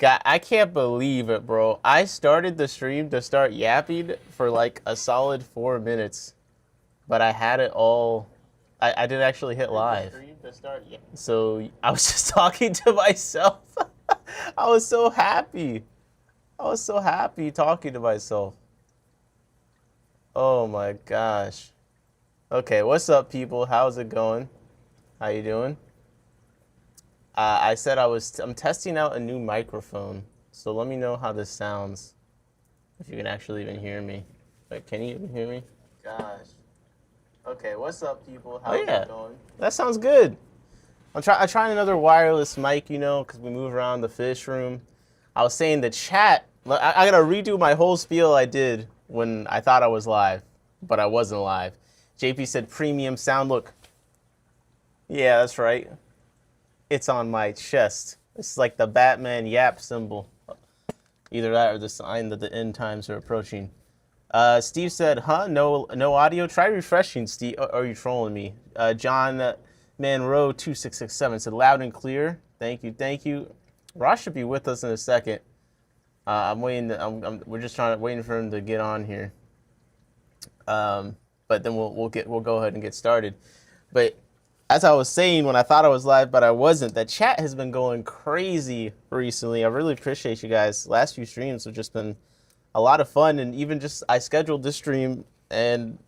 God, I can't believe it, bro. I started the stream to start yapping for like a solid 4 minutes, but I had it all. I didn't actually hit live. So I was just talking to myself. I was so happy. I was so happy talking to myself. Oh my gosh. Okay, what's up, people? How's it going? How you doing? I said I'm testing out a new microphone, so let me know how this sounds. If you can actually even hear me. Wait, can you even hear me? Gosh. Okay, what's up, people? How's it going? That sounds good. I'm trying another wireless mic, you know, because we move around the fish room. I was saying the chat. I gotta redo my whole spiel I did when I thought I was live, but I wasn't live. JP said premium sound. Look. Yeah, that's right. It's on my chest. It's like the Batman yap symbol. Either that or the sign that the end times are approaching. Steve said, huh? No audio? Try refreshing, Steve. Or are you trolling me? John Manroe 2667 said, loud and clear. Thank you. Ross should be with us in a second. I'm waiting. We're just waiting for him to get on here. But then we'll go ahead and get started. But as I was saying when I thought I was live, but I wasn't, the chat has been going crazy recently. I really appreciate you guys. Last few streams have just been a lot of fun, and even just I scheduled this stream, and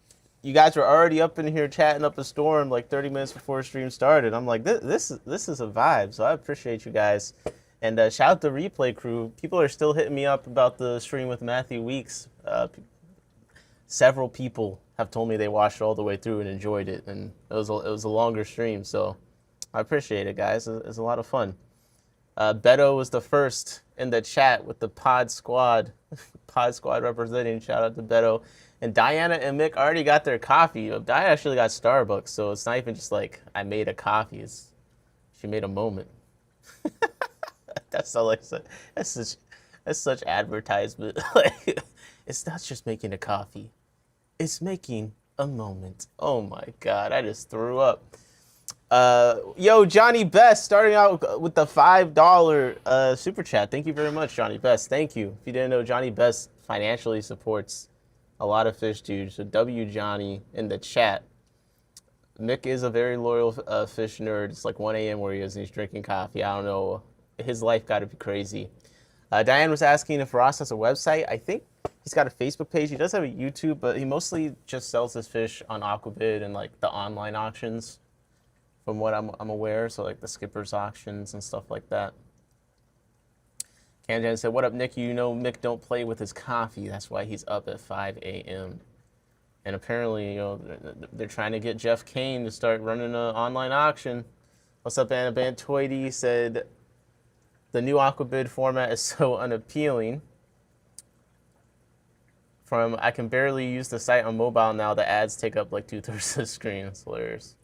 you guys were already up in here chatting up a storm like 30 minutes before the stream started. I'm like, this is a vibe, so I appreciate you guys. And shout out to Replay Crew. People are still hitting me up about the stream with Matthew Weeks. Several people have told me they watched it all the way through and enjoyed it, and it was a longer stream, so I appreciate it, guys. It's a lot of fun. Beto was the first in the chat with the Pod Squad. Pod Squad representing. Shout out to Beto. And Diana and Mick already got their coffee. Diana actually got Starbucks, so it's not even just like I made a coffee. She made a moment. That's all I said. That's such advertisement. Like, it's not just making a coffee. It's making a moment. Oh my God, I just threw up. Yo, Johnny Best, starting out with the $5 super chat. Thank you very much, Johnny Best. Thank you. If you didn't know, Johnny Best financially supports a lot of fish dudes. So W Johnny in the chat. Mick is a very loyal fish nerd. It's like 1 a.m. where he is and he's drinking coffee. I don't know. His life got to be crazy. Diane was asking if Ross has a website. I think he's got a Facebook page. He does have a YouTube, but he mostly just sells his fish on Aquabid and like the online auctions, from what I'm aware. So like the skippers auctions and stuff like that. Kanjan said, what up, Nick? You know Mick don't play with his coffee. That's why he's up at 5 a.m. And apparently, you know, they're trying to get Jeff Kane to start running an online auction. What's up, Anna Bantoidi? Said, the new Aquabid format is so unappealing. From, I can barely use the site on mobile now. The ads take up like 2/3 of the screen. It's hilarious.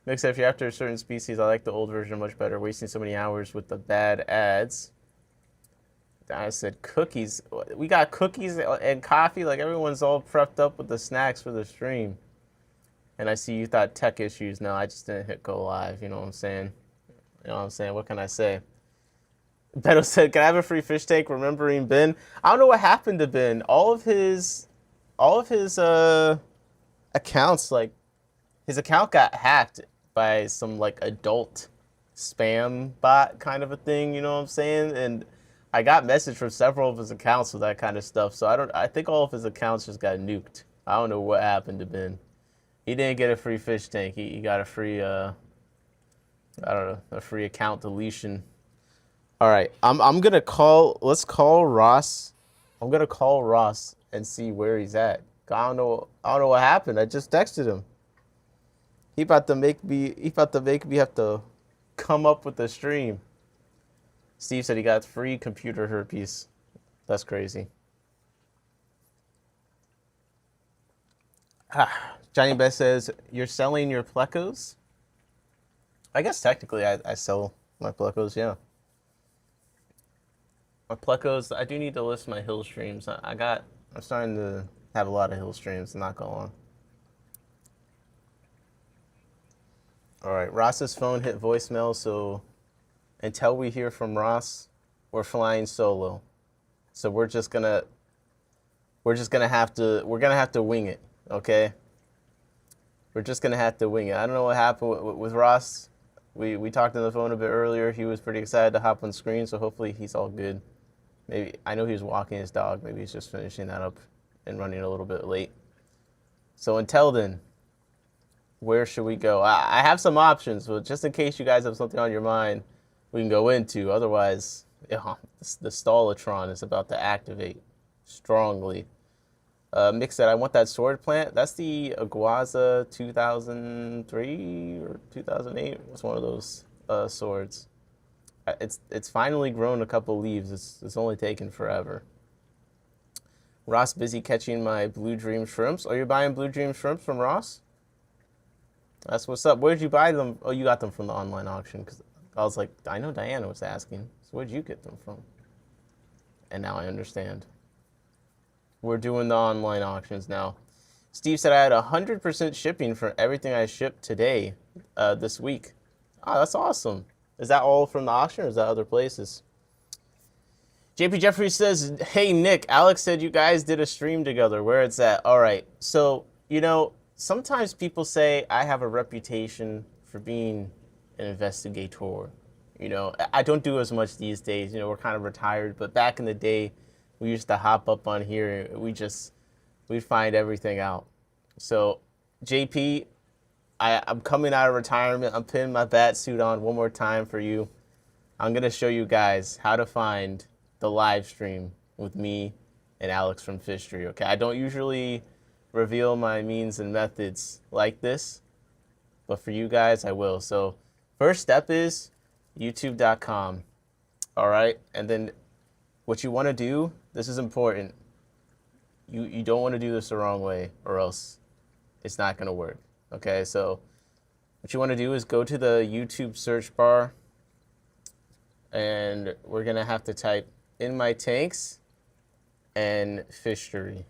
Except if you're after a certain species, I like the old version much better. Wasting so many hours with the bad ads. I said cookies. We got cookies and coffee. Like everyone's all prepped up with the snacks for the stream. And I see you thought tech issues. No, I just didn't hit go live. You know what I'm saying? You know what I'm saying? What can I say? Beto said, can I have a free fish tank remembering Ben? I don't know what happened to Ben. All of his accounts, like his account got hacked by some like adult spam bot kind of a thing, you know what I'm saying? And I got message from several of his accounts with that kind of stuff. So I think all of his accounts just got nuked. I don't know what happened to Ben. He didn't get a free fish tank. He got a free I don't know, a free account deletion. All right, let's call Ross. I'm gonna call Ross and see where he's at. I don't know what happened. I just texted him. He about to make me have to come up with the stream. Steve said he got free computer herpes. That's crazy. Johnny Best says, you're selling your plecos? I guess technically I sell my plecos, yeah. My plecos, I do need to list my hill streams. I'm starting to have a lot of hill streams, not gonna lie. All right, Ross's phone hit voicemail, so until we hear from Ross, we're flying solo. So we're gonna have to wing it, okay? We're just gonna have to wing it. I don't know what happened with Ross. We talked on the phone a bit earlier. He was pretty excited to hop on screen, so hopefully he's all good. Maybe I know he was walking his dog. Maybe he's just finishing that up and running a little bit late. So until then, where should we go? I have some options, but just in case you guys have something on your mind, we can go into. Otherwise, yeah, the Stalatron is about to activate strongly. Mick said, I want that sword plant. That's the Aguaza 2003 or 2008. It's one of those swords. It's finally grown a couple leaves. It's only taken forever. Ross busy catching my Blue Dream shrimps. Are you buying Blue Dream shrimps from Ross? That's what's up. Where did you buy them? Oh, you got them from the online auction. Because I was like, I know Diana was asking. So where'd you get them from? And now I understand. We're doing the online auctions now. Steve said I had 100% shipping for everything I shipped today, this week. Oh, that's awesome. Is that all from the auction or is that other places? JP Jeffrey says, hey, Nick, Alex said you guys did a stream together. Where it's at? All right. So, you know, sometimes people say I have a reputation for being an investigator. You know, I don't do as much these days. You know, we're kind of retired. But back in the day, we used to hop up on here and we'd find everything out. So, JP, I'm coming out of retirement. I'm pinning my bat suit on one more time for you. I'm going to show you guys how to find the live stream with me and Alex from Fishery, okay? I don't usually reveal my means and methods like this, but for you guys, I will. So first step is youtube.com, all right? And then what you want to do, this is important. You don't want to do this the wrong way or else it's not going to work, okay? So what you want to do is go to the YouTube search bar and we're going to have to type in my tanks and fishery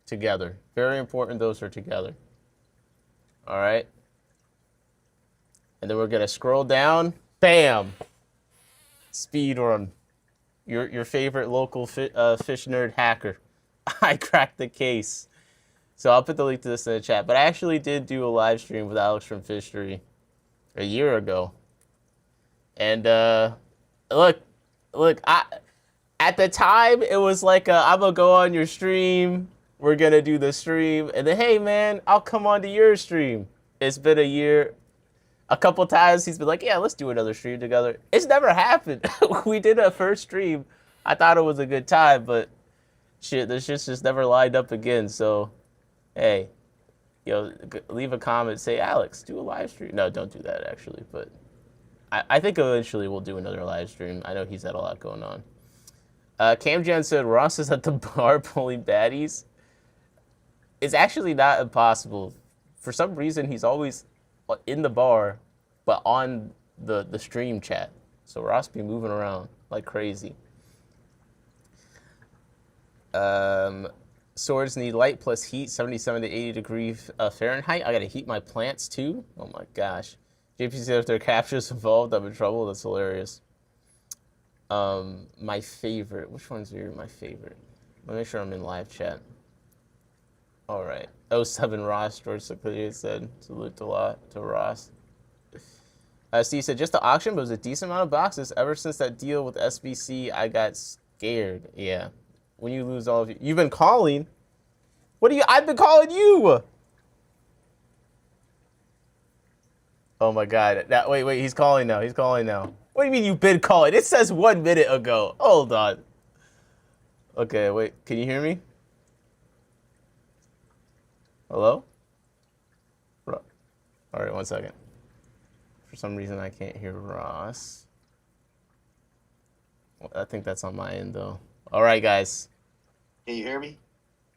together. Very important those are together. All right. And then we're going to scroll down. Bam. Speed run. Your favorite local fish nerd hacker. I cracked the case. So I'll put the link to this in the chat. But I actually did do a live stream with Alex from Fishery a year ago. And look, at the time, it was like, I'm going to go on your stream. We're going to do the stream. And then, hey, man, I'll come on to your stream. It's been a year. A couple times, he's been like, yeah, let's do another stream together. It's never happened. We did a first stream. I thought it was a good time, but shit, this shit's just never lined up again. So, hey, leave a comment. Say, Alex, do a live stream. No, don't do that, actually. But I think eventually we'll do another live stream. I know he's had a lot going on. Camjan said Ross is at the bar pulling baddies. It's actually not impossible. For some reason, he's always in the bar, but on the stream chat. So Ross be moving around like crazy. Swords need light plus heat, 77 to 80 degrees Fahrenheit. I gotta heat my plants too. Oh my gosh. JP said if there are captures involved, I'm in trouble. That's hilarious. My favorite. Which ones are my favorite? Let me make sure I'm in live chat. All right. 07 Ross, George Secretary said, salute to Ross. Steve said, just the auction, but it was a decent amount of boxes. Ever since that deal with SBC, I got scared. Yeah. When you lose all of you. You've been calling? I've been calling you! Oh my God. Wait, he's calling now. What do you mean you've been calling? It says 1 minute ago. Hold on. Okay, wait. Can you hear me? Hello? All right, 1 second. For some reason, I can't hear Ross. Well, I think that's on my end, though. All right, guys. Can you hear me?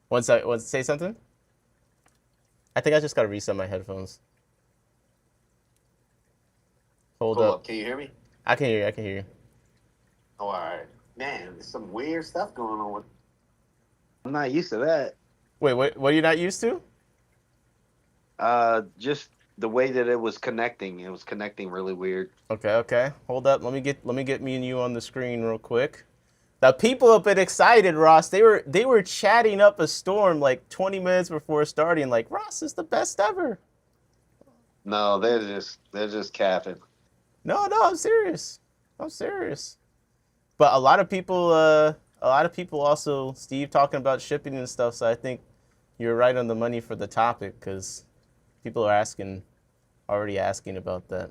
1 second. Say something? I think I just got to reset my headphones. Hold up. Can you hear me? I can hear you. Oh, all right. Man, there's some weird stuff going on with... I'm not used to that. Wait, what are you not used to? Just the way that it was connecting really weird. Okay. Hold up. Let me get me and you on the screen real quick. The people have been excited, Ross. They were chatting up a storm like 20 minutes before starting. Like Ross is the best ever. No, they're just capping. No, I'm serious. I'm serious. But a lot of people also, Steve talking about shipping and stuff. So I think you're right on the money for the topic because people are already asking about that.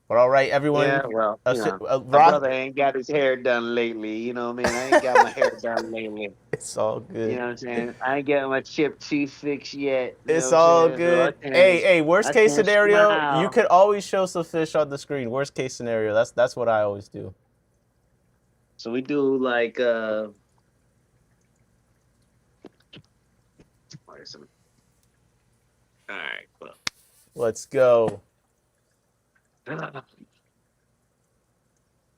But all right, everyone. Yeah, well, my Ross, brother ain't got his hair done lately. You know what I mean? I ain't got my hair done lately. it's all You good. know what I'm saying? I ain't getting my chip tooth fixed yet. You know It's what I'm all saying? So good. Hey, worst I case can't scenario, you smile. could always show some fish on the screen. Worst case scenario, that's what I always do. So we do like what is it? All right, Let's go. well.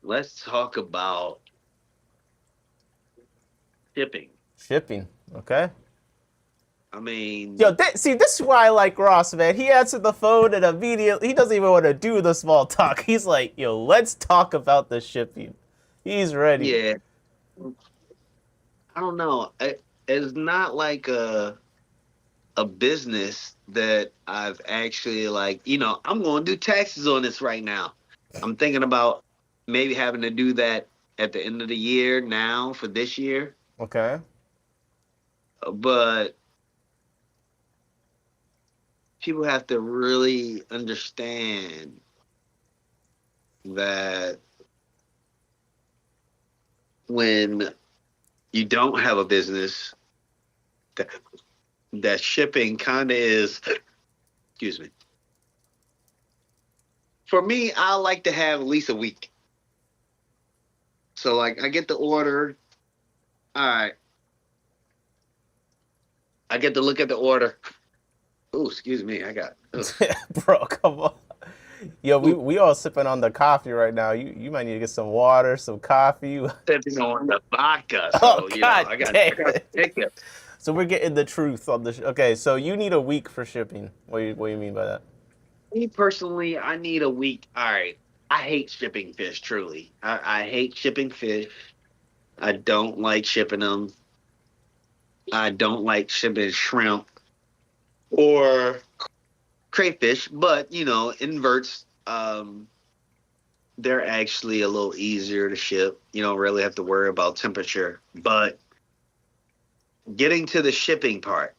Let's talk about shipping. Shipping. Okay. I mean, Yo, see, this is why I like Ross, man. He answered the phone and immediately he doesn't even want to do the small talk. He's like, yo, let's talk about the shipping. He's ready. yeah, I don't know. It's not like a business that I've actually like, I'm going to do taxes on this right now. I'm thinking about maybe having to do that at the end of the year now for this year. Okay. But people have to really understand that when you don't have a business, that, that shipping kind of is, excuse me. For me, I like to have at least a week. So like I get the order. All right. I get to look at the order. Oh, excuse me. I got Bro, come on. Yo, we, ooh, we all sipping on the coffee right now. You might need to get some water, some coffee. sipping on the vodka. Oh So, God I damn got it. tickets. So we're getting the truth on the. Okay, so you need a week for shipping. What do you mean by that? Me personally, I need a week. All right. I hate shipping fish, truly. I hate shipping fish. I don't like shipping them. I don't like shipping shrimp or crayfish, but inverts, they're actually a little easier to ship. You don't really have to worry about temperature. But getting to the shipping part,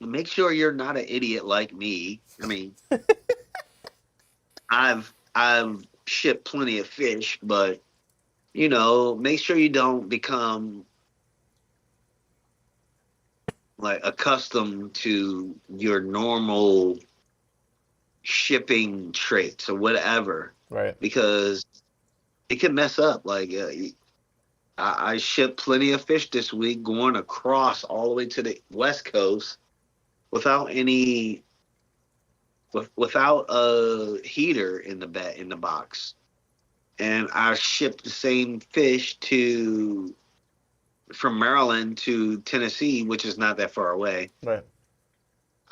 make sure you're not an idiot like me. I mean, I've shipped plenty of fish, but make sure you don't become like accustomed to your normal shipping traits or whatever, Right. because it can mess up. Like I shipped plenty of fish this week going across all the way to the West Coast without any without a heater in the box, and I shipped the same fish to from Maryland to Tennessee, which is not that far away. Right.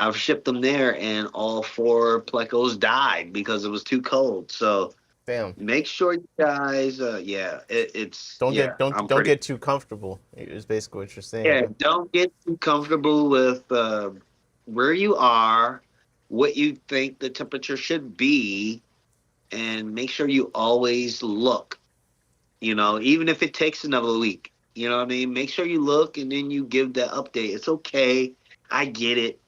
I've shipped them there, and all four plecos died because it was too cold. So Damn. make sure you guys, it's Don't yeah, get don't I'm don't pretty get too comfortable. Is basically what you're saying. yeah. Don't get too comfortable with where you are, what you think the temperature should be, and make sure you always look. Even if it takes another week. You know what I mean? Make sure you look and then you give that update. It's okay. I get it.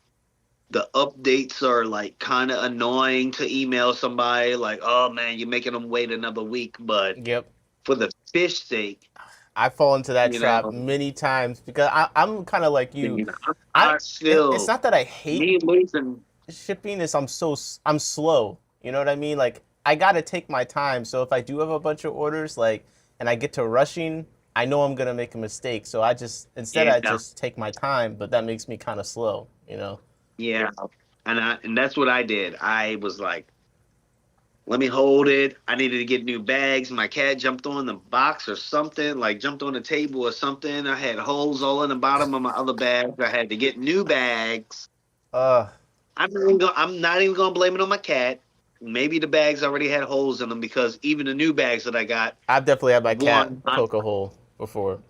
The updates are like kind of annoying to email somebody like, oh man, you're making them wait another week. But Yep. for the fish sake, I fall into that you trap know, many times because I'm kind of like you. you know I I it's still not that I hate me losing. shipping. Is I'm slow. You know what I mean? Like I gotta take my time. So if I do have a bunch of orders, like, and I get to rushing, I know I'm gonna make a mistake. So Yeah, I just take my time, but that makes me kind of slow. You know? yeah, and that's what I did. I was like, let me hold it. I needed to get new bags. My cat jumped on the box or something, like jumped on the table or something. I had holes all in the bottom of my other bags. I had to get new bags. Uh, I'm not even gonna blame it on my cat. Maybe the bags already had holes in them because even the new bags that I got, I've definitely had my cat one poke a hole before.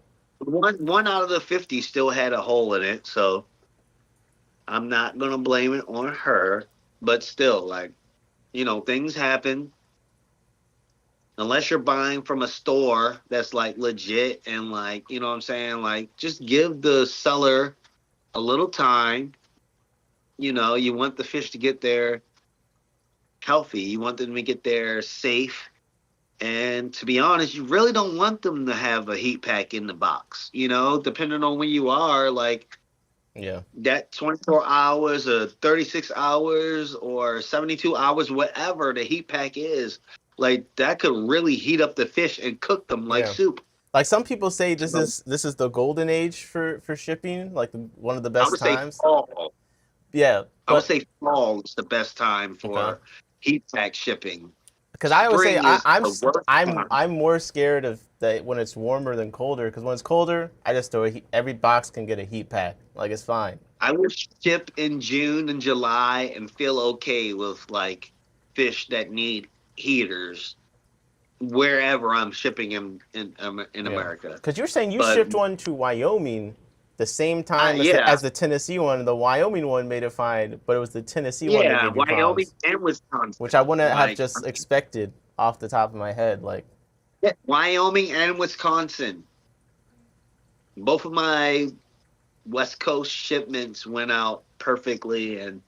one out of the 50 still had a hole in it. So I'm not gonna blame it on her. But still, like, things happen. Unless you're buying from a store that's like legit and like, you know what I'm saying? Like, just give the seller a little time. You want the fish to get there healthy. You want them to get there safe. And to be honest, you really don't want them to have a heat pack in the box. Depending on where you are, like Yeah. that 24 hours or 36 hours or 72 hours, whatever the heat pack is, like that could really heat up the fish and cook them like Yeah. soup. Like some people say this So is this is the golden age for shipping, like one of the I best would say times. fall. Yeah, I would but say fall is the best time okay. for heat pack shipping. Because I always say Spring is I'm the s- worst time. I'm more scared of that when it's warmer than colder. Because when it's colder, I just throw every box can get a heat pack. Like it's fine. I would ship in June and July and feel okay with like fish that need heaters wherever I'm shipping them in Yeah. America. Because you're saying you But shipped one to Wyoming the same time as yeah, the Tennessee one. The Wyoming one made it fine, but it was the Tennessee one that yeah, gave you Wyoming problems, and which I Wisconsin. wouldn't have Like just expected off the top of my head. Like, yeah, Wyoming and Wisconsin. Both of my West Coast shipments went out perfectly, and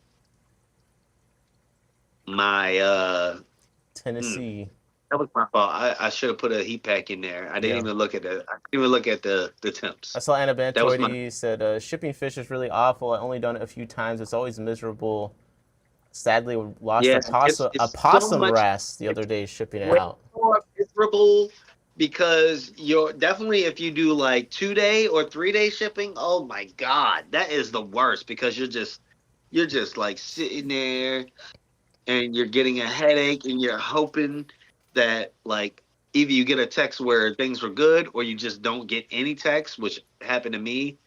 my hmm, Tennessee. that was my fault. I should have put a heat pack in there. I didn't Yeah. even look at the I temps. saw Anna That was my Bantoidi said, shipping fish is really awful. I only done it a few times. It's always miserable. Sadly, we lost yeah. a It's so possum much. wrasse the other It's day shipping it way out. more miserable because you're definitely if you do like 2 day or 3 day shipping. Oh my god, that is the worst because you're just like sitting there and you're getting a headache and you're hoping that like either you get a text where things were good or you just don't get any text, which happened to me.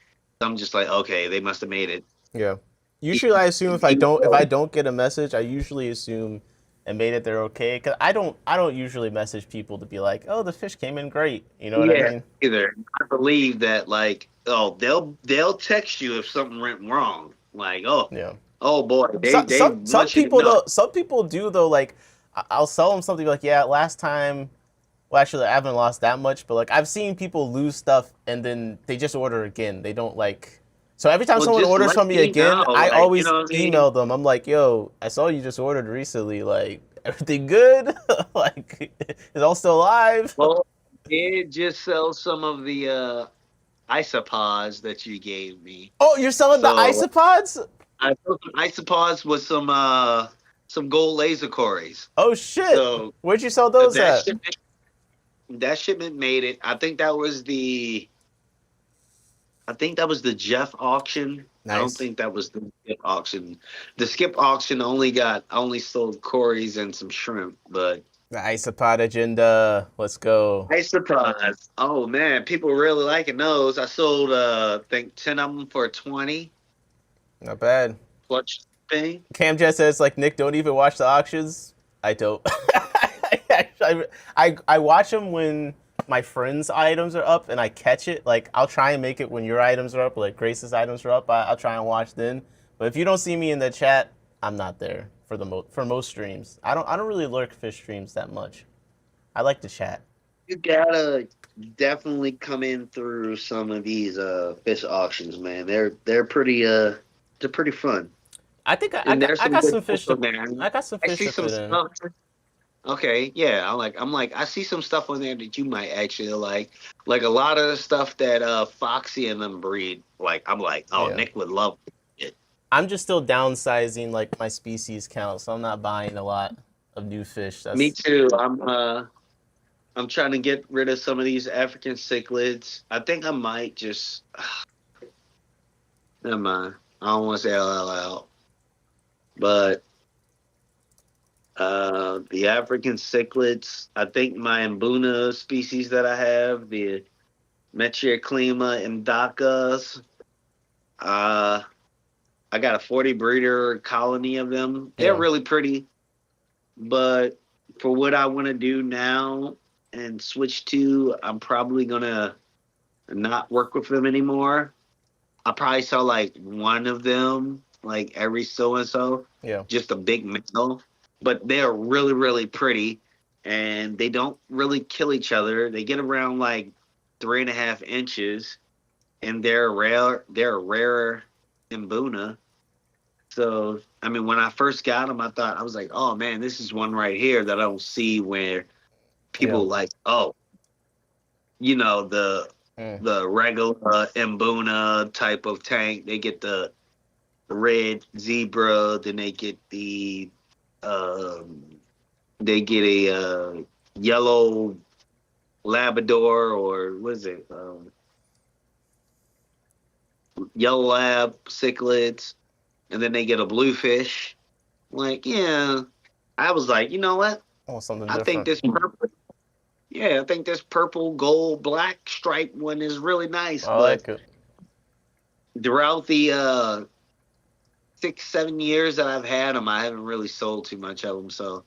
I'm just like, okay, they must have made it. Yeah. Usually, I assume Even if I though, don't get a message, I usually assume and made it they're okay. Cause I don't usually message people to be like, oh, the fish came in great. You know what I yeah, mean? either I believe that like, oh, they'll text you if something went wrong. Like, Yeah. oh boy, they Some want you to people know. though, some people do though. Like, I'll sell them something like, yeah, last time. Well, actually, I haven't lost that much, but like I've seen people lose stuff and then they just order again. They don't like. So every time Well, someone just orders let from me me again, know. I Like, you always know what I mean? email them. I'm like, "Yo, I saw you just ordered recently. Like, everything good? Like, is all still alive?" Well, did just sell some of the isopods that you gave me. Oh, you're selling the So isopods? I put some isopods with some gold laser cories. Oh shit! So Where'd you sell those that at? shipment that shipment made it. I think that was the Jeff auction. I don't Nice. think that was the Skip auction. The Skip auction only sold cories and some shrimp, but The isopod agenda. Let's go. isopods. Oh man, people really liking those. I sold I think 10 of them for 20 Not bad. plus shipping. Cam just says like Nick, don't even watch the auctions. I don't. I watch them when my friends' items are up and I catch it. Like I'll try and make it when your items are up, like Grace's items are up. I'll try and watch then. But if you don't see me in the chat, I'm not there for for most streams. I don't really lurk fish streams that much. I like to chat. You gotta definitely come in through some of these fish auctions, man. They're pretty fun. And there's I some got good some stuff fish on to there. I got some I fish see to some fit in. stuff. Okay, yeah. I'm like I see some stuff on there that you might actually like. Like a lot of the stuff that Foxy and them breed. Like I'm like, oh, Yeah. Nick would love it. I'm just still downsizing like my species count, so I'm not buying a lot of new fish. Me That's too. I'm trying to get rid of some of these African cichlids. I think I might just never mind. I don't want to say it out loud. But the African cichlids, I think my Mbuna species that I have, the Metriaclima indicas, uh, I got a 40 breeder colony of them. They're Yeah. really pretty, but for what I want to do now and switch to, I'm probably gonna not work with them anymore. I probably saw like one of them like every so and so, Yeah. just a big male, but they're really really pretty, and they don't really kill each other. They get around like 3.5 inches, and they're rare. They're rarer than Buna. So I mean, when I first got them, I thought I was like, oh man, this is one right here that I don't see where Yeah. people like, oh, you know Mm. the regular Mbuna type of tank. They get the red zebra, then um, they get a yellow Labrador, or what is it? Yellow lab cichlids, and then they get a bluefish. Like, yeah, I was like, you know what? Oh, something I think different. this purple, yeah, I think this purple, gold, black stripe one is really nice. I But like it. throughout the 6, 7 years that I've had them, I haven't really sold too much of them. So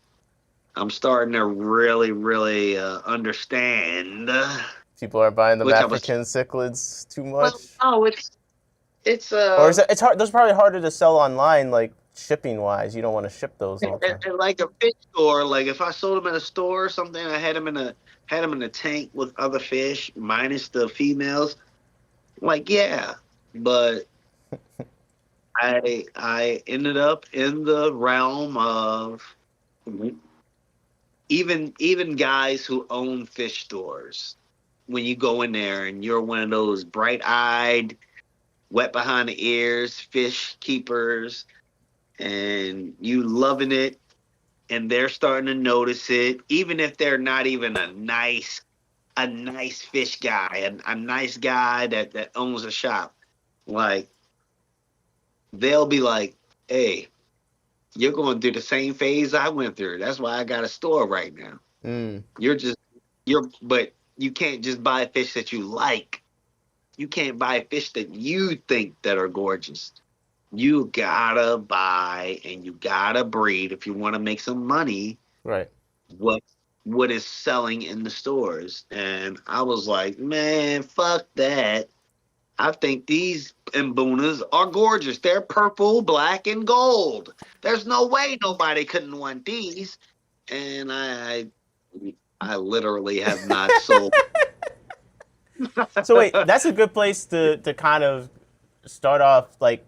I'm starting to really, really understand. People are buying them Which I was, African cichlids too well, much. oh, it's Or is it? It's hard. Those are probably harder to sell online, like shipping wise. You don't want to ship those all the time. like a fish store. Like if I sold them in a store or something, I had them in a tank with other fish minus the females. Like yeah, but I ended up in the realm of even guys who own fish stores. When you go in there and you're one of those bright-eyed, wet behind the ears fish keepers, and you loving it, and they're starting to notice it, even if they're not even a nice fish guy, a nice guy that owns a shop. Like they'll be like, "Hey, you're going through the same phase I went through. That's why I got a store right now. Mm. But you can't just buy fish that you like. You can't buy fish that you think that are gorgeous. You gotta buy and you gotta breed if you want to make some money. Right. What what is selling in the stores?" And I was like, man, fuck that. I think these Mbunas are gorgeous. They're purple, black, and gold. There's no way nobody couldn't want these. And I literally have not sold. So wait, that's a good place to kind of start off, like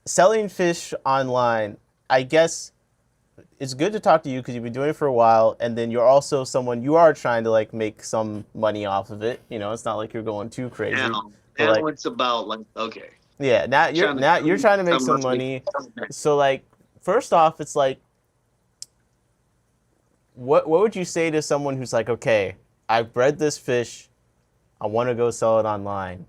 selling fish online. I guess it's good to talk to you because you've been doing it for a while, and then you're also someone, you are trying to like make some money off of it. You know, it's not like you're going too crazy, now. but Now like, it's about like, okay, yeah, now you're trying to make some some money. money. So like, first off, it's like, what would you say to someone who's like, okay, I've bred this fish, I want to go sell it online.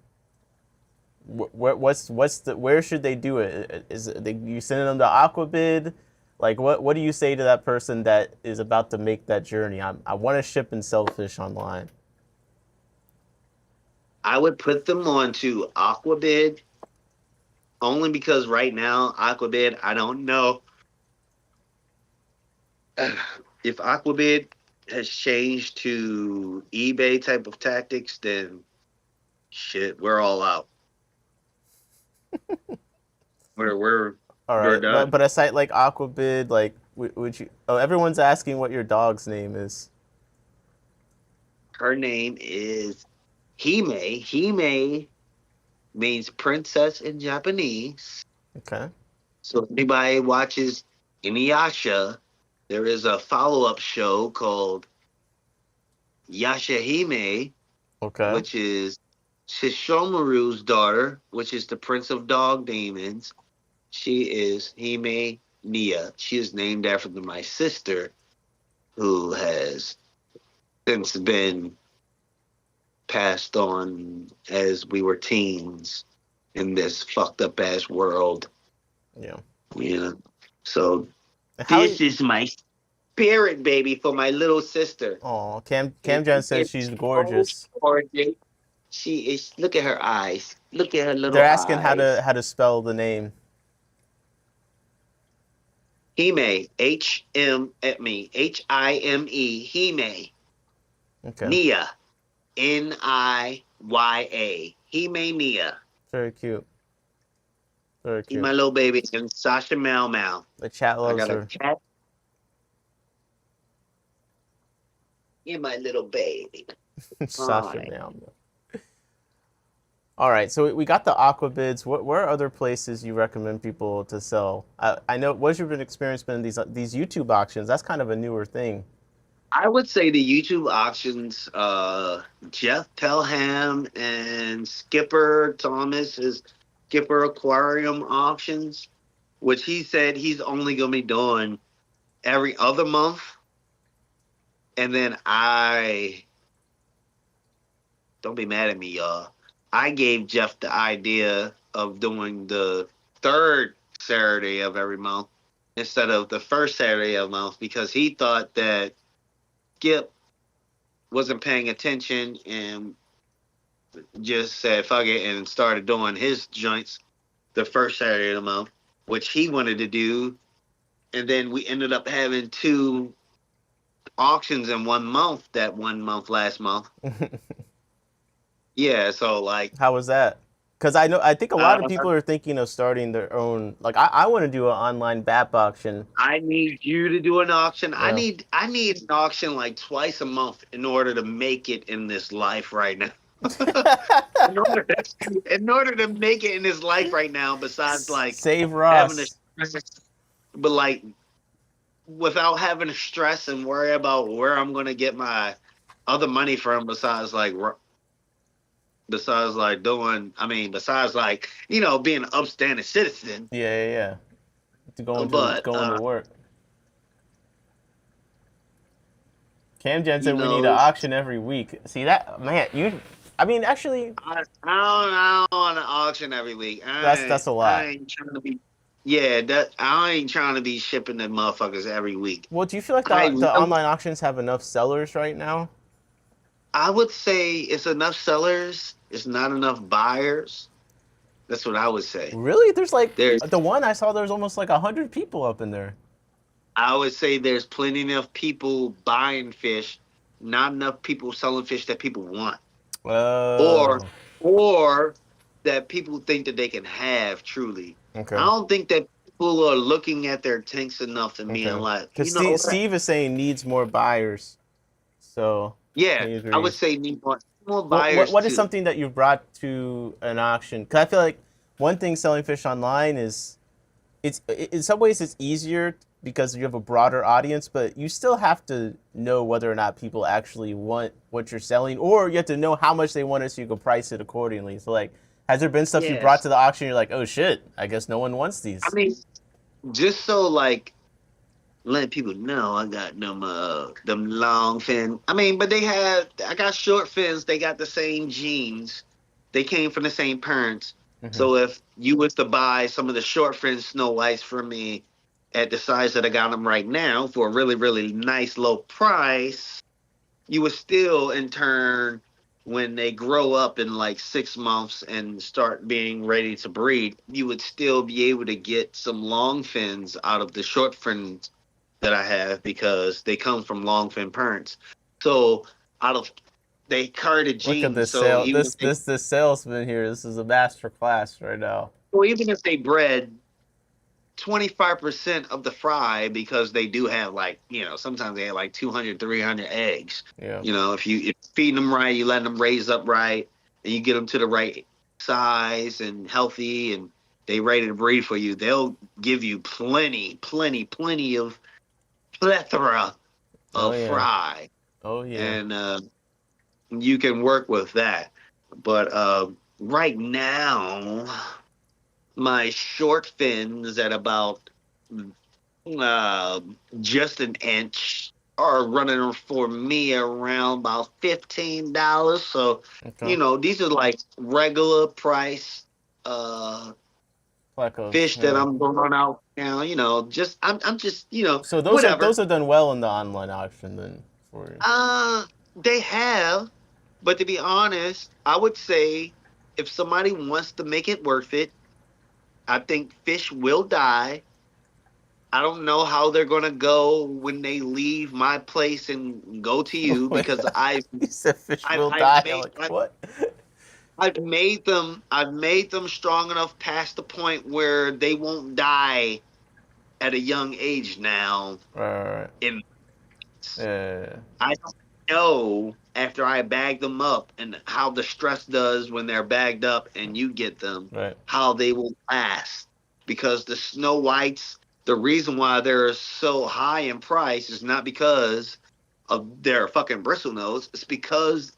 Where should they do it? Is it, you sending them to Aquabid? Like what do you say to that person that is about to make that journey? I want to ship and sell fish online. I would put them onto Aquabid only because right now Aquabid, I don't know if Aquabid has changed to eBay type of tactics. Then shit, we're all out. We're All we're right, done. but a site like Aquabid, like would you? Oh, everyone's asking what your dog's name is. Her name is Hime. Hime means princess in Japanese. Okay. So if anybody watches Inuyasha, there is a follow-up show called Yashahime, Okay. which is Shishomaru's daughter, which is the Prince of Dog Demons. She is Hime Nia. She is named after my sister, who has since been passed on as we were teens in this fucked up ass world. Yeah. You know? So How? this is my spirit baby for my little sister. Oh, Cam Jen says It's she's so gorgeous. gorgeous. She is. Look at her eyes. Look at her They're little asking eyes. how to spell the name. Hime, Hime, Hime, Okay. Nia, Niya, Hime Nia. Very cute. Very He's cute. my little baby, and Sasha Mau Mau. The chat I loves got a her. cat. You're my little baby. Sasha Hi. Meow. All right, so we got the Aquabids. Where are other places you recommend people to sell? I know. What's your experience been in these YouTube auctions? That's kind of a newer thing. I would say the YouTube auctions, Jeff Pelham and Skipper Thomas is Skipper Aquarium auctions, which he said he's only going to be doing every other month. And then don't be mad at me, y'all. I gave Jeff the idea of doing the third Saturday of every month instead of the first Saturday of the month because he thought that Skip wasn't paying attention and just said fuck it and started doing his joints the first Saturday of the month, which he wanted to do. And then we ended up having two auctions in 1 month, that 1 month last month. Yeah, so like How was that? Because I think a lot of uh, people are thinking of starting their own. Like I want to do an online BAP auction. I need you to do an auction. Yeah. I need an auction like twice a month in order to make it in this life right now. In order to make it in this life right now, besides like Save having Ross. but like without having to stress and worry about where I'm gonna get my other money from, besides like doing, I mean, besides like being an upstanding citizen. Yeah, yeah, yeah. To But going to work. Camgen you said we need an know, auction every week. See that man? I mean, actually, I don't want to auction every week. that's a I lot. ain't trying to be. Yeah, that I ain't trying to be shipping the motherfuckers every week. Well, do you feel like I the really, online auctions have enough sellers right now? I would say it's enough sellers. It's not enough buyers. That's what I would say. Really? There's like There's, the one I saw. There's almost like 100 people up in there. I would say there's plenty enough people buying fish, not enough people selling fish that people want, or Oh, or that people think that they can have truly. I okay, don't think that people are looking at their tanks enough and being okay. like, Because you know what? Steve is saying needs more buyers. So Yeah, he I would agrees. say need more What buyers what is too. something that you've brought to an auction? Because I feel like one thing selling fish online is it's in some ways it's easier because you have a broader audience, but you still have to know whether or not people actually want what you're selling, or you have to know how much they want it so you can price it accordingly. So like, has there been stuff you brought Yes, to the auction? You're like, oh shit, I guess no one wants I these. mean just so like letting people know I got them long fin. I mean, but I got short fins. They got the same genes. They came from the same parents. Hmm. So if you was to buy some of the short fin snow whites from me at the size that I got them right now for a really really nice low price, you would still in turn when they grow up in like 6 months and start being ready to breed, you would still be able to get some long fins out of the short fins that I have because they come from long fin parents. So out of they carry the Look at genes. this So sale. This salesman here. This is a master class right now. even if they bred 25% of the fry because they do have like sometimes they have like 200 300 eggs. Yeah. If you feed them right, you let them raise up right, and you get them to the right size and healthy and they ready to breed for you, they'll give you plenty of plethora Oh of yeah. fry, Oh yeah. and you can work with that. But right now, my short fins at about uh, just an inch are running for me around about $15. So, Okay. these are like regular price uh, Plecos. fish that Yeah. I'm going out now. Just I'm just So whatever. those are done well in the online auction then for you. They have, but to be honest, I would say if somebody wants to make it worth it, I think fish will die I don't know how they're gonna go when they leave my place and go to you Wait, because you said fish I've, will I've die. I'm made like, what? I've made them strong enough past the point where they won't die at a young age now. Right. In Yeah. I don't know after I bag them up and how the stress does when they're bagged up and you get them, Right. how they will last. Because the Snow Whites, the reason why they're so high in price is not because of their fucking bristle nose. It's because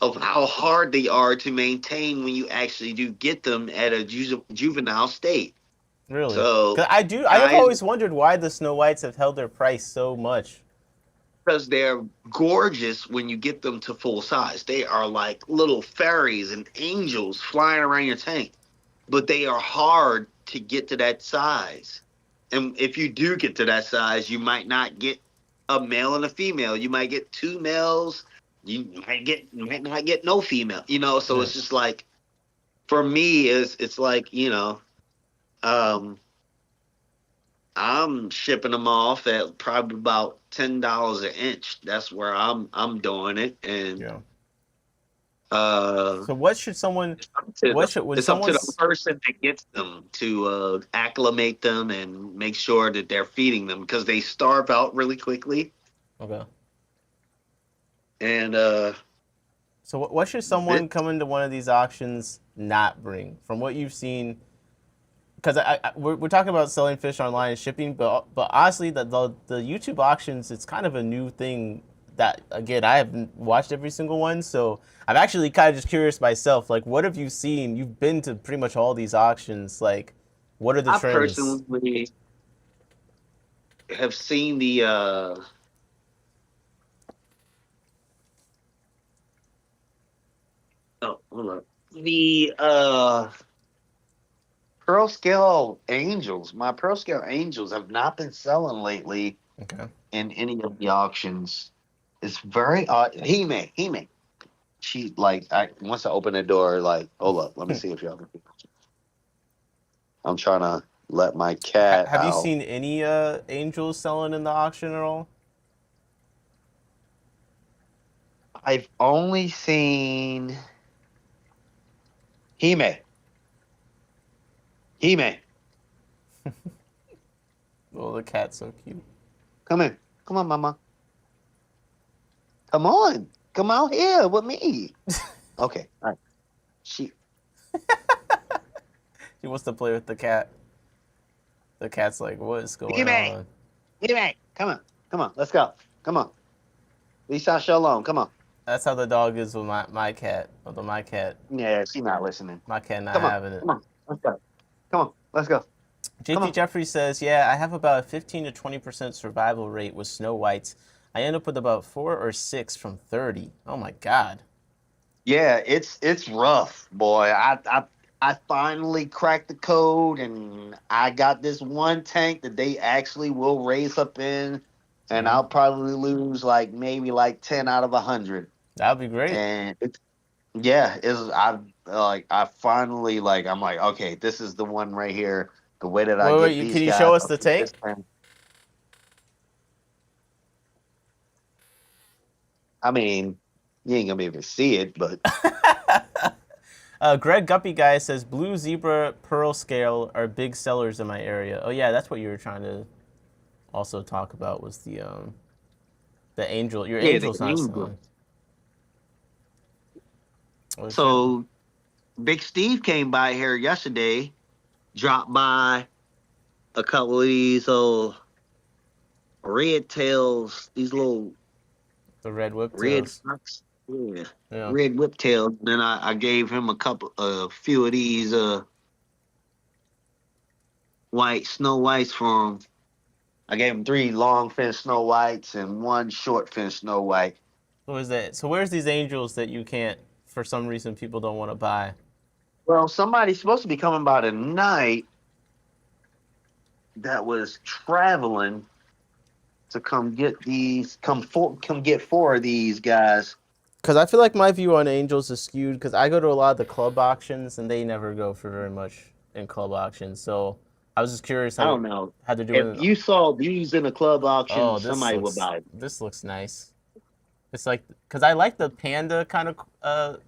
of how hard they are to maintain when you actually do get them at a juvenile state. Really? So Cause I have guys, always wondered why the Snow Whites have held their price so much. because they're gorgeous when you get them to full size. They are like little fairies and angels flying around your tank, but they are hard to get to that size. And if you do get to that size, you might not get a male and a female. You might get two males. You might not get no female. So Yeah. it's just like for me, it's like um, I'm shipping them off at probably about $10 an inch. That's where I'm doing it, and Yeah. uh, So what should someone? What should when it's up to the someone's? person that gets them to acclimate them and make sure that they're feeding them because they starve out really quickly. Okay. And So what should this, someone coming to one of these auctions not bring? From what you've seen, because we're talking about selling fish online and shipping, but honestly, the YouTube auctions, it's kind of a new thing that again I haven't watched every single one, so I'm actually kind of just curious myself. Like, what have you seen? You've been to pretty much all these auctions. Like, what are the I trends? personally have seen the oh hold on the pearl scale angels. My pearl scale angels have not been selling lately Okay. in any of the auctions. It's very odd. He may. She like I once I open the door, like, hold up, let me see if y'all can. I'm trying to let my cat Have you out. seen any angels selling in the auction at all? I've only seen Hime. Hime, Oh, the cat's so cute. come in. Come on, mama. Come on. Come out here with me. Okay. All right. She He wants to play with the cat. The cat's like, what is going Hime. on? Hime. Come on. Come on. Let's go. Come on. Leave Sasha alone. Come on. That's how the dog is with my cat. Although Yeah, she's not listening. my cat not Come on. having it. Come on. Let's go. Come on. Let's go. Come JT on. Jeffrey says, yeah, I have about a 15 to 20% survival rate with Snow Whites. I end up with about 4 or 6 from 30. Oh my God. Yeah, it's rough, boy. I finally cracked the code, and I got this one tank that they actually will raise up in, and Mm-hmm. I'll probably lose like maybe like 10 out of 100. That would be great. And yeah, I finally like I'm like, okay, this is the one right here. The way that I get Can these you show guys us up the to this tank? tank. I mean, you ain't gonna be able to see it, but Greg Guppy guy says blue zebra pearl scale are big sellers in my area. Oh yeah, that's what you were trying to also talk about was the angel. Your yeah, the angel's not angel. selling. Oh shit. So Big Steve came by here yesterday, dropped by a couple of these red tails, these little The red red whiptails. fox, yeah, Yeah. red whiptails. Then I gave him a few of these white snow whites for him. I gave him 3 long fin snow whites and 1 short fin snow white. So is that? So where's these angels that you can't, for some reason, people don't want to buy? Well, somebody's supposed to be coming by tonight that was traveling to come get these, come get 4 of these guys. Because I feel like my view on angels is skewed. Because I go to a lot of the club auctions and they never go for very much in club auctions. So I was just curious I don't know. how they're If doing. you saw these in a club auction, Oh, somebody would buy them. this looks nice. It's like because I like the panda kind of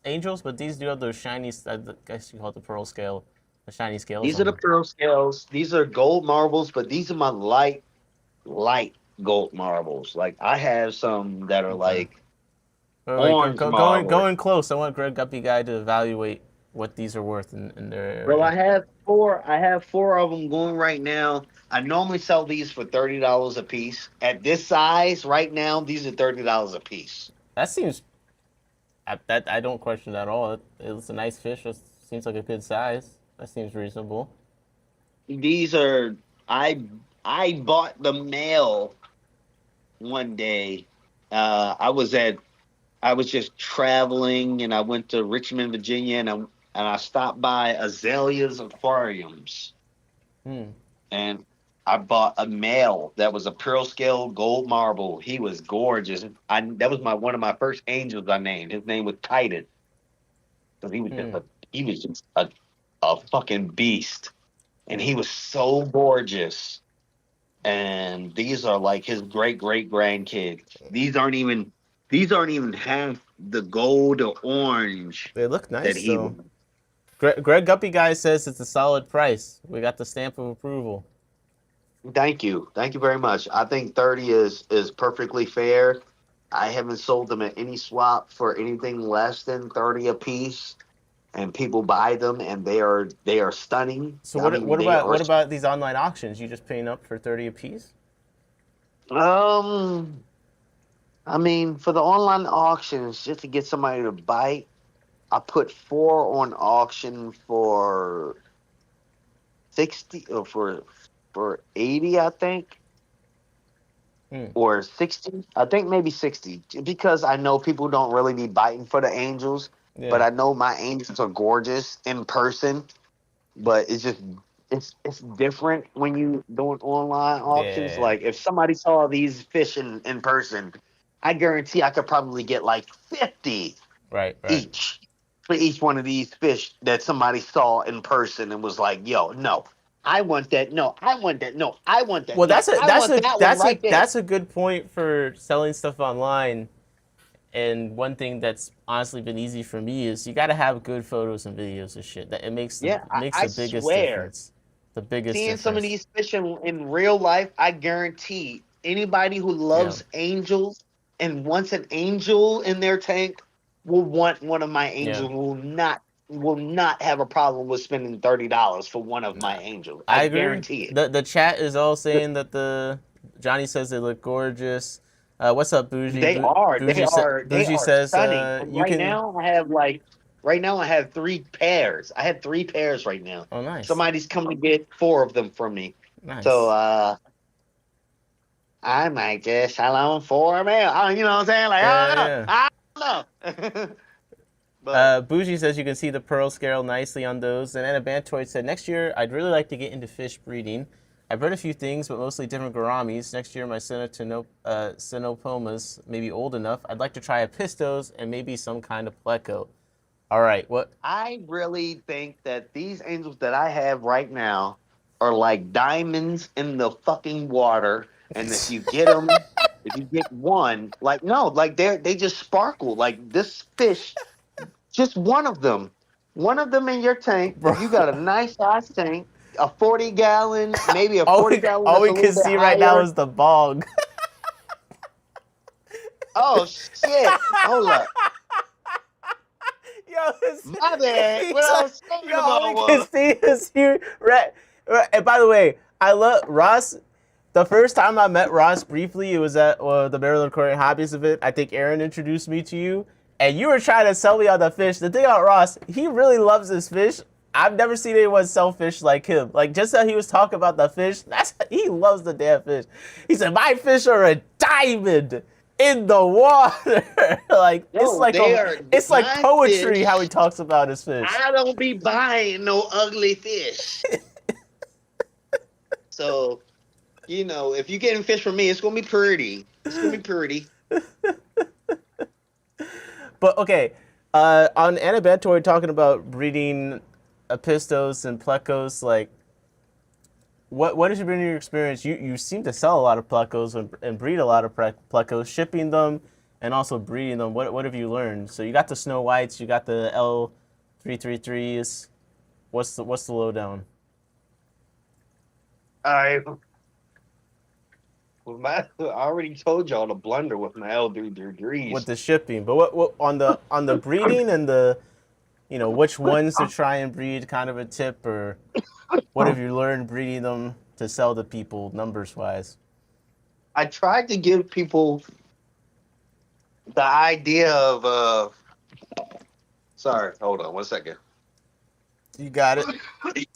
angels, but these do have those shiny. I guess you call it the pearl scale, the shiny scales These are on the them. pearl scales. These are gold marbles, but these are my light gold marbles. Like I have some that are Okay. like Wait, orange going marbles. close. I want Greg Guppy guy to evaluate what these are worth in their Well, area. I have four. I have four of them going right now. I normally sell these for $30 a piece. At this size, right now, these are $30 a piece. That seems that I don't question that at all. It's a nice fish. It seems like a good size. That seems reasonable. These are I I bought the male one day. I was just traveling and I went to Richmond, Virginia, and I stopped by Azalea's Aquariums Hmm. and I bought a male that was a pearl scale gold marble. He was gorgeous. That was my one of my first angels I named. His name was Titan. Because Hmm. he was just a fucking beast. And he was so gorgeous. And these are like his great grandkids. These aren't even half the gold or orange They look that nice he though. was. Greg Guppy guy says it's a solid price. We got the stamp of approval. Thank you very much. I think 30 is perfectly fair. I haven't sold them at any swap for anything less than 30 a piece, and people buy them, and they are stunning. So I mean, they are. what about these online auctions? You just paying up for 30 a piece? Um, I mean, for the online auctions, just to get somebody to bite, I put four on auction for 60 or for 80, I think, Hmm. or 60. I think maybe 60 because I know people don't really be biting for the angels, but Yeah. I know my angels are gorgeous in person, but it's different when you doing online auctions. Yeah. Like if somebody saw these fish in person, I guarantee I could probably get like 50 Right. Right. each for each one of these fish that somebody saw in person and was like, "Yo, no, I want that. No, I want that. No, I want that. Well, No, I want that one right there." that's a good point for selling stuff online. And one thing that's honestly been easy for me is you got to have good photos and videos of shit. That Yeah, makes I the biggest swear, difference. The biggest seeing some of difference. these fish in real life, I guarantee anybody who Yeah. loves angels and wants an angel in their tank will want one of my Yeah. angels. Will not have a problem with spending $30 for one of my angels. I I agree. guarantee it. The chat is all saying that the Johnny says they look gorgeous. What's up, Bougie? They are. They are. They Bougie are says stunning. And you can. right now I have three pairs. I have three pairs right now. Oh, nice, Somebody's coming to get four of them from me. So nice. I might just sell them for a mail. You know what I'm saying? Like Yeah, I don't know. But Bougie says you can see the pearl scale nicely on those. And Anna Bantoid said next year I'd really like to get into fish breeding. I've bred a few things, but mostly different gouramis. Next year my Cenopomas may be old enough. I'd like to try a pistos and maybe some kind of pleco. All right, what? I really think that these angels that I have right now are like diamonds in the fucking water. And if you get one, like no, like they just sparkle. Like this fish, just one of them in your tank. Bro, If you got a nice size tank, a 40-gallon, maybe a 40-gallon all that's we a can little bit see right now higher. is the bog. Oh shit! Hold up, Yo, my bad. What he's I like, was thinking yo, all about we can was see is you. And by the way, I love Ross. The first time I met Ross briefly, it was at the Maryland Aquarium Hobbies event. I think Aaron introduced me to you, and you were trying to sell me on the fish. The thing about Ross, he really loves this fish. I've never seen anyone sell fish like him. Like just how he was talking about the fish, he loves the damn fish. He said, "My fish are a diamond in the water." Like yo, they are it's like my poetry how he fish. talks about his fish. I don't be buying no ugly fish. So, if you're getting fish from me, it's gonna be pretty. It's gonna be pretty. But okay, on Anabantoid talking about breeding Apistos and Plecos, like what has been your experience? You seem to sell a lot of plecos and breed a lot of plecos, shipping them and also breeding them. What have you learned? So you got the Snow Whites, you got the L333s. What's the lowdown? I I already told y'all to blunder with my With L333s. the shipping, but what on the breeding and the which ones to try and breed, kind of a tip, or what have you learned breeding them to sell to people numbers wise? I tried to give people the idea of sorry, hold on one second. You got it.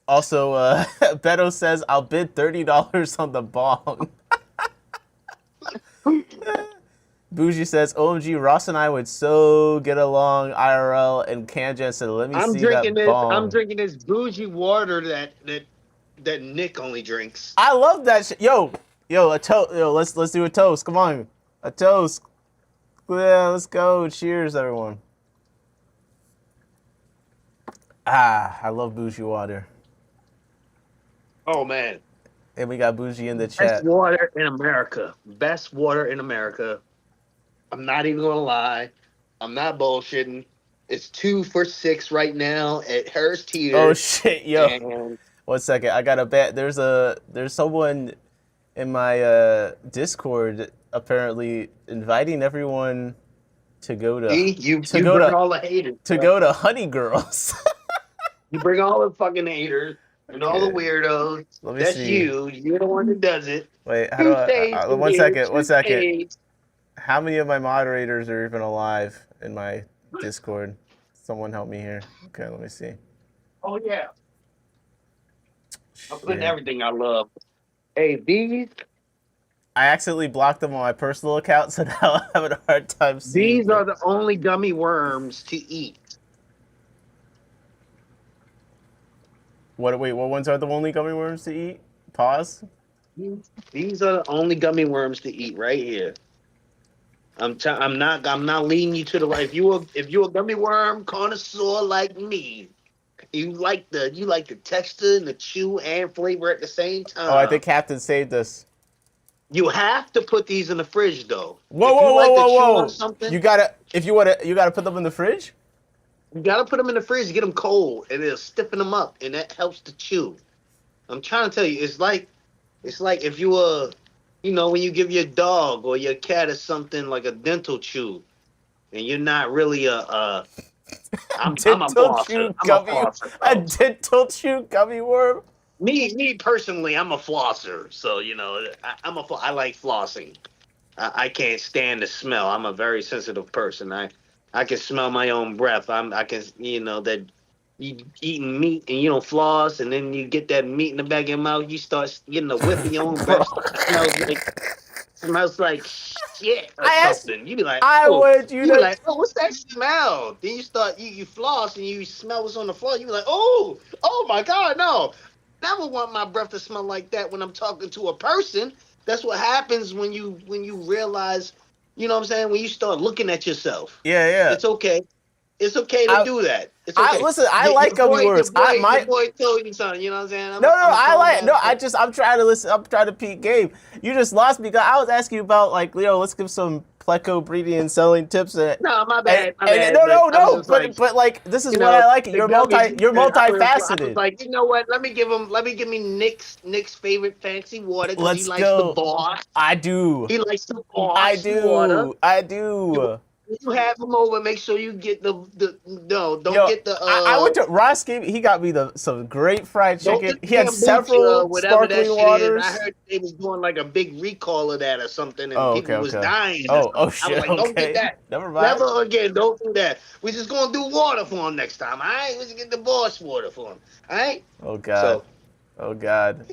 Also, Beto says I'll bid $30 on the bong. Bougie says, OMG, Ross and I would so get along IRL, and Kanjan said, let me see that I'm bong. drinking this bougie water that Nick only drinks. I love that shit. Yo, a toast. Yo, let's do a toast. Come on. A toast. Yeah, let's go. Cheers, everyone. I love bougie water. Oh man. And we got bougie in the Best chat. water in America. Best water in America. I'm not even gonna lie. I'm not bullshitting. It's 2 for $6 right now at Harris Oh Teeter. shit, yo. And 1 second. I got a bet. There's someone in my Discord apparently inviting everyone to go to see, you to you go bring to all the haters. to Bro. go to Honey Girls. You bring all the fucking haters and all the Okay. weirdos. Let me That's see. you. You're the one that does it. Wait, how do Two shades from one here, second, one two second. shades. How many of my moderators are even alive in my Discord? Someone help me here. Okay, let me see. Oh yeah. I'm putting Shit. everything I love. Hey, I accidentally blocked them on my personal account, so now I'm having a hard time seeing these are things. the only gummy worms to eat. Wait, what ones are the only gummy worms to eat? Pause. These are the only gummy worms to eat right here. I'm not leading you to the right. If you're a gummy worm connoisseur like me, you like the texture and the chew and flavor at the same Oh, I think time. Captain saved us. You have to put these in the fridge though. Whoa, If whoa, you whoa, like to whoa, chew on whoa! something, You gotta put them in the fridge. you gotta put them in the fridge, get them cold, and it'll stiffen them up, and that helps to chew. I'm trying to tell you, it's like if you were, when you give your dog or your cat or something like a dental chew, and you're not really I'm a Dental flosser. chew I'm a gummy, flosser, a bro. dental chew gummy worm. Me personally, I'm a flosser. So I like flossing. I can't stand the smell. I'm a very sensitive person. I can smell my own breath. I can that you eating meat and you don't floss, and then you get that meat in the back of your mouth. You start getting a whiff of your own Bro, breath. Smells like shit or I asked. something. You be like, I oh, wanted you to. what's that smell? Then you floss and you smell what's on the floor. You be like, oh my god, no. Never want my breath to smell like that when I'm talking to a person. That's what happens when you realize, you know what I'm saying, when you start looking at yourself. Yeah, yeah. It's okay. It's okay to I, do that. It's I okay. listen. I like gummy worms. Your boy told you something. You know what I'm saying? No, I'm no, a I calm like. No, down person. I'm trying to listen. I'm trying to peek game. You just lost me. 'Cause I was asking you about like, let's give some pleco breeding and selling tips. No, my And bad. no, But no, I was no. just like, But like, this is you what know, I like. the You're gummies. I was multifaceted. like, you know what? Let me give me Nick's favorite fancy water because he Let's likes the go. boss. I do. He likes the I boss water. do. I You do. you have him over. Make sure you get the no. Don't Yo, get the I went to Ross gave he got me some great fried don't chicken. get He the had kombucha, several whatever that sparkling shit is. I waters. heard they was doing like a big recall of that or something, and Oh, okay, people was okay. dying or Oh something. I was shit. like, don't get Okay. that. Never mind. Never again. Don't do that. We just gonna do water for him next time. All right, we just get the boss water for him. All right. Oh god. So Oh god.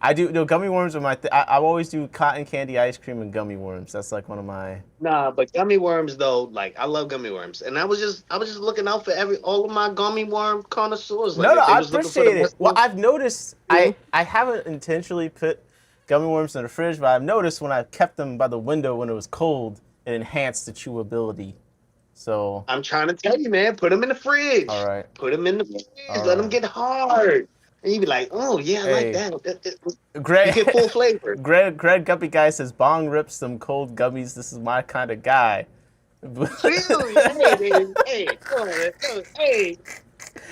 I do no gummy worms are my. I always do cotton candy ice cream and gummy worms. That's like one of my. nah, but gummy worms though, like I love gummy worms, and I was just looking out for all of my gummy worm connoisseurs. Like No, no, if they I was looking for the appreciate it. best Well, ones, I've noticed you know. I haven't intentionally put gummy worms in the fridge, but I've noticed when I kept them by the window when it was cold, it enhanced the chewability. So, I'm trying to tell you, man, put them in the all fridge. right, Put them in the all fridge. Let them right. get hard. And you be like, oh yeah, I like Hey, that. You Greg, get full flavor. Greg Guppy Guy says, "Bong rips some cold gummies. This is my kind of guy." Feel me? Hey, man. Hey, come on, man. Hey,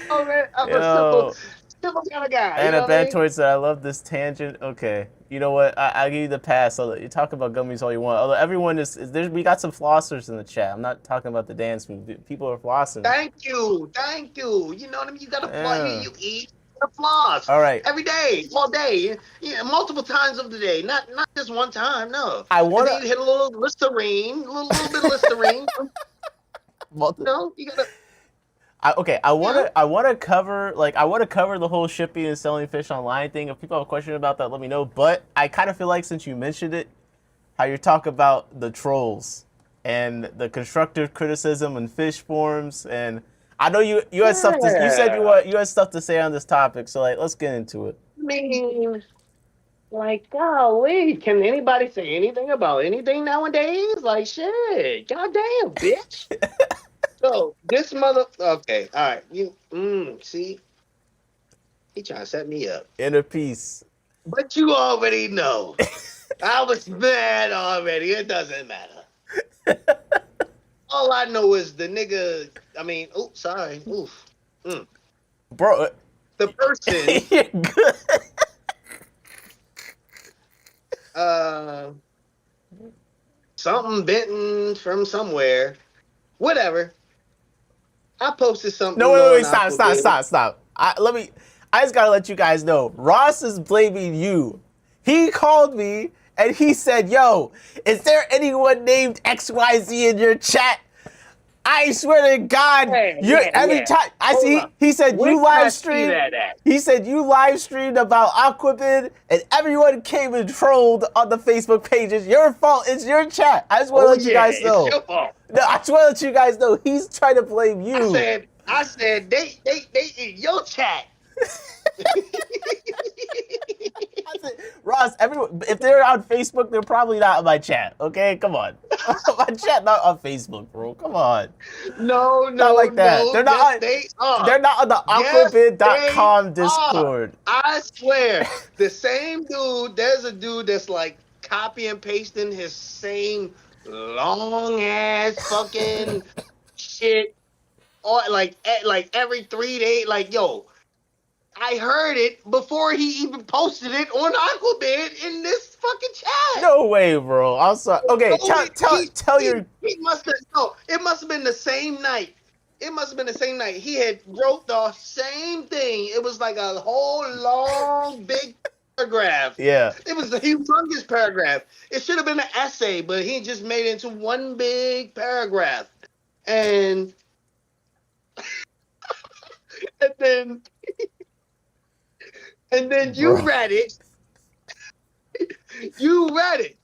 oh man, I'm a simple, Yo, simple kind of guy. You Anna know what I mean? Bantoid said, "I love this tangent." Okay, you know what? I give you the pass. You talk about gummies all you want. Although everyone is there, we got some flossers in the chat. I'm not talking about the dance move. People are flossing. Thank you, thank you. You know what I mean? You gotta floss. You, Yeah. you eat the floss All right. every day, all day, yeah, multiple times of the day. Not just one time. No. I And wanna. then you hit a little Listerine, little bit of Listerine. No, you gotta. Okay, I Yeah. wanna cover the whole shipping and selling fish online thing. If people have a question about that, let me know. But I kind of feel like since you mentioned it, how you talk about the trolls and the constructive criticism and fish forums, and I know you had stuff to you said Yeah. you had stuff to say on this topic. So let's get into it. I mean, like, golly, can anybody say anything about anything nowadays? Like, shit, goddamn, bitch. So this mother. Okay, all right. You see, he trying to set me up, Inner peace. but you already know. I was mad already. It doesn't matter. All I know is the nigga. I mean, oops, sorry. Oof. Mm. Bro. The person. You're good. Uh, something bitten from somewhere. Whatever. I posted No, something wait, on stop, Aquabid. stop. I just gotta let you guys know. Ross is blaming you. He called me and he said, "Yo, is there anyone named XYZ in your chat?" I swear to God, you're every Yeah. time I Hold see. up. He said Where you can I live see streamed. that at? He said you live streamed about Aquabid, and everyone came and trolled on the Facebook pages. Your fault. It's your chat. I just want to Oh let you yeah, guys it's know. your fault. No, I just want to let you guys know he's trying to blame you. I said they in your chat. Ross, everyone, if they're on Facebook, they're probably not in my chat. Okay, come on. My chat not on Facebook, bro. Come on. No, Not no, like that. no. They're not Yes, on. they are. They're not on the Yes, they Aquabid.com are. Discord. I swear. The same dude, there's a dude that's like copy and pasting his same long ass fucking shit or like every 3 days. Like, yo, I heard it before he even posted it on Aquabid in this fucking chat. No way, bro. I'm sorry. Okay, Oh, tell your. he must have no. It must have been the same night. It must have been the same night. He had wrote the same thing. It was like a whole long big paragraph. Yeah. It was a humongous paragraph. It should have been an essay, but he just made it into one big paragraph. And then you Bro. read it. You read it.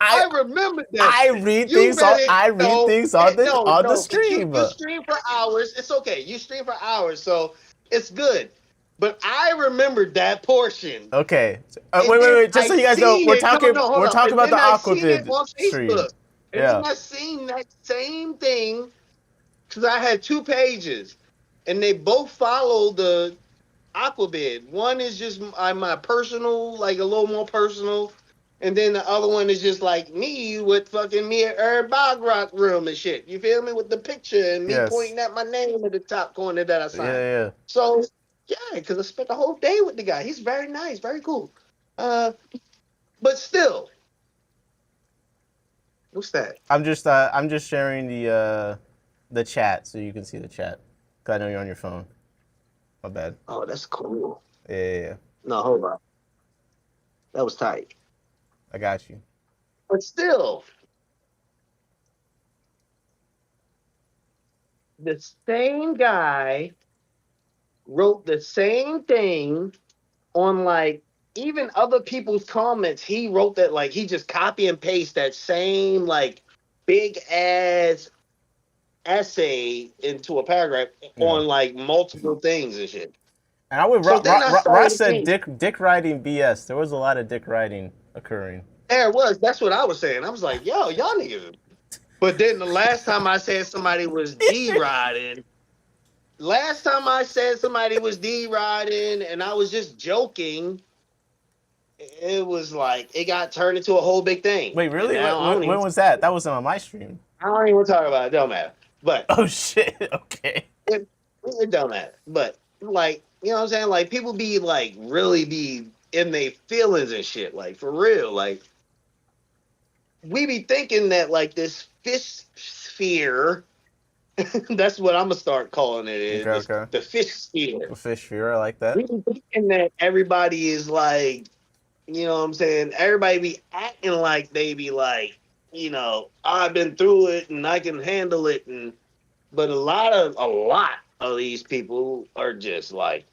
I remember that I shit. read You things read on it. I read No, things on the no, because stream. you stream for hours. It's okay. You stream for hours, so it's good. But I remembered that portion. Okay. And then Wait. Just I so you guys know, seen it. No, no, hold we're up. talking And about the then I seen it Aquabid on stream. Facebook. And Yeah. then I seen that same thing because I had two pages. And they both follow the Aquabid. One is just my personal, like a little more personal. And then the other one is just like me with fucking me at Herb Rock room and shit. You feel me? With the picture and me Yes. pointing at my name at the top corner that I signed. Yeah. So yeah, because I spent the whole day with the guy. He's very nice, very cool. But still, what's that? I'm just sharing the chat so you can see the chat. Cause I know you're on your phone. My bad. Oh, that's cool. Yeah. No, hold on. That was tight. I got you. But still, the same guy wrote the same thing on like even other people's comments. He wrote that like he just copy and paste that same like big ass essay into a paragraph on like multiple things and shit. And I would So then I started Ross to said think, dick riding BS. There was a lot of dick riding occurring. there it was. That's what I was saying. I was like, yo, y'all niggas. But then the last time I said somebody was D riding, last time I said somebody was D-riding and I was just joking, it was like it got turned into a whole big thing. Wait, And really? now When was that? That wasn't on my stream. I don't even talk about it. Don't matter. But Oh shit. Okay. it don't matter. But like, you know what I'm saying? Like people be like really be in their feelings and shit. Like for real. Like we be thinking that like this fish sphere, that's what I'm gonna start calling it is Okay. Okay. the fish sphere. A fish fear. I like that. We be thinking that everybody is like, you know what I'm saying? Everybody be acting like they be like, you know, I've been through it and I can handle it, and but a lot of these people are just like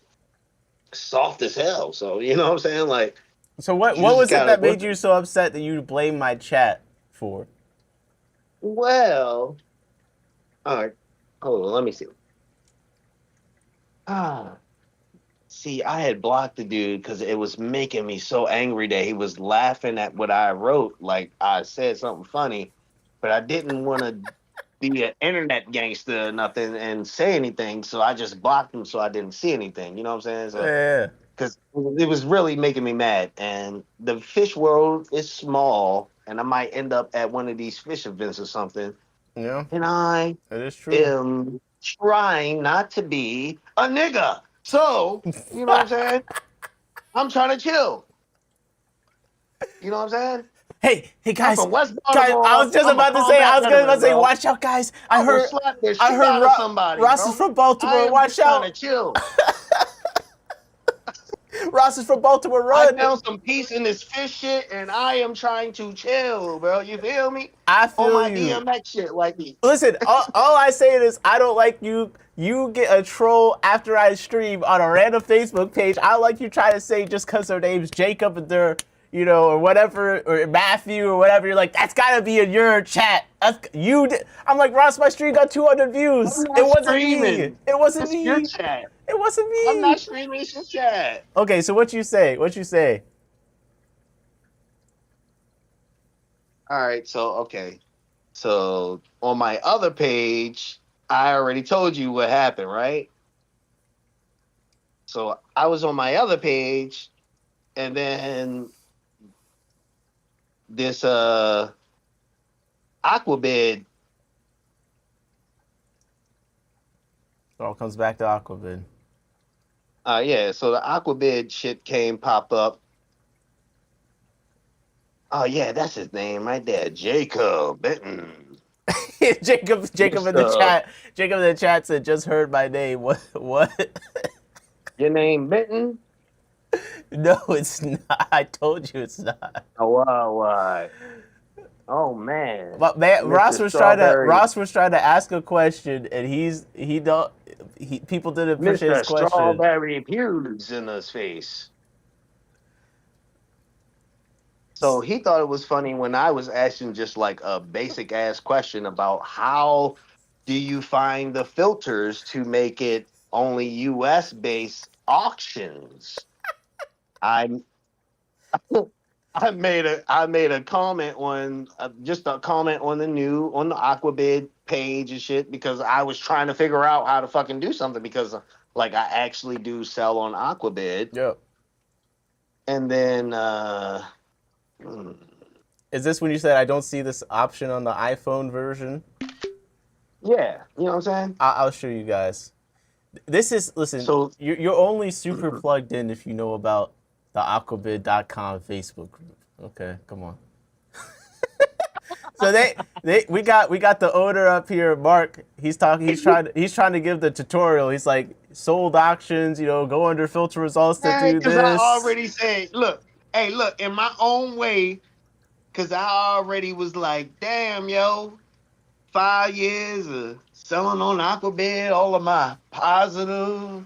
soft as hell. So you know what I'm saying? Like So what? you What just was it gotta that work. made you so upset that you blame my chat for? Well, all right. Hold on, let me see. Ah, see, I had blocked the dude because it was making me so angry that he was laughing at what I wrote. Like I said something funny, but I didn't want to be an internet gangster or nothing and say anything. So I just blocked him so I didn't see anything. You know what I'm saying? So Yeah. because it was really making me mad. And the fish world is small, and I might end up at one of these fish events or something. Yeah. And I It is true. am trying not to be a nigga. So, you know what I'm saying? I'm trying to chill. You know what I'm saying? Hey I'm guys, from West guys! I Baltimore. was just I'm a about to say, combat veteran, bro. watch out, guys! I will slap the I shit heard out of somebody, Ross is bro. from I Baltimore. am Watch just trying to out! chill. Ross is from Baltimore. I Run! found some peace in this fish shit, and I am trying to chill, bro. You feel me? I On feel my you. DMX shit, like me. Listen, all I say is I don't like you. You get a troll after I stream on a random Facebook page. I don't like you try to say just because their name's Jacob and they're, you know, or whatever, or Matthew or whatever. You're like, that's gotta be in your chat. I'm like, Ross, my stream got 200 I'm views. It not wasn't me. streaming. It wasn't It's your me. chat. It wasn't I'm me. not streaming. It's your chat. Okay, so what you say? What you say? All right. So okay. So on my other page, I already told you what happened, right? So I was on my other page, and then this Aquabid. It all comes back to Aquabid. Yeah, so the Aquabid shit came pop up. Oh yeah, that's his name right there, Jacob Benton. Jacob What's in the up? chat. Jacob in the chat said, "Just heard my name." What? What? Your name Benton? No, it's not. I told you it's not. Oh wow. Oh man, But man, Mr. Strawberry, Ross was trying to ask a question, and he don't. People didn't appreciate his Mr. question. Strawberry Pubes in his face. So he thought it was funny when I was asking just like a basic ass question about how do you find the filters to make it only US based auctions. I I made a comment on just a comment on the Aquabid page and shit because I was trying to figure out how to fucking do something because like I actually do sell on Aquabid, Yep. and then Is this when you said I don't see this option on the iPhone version? yeah, you know what I'm saying. I'll show you guys. This is listen. So You're only super plugged in if you know about the Aquabid.com Facebook group. Okay, come on. So we got the owner up here, Mark. He's talking. He's trying to give the tutorial. He's like sold auctions. You know, go under filter results to do because I this. already said, look, hey, look, in my own way, because I already was like, damn, yo, 5 years of selling on Aquabed, all of my positive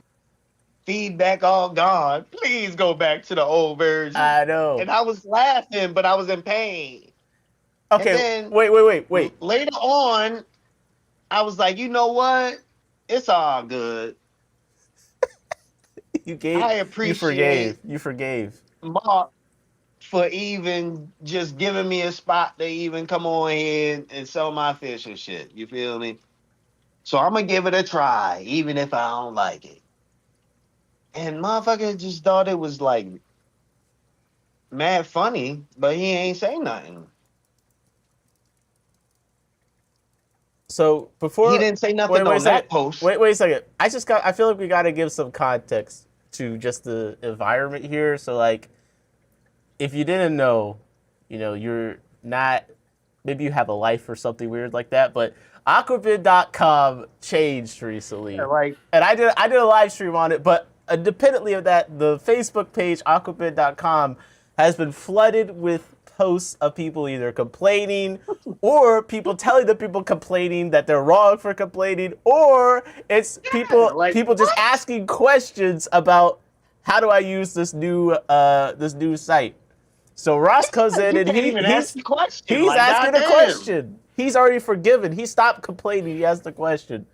feedback all gone. Please go back to the old version. I know. And I was laughing, but I was in pain. And Okay, then wait. later on, I was like, you know what? It's all good. I You forgave. appreciate You forgave. Mark for even just giving me a spot to even come on here and sell my fish and shit. You feel me? So I'm gonna give it a try, even if I don't like it. And motherfucker just thought it was like mad funny, but he ain't say nothing. So He before, didn't say wait, nothing wait a on second. that post. Wait a second. I feel like we got to give some context to just the environment here. So like, if you didn't know, you're not, maybe you have a life or something weird like that, but Aquabid.com changed Yeah, recently. like And I did a live stream on it, but independently of that, the Facebook page Aquabid.com has been flooded with posts of people either complaining or people telling the people complaining that they're wrong for complaining, or it's yeah, people like people just what? asking questions about how do I use this new site. So Ross comes Yeah, in you and can't even ask the question. he's Like asking a goddamn. question. He's already forgiven. He stopped complaining. He asked the question.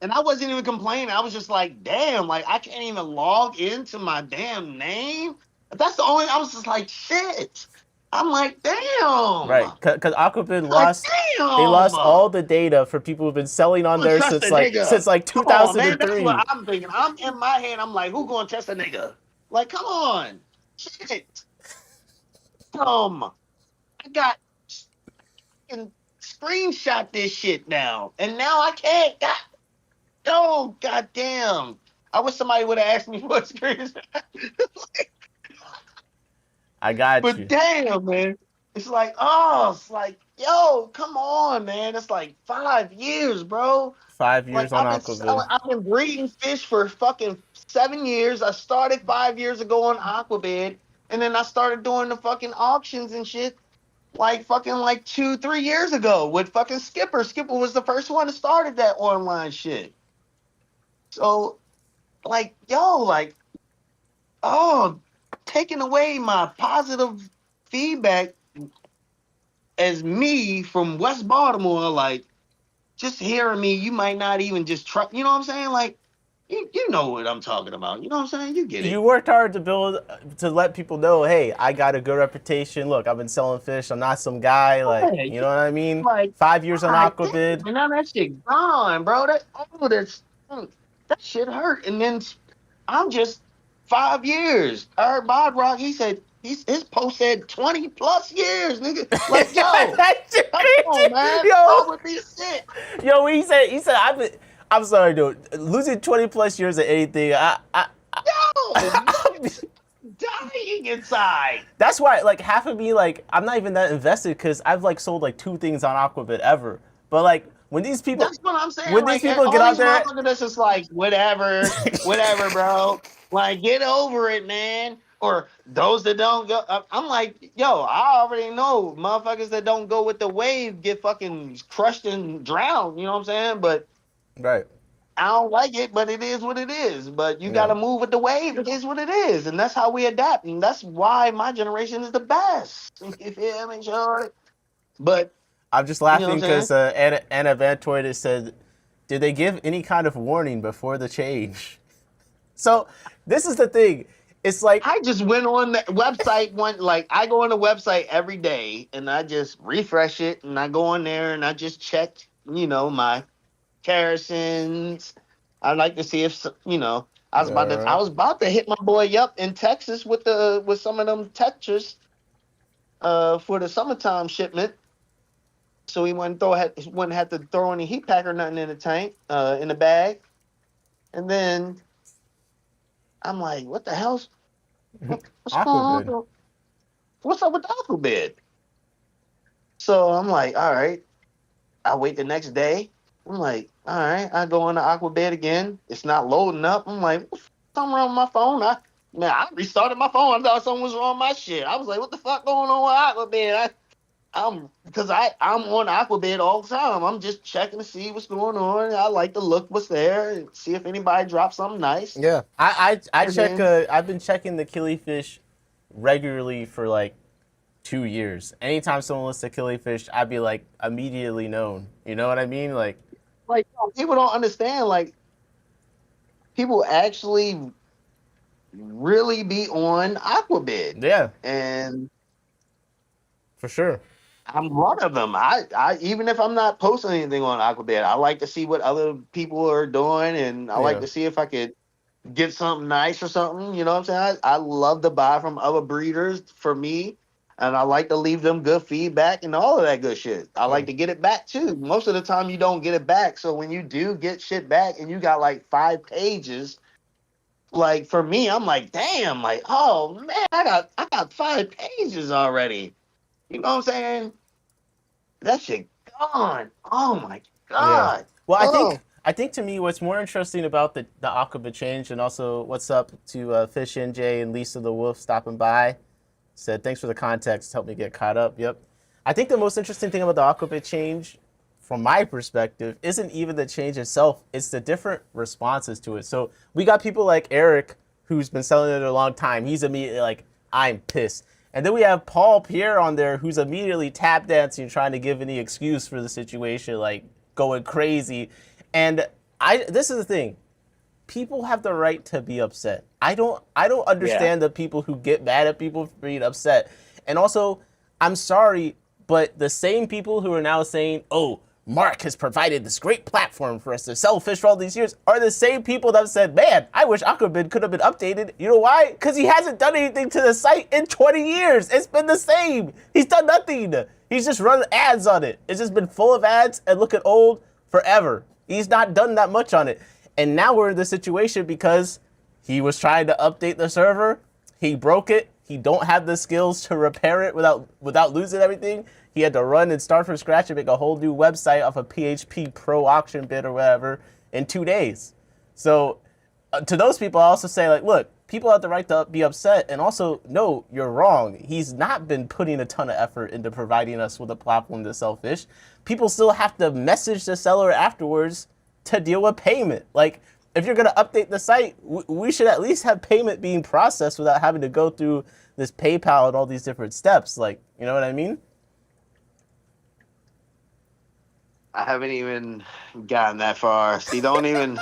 And I wasn't even complaining. I was just like, damn, like I can't even log into my damn name. That's the only. I was just like, shit. I'm like, damn. Right, because Aquabid Like, lost. They damn. lost all the data for people who've been selling on Who there trust a nigga? since like Come on, man. That's what 2003. I'm thinking. I'm in my head. I'm like, who gonna trust a nigga? Like, come on, shit. I got fucking screenshot this shit now, and now I can't. God, oh, goddamn. I wish somebody would have asked me for a screenshot. I got But you. damn, man. It's like, yo, come on, man. It's like 5 years, bro. 5 years Like on Aquabid. I've been breeding fish for fucking 7 years. I started 5 years ago on Aquabid, and then I started doing the fucking auctions and shit like fucking like 2, 3 years ago with fucking Skipper. Skipper was the first one that started that online shit. So like, yo, like, oh, taking away my positive feedback as me from West Baltimore, like just hearing me, you might not even just try. You know what I'm saying? Like, you know what I'm talking about. You know what I'm saying? You get You it. worked hard to let people know, hey, I got a good reputation. Look, I've been selling fish. I'm not some guy. Like, Hey, you know what I mean? like, 5 years on God damn, Aquabid. and now that shit gone, bro. That shit hurt. And then I'm just 5 years. I heard Bob Rock. He said his post said 20 plus years, nigga. Like, yo, That shit come on, man. crazy. Go Yo, with me, shit. yo, he said, I'm sorry, dude. Losing 20 plus years of anything, Yo, what? Dying inside. that's why, like, half of me, like, I'm not even that invested because I've, like, sold, like, two things on Aquabit ever. But, like, That's what I'm saying. when these Like people get all out these there, motherfuckers that's just like whatever, bro. Like get over it, man. Or those that don't go. I'm like, yo, I already know motherfuckers that don't go with the wave get fucking crushed and drowned. You know what I'm saying? But right, I don't like it. But it is what it is. But you got yeah. to move with the wave. It is what it is, and that's how we adapt. And that's why my generation is the best. You feel me, sure? But I'm just you know what laughing I'm saying? because Anna Vantoid said, did they give any kind of warning before the change? So this is the thing. It's like, I just went on the website I go on the website every day and I just refresh it and I go on there and I just check, my Harrisons. I like to see if I was about to hit my boy up in Texas with some of them textures for the summertime shipment. So he wouldn't have to throw any heat pack or nothing in the tank, in the bag. And then I'm like, what the hell's what's going Aquabid. on? What's up with the alphabet? So I'm like, all right. I wait the next day. I'm like, all right. I go on the Aquabed again. It's not loading up. I'm like, what's something wrong with my phone? I restarted my phone. I thought something was wrong with my shit. I was like, what the fuck going on with Aquabed? I'm on Aquabed all the time. I'm just checking to see what's going on. I like to look what's there and see if anybody drops something nice. Yeah, I And check. then I've been checking the killifish regularly for like 2 years. Anytime someone lists a killifish, I'd be like immediately known. You know what I mean? Like, like people don't understand. Like people actually really be on Aquabid. yeah, And for sure. I'm one of them. I even if I'm not posting anything on Aquabid, I like to see what other people are doing, and I like Yeah. to see if I could get something nice or something. You know what I'm saying? I love to buy from other breeders for me, and I like to leave them good feedback and all of that good shit. I like Mm. to get it back too. Most of the time, you don't get it back. So when you do get shit back, and you got like 5 pages, like for me, I'm like, damn, like oh man, I got 5 pages already. You know what I'm saying? That shit gone. Oh my Yeah. god. Well, Oh. I think to me, what's more interesting about the Aquabid change, and also what's up to Fish NJ and Lisa the Wolf stopping by. Said thanks for the context, helped me get caught up. Yep. I think the most interesting thing about the Aquabit change, from my perspective, isn't even the change itself. It's the different responses to it. So we got people like Eric, who's been selling it a long time. He's immediately like, I'm pissed. And then we have Paul Pierre on there, who's immediately tap dancing, trying to give any excuse for the situation, like going crazy. And this is the thing, people have the right to be upset. I don't Yeah. understand the people who get mad at people for being upset. And also, I'm sorry, but the same people who are now saying, "Oh, Mark has provided this great platform for us to sell fish for all these years," are the same people that have said, "Man, I wish Aquabid could have been updated." You know why? Because he hasn't done anything to the site in 20 years. It's been the same. He's done nothing. He's just run ads on it. It's just been full of ads and looking old forever. He's not done that much on it. And now we're in this situation because he was trying to update the server. He broke it. He don't have the skills to repair it without losing everything. He had to run and start from scratch and make a whole new website off a PHP Pro auction bid or whatever in 2 days. So to those people, I also say, like, look, people have the right to be upset, and also, no, you're wrong. He's not been putting a ton of effort into providing us with a platform to sell fish. People still have to message the seller afterwards to deal with payment. Like, if you're gonna update the site, we should at least have payment being processed without having to go through this PayPal and all these different steps. Like, you know what I mean? I haven't even gotten that far. See, don't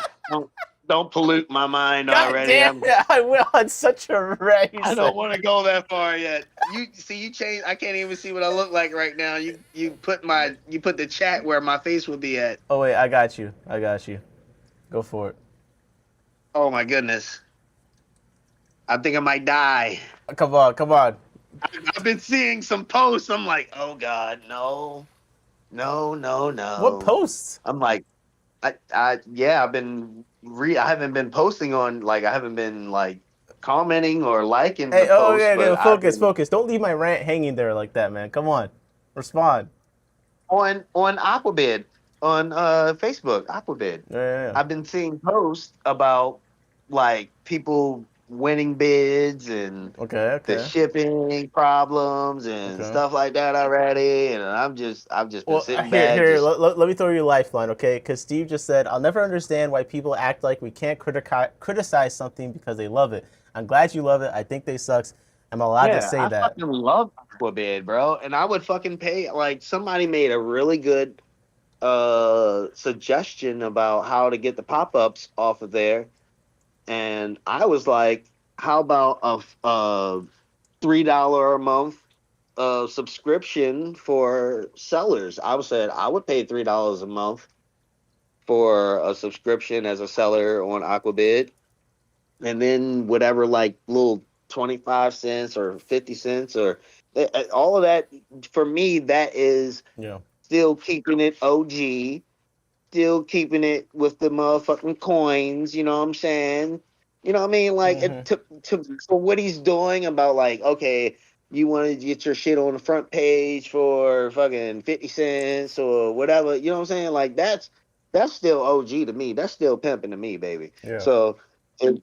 don't pollute my mind God already. damn it! I went on such a rant. You I said, don't want to go that far yet. You see, you change. I can't even see what I look like right now. You put the chat where my face would be at. "Oh wait, I got you. I got you. Go for it." Oh my goodness. I think I might die. Come on, come on. I've been seeing some posts. I'm like, oh god, no, no, no, What no. posts? I'm like, yeah, I haven't been posting on, like, I haven't been like commenting or liking Hey, the oh, posts, okay, but okay, I've focus, been focus. Don't leave my rant hanging there like that, man. Come on, respond. on Aquabid on Facebook, Aquabid. Yeah, yeah, yeah. I've been seeing posts about like people winning bids and Okay, the okay, shipping problems and okay. stuff like that already, and I've just been Well, sitting here, back, here. just Let me throw you a lifeline, okay? Because Steve just said, "I'll never understand why people act like we can't criticize something because they love it. I'm glad you love it. I think they sucks. I'm allowed to yeah, say I that." fucking love Aquabid, bro, and I would fucking pay. Like somebody made a really good suggestion about how to get the pop-ups off of there, and I was like, how about a $3 a month subscription for sellers? I said I would pay $3 a month for a subscription as a seller on Aquabid, and then whatever, like little 25 cents or 50 cents or all of that, for me that is Yeah. still keeping it OG, still keeping it with the motherfucking coins. You know what I'm saying? You know what I mean? Like Mm-hmm. it to for what he's doing about, like, okay, you want to get your shit on the front page for fucking 50 cents or whatever. You know what I'm saying? Like that's still OG to me. That's still pimping to me, baby. Yeah. So it,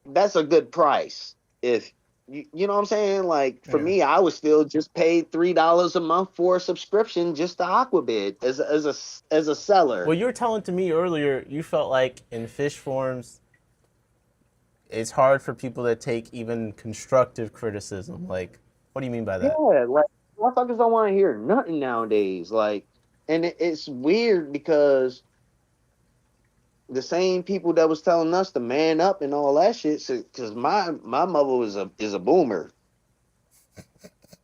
that's a good price. If you know what I'm saying? Like for Yeah. me, I would still just pay $3 a month for a subscription just to Aquabid as a seller. Well, you were telling to me earlier you felt like in fish forums it's hard for people to take even constructive criticism. Like, what do you mean by that? Yeah, like motherfuckers don't want to hear nothing nowadays. Like, and it's weird because the same people that was telling us to man up and all that shit. Because my mother is a boomer.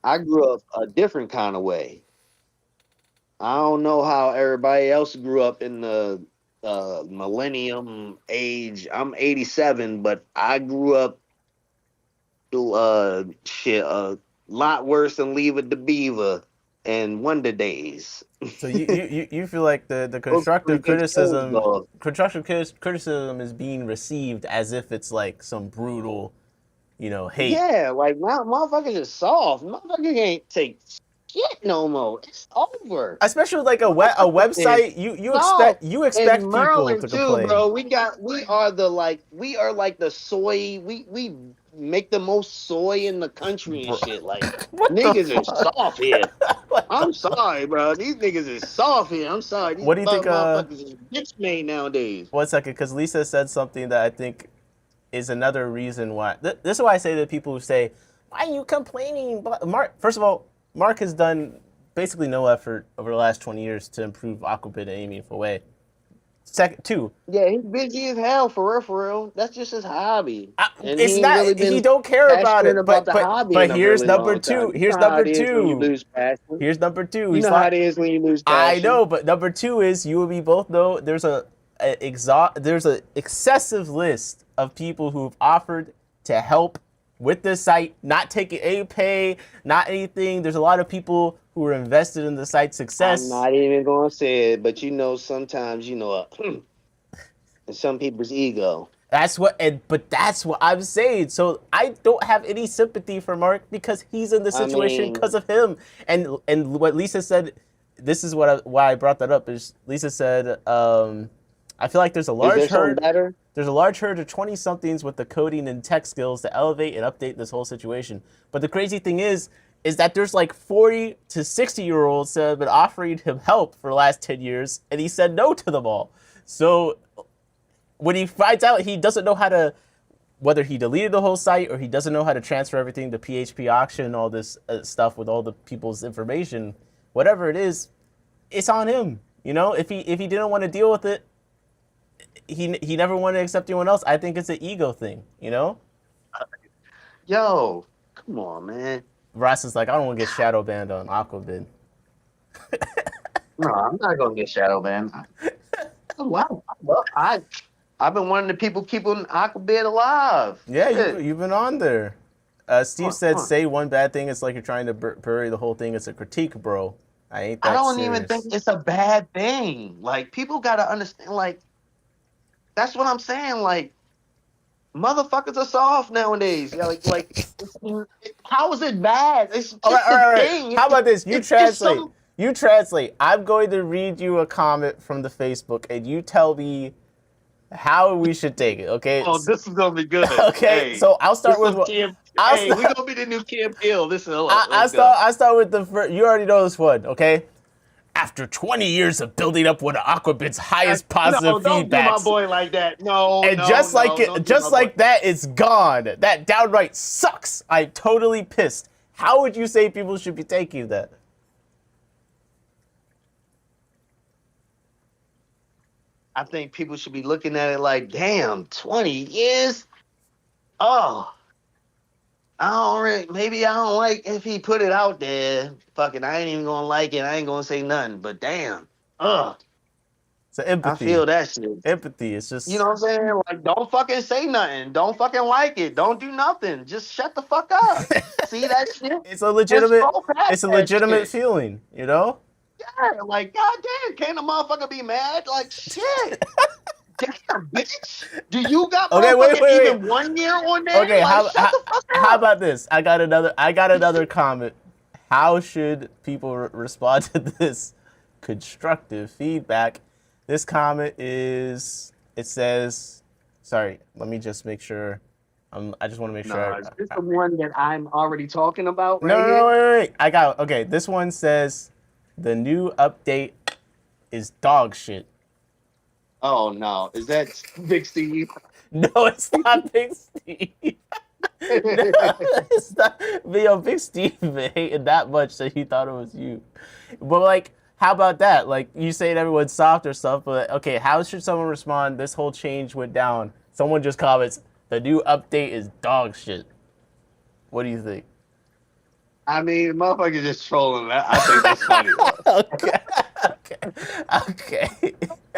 I grew up a different kind of way. I don't know how everybody else grew up in the millennium age. I'm 87, but I grew up shit a lot worse than Leave It to Beaver and Wonder Days. So you feel like the Those freaking shows, dog. criticism is being received as if it's like some brutal, hate. Yeah, like motherfuckers is soft. Motherfuckers can't take shit no more. It's over. Especially like a Motherfuckers is website, you soft. expect you In expect people Maryland to too, complain. bro. We are like the soy. We make the most soy in the country and Bro, shit. Like what the niggas is fuck? soft here. What the I'm fuck? sorry, bro. These niggas is soft here. I'm sorry. These What do you think? motherfuckers is bitch made nowadays. 1 second, because Lisa said something that I think is another reason why. This is why I say to people who say, "Why are you complaining?" Mark, first of all, Mark has done basically no effort over the last 20 years to improve Aquabid in any meaningful way. Second, two, Yeah, he's busy as hell for real, for real. That's just his hobby, and it's he ain't not. really He been don't care about passionate it. about But the but hobby but in a here's really number long two. time. You Here's know how number it is when you two. lose passion. Here's number two. You He's know how not. it is when you lose I passion. know, but number two is you and me both know there's a excessive list of people who've offered to help with this site, not taking any pay, not anything. There's a lot of people who are invested in the site's I'm success. not even gonna say it, but sometimes in some people's ego. But that's what I'm saying. So I don't have any sympathy for Mark because he's in the I situation because mean, of him. And what Lisa said, this is why I brought that up is Lisa said, I feel like is there something better? there's a large herd of 20 somethings with the coding and tech skills to elevate and update this whole situation. But the crazy thing is that there's like 40 to 60-year-olds that have been offering him help for the last 10 years, and he said no to them all. So when he finds out he doesn't know how to, whether he deleted the whole site or he doesn't know how to transfer everything to PHP auction, all this stuff with all the people's information, whatever it is, it's on him. If he didn't want to deal with it, he never wanted to accept anyone else. I think it's an ego thing. Yo, come on, man. Ross is like, I don't want to get shadow banned on Aquabid. No, I'm not gonna get shadow banned. Wow, I've been one of the people keeping Aquabid alive. Yeah, Shit. you've been on there. Steve said, say one bad thing, it's like you're trying to bury the whole thing. It's a critique, bro. I ain't that I don't serious. even think it's a bad thing. Like people gotta understand. Like that's what I'm saying. Like motherfuckers are soft nowadays. Yeah, how is it bad? It's just All a right. thing. How about this? It's some. You translate. I'm going to read you a comment from the Facebook, and you tell me how we should take it. Okay. Oh, this is gonna be good. Okay. Hey, So I'll start with what. Hey, we're gonna be the new Kim Hill. Listen, hold up, let's go. I start with the first. You already know this one. Okay. After 20 years of building up one of Aquabit's highest positive No, don't do my feedbacks, boy like that. No, and no, just like no, don't do just my like boy. that, it's gone. That downright sucks. I'm totally pissed. How would you say people should be taking that? I think people should be looking at it like, damn, 20 years? Oh, maybe I don't like if he put it out there. Fuck it, I ain't even gonna like it. I ain't gonna say nothing. But damn, So I empathy. feel that shit. Empathy. It's just. You know what I'm saying? Like, don't fucking say nothing. Don't fucking like it. Don't do nothing. Just shut the fuck up. See that shit? It's a legitimate. scroll past It's a that legitimate shit. feeling. You know. Yeah, like, goddamn, can't a motherfucker be mad? Like, shit. Damn, bitch. Do you got Okay, wait. even 1 year on there? Okay, Like, shut the fuck how up. about this? I got another comment. How should people respond to this constructive feedback? This comment it says, sorry, let me just make sure. I just want to make sure. Is this the one that I'm already talking about No, right no, here? wait. Okay, this one says the new update is dog shit. Oh, no. Is that Big Steve? No, it's not Big Steve. No, it's not. Big Steve hated that much that he thought it was you. But like, how about that? Like, you saying everyone's soft or stuff, but okay, how should someone respond? This whole change went down. Someone just comments, the new update is dog shit. What do you think? I mean, motherfuckers just trolling. I think that's funny though. Okay. Okay.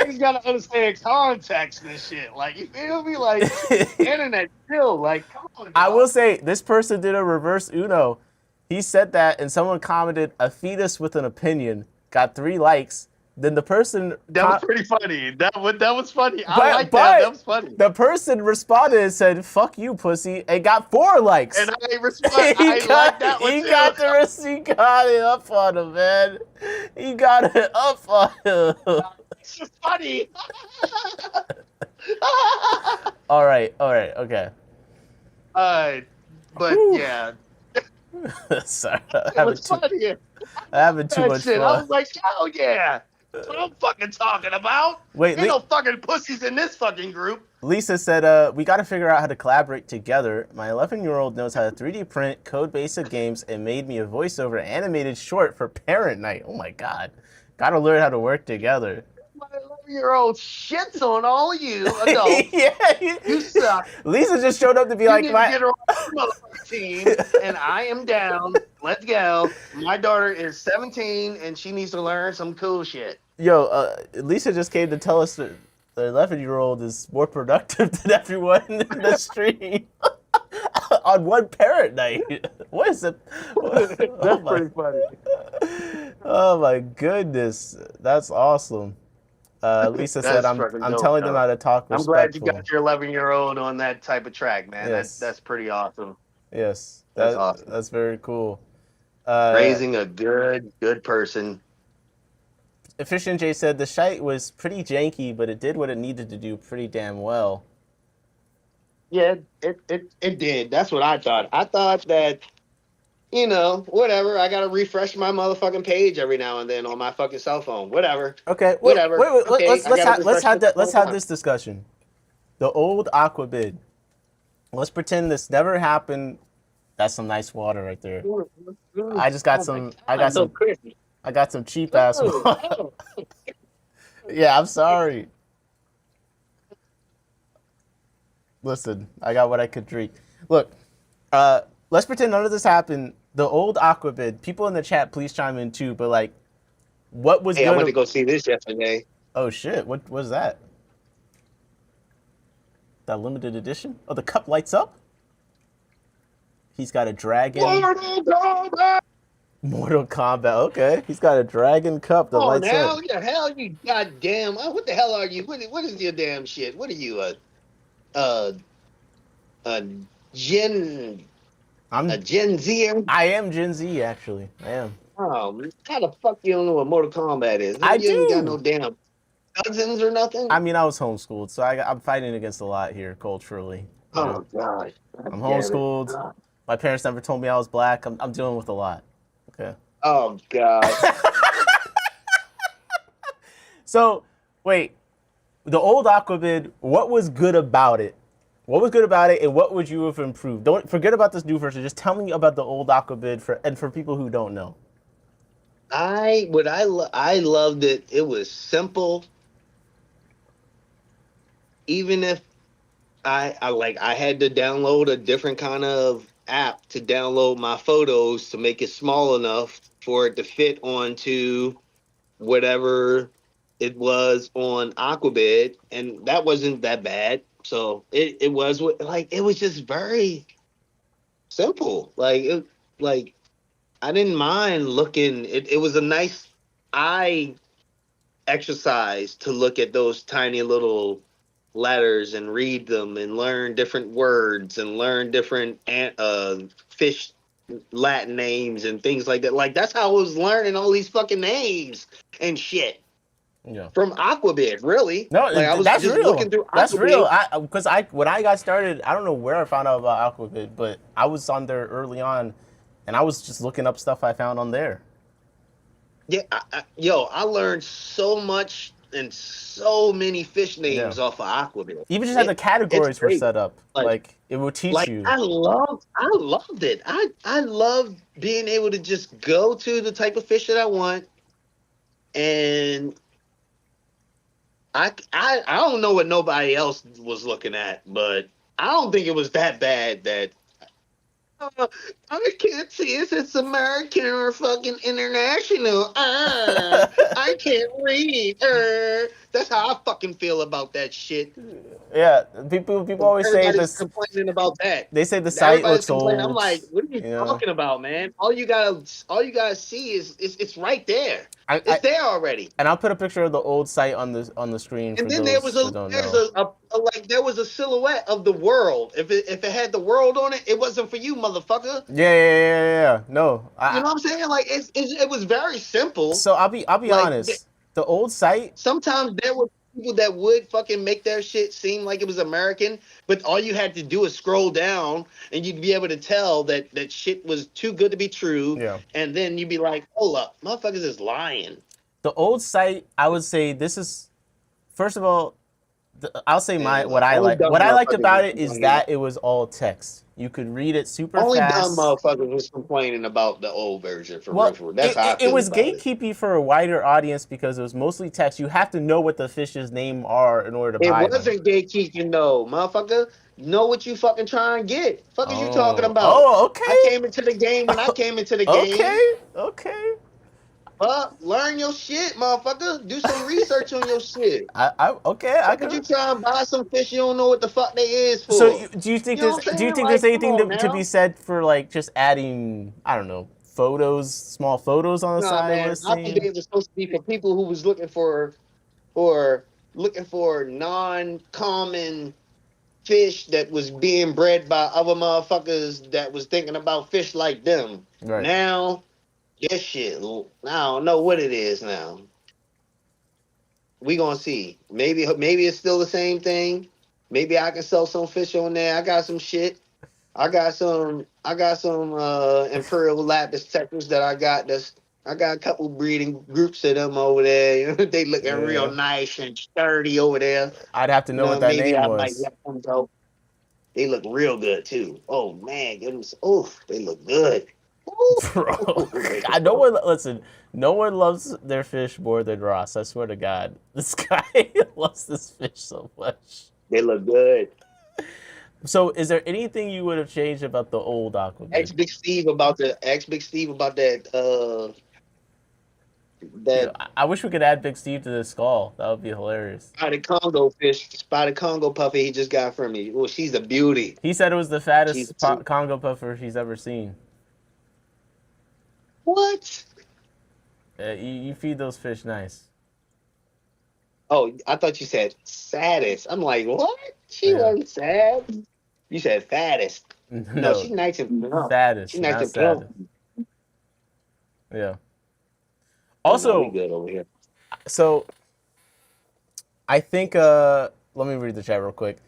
You gotta understand context and shit. Like, you feel me? Like, internet chill. Like, come on, I will dog. say this person did a reverse Uno. He said that, and someone commented a fetus with an opinion, got 3 likes. Then the person, That was pretty funny. That was funny. I but like that. That was but funny. the person responded and said, "Fuck you, pussy," and got 4 likes. And I ain't respond. I ain't like that one he too. got he got it up on him, man. He got it up on him. It's just funny. All right, okay. But Whew. yeah, Sorry, it was funny. having too That much shit. I fun. was like, hell yeah. That's what I'm fucking talking about. Wait, Ain't no fucking pussies in this fucking group. Lisa said, we got to figure out how to collaborate together. My 11-year-old knows how to 3D print, code basic games, and made me a voiceover animated short for parent night. Oh my God. Got to learn how to work together. My 11-year-old shits on all you adults. Yeah. You suck. Lisa just showed up to be You like, need to get her on the motherfucking team, and I am down. Let's go. My daughter is 17, and she needs to learn some cool shit. yo, Lisa just came to tell us that the 11-year-old is more productive than everyone in the stream on one parent night. What is it? That's pretty funny. Oh my goodness, that's awesome. Lisa said, That's "I'm fucking dope, telling them though. how to talk I'm glad you respectful." got your 11-year-old on that type of track, man. Yes. That's pretty awesome. Yes, That's awesome. that's very cool. Raising a good person. Efficient J said the shite was pretty janky, but it did what it needed to do pretty damn well. Yeah, it did. That's what I thought. I thought that, whatever. I gotta refresh my motherfucking page every now and then on my fucking cell phone. Whatever. Okay, Whatever. wait, Okay, let's have this discussion. The old Aquabid. Let's pretend this never happened. That's some nice water right there. I just got I got some cheap ass water. Yeah, I'm sorry. Listen, I got what I could drink. Look, let's pretend none of this happened. The old Aquabid, people in the chat, please chime in too. But like, what was Hey, I good? went to go see this yesterday. Oh shit! What was that? That limited edition? Oh, the cup lights up. He's got a dragon. Mortal Kombat! Mortal Kombat. Okay, he's got a dragon cup that Oh, lights now, up. the hell, you goddamn! What the hell are you? What is your damn shit? What are you, a Gen I'm. a Gen Zer? I am Gen Z actually. I am. Oh, how the fuck you don't know what Mortal Kombat is? I You ain't got no do. damn cousins or nothing? I mean, I was homeschooled, so I'm fighting against a lot here culturally. You Oh, know? gosh. I'm Damn it. homeschooled. My parents never told me I was black. I'm dealing with a lot. Okay. Oh, God. So, wait. The old Aquabid, what was good about it? What was good about it, and what would you have improved? Don't forget about this new version. Just tell me about the old Aquabid for people who don't know. I loved it. It was simple. Even if I had to download a different kind of app to download my photos to make it small enough for it to fit onto whatever it was on Aquabid, and that wasn't that bad. So it was it was just very simple. Like I didn't mind looking. It was a nice eye exercise to look at those tiny little letters and read them and learn different words and learn different fish Latin names and things like that. Like, that's how I was learning all these fucking names and shit Yeah. from Aquabid. Really? No, Like, I was that's just real. looking through That's Aquabid. real. Because when I got started, I don't know where I found out about Aquabid, but I was on there early on, and I was just looking up stuff I found on there. Yeah, I learned so much and so many fish names off of Aquabid. Even just how the categories were great. set up, like it will teach you. I loved it. I loved being able to just go to the type of fish that I want, and I don't know what nobody else was looking at, but I don't think it was that bad that I can't see if it's American or fucking international. I can't read. That's how I fucking feel about that shit. Yeah, people always say Everybody's this. complaining about that. They say the site Everybody's looks complaining. I'm old. like, what are you You know, talking about, man? All you gotta see is it's right there. I It's there already. and I'll put a picture of the old site on the screen And for then there was those a that don't there's know. there was a silhouette of the world. If it had the world on it, it wasn't for you, motherfucker. Yeah. No, You know what I'm saying? Like it was very simple. so I'll be Like honest. The old site, sometimes there were people that would fucking make their shit seem like it was American, but all you had to do is scroll down and you'd be able to tell that shit was too good to be true. yeah. And then you'd be like, hold up, motherfuckers is lying. The old site, I would say this is first of all, I'll say And what I only like. dumb What I liked motherfuckers about was it is complaining. that it was all text. You could read it super Only dumb fast. motherfuckers was complaining about the old version for real. Well, For real. That's how I it feel was about it. gatekeeping for a wider audience because it was mostly text. You have to know what the fish's name are in order to It buy them. wasn't gatekeeping though, motherfucker. Know what you fucking trying to get. Fuck is you talking about? I Okay. came into the game when I came into the game. Okay. Learn your shit, motherfucker. Do some research on your shit. Okay. I Fuck would you could. try and buy some fish you don't know what the fuck they is So, for? You know what I'm do you saying? think there's Like, come anything on to be now. said for like just adding, I don't know, photos, small photos on the Nah, side man. I think listing? it was supposed to be for people who was for non-common fish that was being bred by other motherfuckers that was thinking about fish like them. Right. Now, this shit, I don't know what it is now. We gonna see. Maybe it's still the same thing. Maybe I can sell some fish on there. I got some shit. I got some imperial lapis textures that I got a couple breeding groups of them over there. They looking real Yeah. nice and sturdy over there. I'd have to You know what know, that maybe name I might was. let them go. They look real good too. Oh man, goodness. Oh, they look good. Bro, They I look no good. one listen. No one loves their fish more than Ross. I swear to God, this guy loves this fish so much. They look good. So, is there anything you would have changed about the old Aquabid? Ask Big Steve about that Dude, that I wish we could add Big Steve to this call. That would be hilarious. spotted Congo puppy he just got from me. Oh, she's a beauty. He said it was the She's fattest Congo puffer he's ever seen. what? You feed those fish nice. Oh, I thought you said saddest. I'm like, what? She Yeah. wasn't sad. You said fattest. No, No, she's nice and plump. She's fattest, nice not and plump. saddest. Yeah. Oh no, we Also, good over here. so I think let me read the chat real quick.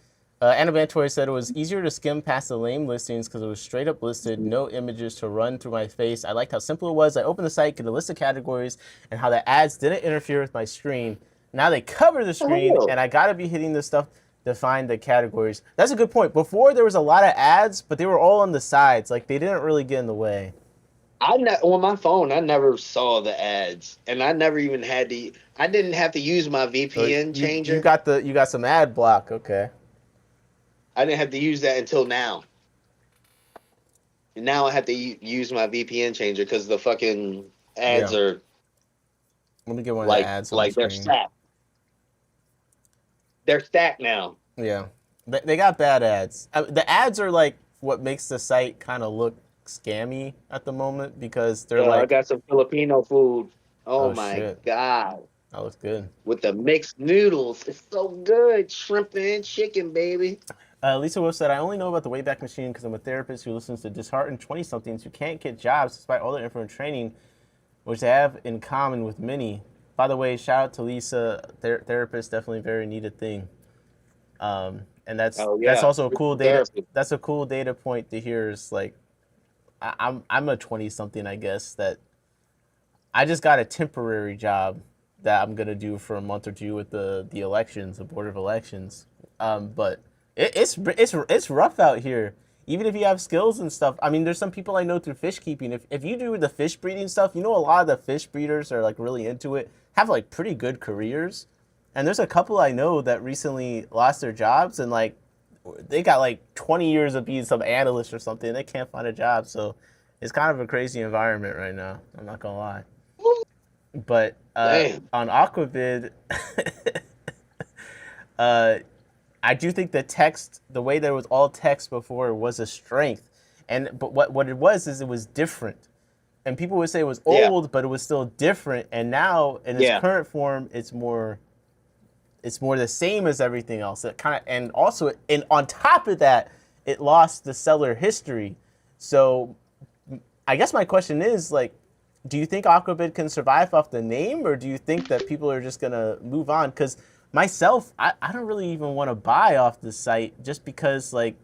Anna Bantoy said it was easier to skim past the lame listings because it was straight up listed, no images to run through my face. I liked how simple it was. I opened the site, get a list of categories, and how the ads didn't interfere with my screen. Now they cover the screen, Oh, and I gotta be hitting this stuff to find the categories. That's a good point. Before there was a lot of ads, but they were all on the sides. Like they didn't really get in the way. on my phone, I never saw the ads, and I never even had to. I didn't have to use my So VPN you changer. got you got some ad block. Okay. I didn't have to use that until now. And now I have to use my VPN changer because the fucking Yeah. ads are Let me get one of the ads on the they're screen. stacked. They're stacked now. Yeah, they got bad ads. The ads are like what makes the site kind of look scammy at the moment because they're Yo, I like, got some Filipino food. Oh oh my shit, god. that looks good. With the mixed noodles. It's so good. Shrimp and chicken, baby. Lisa Wolf said, I only know about the Wayback Machine because I'm a therapist who listens to disheartened 20-somethings who can't get jobs despite all their info and training, which they have in common with many. By the way, shout out to Lisa, therapist, definitely a very needed thing. And Oh that's yeah. also a cool data. Therapy. That's a cool data point to hear. Is like I'm a 20-something, I guess, that I just got a temporary job that I'm gonna do for a month or two with the elections, the board of elections. But it's rough out here. Even if you have skills and stuff. I mean, there's some people I know through fish keeping. If you do the fish breeding stuff, you know a lot of the fish breeders are like really into it, have like pretty good careers. And there's a couple I know that recently lost their jobs and like they got like 20 years of being some analyst or something. And they can't find a job. So It's kind of a crazy environment right now. I'm not gonna lie. But Damn. on Aquabid, uh, I do think the text, the way there was all text before, was a strength. And but what it was is it was different. And people would say it was Yeah. old, but it was still different. And now in its Yeah. current form, it's more the same as everything else. It kind of, and also, and on top of that, it lost the seller history. So I guess my question is like, do you think Aquabid can survive off the name, or do you think that people are just gonna move on? Because myself, I don't really even want to buy off the site just because like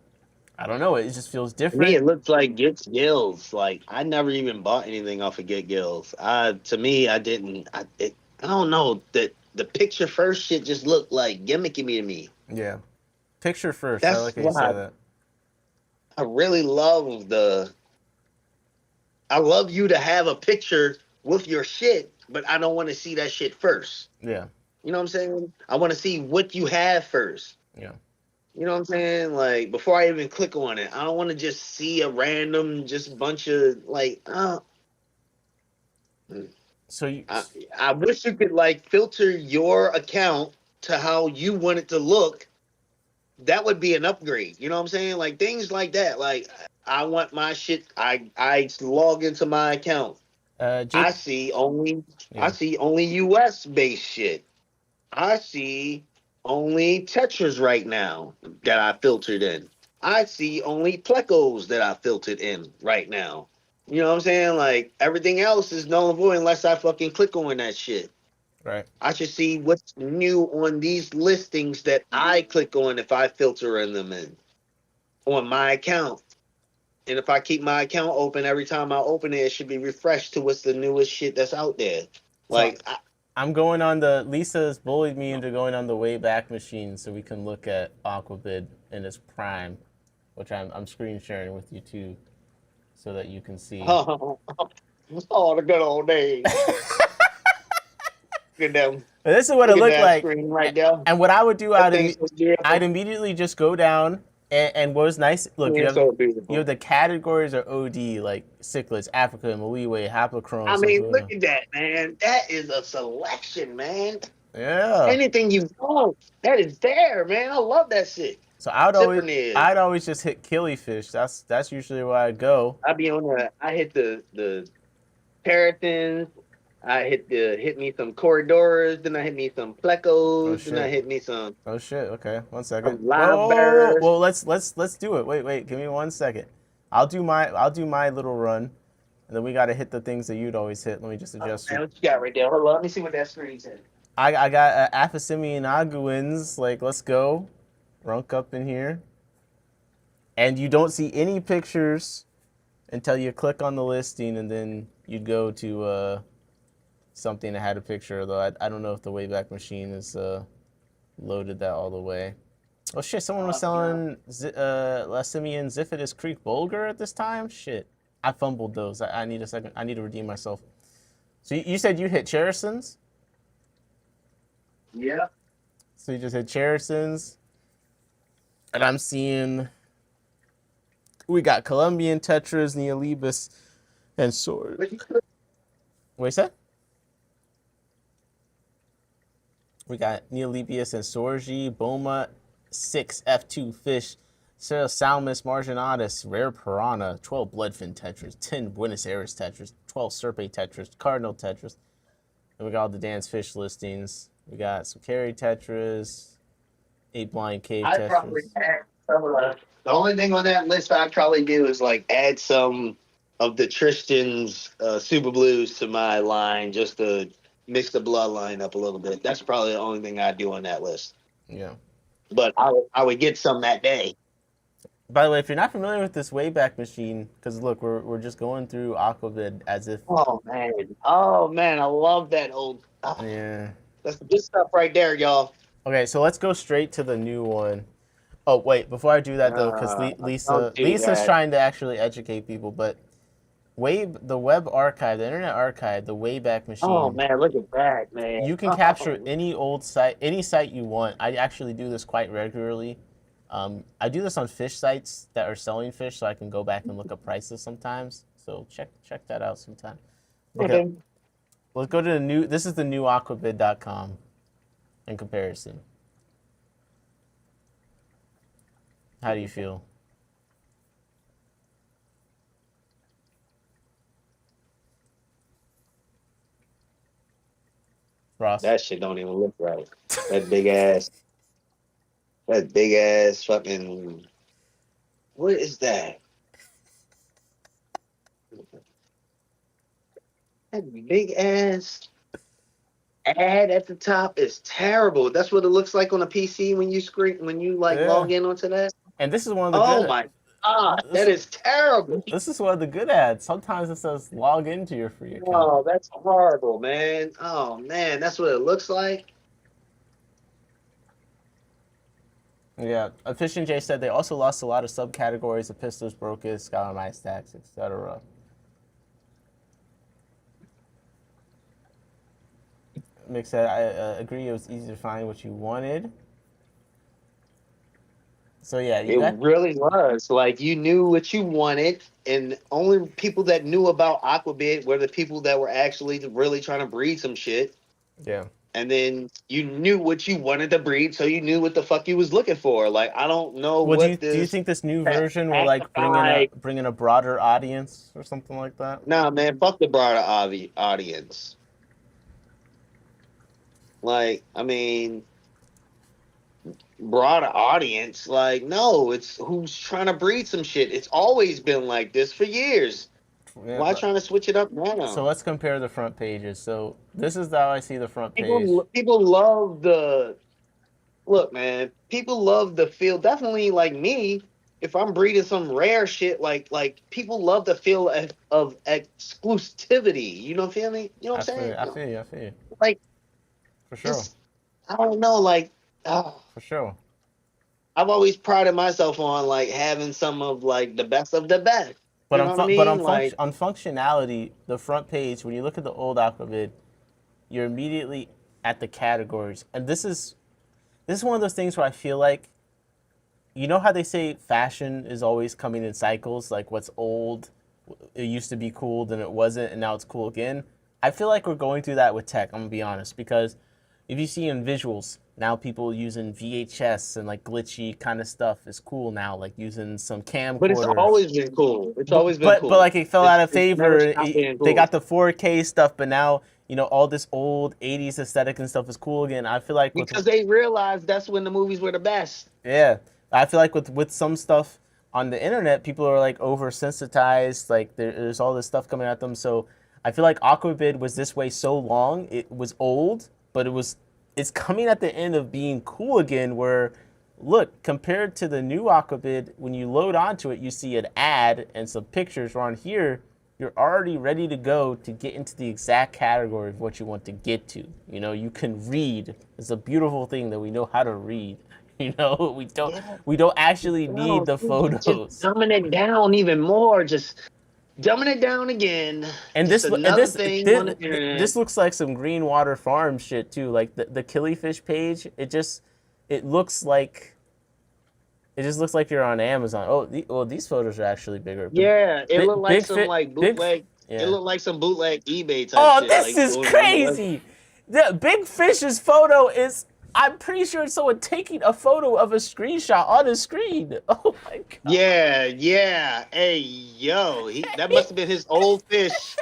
I don't know, it just feels To me, different. it looks like Get Gills. Like I never even bought anything off of Get Gills. To me, I didn't. I don't know that the picture first shit just looked like gimmicky to me. Yeah, picture first. I That's like how you why say that. I really love the. I love you to have a picture with your shit, but I don't want to see that shit first. Yeah, You know what I'm saying? I want to see what you have first. yeah. You know what I'm saying? Like before I even click on it, I don't want to just see a random, just bunch of like. So you, I wish you could like filter your account to how you want it to look. That would be an upgrade. You know what I'm saying? Like things like that. Like I want my shit. I log into my account. I Jake. see only I Yeah, see only US based shit. I see only Tetras right now that I filtered in. I see only plecos that I filtered in right now. You know what I'm saying? Like everything else is null and void unless I fucking click on that shit. right. I should see what's new on these listings that I click on if I filter in them in on my account. And if I keep my account open every time I open it, it should be refreshed to what's the newest shit that's out there. So Like, I'm going on the Lisa's bullied me into going on the Wayback Machine so we can look at Aquabid in its prime, which I'm screen sharing with you too, so that you can see. oh, the good old days. Look at them. But this is what it Look at looked that like, screen right there. and what I would do, That thing's so I'd beautiful. immediately just go down, and what was nice, look, It's so you have beautiful. the categories are OD like cichlids, Africa, Maliwe, Haplochrome, I mean, look Sabuna. at that, man. That is a selection, man. Yeah. Anything you want, that is there, man. I love that shit. So Cyprinids. I'd always just hit killifish. That's usually where I'd go. I be on the. I hit the terrapins. I hit me some corridors. Then I hit me some Oh plecos. Then I shit. hit me some Oh shit. Okay, 1 second. Whoa, live whoa, whoa, whoa. bearers. Well, let's do it. Wait. Give me 1 second. I'll do my little run, and then we gotta hit the things that you'd always hit. Let me just Oh adjust man, you. what you got right there? Hold on, let me see what that screen says. I got Aphasimian Aguins. Like, let's go. Runk up in here, and you don't see any pictures until you click on the listing, and then you'd go to something that had a picture. Though I don't know if the Wayback Machine is loaded that all the way. Oh shit! Someone was Yeah. selling Lassimian Ziphitis Creek Bulgur at this time. Shit, I fumbled those. I need a second. I need to redeem myself. So you said you hit Cherisons. Yeah. So you just hit Cherisons, and I'm seeing we got Colombian Tetras, Neolibus, and Sword. But you Wait, that? We got Neolibius and Sorgi, Boma, 6 F2 Fish, Cerosalmus marginatus, Rare Piranha, 12 Bloodfin Tetras, 10 Buenos Aires Tetras, 12 Serpe Tetras, Cardinal Tetras. And we got all the dance fish listings. We got some Carry Tetras, 8 Blind Cave I probably Tetras. add some of the only thing on that list I'd probably do is like add some of the Tristan's Super Blues to my line just to mix the bloodline up a little bit. That's probably the only thing I'd do on that list. Yeah. But I would get some that day. By the way, if you're not familiar with this Wayback Machine, because look, we're just going through Aquabid as if. Oh man, I love that old. Yeah. That's the good stuff right there, y'all. Okay, so let's go straight to the new one. Oh wait, before I do that though, because Don't do Lisa's that. trying to actually educate people, but the web archive, the internet archive, the Wayback Oh Machine, man, look at that, man. you can capture Oh, any old site, any site you want. I actually do this quite regularly. I do this on fish sites that are selling fish, so I can go back and look up prices sometimes. So check that out sometime. Okay, Okay. let's go to the new. This is the new Aquabid.com in comparison. How do you feel? Ross? That shit don't even look right. That big ass fucking. What is that? That big ass ad at the top is terrible. That's what it looks like on a PC when you like Yeah. log in onto that. And this is one of the Oh good. my god, This that is terrible. this is one of the good ads. Sometimes it says log into your free account. Oh, that's horrible, man. Oh man, that's what it looks like. Yeah, Efficient J said they also lost a lot of subcategories of pistols, brokers, scholar my stacks, etc. Mick said, I agree it was easy to find what you wanted. So yeah, you It got really was. Like you knew what you wanted, and only people that knew about Aquabid were the people that were actually really trying to breed some shit. yeah. And then you knew what you wanted to breed, so you knew what the fuck you was looking for. Like I don't know Well, what do you this think this new version will like classified. bring in a broader audience or something like that? Nah, man, fuck the broader audience. Like, I mean, broader audience. Like, no, it's who's trying to breed some shit. It's always been like this for years. Yeah, Why trying to switch it up so now? let's compare the front pages. So this is how I see the front page. People love the look, man. People love the feel. Definitely, like me. If I'm breeding some rare shit, like people love the feel of exclusivity. You know, feel me? You know what I'm saying? I feel you. I feel you. Like For sure. it's I don't know. Like For sure. I've always prided myself on like having some of like the best of the best. But You know what I mean? Like on functionality, the front page, when you look at the old Aquabid, you're immediately at the categories. And this is one of those things where I feel like, you know how they say fashion is always coming in cycles, like what's old, it used to be cool, then it wasn't, and now it's cool again. I feel like we're going through that with tech, I'm gonna be honest, because if you see in visuals, now people using VHS and like glitchy kind of stuff is cool now, like using some but it's camcorders. always been cool. It's but always been but, but cool. like it fell out of It's never favor. stopped being They cool. got the 4K stuff, but now all this old '80s aesthetic and stuff is cool again. I feel like with Because they realized that's when the movies were the best. yeah, I feel like with some stuff on the internet, people are like oversensitized. Like there's all this stuff coming at them. So I feel like Aquabid was this way so long. It was old, but it's coming at the end of being cool again. Where look, compared to the new Aquabid, when you load onto it, you see an ad and some pictures. Where on here, you're already ready to go to get into the exact category of what you want to get to. You can read. It's a beautiful thing that we know how to read. We don't Yeah, we don't actually need no, the just photos. dumbing it down even more. Just dumbing it down again. And Just another thing on the internet. this looks like some Greenwater Farm shit too. Like the killifish page, it looks like it just looks like you're on Amazon. Oh, these photos are actually bigger. Yeah, it looked like Big some fit, like big, bootleg. It yeah. looked like some bootleg eBay type Oh, shit. this Like is on the web. crazy. The Big Fish's photo is. I'm pretty sure it's someone taking a photo of a screenshot on a screen. Oh my god. Yeah, yeah. Hey, yo, that must have been his old fish.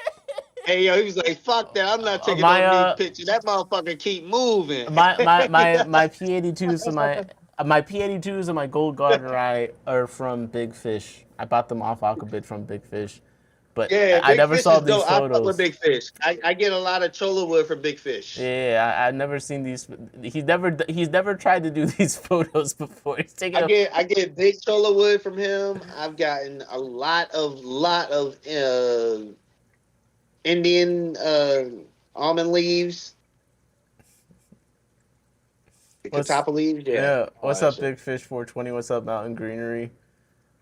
Hey, yo, he was like, "Fuck that! I'm not taking no My nude picture. That motherfucker keep moving." my P82s and my P82s and my Gold Garter Eye are from Big Fish. I bought them off Aquabid from Big Fish, but Yeah, I big never fish saw is these dope. I fuck with photos. big fish. I get a lot of chola wood from big fish. Yeah, I've never seen these. He's never tried to do these photos before. He's taking a. I get big chola wood from him. I've gotten a lot of Indian almond leaves, What's catappa leaves. Yeah, yeah? all What's that up, shit. Big Fish 420? What's up, Mountain Greenery?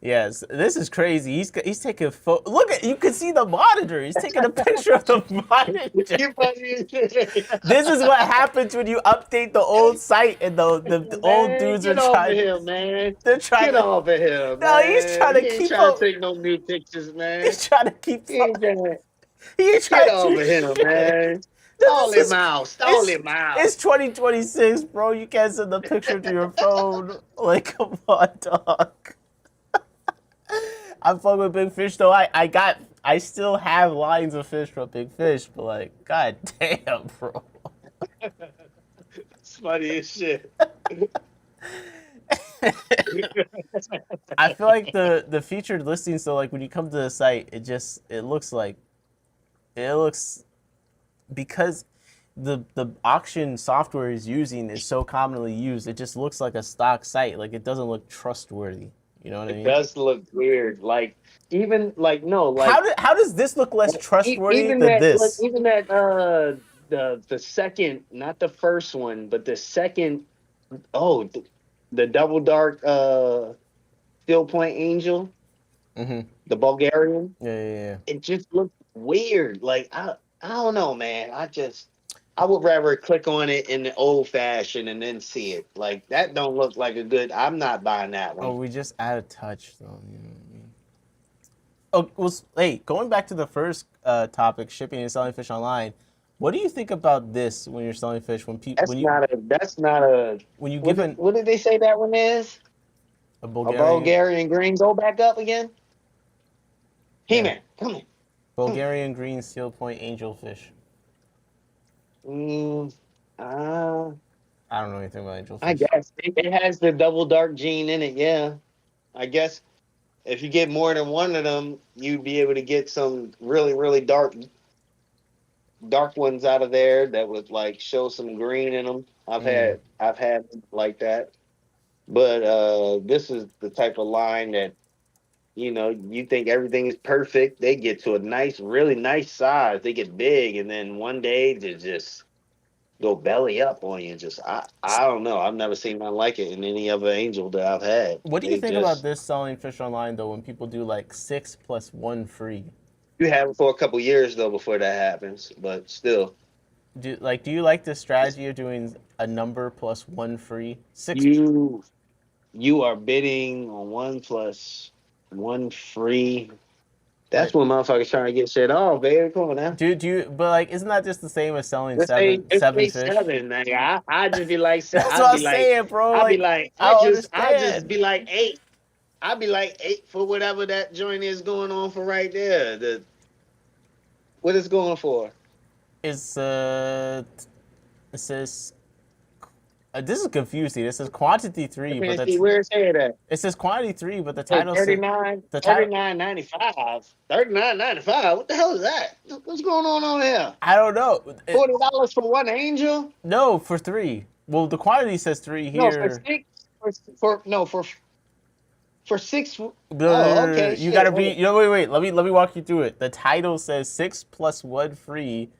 Yes, this is crazy. He's taking Look at, you can see the monitor. He's taking a picture of the monitor. You funny as shit. This is what happens when you update the old site and the old Man, dudes are get off of trying. him, man. They're trying Get to. off of him, No, he's trying man. to He ain't keep trying up. to take no new pictures, man. He's trying to keep. He ain't trying. He ain't Get trying to off do of him, shit. man. Stall This him is out. Stall it's him out. it's 2026, bro. You can't send the picture to your phone. Like, come on, dog. I'm fucking with Big Fish though. I still have lines of fish from Big Fish, but like, god damn, bro. It's funny as shit. I feel like the featured listings though, like when you come to the site, it looks like it looks because the auction software is using is so commonly used, it just looks like a stock site. Like it doesn't look trustworthy. You know what I It mean? does look weird. Like even like no, like How does this look less trustworthy even than that like this? even that the second, not the first one, but the second, oh the double dark steel point angel, Mm-hmm. the Bulgarian. Yeah. It just looked weird. Like I don't know, man. I would rather click on it in the old fashioned and then see it. Like that don't look like a good. I'm not buying that Oh, one. we just out of touch though. You know what I mean? Oh, well, hey, going back to the first topic, shipping and selling fish online. What do you think about this when you're selling fish? That's not a. That's not a. when you give What did they say that one is? a A Bulgarian, Bulgarian green. Go back up again. yeah, He-Man, come here. Bulgarian green steel point angelfish. Mm, uh, I don't know anything about I angelfish. guess it has the double dark gene in it. Yeah, I guess if you get more than one of them, you'd be able to get some really, really dark ones out of there that would like show some green in them. Mm. I've had like that, but this is the type of line that you think everything is perfect. They get to a nice, really nice size. They get big, and then one day they just go belly up on you. Just I don't know. I've never seen nothing like it in any other angel that I've had. What do you They think about just this selling fish online though? When people do like 6 + 1 free, you have it for a couple years though before that happens, but still. do you like the strategy of doing a number plus one free? Six. You you are bidding on 1 + 1 free. That's Right. what motherfuckers trying to get shit off, baby. Come on now. Do you? But like, isn't that just the same as selling Let's say seven say fish? 7, nigga. I just be like That's what I'm saying, bro. Like, I don't I just understand. be like 8. I'd be like 8 for whatever that joint is going on for right there. What it's going for? It's it says this is confusing. It says quantity I three, but can't see where it's at. it says quantity three, but the Hey, title says 39, the title. 39.95. 39.95. What the hell is that? What's going on here? I don't know. $40 for one angel? No, for three. Well, the quantity says three No, for here. 6. For no for 6. No, Oh, okay. You Shit. gotta Hold be. on. You know, wait. Let me walk you through it. The title says 6 + 1 free,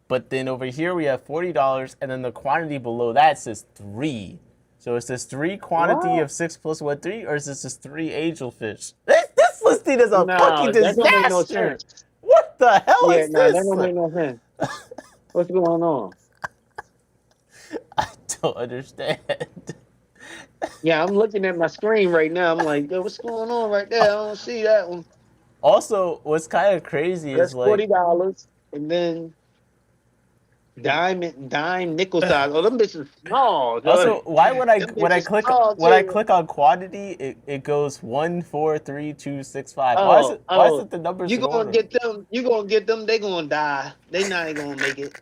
but then over here we have $40, and then the quantity below that says three. So is this three quantity What? of 6 + 1 3, or is this just three angelfish? This listing is a fucking No, that don't make no disaster. sense. What the hell Yeah, is no, that this? don't make no sense. What's going on? I don't understand. Yeah, I'm looking at my screen right now. I'm like, yo, what's going on right there? I don't see that one. Also, what's kind of crazy is That's like, $40, and then dime nickel size. Oh, them bitches small. also, Good. why would I Them bitches small when I too. click on quantity, it goes 1 4 3 2 6 5. Oh, Why is oh, it the numbers you in gonna order? get them? You gonna get them? They gonna die. They not gonna make it.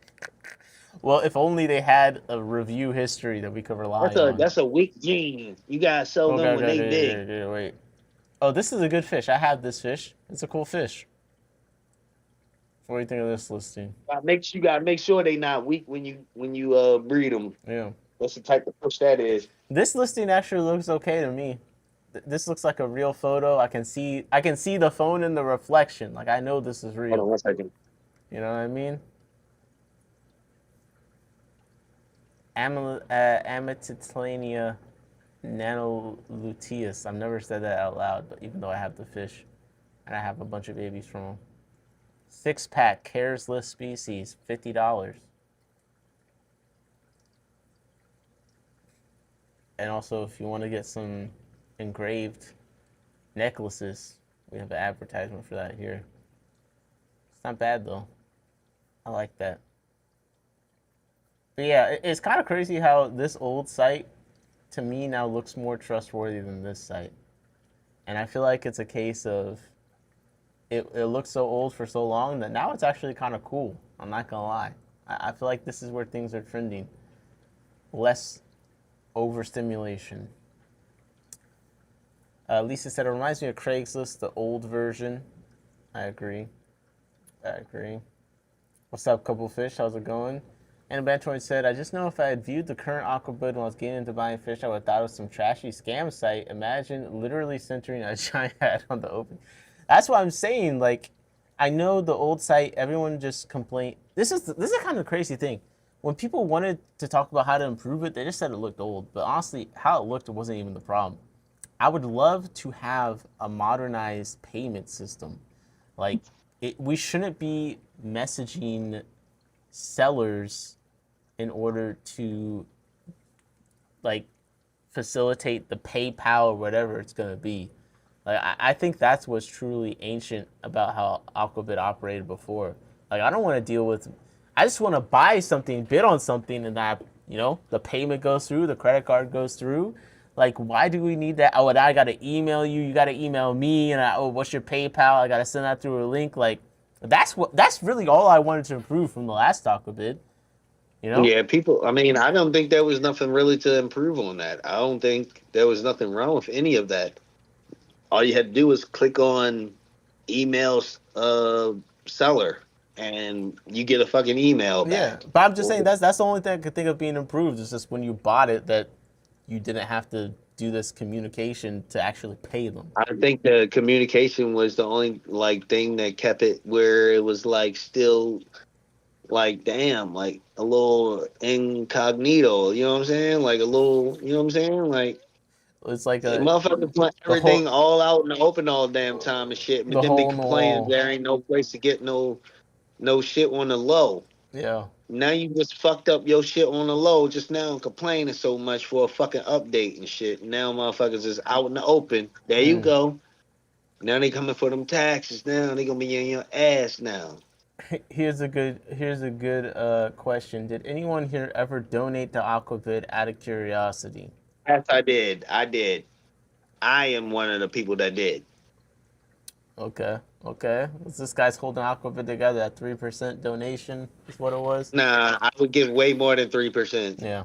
Well, if only they had a review history that we could rely on. That's a weak gene. You gotta sell Okay, them when they big. okay, wait. Oh, this is a good fish. I have this fish. It's a cool fish. What do you think of this listing? You gotta make sure they not weak when you breed them. Yeah. That's the type of fish that is. This listing actually looks okay to me. This looks like a real photo. I can see the phone in the reflection. Like I know this is Hold on real. 1 second. You know what I mean? Amatitlania nanoluteus. I've never said that out loud, but even though I have the fish and I have a bunch of babies from them. 6-pack caresless species, $50. And also, if you want to get some engraved necklaces, we have an advertisement for that here. It's not bad though. I like that. But yeah, it's kind of crazy how this old site to me now looks more trustworthy than this site. And I feel like it's a case of it looks so old for so long that now it's actually kind of cool. I'm not gonna lie. I feel like this is where things are trending. Less overstimulation. Lisa said it reminds me of Craigslist, the old version. I agree. What's up, couple fish? How's it going? And Bantoid said, I just know if I had viewed the current Aquabid when I was getting into buying fish, I would have thought it was some trashy scam site. Imagine literally centering a giant ad on the open. That's what I'm saying. Like, I know the old site, everyone just complained. This is a kind of crazy thing. When people wanted to talk about how to improve it, they just said it looked old. But honestly, how it looked wasn't even the problem. I would love to have a modernized payment system. Like, we shouldn't be messaging sellers in order to like facilitate the PayPal or whatever it's going to be. Like, I think that's what's truly ancient about how Aquabid operated before. Like, I don't want to deal with, I just want to buy something, bid on something, and that, the payment goes through, the credit card goes through. Like, why do we need that? Oh, and I got to email you, you got to email me, and what's your PayPal? I got to send that through a link. Like, that's really all I wanted to improve from the last Aquabid. Yeah, people. I mean, I don't think there was nothing really to improve on that. I don't think there was nothing wrong with any of that. All you had to do was click on emails seller, and you get a fucking email Yeah, back. but I'm just saying that's the only thing I could think of being improved is just when you bought it that you didn't have to do this communication to actually pay them. I think the communication was the only thing that kept it where it was still damn, a little incognito, you know what I'm saying? Like a little, you know what I'm saying? Like It's like motherfuckers put the everything all out in the open all damn time and shit, but the then be hole in the complaining wall. there ain't no place to get no shit on the low. Yeah. Now you just fucked up your shit on the low just now complaining so much for a fucking update and shit. Now motherfuckers is out in the open. There you go. Now they coming for them taxes. Now they gonna be in your ass now. Here's a good question. Did anyone here ever donate to Aquabid out of curiosity? Yes, I did. I did. I am one of the people that did. Okay. This guy's holding Aquabid together at 3% donation is what it was? Nah, I would give way more than 3%. Yeah.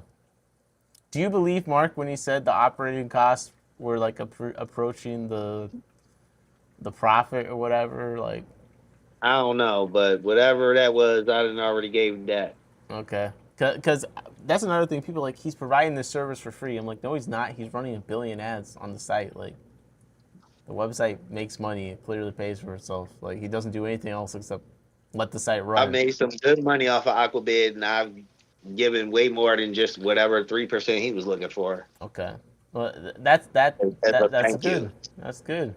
Do you believe Mark when he said the operating costs were like approaching the profit or whatever? Like, I don't know, but whatever that was, I done already gave that. okay, because that's another thing. People like he's providing this service for free. I'm like, no, he's not. He's running a billion ads on the site. Like, the website makes money. It clearly pays for itself. Like, he doesn't do anything else except let the site I run. made some good money off of Aquabid, and I've given way more than just whatever 3% he was looking for. Okay, well, that's Thank good. you. That's good.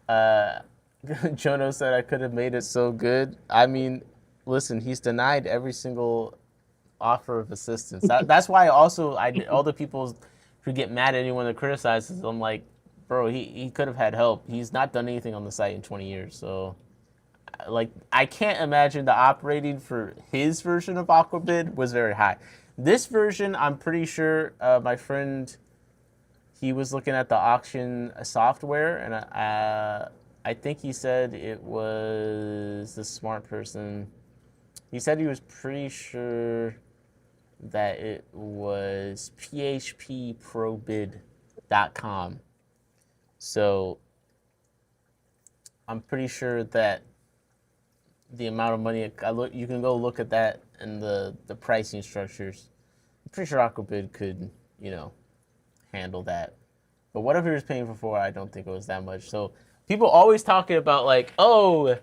Jono said I could have made it so good. I mean, listen, he's denied every single offer of assistance. That's why also all the people who get mad at anyone that criticizes, I'm like, bro, he could have had help. He's not done anything on the site in 20 years. So, like, I can't imagine the operating for his version of Aquabid was very high. This version, I'm pretty sure my friend, he was looking at the auction software, and I think he said it was the smart person. He said he was pretty sure that it was phpprobid.com. So I'm pretty sure that the amount of money you can go look at that and the pricing structures. I'm pretty sure Aquabid could handle that. But whatever he was paying for, I don't think it was that much. So people always talking about like, oh,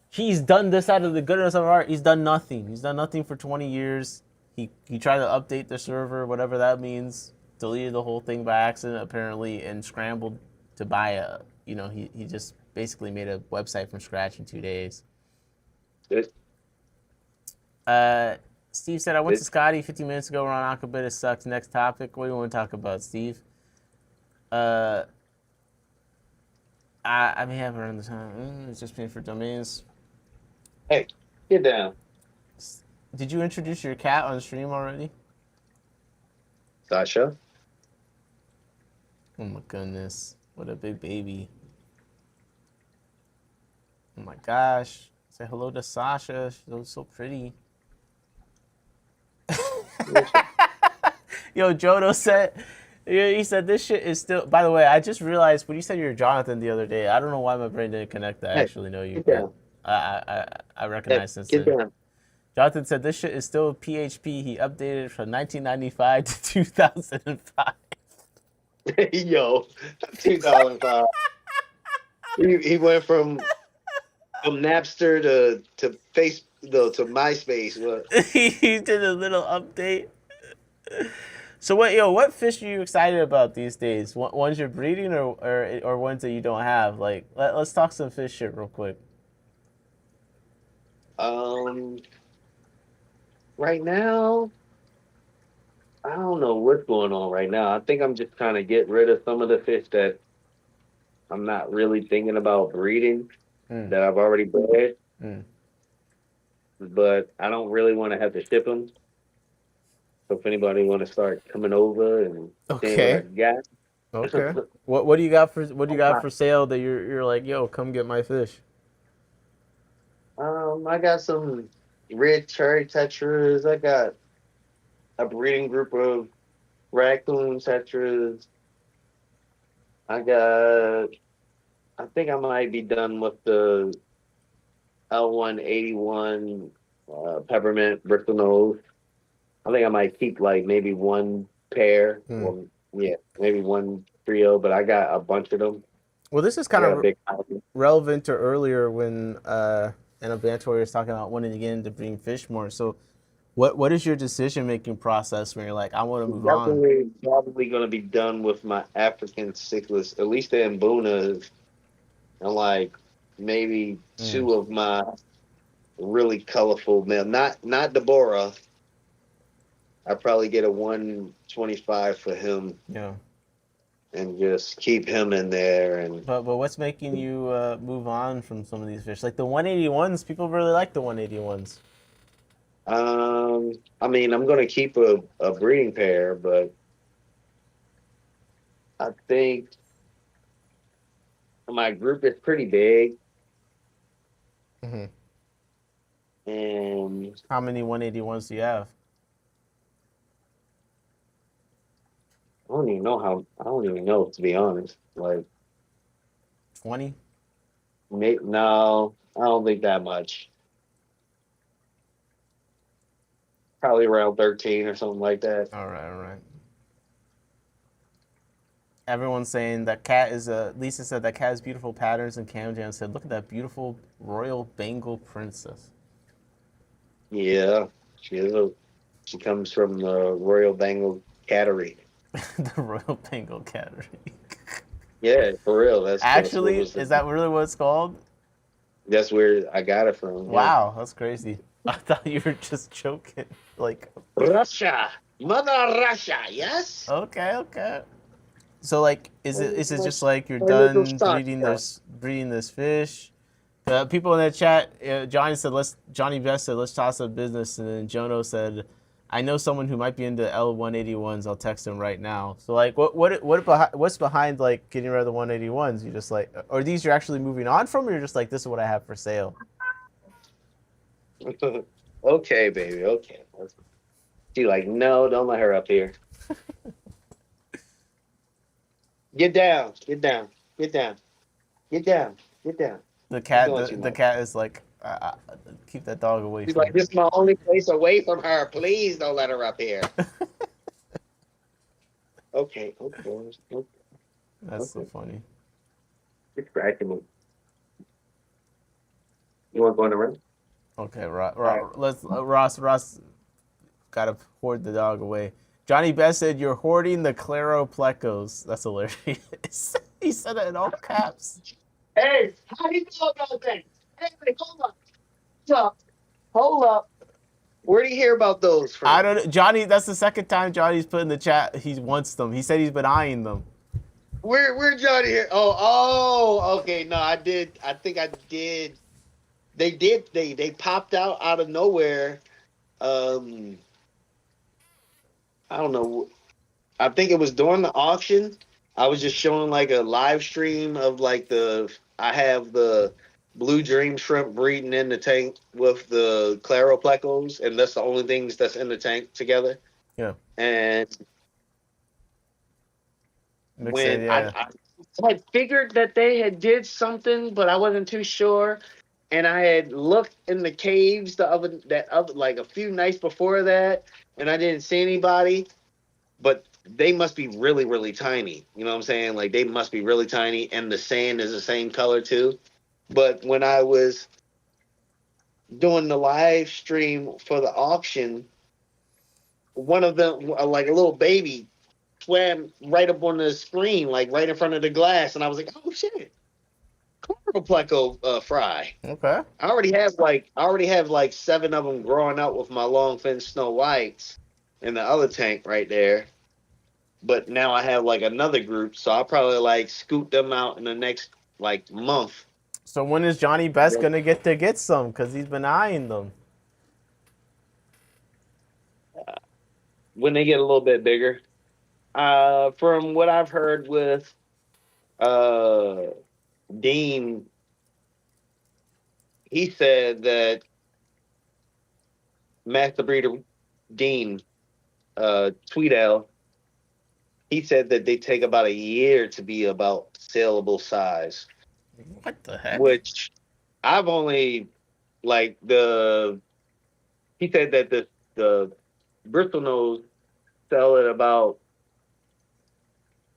he's done this out of the goodness of our heart. He's done nothing. He's done nothing for 20 years. He tried to update the server, whatever that means. deleted the whole thing by accident apparently and scrambled to buy a. He just basically made a website from scratch in 2 days. It, Uh, Steve said I went to it, Scotty 15 minutes ago. We're on Aquabid. It sucks. Next topic. What do you want to talk about, Steve? Uh, I may have around the time. It's just paying for domains. hey, get down, Did you introduce your cat on stream already? Sasha. Oh my goodness. What a big baby. Oh my gosh. Say hello to Sasha. She looks so pretty. Yo, Jodo said, he said this shit is still. By the way, I just realized when you said you're Jonathan the other day, I don't know why my brain didn't connect that I Hey, actually know you, get but down. I Hey, recognize since get then. down. Jonathan said this shit is still PHP. He updated from 1995 to 2005. Yo, 2005. He went from Napster to face no to MySpace. What? He did a little update. So what fish are you excited about these days? Ones you're breeding or ones that you don't have? Like let's talk some fish shit real quick. Um, right now, I don't know what's going on right now. I think I'm just trying to get rid of some of the fish that I'm not really thinking about breeding Mm, that I've already bred, mm. but I don't really want to have to ship them. So if anybody want to start coming over and seeing what I Okay. got, Okay. What do you got for sale that you're like, yo, come get my fish? I got some red cherry tetras. I got a breeding group of raccoon tetras. I got. I think I might be done with the L181 peppermint Bristol nose. I think I might keep like maybe one pair. Hmm. Well, yeah, maybe one trio, but I got a bunch of them. Well, this is I kind got a of big house. relevant to earlier when Anna Bantor was talking about wanting to get into breeding fish more. So, what is your decision making process when you're like, I want to move on? Definitely probably going to be done with my African cichlids, at least the Mbunas, and like maybe Mm, two of my really colorful male. Not Deborah. I probably get a 125 for him yeah. and just keep him in there. And But what's making you move on from some of these fish? Like the 181s, people really like the 181s. I mean, I'm going to keep a breeding pair, but I think my group is pretty big, Hmm. and How many 181s do you have? I don't even know how. I don't even know, to be honest. Like, 20. no, I don't think that much. Probably around 13 or something like that. All right, all right. Everyone's saying that cat is a. Lisa said that cat has beautiful patterns, and Cam Jam said, "Look at that beautiful royal Bengal princess." Yeah, she is a. She comes from the Royal Bengal Cattery. The royal Bengal cat. Yeah, for real. That's what Actually, was is that really what it's called? that's where I got it from. Yeah, Wow, that's crazy. I thought you were just joking. Like, Russia, Mother Russia. Yes. okay, okay. So like, Oh, is it just like you're my little done Sasha. breeding this fish? People in the chat, Johnny Best said let's toss up business, and then Jono said, I know someone who might be into L181s. I'll text him right now. So like, what's behind like getting rid of the 181s? You just like, or these you're actually moving on from, or you're just like, this is what I have for sale. Okay, baby. Okay. She like, no, don't let her up here. Get down. Get down. Get down. Get down. Get down. You're doing too The much. cat is like, keep that dog away She's from like, me. this is my only place away from her. Please don't let her up here. Okay, okay, okay, That's so okay. funny. You're scratching me. You want to go in the room? Okay, All right. Ross gotta hoard the dog away. Johnny Best said you're hoarding the Claro plecos. That's hilarious. He said it in all caps. Hey, how do you know about that? Hey, wait, hold up. Stop. Hold up. Where do you hear about those I from? don't. Johnny, that's the second time Johnny's put in the chat. He wants them. He said he's been eyeing them. Where Johnny here? Okay. No, I did. I think I did. They did. They popped out of nowhere. Um, I don't know. I think it was during the auction. I was just showing like a live stream of like I have the blue dream shrimp breeding in the tank with the claro plecos, and that's the only things that's in the tank together. Yeah. And Mick said, when yeah. I had figured that they had did something, but I wasn't too sure. And I had looked in the caves like a few nights before that, and I didn't see anybody. But they must be really, really tiny. You know what I'm saying? Like they must be really tiny, and the sand is the same color too. But when I was doing the live stream for the auction, one of them, like a little baby, swam right up on the screen, like right in front of the glass, and I was like, "Oh shit, Pleco fry." Okay. I already have like 7 of them growing out with my long fin Snow Whites in the other tank right there. But now I have like another group, so I'll probably like scoot them out in the next like month So when is Johnny Best gonna get some? Cause he's been eyeing them. when they get a little bit bigger. From what I've heard with uh Dean, he said that Master Breeder Dean, Tweedale, he said that they take about a year to be about saleable size, What the heck? which I've only like the he said that the Bristol nose sell at about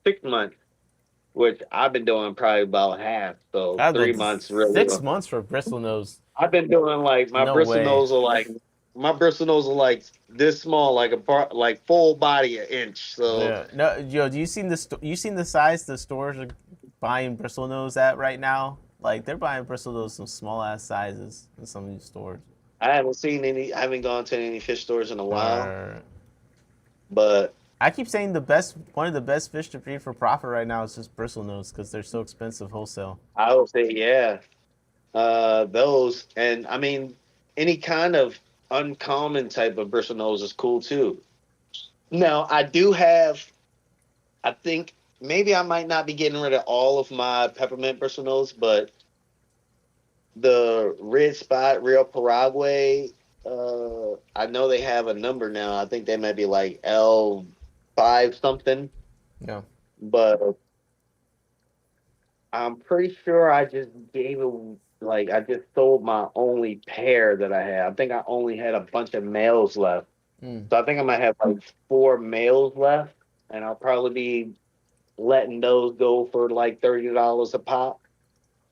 6 months, which I've been doing probably about half. So God, three like months really. 6 months for bristlenose. I've been doing like No way. my Bristol nose are like this small, like like full body an inch. So Yeah. No, yo, do you seen you seen the size the stores are buying bristlenose at right now? Like they're buying bristlenose some small ass sizes in some of these stores. I haven't gone to any fish stores in a while, Or but I keep saying one of the best fish to breed for profit right now is just bristlenose because they're so expensive wholesale. I would say yeah, those and I mean any kind of uncommon type of Bristol nose is cool too. Now I do have I think maybe I might not be getting rid of all of my peppermint bristlenose, but the red spot real Paraguay, I know they have a number now. I think they might be like L5 something, Yeah. but I'm pretty sure I just gave it like I just sold my only pair that I had. I think I only had a bunch of males left. Mm. So I think I might have like 4 males left, and I'll probably be letting those go for like $30 a pop.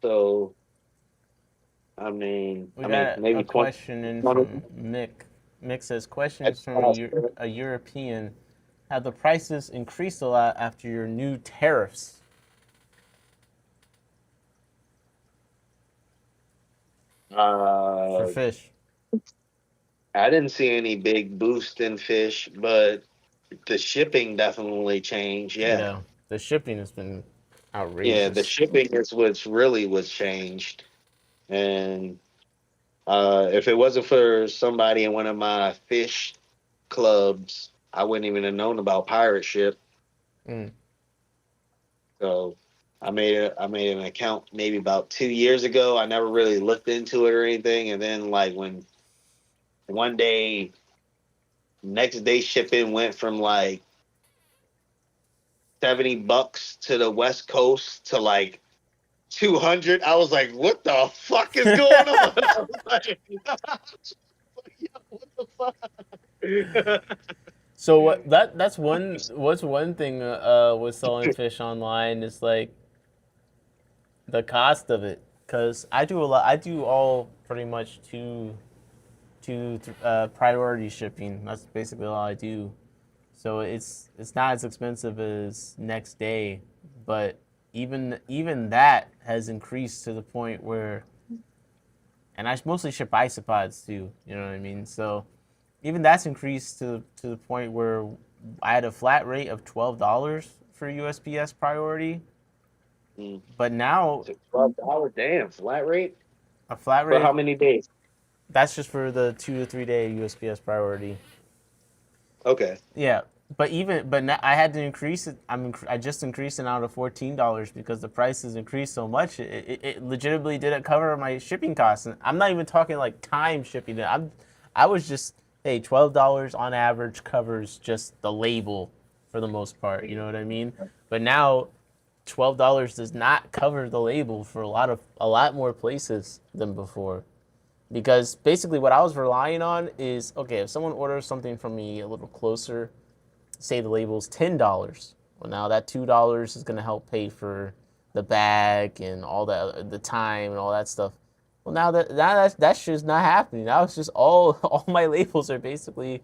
So We I mean got a maybe 20. question in 20. from Mick. Mick says questions That's from possible. a European. Have the prices increased a lot after your new tariffs? For Uh, fish? I didn't see any big boost in fish, but the shipping definitely changed. Yeah. Yeah. The shipping has been Yeah, the outrageous. shipping is what's really was changed. And if it wasn't for somebody in one of my fish clubs, I wouldn't even have known about pirate ship. Mm. So I made an account maybe about 2 years ago. I never really looked into it or anything. And then like when one day next day shipping went from like $70 to the West Coast to like 200. I was like, what the fuck is going on? I was like, what the fuck? So that's what's one thing with selling fish online is like the cost of it because I do all pretty much to priority shipping. That's basically all I do. So it's not as expensive as next day, but even that has increased to the point where, and I mostly ship isopods too. You know what I mean? So even that's increased to the point where I had a flat rate of $12 for USPS priority, Mm. but now $12, damn, flat rate a flat for rate how of, many days? that's just for the 2 to 3 day USPS priority. Okay. Yeah, but now I had to increase it. I just increased it now to $14 because the prices increased so much. It legitimately didn't cover my shipping costs, and I'm not even talking like time shipping. I was just, hey, $12 on average covers just the label for the most part. You know what I mean? But now $12 does not cover the label for a lot more places than before. Because basically what I was relying on is, okay, if someone orders something from me a little closer, say the label's $10. Well, now that $2 is going to help pay for the bag and all that, the time and all that stuff. Well, that's just not happening. Now it's just all my labels are basically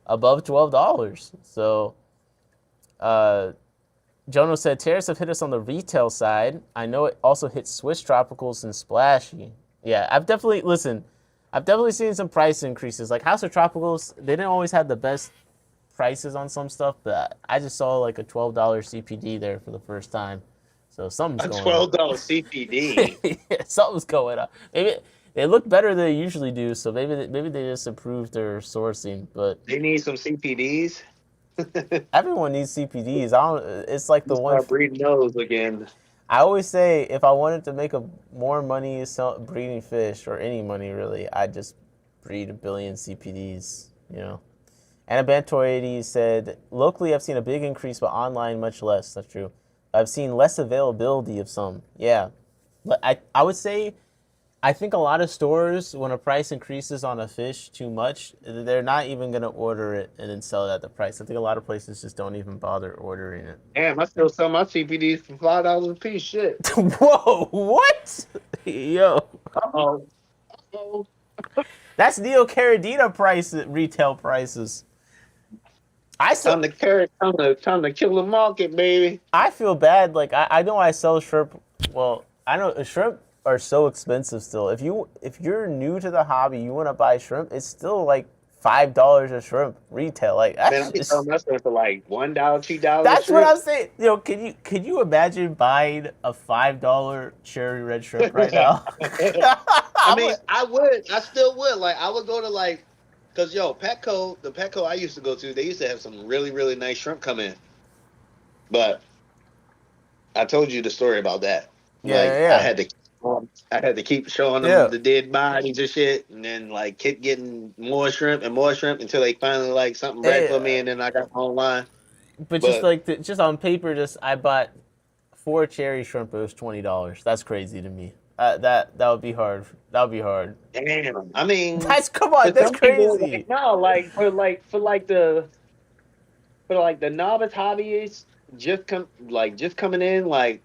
above $12. So, uh, Jono said tariffs have hit us on the retail side. I know it also hit Swiss tropicals and splashy. Yeah, I've definitely seen some price increases. Like House of Tropicals, they didn't always have the best prices on some stuff, but I just saw like a $12 CPD there for the first time. So something's A going on. $12 CPD. Yeah, something's going on. Maybe they look better than they usually do, so maybe they just improved their sourcing. But They need some CPDs. everyone needs CPDs. I don't. It's like the You one. start breeding those again. I always say if I wanted to make more money breeding fish or any money really, I'd just breed a billion CPDs. You know. And Bantor80 said, locally I've seen a big increase, but online much less. That's true. I've seen less availability of some. Yeah. But I would say, I think a lot of stores, when a price increases on a fish too much, they're not even going to order it and then sell it at the price. I think a lot of places just don't even bother ordering it. Damn, I still sell my CPDs for $5 a piece. Shit. Whoa, what? Yo. Uh-oh. Uh-oh. That's Neo Caradina retail prices. I still, Time to kill the market, baby. I feel bad. Like I know I sell shrimp. Well, I know shrimp are so expensive still. If you're new to the hobby, you want to buy shrimp, it's still like $5 a shrimp retail. Like Man, I that's be selling just my stuff for like $1, $2 a that's what shrimp. I'm saying. You know, can you imagine buying a $5 cherry red shrimp right now? I I'm mean, like, I would. I still would. Like, I would go to like, cause yo, the Petco I used to go to, they used to have some really, really nice shrimp come in. But I told you the story about that. yeah, Like, yeah, I had to keep showing them yeah. the dead bodies and shit, and then like keep getting more shrimp and more shrimp until they finally like something right for me, Yeah. and then I got online. But just But like just on paper, just I bought four cherry shrimp. It was $20. That's crazy to me. That would be hard. That would be hard. damn, I mean, That's come on. for That's some people, like, crazy. no, like for like the novice hobbyists, just coming in, like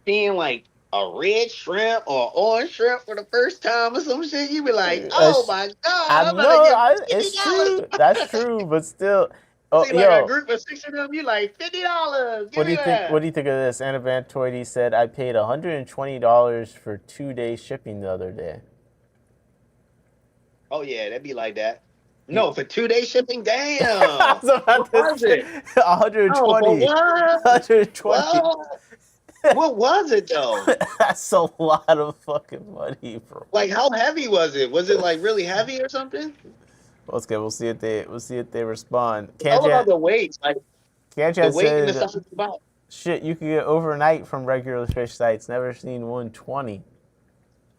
seeing like a red shrimp or orange shrimp for the first time or some shit, you be like, oh That's, my god, I I'm gonna know. get It's $50. true. That's true. But still, oh See like a yo, group of six of them, you like $50. Give what do me you think? What that. do you think of this? Anavan Toity said I paid $120 for 2 day shipping the other day. Oh yeah, that'd be like that. You, No, for 2 day shipping, I damn. was about What to was say it? Oh, for 120. what? 120. What was it though? That's a lot of fucking money, bro. Like how heavy was it? Was it like really heavy or something? Let's get. We'll see if they respond. It's all about the weight, like the Kanchan weight and the said, size of the box. "Shit, you could get overnight from regular fish sites. Never seen 120."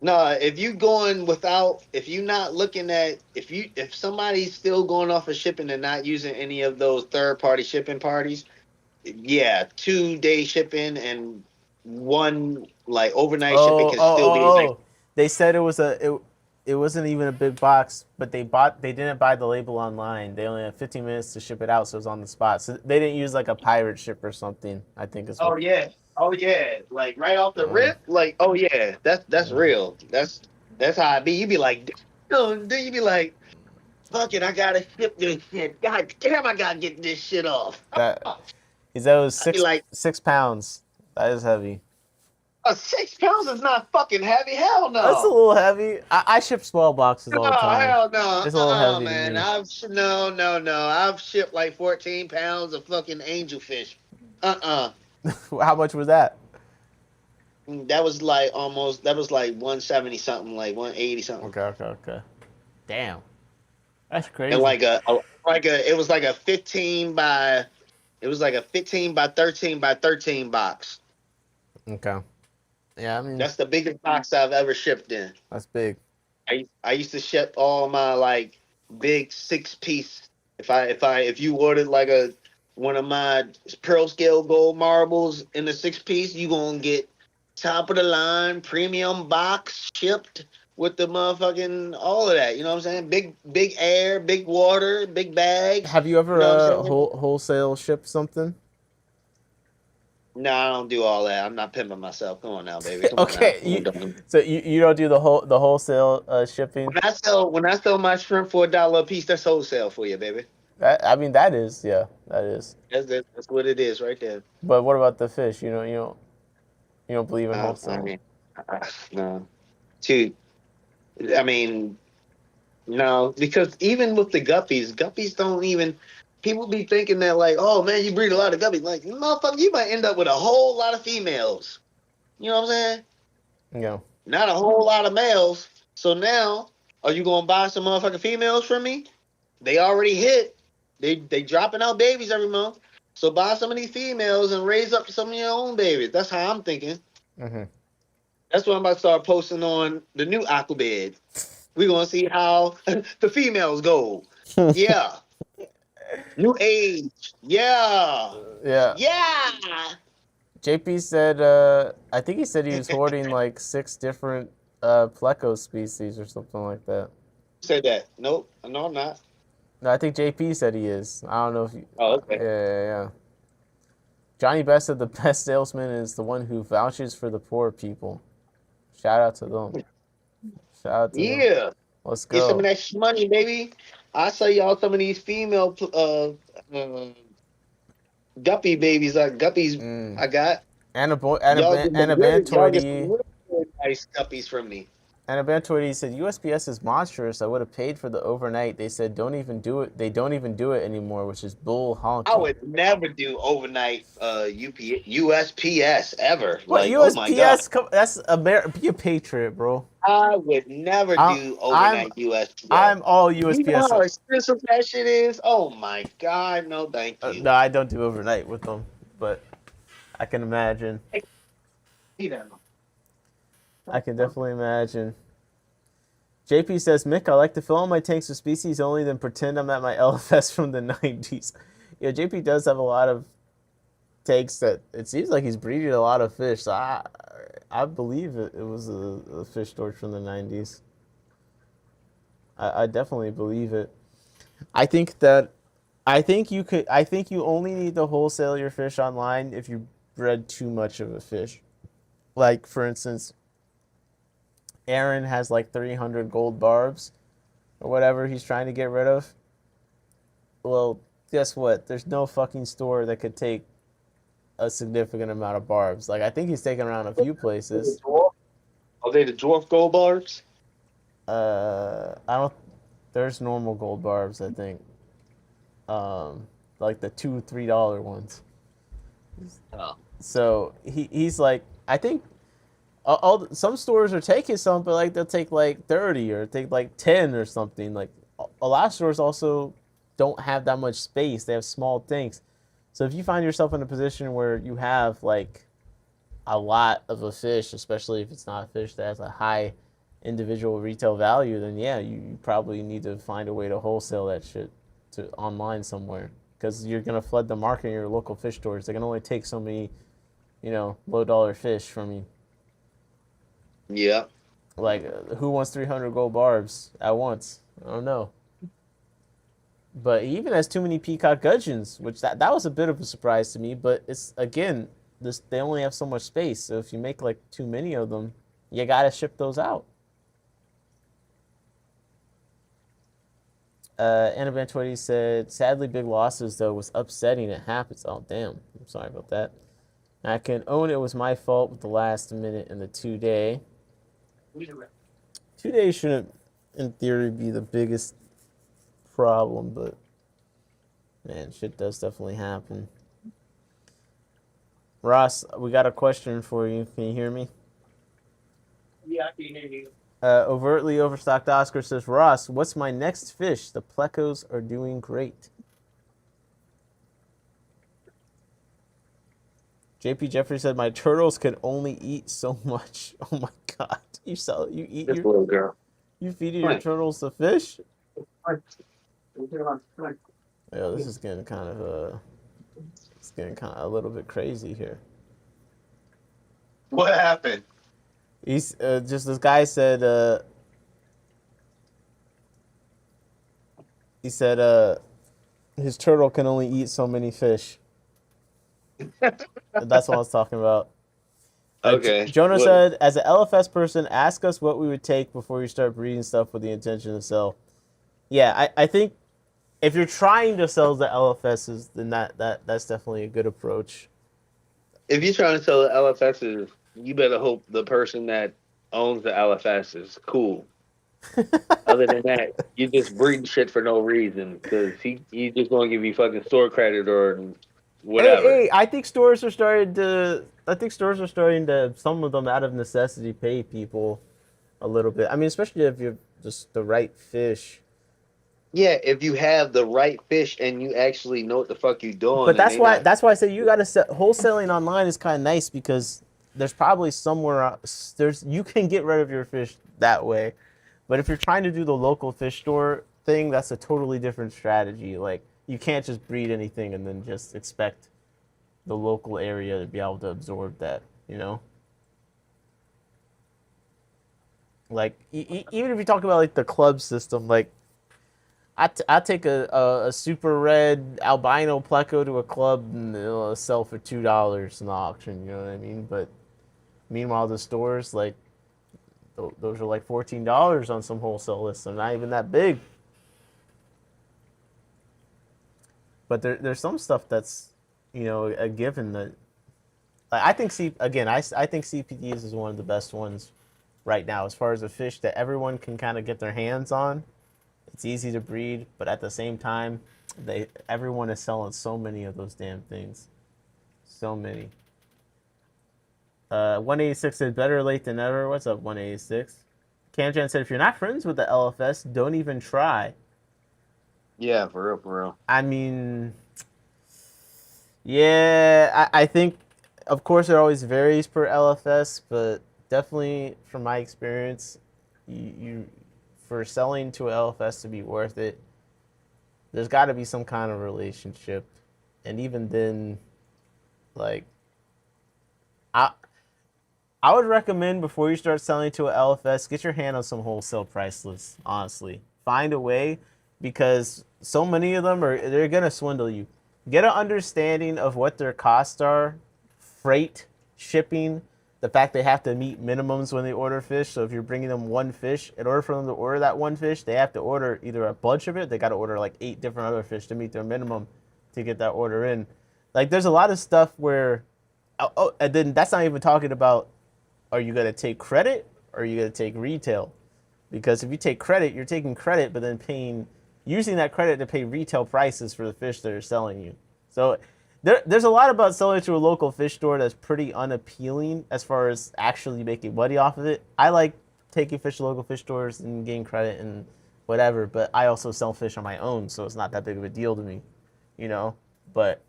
No, if you going without, if you not looking at, if somebody's still going off of shipping and not using any of those third party shipping parties, yeah, 2 day shipping and one like overnight shipping Oh, oh, can still be oh, like, oh. They said it wasn't even a big box, but they didn't buy the label online. They only had 15 minutes to ship it out, so it was on the spot. So they didn't use like a pirate ship or something. I think is what. oh yeah, like right off the Uh, rip, like oh yeah, that's real. That's how I be. You be like, damn, then you be like, Fuck it, I gotta ship this shit. God damn, I gotta get this shit off. That he said it was I'd be like, 6 pounds. That is heavy. 6 pounds is not fucking heavy. Hell That's a no. little heavy. I ship small boxes all No, the time. hell no. It's a little heavy to Man. me. No. I've shipped like 14 pounds of fucking angelfish. How much was that? That was like that was like 170 something, like 180 something. Okay. Damn. That's And crazy. like it was like a 15 by, it was like a 15 by 13 by 13 box. Okay. Yeah, I mean That's the biggest box I've ever shipped in. that's big. I used to ship all my like big 6-piece. If you ordered like one of my pearl scale gold marbles in the 6-piece, you gonna get top of the line premium box shipped with the motherfucking all of that. You know what I'm saying? Big air, big water, big bags. Have you ever You know what I'm saying? wholesale shipped something? No, I don't do all that. I'm not pimping myself. Come on now, baby. Come on now. Okay, so you don't do the wholesale shipping? When I sell my shrimp for $1 a piece, that's wholesale for you, baby. I mean that is that is. That's what it is right there. But what about the fish? You don't believe in I wholesale? mean, no. Dude, I mean, no, because even with the guppies don't even. People be thinking that like, oh man, you breed a lot of guppies. Like, motherfucker, you might end up with a whole lot of females. You know what I'm saying? Yeah. Not a whole lot of males. So now, are you gonna buy some motherfucking females from me? They already hit. They dropping out babies every month. So buy some of these females and raise up some of your own babies. That's how I'm thinking. Mm-hmm. That's what I'm about to start posting on the new Aquabid. We're gonna see how the females go. Yeah. New age. Yeah. Yeah. Yeah. JP said, I think he said he was hoarding like 6 different pleco species or something like that. Said that. Nope. No, I'm not. No, I think JP said he is. I don't know if you. Oh, okay. Yeah. Johnny Best said the best salesman is the one who vouches for the poor people. Shout out to them. Shout out to them. Yeah. Let's Get some of go. that money, baby. I sell y'all some of these female guppy babies. Guppies I got. Y'all get some Anabantoidy. really nice guppies from me. Anabantoidy said USPS is monstrous. I would have paid for the overnight. They said don't even do it. They don't even do it anymore, which is bull honky. I would never do overnight USPS ever. What like, USPS? oh my God. That's be a patriot, bro. I would never do overnight USPS. I'm all You know USPS. how expensive that shit is? Oh my God, no thank you. No, I don't do overnight with them, but I can imagine. I can definitely imagine. JP says, Mick, I like to fill all my tanks with species only, then pretend I'm at my LFS from the 90s. Yeah, JP does have a lot of tanks that it seems like he's breeding a lot of fish. So I believe it was a fish storage from the 90s. I definitely believe it. I think you only need to wholesale your fish online if you bred too much of a fish. Like, for instance, Aaron has like 300 gold barbs or whatever he's trying to get rid of. Well, guess what? There's no fucking store that could take a significant amount of barbs. Like, I think he's taken around a few places. Are they the dwarf gold barbs? I don't. There's normal gold barbs, I think. Like the $2-3 ones. Oh. So he's like, I think some stores are taking some, but like they'll take like 30 or take like 10 or something. Like a lot of stores also don't have that much space. They have small tanks. So if you find yourself in a position where you have like a lot of a fish, especially if it's not a fish that has a high individual retail value, then yeah, you probably need to find a way to wholesale that shit to online somewhere, because you're gonna flood the market in your local fish stores. They can only take so many, low dollar fish from you. Yeah. Like, who wants 300 gold barbs at once? I don't know. But he even has too many peacock gudgeons, which that was a bit of a surprise to me. But it's, again, they only have so much space. So if you make like too many of them, you gotta ship those out. Anaban 20 said, sadly, big losses, though, was upsetting. It happens. Oh, damn. I'm sorry about that. I can own it was my fault with the last minute and the 2 day. 2 days shouldn't, in theory, be the biggest problem, but man, shit does definitely happen. Ross, we got a question for you. Can you hear me? Yeah, I can hear you. Overtly overstocked Oscar says, Ross, what's my next fish? The plecos are doing great. JP Jeffrey said, my turtles can only eat so much. Oh my god. You eat This your little girl. you feeding your turtles the fish? Come Yeah, this is getting kind of it's getting kind of a little bit crazy here. What happened? He's just this guy said he said his turtle can only eat so many fish. That's what I was talking about. Okay. Jonah What? said, as an LFS person, ask us what we would take before you start breeding stuff with the intention to sell. Yeah, I think if you're trying to sell the LFSs, then that's definitely a good approach. If you're trying to sell the LFSs, you better hope the person that owns the LFS is cool. Other than that, you're just breeding shit for no reason because he's just going to give you fucking store credit or whatever. Hey, I think stores are starting to. Some of them out of necessity pay people a little bit. I mean, especially if you're just the right fish. Yeah, if you have the right fish and you actually know what the fuck you're doing, But and they not. that's why I say you got to wholesaling online is kind of nice because there's probably somewhere you can get rid of your fish that way. But if you're trying to do the local fish store thing, that's a totally different strategy. Like you can't just breed anything and then just expect the local area to be able to absorb that, you know? Like even if you talk about like the club system, like I take a super red albino pleco to a club and it'll sell for $2 in the auction. You know what I mean? But meanwhile, the stores like those are like $14 on some wholesale lists. They're not even that big. But there's some stuff that's a given that I think I think CPDs is one of the best ones right now as far as a fish that everyone can kind of get their hands on. It's easy to breed, but at the same time, everyone is selling so many of those damn things. So many. 186 said better late than never. What's up, 186? Camjan said if you're not friends with the LFS, don't even try. Yeah, for real. I mean, yeah, I think, of course, it always varies per LFS, but definitely from my experience, you for selling to an LFS to be worth it, there's got to be some kind of relationship, and even then, like, I would recommend before you start selling to an LFS, get your hand on some wholesale price lists. Honestly, find a way, because so many of them they're gonna swindle you. Get an understanding of what their costs are, freight, shipping, the fact they have to meet minimums when they order fish. So if you're bringing them one fish, in order for them to order that one fish, they have to order either a bunch of it. They got to order like 8 different other fish to meet their minimum to get that order in. Like there's a lot of stuff where, and then that's not even talking about, are you gonna take credit or are you gonna take retail? Because if you take credit, you're taking credit, but then using that credit to pay retail prices for the fish that are selling you. So there's a lot about selling to a local fish store that's pretty unappealing as far as actually making money off of it. I like taking fish to local fish stores and getting credit and whatever, but I also sell fish on my own, so it's not that big of a deal to me, But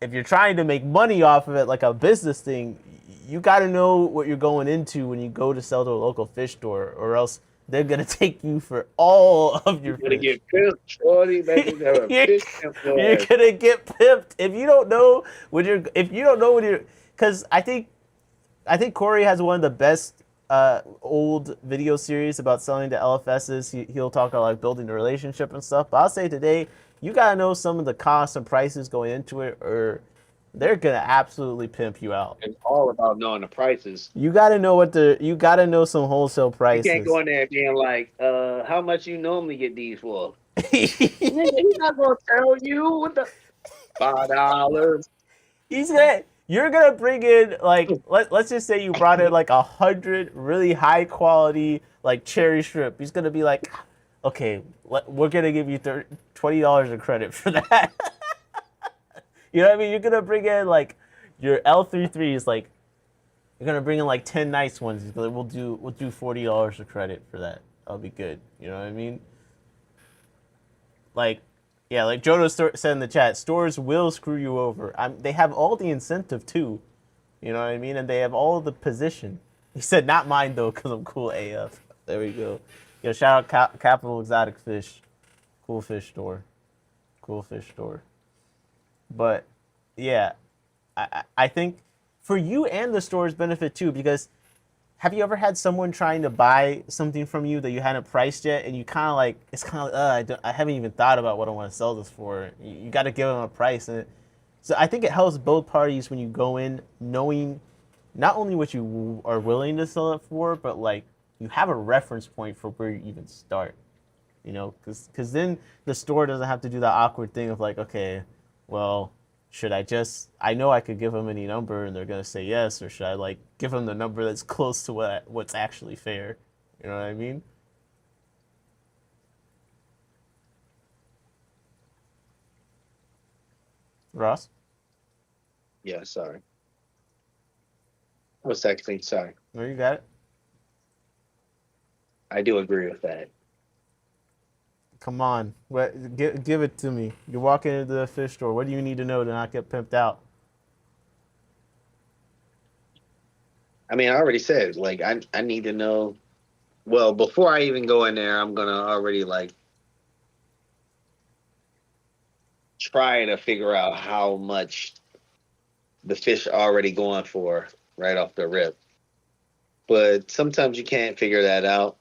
if you're trying to make money off of it like a business thing, you got to know what you're going into when you go to sell to a local fish store, or else they're gonna take you for all of your You're gonna fish. get pissed, shorty. You're gonna get pimped if you don't know because I think Corey has one of the best old video series about selling to LFSs. He'll talk about like building a relationship and stuff. But I'll say today, you gotta know some of the costs and prices going into it, or they're gonna absolutely pimp you out. It's all about knowing the prices. You gotta know some wholesale You can't go prices. in there being like, how much you normally get these for? Nigga, he's not gonna tell you what the $5. You're gonna bring in like let's just say you brought in like 100 really high quality like cherry shrimp. He's gonna be like, okay, we're gonna give you $20 of credit for that. You know what I mean? You're gonna bring in like your L33s, like you're gonna bring in like 10 nice ones. He's like, we'll do $40 of credit for that. That'll be good. You know what I mean? Like, yeah, like Jono said in the chat, stores will screw you over. They have all the incentive too. You know what I mean? And they have all the position. He said, not mine though, because I'm cool AF. There we go. Yo, shout out Capital Exotic Fish. Cool fish store. Cool fish store. But, yeah, I think for you and the store's benefit too, because have you ever had someone trying to buy something from you that you hadn't priced yet, and you kind of like, it's kind of like, I haven't even thought about what I want to sell this for. You got to give them a price, and so I think it helps both parties when you go in knowing not only what you are willing to sell it for, but like you have a reference point for where you even start. You know, because then the store doesn't have to do that awkward thing of like, okay, well, should I know I could give them any number and they're gonna say yes, or should I like give them the number that's close to what's actually fair? You know what I mean? Ross? Yeah, sorry. I was texting, sorry. No, you got it. I do agree with that. Come on, give it to me. You're walking into the fish store. What do you need to know to not get pimped out? I mean, I already said, like, I need to know. Well, before I even go in there, I'm gonna already like try to figure out how much the fish are already going for right off the rip. But sometimes you can't figure that out.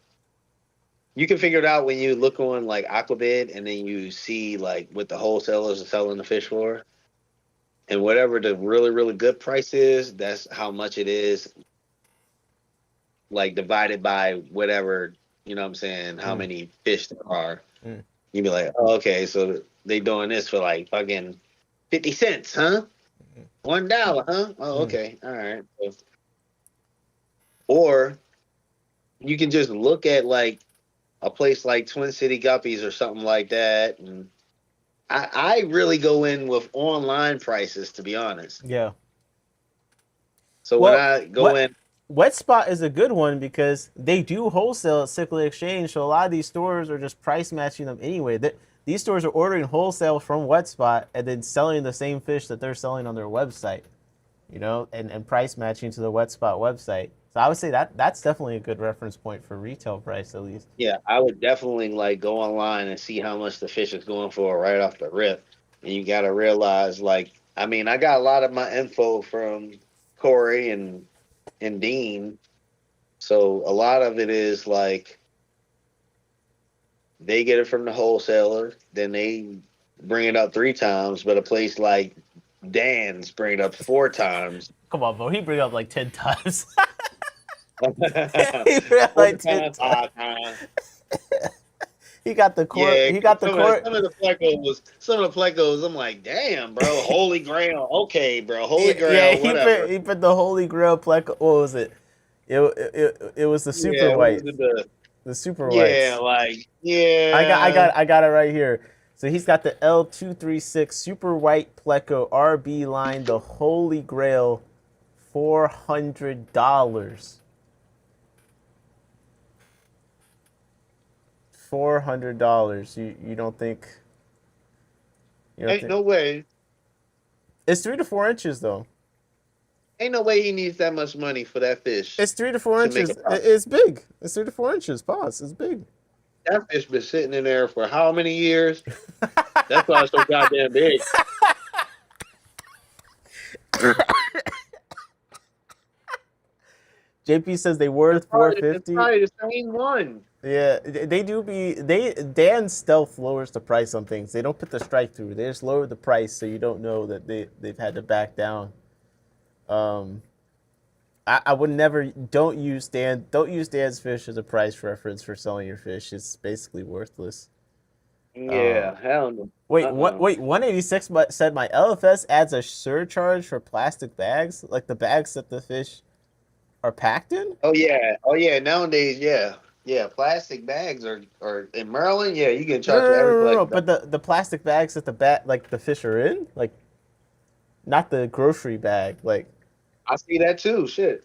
You can figure it out when you look on like Aquabid and then you see like what the wholesalers are selling the fish for. And whatever the really, really good price is, that's how much it is, like divided by whatever, you know what I'm saying, how many fish there are. Mm. You'd be like, oh, okay, so they doing this for like fucking 50 cents, huh? $1, huh? Oh, okay. All right. Or you can just look at like a place like Twin City Guppies or something like that. And I really go in with online prices, to be honest. Yeah. So Well, when I go in, Wet Spot is a good one because they do wholesale at Cyclic Exchange, so a lot of these stores are just price matching them anyway. These stores are ordering wholesale from Wet Spot and then selling the same fish that they're selling on their website, you know, and price matching to the Wet Spot website. So I would say that's definitely a good reference point for retail price at least. yeah, I would definitely like go online and see how much the fish is going for right off the rip. And you got to realize, like, I mean, I got a lot of my info from Corey and Dean. So a lot of it is like they get it from the wholesaler, then they bring it up 3 times, but a place like Dan's bring it up 4 times. Come on, bro. He bring up like 10 times. He bring Four up like 10 times, times. 5 times. He got the core. Yeah, He got the core. some of the plecos, I'm like, damn, bro, Holy Grail. Okay, bro, Holy Grail, Yeah, whatever. he put the Holy Grail pleco. What was it? It was the super Yeah, white. what was it, The super yeah, whites. like, yeah. I got it right here. So he's got the L236 super white pleco RB line, the Holy Grail, $400. $400. You don't think? You don't Ain't think? no way. It's 3 to 4 inches though. Ain't no way he needs that much money for that fish It's 3 to 4 to make a inches. profit. It's big. It's 3 to 4 inches. Pause. It's big. That fish been sitting in there for how many years? That's why it's so goddamn big. JP says they worth It's probably 450. the same one. Yeah, they do be they Dan stealth lowers the price on things. They don't put the strike through. They just lower the price so you don't know that they've had to back down. Um, I would never don't use Dan's fish as a price reference for selling your fish. It's basically worthless. Yeah, hell no. Wait, what? Wait, 186 said my LFS adds a surcharge for plastic bags, like the bags that the fish are packed in. Oh yeah, oh yeah. Nowadays, yeah, yeah. Plastic bags are in Maryland. Yeah, you get No, charged no, for no, every no, no. plastic bag. But the plastic bags that like the fish are in, like not the grocery bag. Like I see that too. Shit,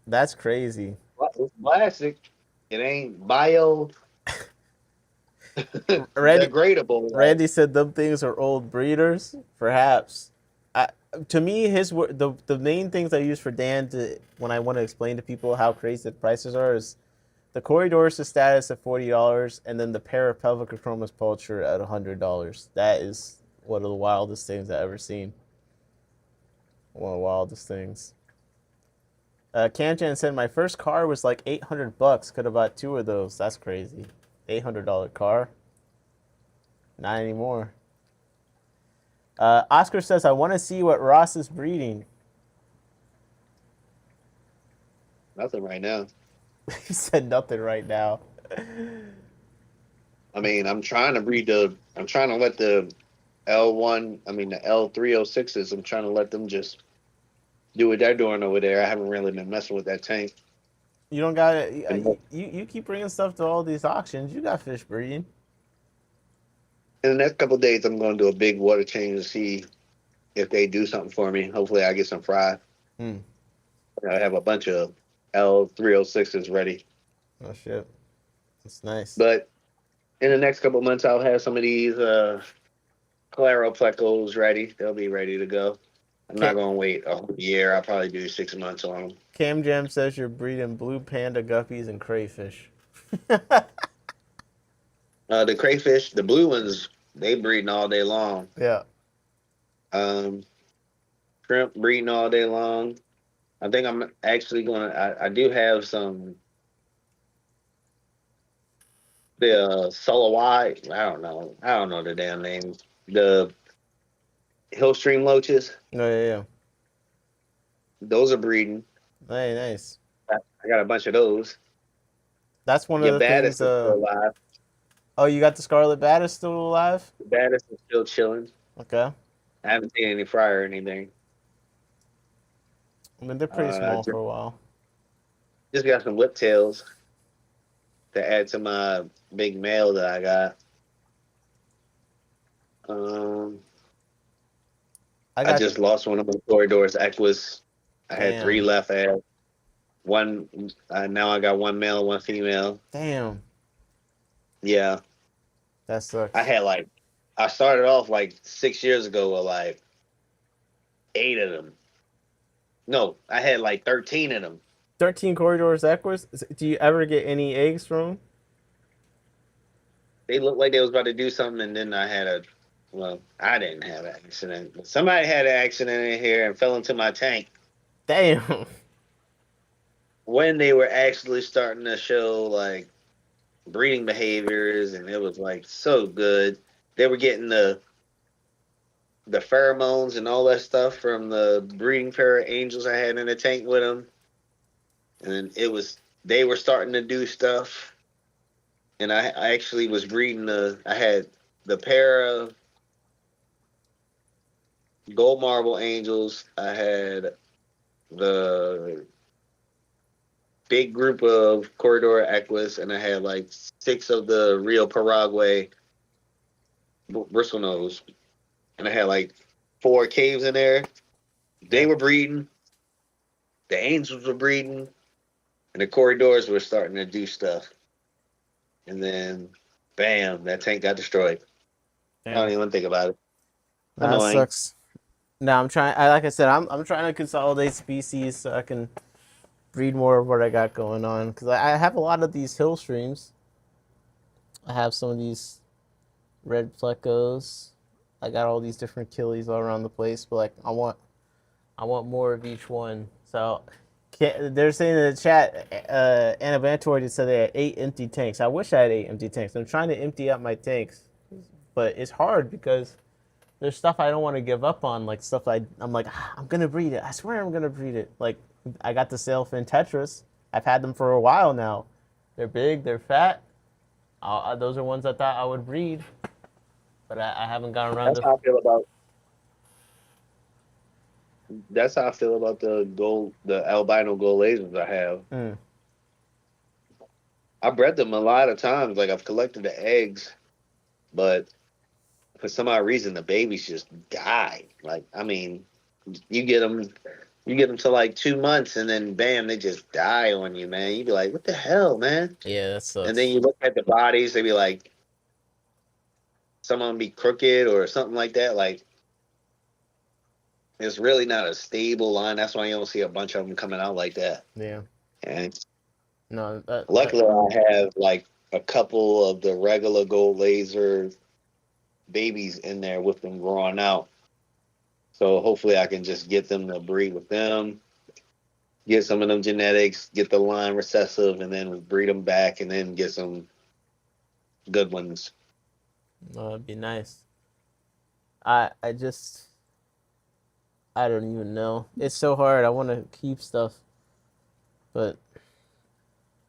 that's crazy. it's plastic. It ain't bio Randy degradable. Like Randy said them things are old breeders. Perhaps. I, to me, the main things I use for Dan to when I want to explain to people how crazy the prices are is the Corridor's status at $40, and then the Parapelvic Chromis Pulcher at $100. That is one of the wildest things I've ever seen. One of the wildest things. Camjan said my first car was like $800. Could have bought two of those. That's crazy. $800 car. Not anymore. Oscar says I want to see what Ross is breeding. nothing right now. He said nothing right now. I mean, I'm trying to breed the. I'm trying to let the L1. I mean, the L306s. I'm trying to let them just do what they're doing over there. I haven't really been messing with that tank. You don't got it. And You keep bringing stuff to all these auctions. You got fish breeding. in the next couple of days, I'm going to do a big water change to see if they do something for me. Hopefully, I get some fry. Hmm. I have a bunch of L306s ready. Oh shit. That's nice. But in the next couple of months, I'll have some of these Calero plecos ready. They'll be ready to go. I'm not going to wait a whole year. I'll probably do 6 months on them. Cam Jam says you're breeding blue panda guppies and crayfish. The crayfish, the blue ones, they breeding all day long. Yeah. Shrimp breeding all day long. I think I'm actually going to, I do have some, the Solowai, I don't know the damn names. The Hillstream loaches, No, yeah. those are breeding. Hey, nice. I got a bunch of those. That's one of Your the baddest things. is still alive. Oh, you got the Scarlet Baddest still alive? The baddest is still chilling. Okay. I haven't seen any fry or anything. I mean, they're pretty small Just, for a while. just got some whiptails to add to my big male that I got. I just lost one of my corridors. Equus. I had 3 left. I had one. Now I got 1 male, 1 female. Damn. Yeah. That sucks. I started off like 6 years ago with like 8 of them. No, I had like 13 of them. 13 corridors Equus. Do you ever get any eggs from them? They looked like they was about to do something, and then I didn't have an accident. But somebody had an accident in here and fell into my tank. Damn. When they were actually starting to show like breeding behaviors, and it was like so good. They were getting the pheromones and all that stuff from the breeding pair of angels I had in the tank with them, and they were starting to do stuff. And I actually was breeding I had the pair of gold marble angels. I had the big group of corridor equus, and I had like 6 of the real Paraguay bristle nose, and I had like 4 caves in there. They were breeding. The angels were breeding, and the corridors were starting to do stuff. And then, bam! That tank got destroyed. Damn. I don't even think about it. That sucks. No, I'm trying. Like I said, I'm trying to consolidate species so I can breed more of what I got going on. Because I have a lot of these hill streams. I have some of these red plecos. I got all these different killies all around the place, but like I want more of each one. So They're saying in the chat, Anabantoid said they had 8 empty tanks. I wish I had 8 empty tanks. I'm trying to empty out my tanks, but it's hard because there's stuff I don't want to give up on, like stuff I'm like, I'm gonna breed it. I swear I'm gonna breed it. Like I got the sailfin tetras. I've had them for a while now. They're big, they're fat. Those are ones I thought I would breed, but I haven't gotten around That's to. how I feel about. That's how I feel about the albino gold lasers I have. Mm. I bred them a lot of times. Like I've collected the eggs, but for some odd reason the babies just die. Like I mean, you get them, you get them to like 2 months, and then bam, they just die on you, man. You be like, what the hell, man? Yeah, that And then sucks. you look at the bodies, they be like, some of them be crooked or something like that. Like it's really not a stable line. That's why you don't see a bunch of them coming out like that. Yeah. And No, luckily, I have like a couple of the regular gold laser babies in there with them growing out. So hopefully, I can just get them to breed with them, get some of them genetics, get the line recessive, and then breed them back, and then get some good ones. that'd be nice. I just I don't even know. It's so hard. I want to keep stuff, but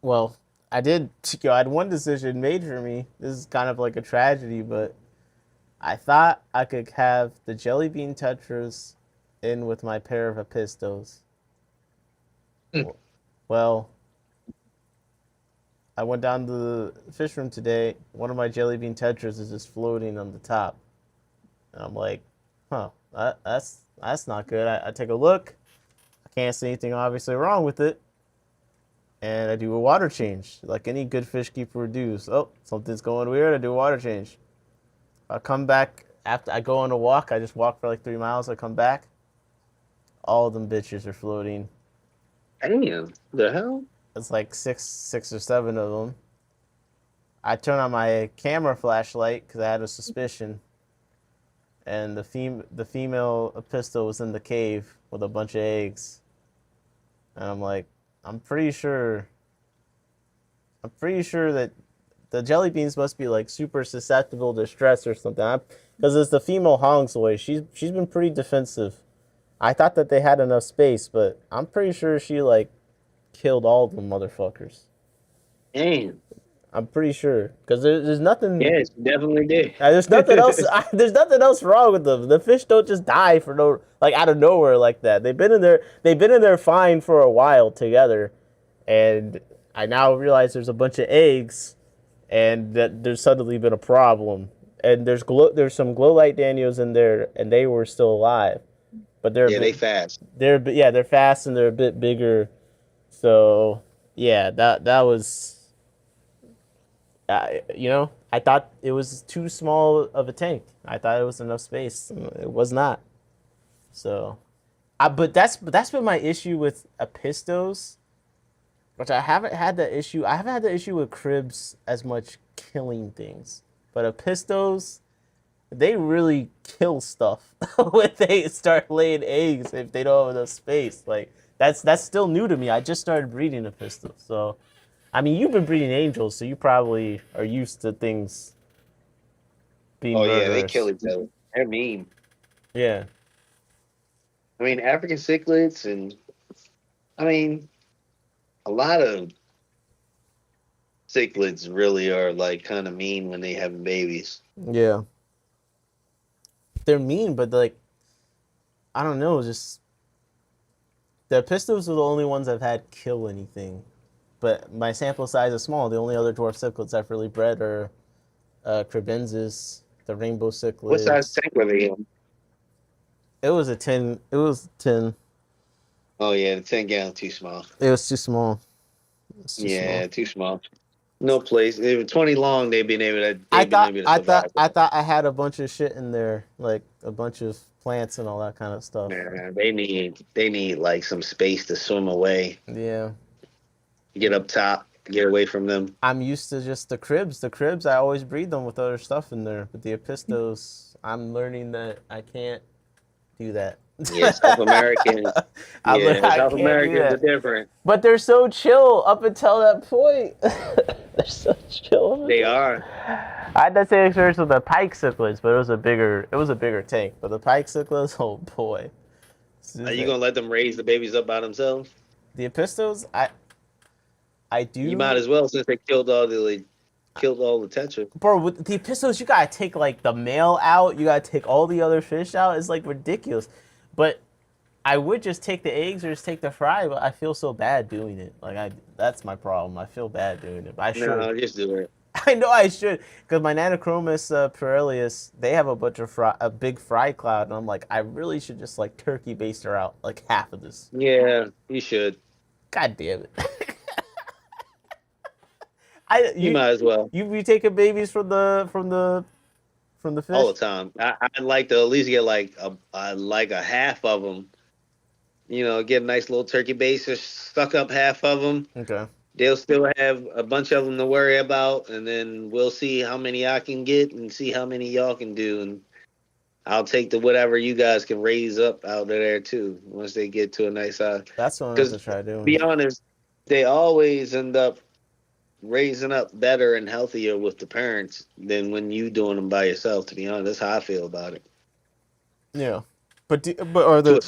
well, I did. I had one decision made for me. This is kind of like a tragedy, but I thought I could have the jelly bean tetras in with my pair of apistos. Mm. Well, I went down to the fish room today. One of my jelly bean tetras is just floating on the top, and I'm like, huh, that's not good. I take a look. I can't see anything obviously wrong with it. And I do a water change, like any good fish keeper would do. So, oh, something's going weird. I do a water change. I come back after I go on a walk. I just walk for like 3 miles. I come back. All of them bitches are floating. Damn, the hell? It's like six or seven of them. I turn on my camera flashlight because I had a suspicion, and the female pistol was in the cave with a bunch of eggs. And I'm like, I'm pretty sure that the jelly beans must be like super susceptible to stress or something. Because it's the female Hongsoy. She's been pretty defensive. I thought that they had enough space, but I'm pretty sure she like killed all of them motherfuckers. Damn. I'm pretty sure because there's nothing. Yes, definitely did. There's nothing else. There's nothing else wrong with them. The fish don't just die for no like out of nowhere like that. They've been in there. They've been in there fine for a while together, and I now realize there's a bunch of eggs, and that there's suddenly been a problem. And there's some glow light Daniels in there, and they were still alive, but they're a Yeah, they bit, fast. they're fast and they're a bit bigger. So yeah, that was. I thought it was too small of a tank. I thought it was enough space. It was not. So, but that's been my issue with Apistos, which I haven't had the issue. I haven't had the issue with cribs as much killing things, but Apistos, they really kill stuff when they start laying eggs if they don't have enough space. Like that's still new to me. I just started breeding Apistos, so. I mean, you've been breeding angels, so you probably are used to things being Oh yeah, they kill murderous. each other. They're mean. Yeah. I mean, African cichlids, and I mean, a lot of cichlids really are like kind of mean when they have babies. Yeah. They're mean, but like, I don't know, just the pistols are the only ones I've had kill anything. But my sample size is small. The only other dwarf cichlids I've really bred are crebensis, the rainbow What size cichlids. tank were they in? It was a 10. It was 10. Oh yeah, the 10 gallon too small. It was too small. It's too small. Yeah, too small. No place. If it was 20 long, they'd been able to survive I that. thought I had a bunch of shit in there, like a bunch of plants and all that kind of stuff. Man, they need like some space to swim away, Yeah. get up top, get away from them. I'm used to just the cribs. The cribs, I always breed them with other stuff in there. But the apistos, I'm learning that I can't. do that. Yeah, South Americans. Yeah, I South can't do Americans are that. different. But they're so chill up until that point. They're so chill. Up They until... are. I had that same experience with the pike cichlids, but it was a bigger tank. But the pike cichlids, oh boy. Are you gonna let them raise the babies up by themselves? The epistles, I You might do. as well, since they killed all the tetra. Bro, with the epistles, you gotta take like the male out. You gotta take all the other fish out. It's like ridiculous. But I would just take the eggs or just take the fry, but I feel so bad doing it. That's my problem. I feel bad doing it, but I should. No, just do it. I know I should, because my Nanochromis Pirellius, they have a big fry cloud, and I'm like, I really should just like turkey baster her out like half of this. Yeah, you should. God damn it! I You might as well. you be taking babies from the All fish? the time. I'd like to at least get like a half of them. You know, get a nice little turkey baster, suck up half of them. Okay. They'll still have a bunch of them to worry about, and then we'll see how many I can get and see how many y'all can do, and I'll take the whatever you guys can raise up out of there too once they get to a nice size. That's what I'm going Because to try to doing. be honest, they always end up raising up better and healthier with the parents than when you doing them by yourself. To be honest, that's how I feel about it. Yeah. But are To a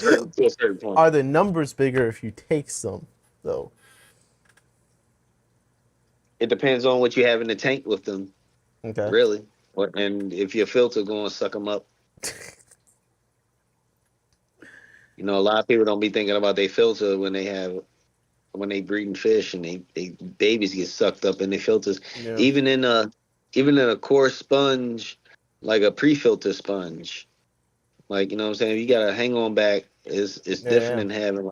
certain point. are the numbers bigger if you take some though? It depends on what you have in the tank with them, Okay. really. And if your filter going to suck them up. You know, a lot of people don't be thinking about their filter when they breeding fish and they babies get sucked up in their filters. Yeah. Even in a core sponge, like a pre-filter sponge, like you know what I'm saying. You got to hang on back. It's Yeah. different Yeah. than having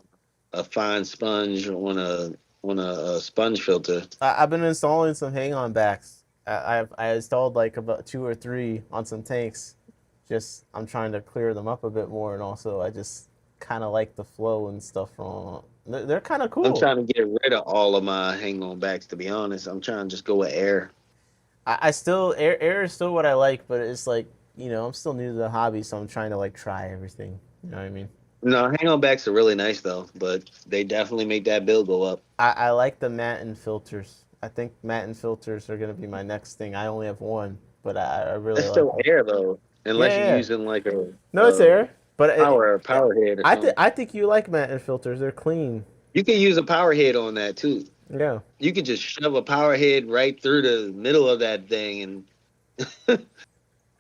a fine sponge on a sponge filter. I've been installing some hang-on backs. I installed like about 2 or 3 on some tanks. Just I'm trying to clear them up a bit more, and also I just kind of like the flow and stuff from. They're kind of I'm cool. trying to get rid of all of my hang on backs. To be honest, I'm trying to just go with air. I still air is still what I like, but it's like I'm still new to the hobby, so I'm trying to like try everything. You know what I mean? No, hang on backs are really nice though, but they definitely make that bill go up. I like the matte and filters. I think matte and filters are gonna be my next thing. I only have one, but I really That's like still them. air though, Yeah, unless you're yeah. using like No, it's air, but power head or something. I think you like matte and filters. They're clean. You can use a power head on that too. Yeah. You could just shove a power head right through the middle of that thing and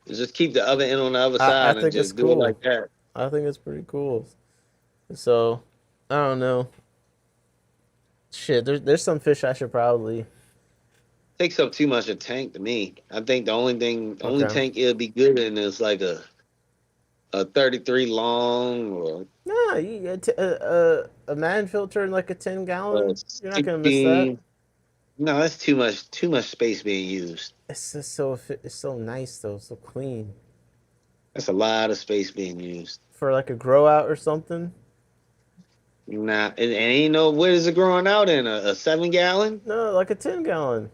just keep the other end on the other I side and think it's just do it cool. like that. I think it's pretty cool. So, I don't know. Shit, there's some fish I should probably. Takes up too much of tank to me. I think the only Okay. tank it'll be good in is like a 33 long or Nah, a man filter in like a 10 gallon. You're not gonna miss that. 16. No, that's too much space being used. It's so nice though, so clean That's a lot of space being used. for like a grow out or something. Nah, and ain't no what is it growing out in a 7 gallon? No, like a 10 gallon.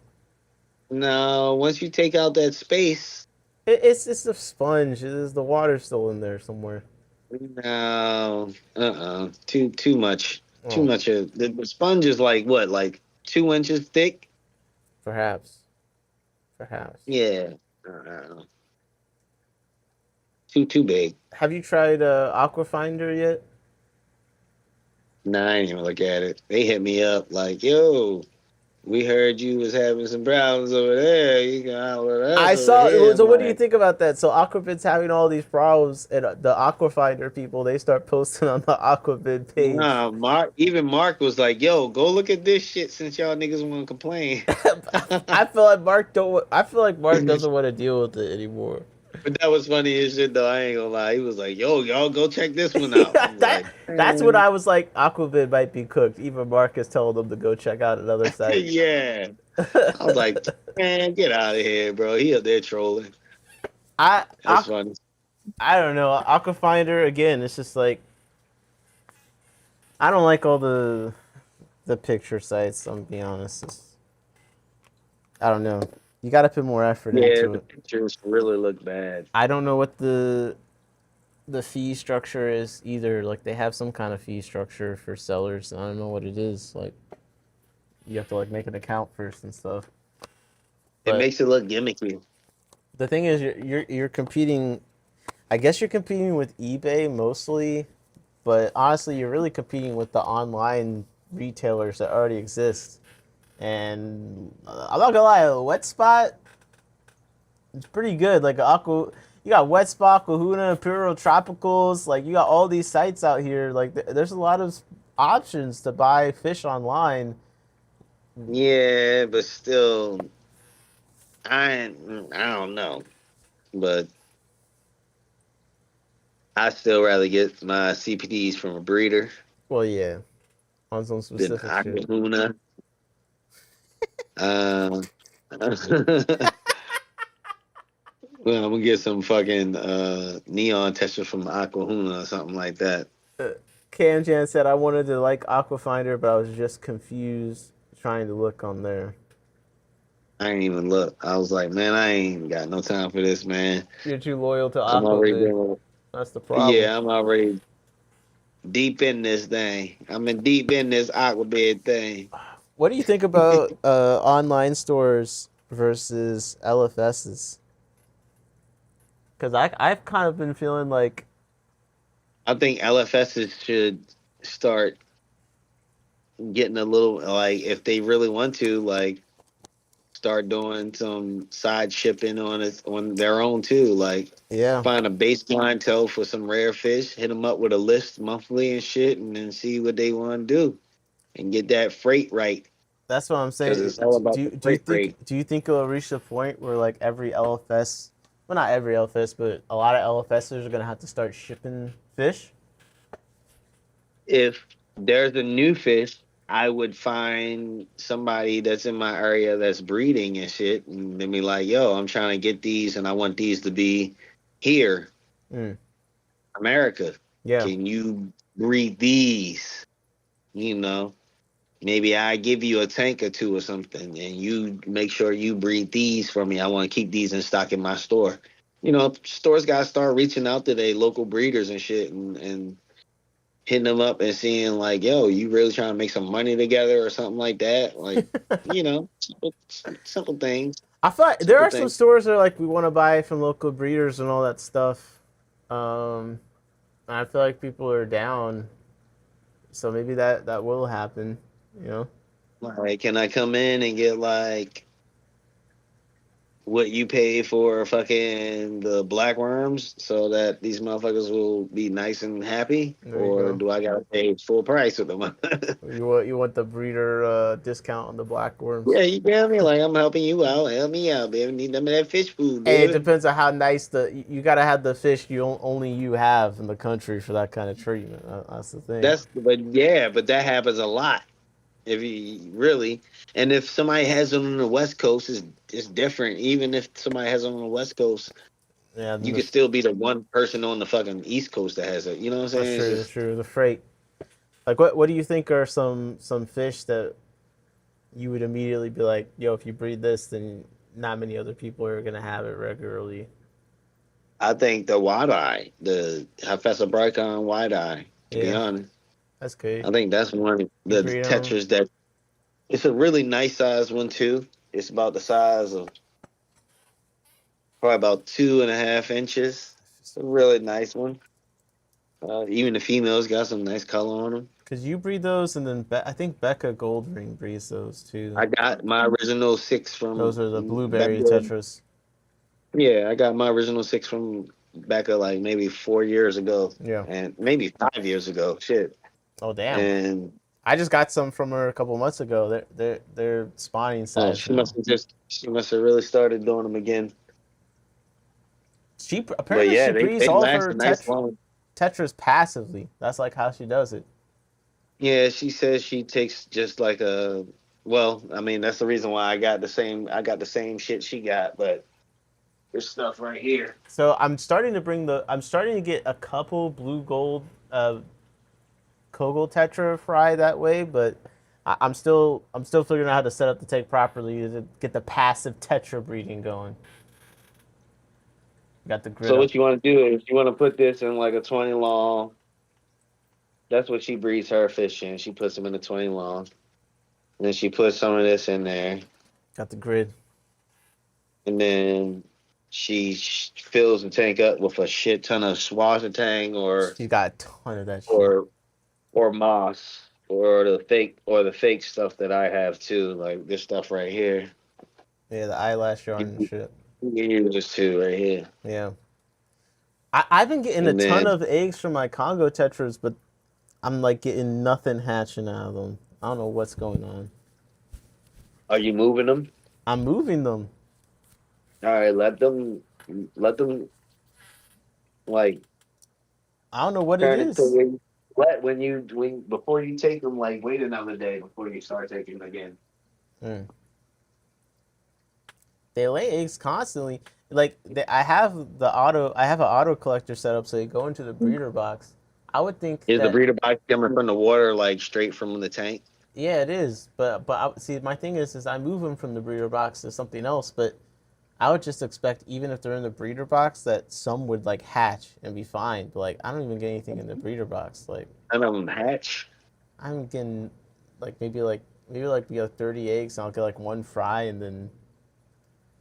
No, once you take out that space, It's a sponge. The water's still in there somewhere. no, too much, too Oh, much. The sponge is like what, like 2 inches thick? perhaps, perhaps. Yeah, uh, too big. Have you tried Aquafinder yet? Nah, I ain't even look at it. They hit me up like, yo, we heard you was having some problems over there. You can holler at us I over saw. here. I'm So, what do you like, think about that? So, Aquabid's having all these problems, and the Aquafinder people they start posting on the Aquabid page. nah, Mark was like, yo, go look at this shit since y'all niggas want to complain. I feel like Mark don't. I feel like Mark doesn't want to deal with it anymore. But that was funny as shit, though. I ain't gonna lie. He was like, "Yo, y'all go check this one out." Yeah, I'm like, that's when I was like, Aquabid might be cooked. Even Mark is telling them to go check out another site. yeah. I was like, "Man, get out of here, bro." He up there trolling. I, That's I funny. I don't know. Aquafinder again. It's just like I don't like all the picture sites. I'm gonna be honest. I don't know. You got to put more effort Yeah, into the it. pictures really look bad. I don't know what the the fee structure is either like they have some kind of fee structure for sellers. I don't know what it is. Like you have to like make an account first and stuff. It But makes it look gimmicky. the thing is, you're competing. I guess you're competing with eBay mostly, but honestly, you're really competing with the online retailers that already exist. And I'm not gonna lie, Wet Spot, it's pretty good. Like you got Wet Spot, Kahuna, Imperial Tropicals. Like you got all these sites out here. Like there's a lot of options to buy fish online. Yeah, but still, I don't know, but I still rather get my CPDs from a breeder Well, yeah, on some than specific shit. Aquahuna. Uh, well, I'm gonna get some fucking neon tester from Aquahuna or something like that. Cam Jan said I wanted to like Aquafinder, but I was just confused trying to look on there. I ain't even look. I was like, man, I ain't got no time for this, man. You're too loyal to I'm already Aquabid. doing. That's the problem. Yeah, I'm already deep in this thing. I'm in deep in this Aquabid thing. What do you think about online stores versus LFSs? Because I've kind of been feeling like, I think LFSs should start getting a little like if they really want to like start doing some side shipping on it on their own too. Like yeah, find a base clientele for some rare fish, hit them up with a list monthly and shit, and then see what they want to do and get that freight right that's what I'm because saying. it's all about the Do you freight think rate. it'll reach the point where like every LFS, well not every LFS, but a lot of LFSs are gonna have to start shipping fish? If there's a new fish, I would find somebody that's in my area that's breeding and shit, and then be like, "Yo, I'm trying to get these, and I want these to be here, Mm, America. yeah, Can you breed these? You know, maybe I give you a tank or two or something, and you make sure you breed these for me. I want to keep these in stock in my store." You know, stores got to start reaching out to their local breeders and shit, and hitting them up and seeing like, yo, you really trying to make some money together or something like that. Like, you know, simple things. I feel like there Simple are some things. stores that are like we want to buy from local breeders and all that stuff. Um, I feel like people are down, so maybe that will happen. You know. Like, can I come in and get like what you pay for fucking the black worms so that these motherfuckers will be nice and happy? There you Or go. do I gotta pay full price with them? You want the breeder discount on the black worms. Yeah, you get me? Like I'm helping you out. Help me out, baby. Need them of that fish food, Hey, it baby. depends on how nice you gotta have the fish only you have in the country for that kind of treatment. That's the thing. But yeah, but that happens a lot. If you really, and if somebody has it on the West Coast, it's different. Even if somebody has it on the West Coast, Yeah, you could still be the one person on the fucking East Coast that has it. You know what I'm that's saying? It's true. That's just true. The freight. Like, what do you think are some fish that you would immediately be like, yo, if you breed this, then not many other people are gonna have it regularly. I think the wide eye, the Hafessa Bricon wide eye. To be Yeah, honest, that's good. I think that's one of You the breed them. tetras that it's a really nice size one too. It's about the size of probably about 2.5 inches. It's a really nice one. Even the females got some nice color on them. Cause you breed those, and then I think Becca Goldring breeds those too. I got my original six from Those are the back blueberry then. tetras. Yeah, I got my original six from back like maybe 4 years ago, Yeah. and maybe 5 years ago. Shit, Oh damn. and I just got some from her a couple months ago. They're spawning size now. she must have really started doing them again. She But apparently yeah, she breeds they all of last her a nice long. tetras passively. That's like how she does it. Yeah, she says she takes just like a. Well, I mean that's the reason why I got the same. I got the same shit she got, but there's stuff right here. So I'm starting to get a couple blue gold Kogel tetra fry that way, but I'm still figuring out how to set up the tank properly to get the passive tetra breeding going. Got the grid So up. what you want to do is you want to put this in like a 20 long. That's what she breeds her fish in. She puts them in a 20 long. And then she puts some of this in there. Got the grid. And then she fills the tank up with a shit ton of swasitang She got a ton of that shit. or or moss or the fake stuff that I have too, like this stuff right here. Yeah, the eyelash You yarn and shit. can use this too right here. Yeah. I've been getting a And ton then of eggs from my Congo tetras, but I'm like getting nothing hatching out of them. I don't know what's going on. are you moving them? I'm moving them. All right, let them like I don't know what it turn into is. when before you take them, like wait another day before you start taking them again. Mm. They lay eggs constantly. I have an auto collector set up, so they go into the breeder box. I would think Is the that breeder box coming from the water like straight from the tank? yeah, it is. See, my thing is I move them from the breeder box to something else. But I would just expect, even if they're in the breeder box, that some would like hatch and be fine. But like, I don't even get anything in the breeder box. Like, None of them hatch. I'm getting like maybe like 30 eggs, and I'll get like one fry, and then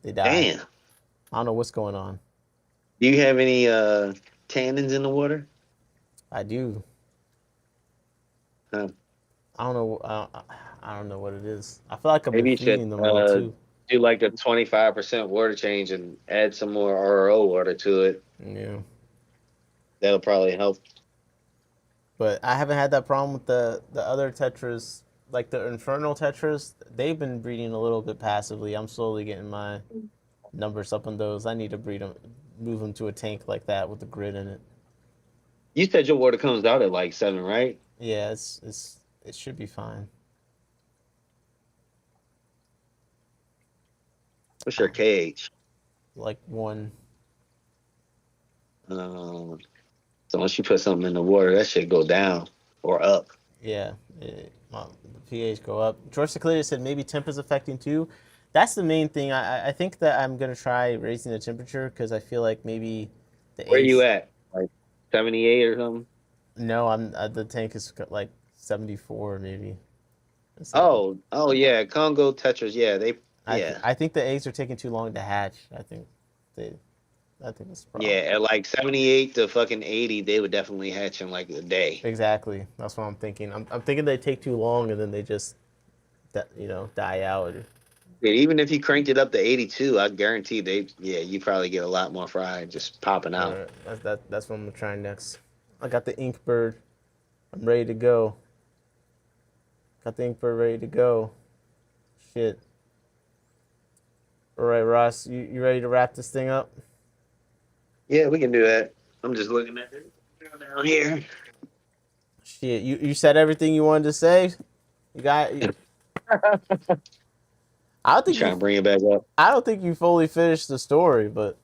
they die. Damn. I don't know what's going on. Do you have any tannins in the water? I do. Huh. I don't know. I don't know what it is. I feel like I've been Maybe you should feeding them well too. do like a 25% water change and add some more RO water to it. Yeah. That'll probably help. But I haven't had that problem with the other tetras, like the infernal tetras. They've been breeding a little bit passively. I'm slowly getting my numbers up on those. I need to breed them, move them to a tank like that with the grid in it. You said your water comes out at like 7, right? Yeah, it should be fine. What's your KH? Like one. Um, so once you put something in the water, that should go down or up. Yeah, the pH go up. George Ciclades said maybe temp is affecting too. That's the main thing. I think that I'm gonna try raising the temperature because I feel like maybe the Where you eggs. at? Like 78 or something? No, I'm the tank is like 74 maybe. It's like Oh yeah, Congo Tetras. Yeah, yeah. I think the eggs are taking too long to hatch. They I think that's the problem. Yeah, at like 78 to fucking 80, they would definitely hatch in like a day. Exactly. That's what I'm thinking. I'm thinking they take too long and then they just die out. Dude, even if you cranked it up to 82, I guarantee you probably get a lot more fried just popping out. That's what I'm gonna try next. I got the ink bird. I'm ready to go. Got the ink bird ready to go. Shit. All right, Ross, you ready to wrap this thing up? Yeah, we can do that. I'm just looking at it down here. Shit, you said everything you wanted to say. You got. I don't You think trying you. to bring it back up? I don't think you fully finished the story, but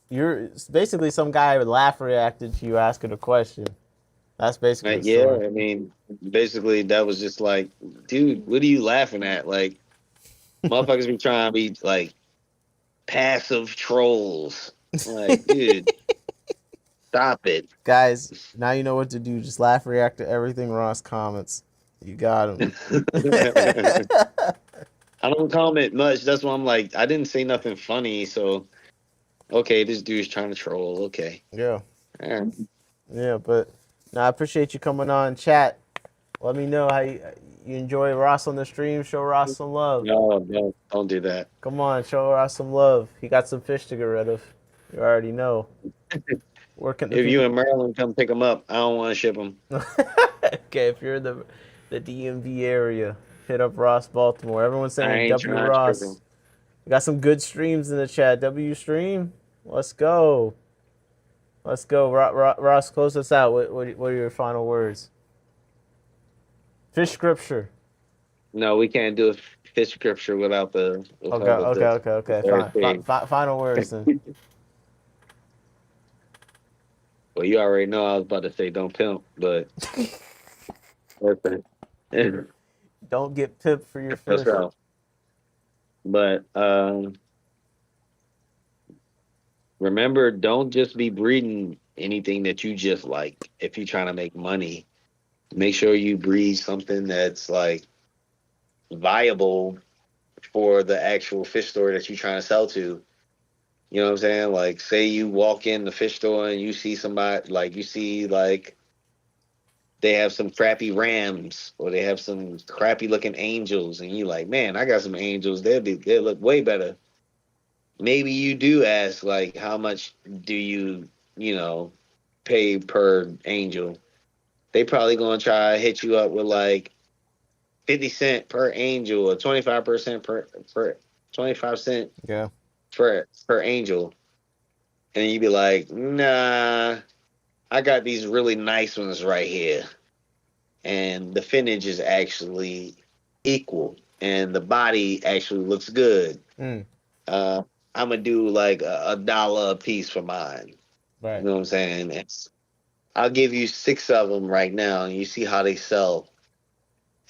you're basically some guy would laugh reacted to you asking a question. That's basically Right, the yeah, story. I mean, basically that was just like, dude, what are you laughing at? Like, motherfuckers be trying to be like passive trolls. Like, dude, stop it. Guys, now you know what to do. Just laugh react to everything Ross comments. You got him. I don't comment much. That's why I'm like, I didn't say nothing funny, so okay, this dude's trying to troll. Okay. Yeah. All right. Yeah, but no, I appreciate you coming on chat. Let me know how you enjoy Ross on the stream. Show Ross some love. No, don't do that. Come on, show Ross some love. He got some fish to get rid of. You already know. Where can the If you people? in Maryland, come pick them up. I don't want to ship them. Okay, if you're in the DMV area, hit up Ross Baltimore. Everyone's I saying ain't W trying to ship Ross. them. We got some good streams in the chat. W stream. Let's go. Let's go. Ross, close us out. What are your final words? Fish scripture. No, we can't do a fish scripture without the Okay. third Fine. thing. Final words then. Well, you already know I was about to say don't pimp, but listen, Don't get pipped for your that's fish. right. But Remember, don't just be breeding anything that you just like. If you're trying to make money, make sure you breed something that's like viable for the actual fish store that you're trying to sell to. You know what I'm saying? Like, say you walk in the fish store and you see somebody, like, you see, like, they have some crappy rams or they have some crappy looking angels, and you like, man, I got some angels. They look way better. Maybe you do ask, like, how much do you, you know, pay per angel? They probably gonna try to hit you up with like 50 cent per angel or 25% per 25 cent Yeah. per angel. And you'd be like, nah, I got these really nice ones right here. And the finish is actually equal. And the body actually looks good. Mm, Uh, I'm gonna do like a dollar a piece for mine. You right. know what I'm saying? I'll give you 6 of them right now, and you see how they sell,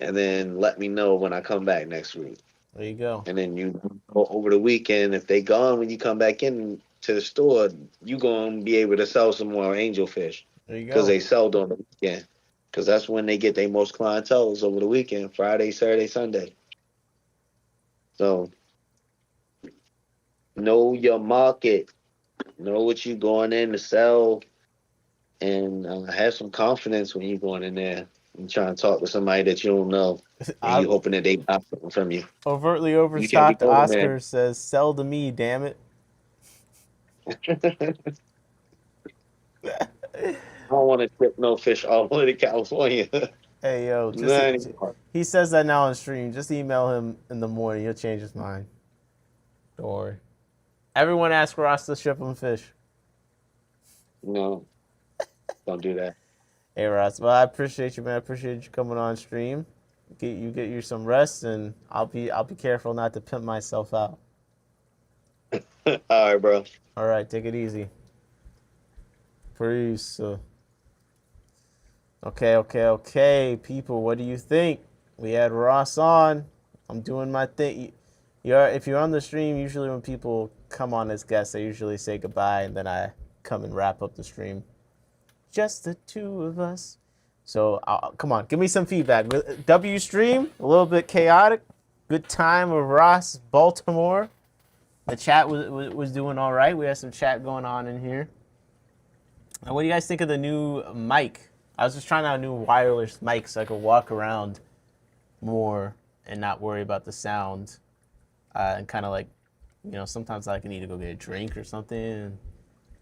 and then let me know when I come back next week. There you go. And then you go over the weekend. If they gone when you come back in to the store, you gonna be able to sell some more angel fish There you because go. they sell on the weekend. Because that's when they get their most clientele is over the weekend, Friday, Saturday, Sunday. So know your market, know what you're going in to sell, and have some confidence when you're going in there and trying to talk to somebody that you don't know, and I you hoping that they buy something from you. overtly You can't be overstocked. over, man. Oscar says, "Sell to me, damn it." I don't want to trip no fish all the way to California. Hey yo, Not anymore. he says that now on stream. Just email him in the morning. He'll change his mind. Don't worry. Everyone asks Ross to ship him fish. No, don't do that. Hey Ross, well I appreciate you, man. I appreciate you coming on stream. Get you some rest, and I'll be careful not to pimp myself out. All right, bro. All right, take it easy. Peace. Okay, people. What do you think? We had Ross on. I'm doing my thing. If you're on the stream, usually when people come on as guests, I usually say goodbye, and then I come and wrap up the stream. Just the two of us. So come on, give me some feedback. W stream, a little bit chaotic. Good time with Ross, Baltimore. The chat was doing all right. We had some chat going on in here. And what do you guys think of the new mic? I was just trying out a new wireless mic so I could walk around more and not worry about the sound. And kind of like, sometimes I need to go get a drink or something.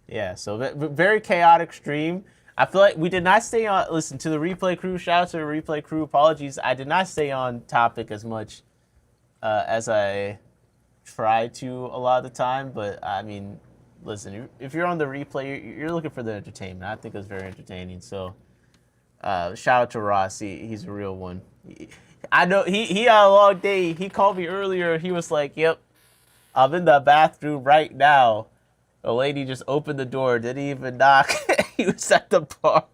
Yeah, so very chaotic stream. I feel like we did not stay on. Listen to the replay crew. Shout out to the replay crew. Apologies, I did not stay on topic as much as I try to a lot of the time. But I mean, listen, if you're on the replay, you're looking for the entertainment. I think it was very entertaining. So shout out to Ross. He's a real one. I know he had a long day. He called me earlier. He was like, "Yep, I'm in the bathroom right now." A lady just opened the door, didn't even knock. He was at the bar.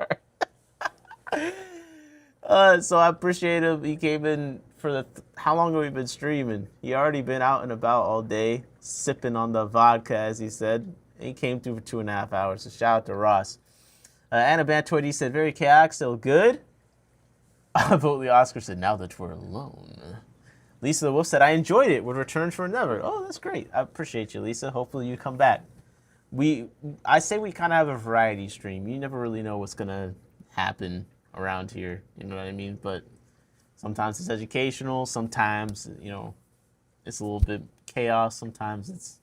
So I appreciate him. He came in for how long have we been streaming? He already been out and about all day, sipping on the vodka, as he said. He came through for 2.5 hours. So shout out to Ross. Anna Bantoidi said, very chaotic, still good. Vote Oscar said, now that we're alone. Lisa the Wolf said, I enjoyed it. Would return for another. Oh, that's great. I appreciate you, Lisa. Hopefully you come back. I say we kind of have a variety stream. You never really know what's going to happen around here. You know what I mean? But sometimes it's educational. Sometimes, it's a little bit chaos. Sometimes it's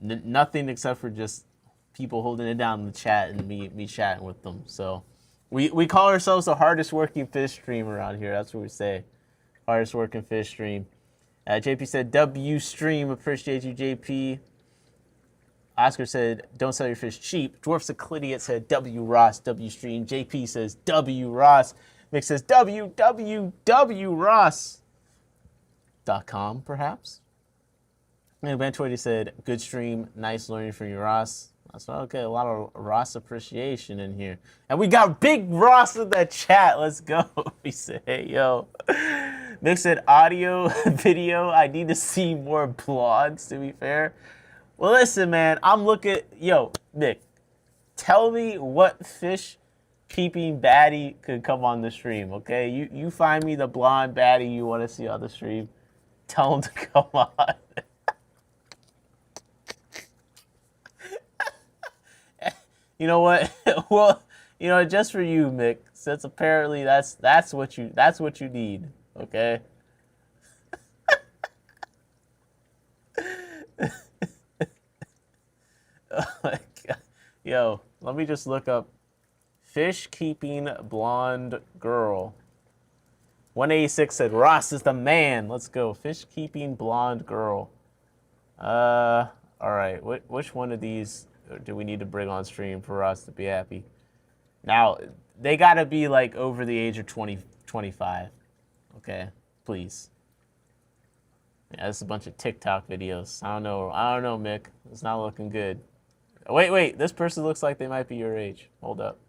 nothing except for just people holding it down in the chat and me chatting with them. So we call ourselves the hardest working fish stream around here. That's what we say. Hardest working fish stream. JP said, W stream. Appreciate you, JP. Oscar said, don't sell your fish cheap. Dwarf Cyclidiot said, W Ross, W stream. JP says, W Ross. Mick says, www.ross.com, perhaps. And Ben20 said, good stream. Nice learning from you, Ross. That's okay. A lot of Ross appreciation in here. And we got Big Ross in the chat. Let's go. He said, hey, yo. Mick said, audio, video. I need to see more blogs, to be fair. Well, listen, man. I'm looking. Yo, Nick, tell me what fish keeping baddie could come on the stream, okay? You find me the blonde baddie you want to see on the stream. Tell him to come on. You know what? Well, you know, just for you, Mick, since apparently that's what you need, okay? Oh my God. Yo, let me just look up fish keeping blonde girl. 186 said Ross is the man. Let's go. Fish keeping blonde girl. All right. Which one of these do we need to bring on stream for us to be happy? Now, they got to be like over the age of 25. Okay? Please. Yeah, this is a bunch of TikTok videos. I don't know, Mick. It's not looking good. Wait. This person looks like they might be your age. Hold up.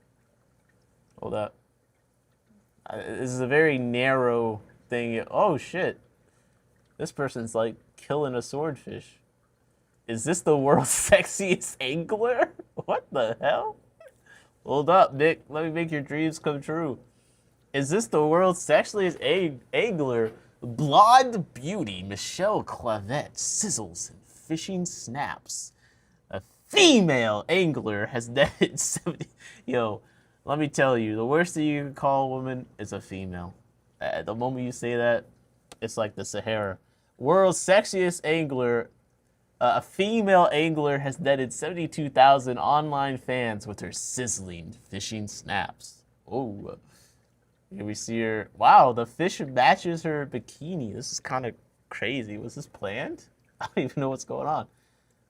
This is a very narrow thing. Oh, shit. This person's like killing a swordfish. Is this the world's sexiest angler? What the hell? Hold up, Nick. Let me make your dreams come true. Is this the world's sexiest angler? Blonde beauty Michelle Clavette sizzles and fishing snaps. A female angler has netted 70. Yo, let me tell you, the worst thing you can call a woman is a female. The moment you say that, it's like the Sahara. World's sexiest angler. A female angler has netted 72,000 online fans with her sizzling fishing snaps. Oh, here we see her. Wow, the fish matches her bikini. This is kind of crazy. Was this planned? I don't even know what's going on.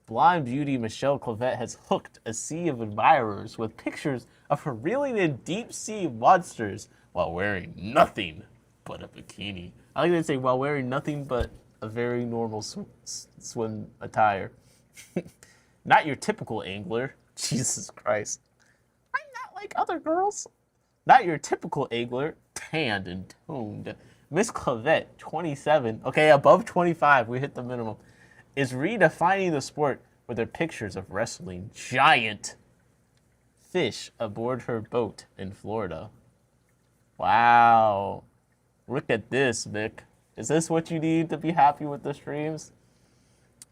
Blonde beauty Michelle Clavette has hooked a sea of admirers with pictures of her reeling in deep sea monsters while wearing nothing but a bikini. I like to say while wearing nothing but a very normal swim attire. Not your typical angler. Jesus Christ. I'm not like other girls. Not your typical angler. Tanned and toned. Miss Clavette, 27. Okay, above 25. We hit the minimum. Is redefining the sport with her pictures of wrestling giant fish aboard her boat in Florida. Wow. Look at this, Mick. Is this what you need to be happy with the streams?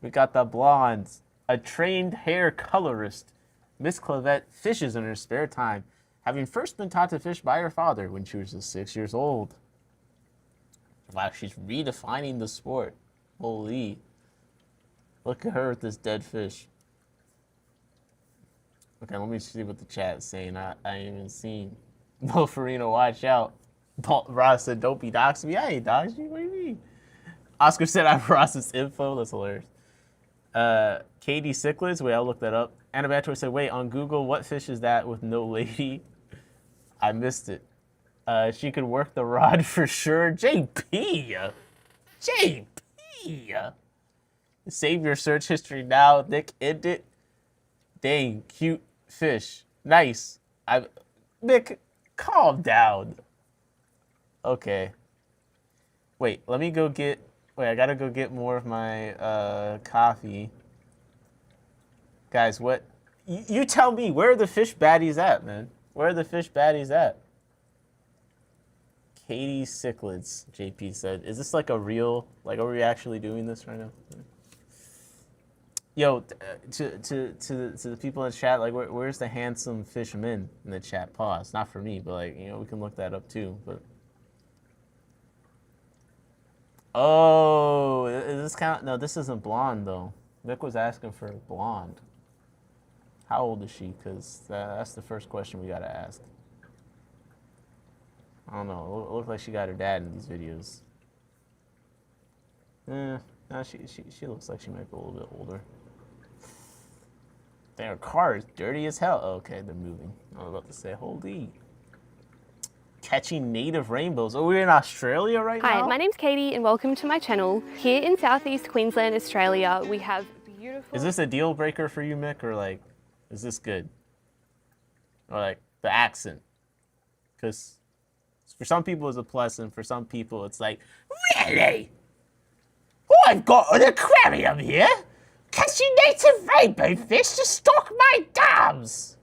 We got the blondes. A trained hair colorist. Miss Clavette fishes in her spare time, having first been taught to fish by her father when she was just 6 years old. Wow, she's redefining the sport. Holy. Look at her with this dead fish. Okay, let me see what the chat's saying. I ain't even seen. Mo Farina, watch out. Ross said, don't be doxing me. I ain't doxing you. What do you mean? Oscar said, I have Ross's info. That's hilarious. Katie Cichlids. Wait, I'll look that up. Anabator said, wait, on Google, what fish is that with no lady? I missed it. She could work the rod for sure. JP. Save your search history now. Nick, end it. Dang, cute fish. Nice. Nick, calm down. Okay. Wait, let me go get... Wait, I gotta go get more of my coffee. Guys, what... You tell me, where are the fish baddies at, man? Where are the fish baddies at? Katie Cichlids, JP said. Is this like a real... Like, are we actually doing this right now? Yo, to the people in the chat, like, where's the handsome fisherman in the chat? Pause. Not for me, but, like, you know, we can look that up, too, but... Oh, is this count? No, this isn't blonde, though. Nick was asking for blonde. How old is she? Because that's the first question we got to ask. I don't know. It looks like she got her dad in these videos. No, she looks like she might be a little bit older. Their car is dirty as hell. Oh, okay, they're moving. I was about to say, holy. Catching native rainbows. Oh, we're in Australia right now? Hi, my name's Katie and welcome to my channel. Here in Southeast Queensland, Australia, we have beautiful... Is this a deal breaker for you, Mick, or like, is this good? Or like, the accent? Because for some people it's a plus, and for some people it's like, really? Oh, I've got an aquarium here? catching native rainbow fish to stock my dams.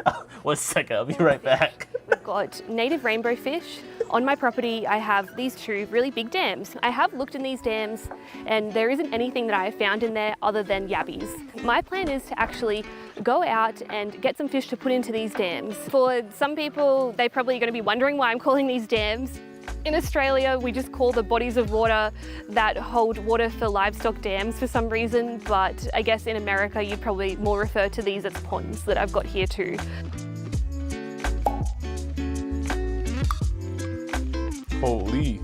Oh, 1 second, I'll be right back. We've got native rainbow fish. On my property, I have these 2 really big dams. I have looked in these dams and there isn't anything that I have found in there other than yabbies. My plan is to actually go out and get some fish to put into these dams. For some people, they're probably going to be wondering why I'm calling these dams. In Australia, we just call the bodies of water that hold water for livestock dams for some reason, but I guess in America, you'd probably more refer to these as ponds that I've got here too. Holy.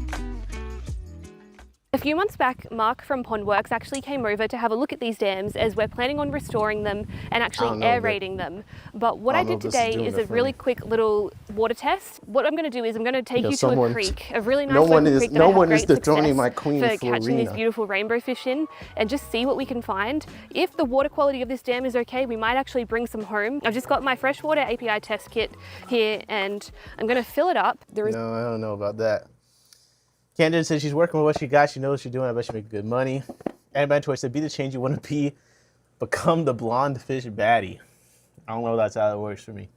A few months back, Mark from Pondworks actually came over to have a look at these dams as we're planning on restoring them and actually aerating them. But what I did today is a really quick little water test. What I'm going to do is I'm going to take you to a creek, a really nice local creek that I have great success for catching these beautiful rainbow fish in, and just see what we can find. If the water quality of this dam is okay, we might actually bring some home. I've just got my freshwater API test kit here and I'm going to fill it up. No, I don't know about that. Candidate says she's working with what she got. She knows what she's doing. I bet she make good money. Anybody choice said, be the change you want to be. Become the blonde fish baddie. I don't know if that's how it works for me.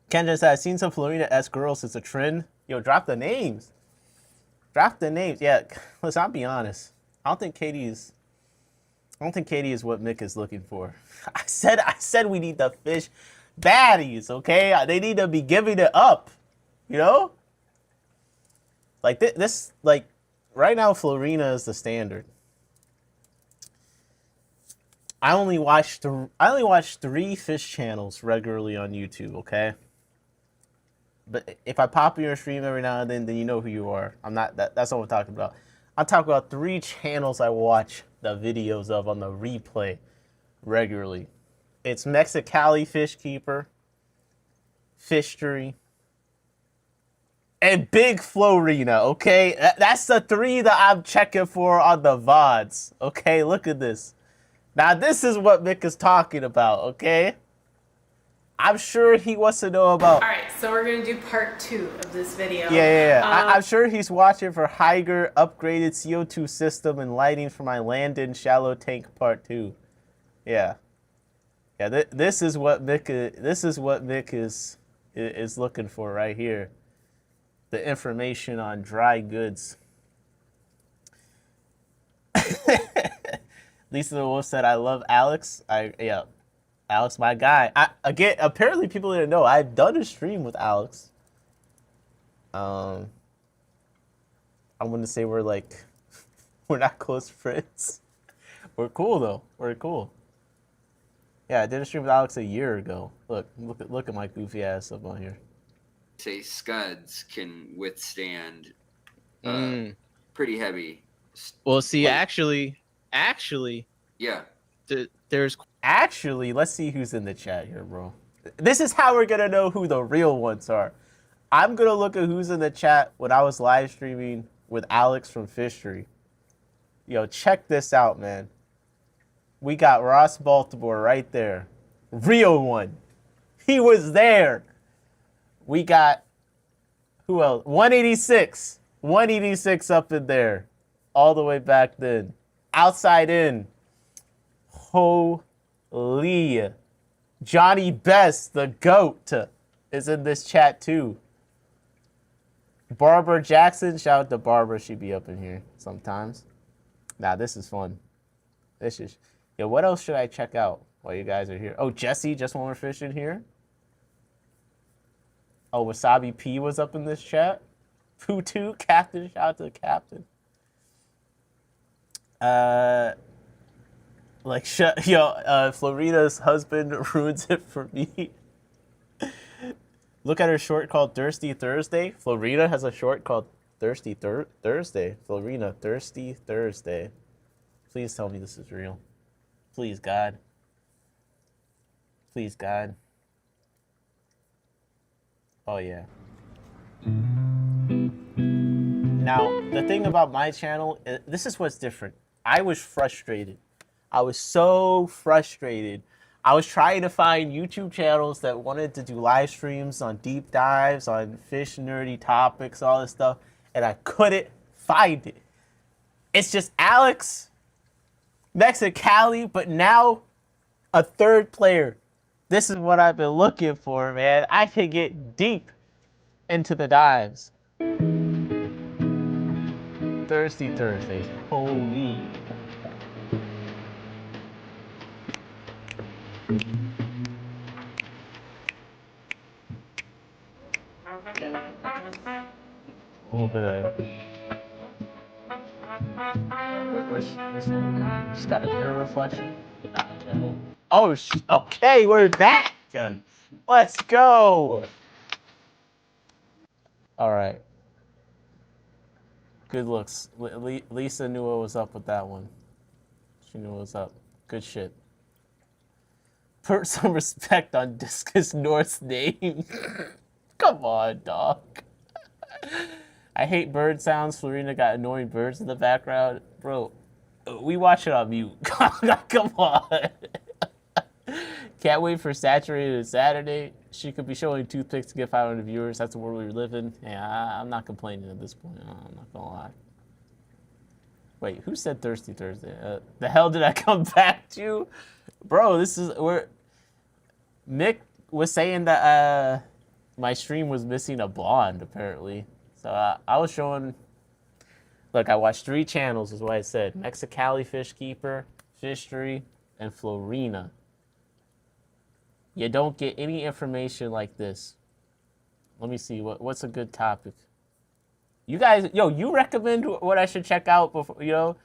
Candidate said, I've seen some Florina-esque girls. It's a trend. Yo, drop the names. Drop the names. Yeah, listen, I'll be honest. I don't think Katie is what Mick is looking for. I said we need the fish baddies, okay? They need to be giving it up, you know? Like this, like right now, Florina is the standard. I only watch 3 fish channels regularly on YouTube. Okay, but if I pop in your stream every now and then you know who you are. I'm not that's not what I'm talking about. I'm talking about 3 channels I watch the videos of on the replay regularly. It's Mexicali Fish Keeper, Fishery, and Big Florina, okay? That's the 3 that I'm checking for on the VODs, okay? Look at this. Now, this is what Mick is talking about, okay? I'm sure he wants to know about... All right, so we're going to do part 2 of this video. Yeah. I'm sure he's watching for Higer upgraded CO2 system and lighting for my Landon shallow tank part 2. Yeah. Yeah, this is what Mick is looking for right here. The information on dry goods. Lisa the Wolf said, I love Alex. Alex, my guy. Again, apparently people didn't know. I've done a stream with Alex. I wouldn't say we're not close friends. We're cool though. We're cool. Yeah, I did a stream with Alex a year ago. Look at my goofy ass up on here. Say scuds can withstand pretty heavy. Well, see, weight. actually, yeah. There's actually, let's see who's in the chat here, bro. This is how we're gonna know who the real ones are. I'm gonna look at who's in the chat when I was live streaming with Alex from Fishery. Yo, check this out, man. We got Ross Baltimore right there. Real one. He was there. We got, who else? 186. 186 up in there. All the way back then. Outside in. Holy. Johnny Best, the GOAT, is in this chat too. Barbara Jackson. Shout out to Barbara. She be up in here sometimes. Nah, this is fun. This is... Yo, what else should I check out while you guys are here? Oh, Jesse, just when we're fishing here. Oh, Wasabi P was up in this chat. Poo2, Captain, shout out to the Captain. Florina's husband ruins it for me. Look at her short called Thirsty Thursday. Florina has a short called Thirsty Thursday. Florina, Thirsty Thursday. Please tell me this is real. Please, God. Please, God. Oh, yeah. Now, the thing about my channel, this is what's different. I was frustrated. I was so frustrated. I was trying to find YouTube channels that wanted to do live streams on deep dives, on fish nerdy topics, all this stuff, and I couldn't find it. It's just Alex, Mexicali, but now a third player. This is what I've been looking for, man. I can get deep into the dives. Thirsty Thursdays. Holy. A little bit of. Just got a mirror reflection. Oh, okay, we're back. Let's go. All right. Good looks. Lisa knew what was up with that one. She knew what was up. Good shit. Put some respect on Discus North's name. Come on, dog. I hate bird sounds. Florina got annoying birds in the background. Bro, we watch it on mute. Come on. Can't wait for Saturated Saturday. She could be showing toothpicks to get 500 viewers. That's the world we live in. Yeah, I'm not complaining at this point. I'm not gonna lie. Wait, who said Thirsty Thursday? The hell did I come back to? Bro, this is where Mick was saying that my stream was missing a blonde, apparently. So I was showing, look, I watched 3 channels, is what I said. Mexicali Fish Keeper, Fishery, and Florina. You don't get any information like this. Let me see, what's a good topic? You guys, yo, you recommend what I should check out before, you know?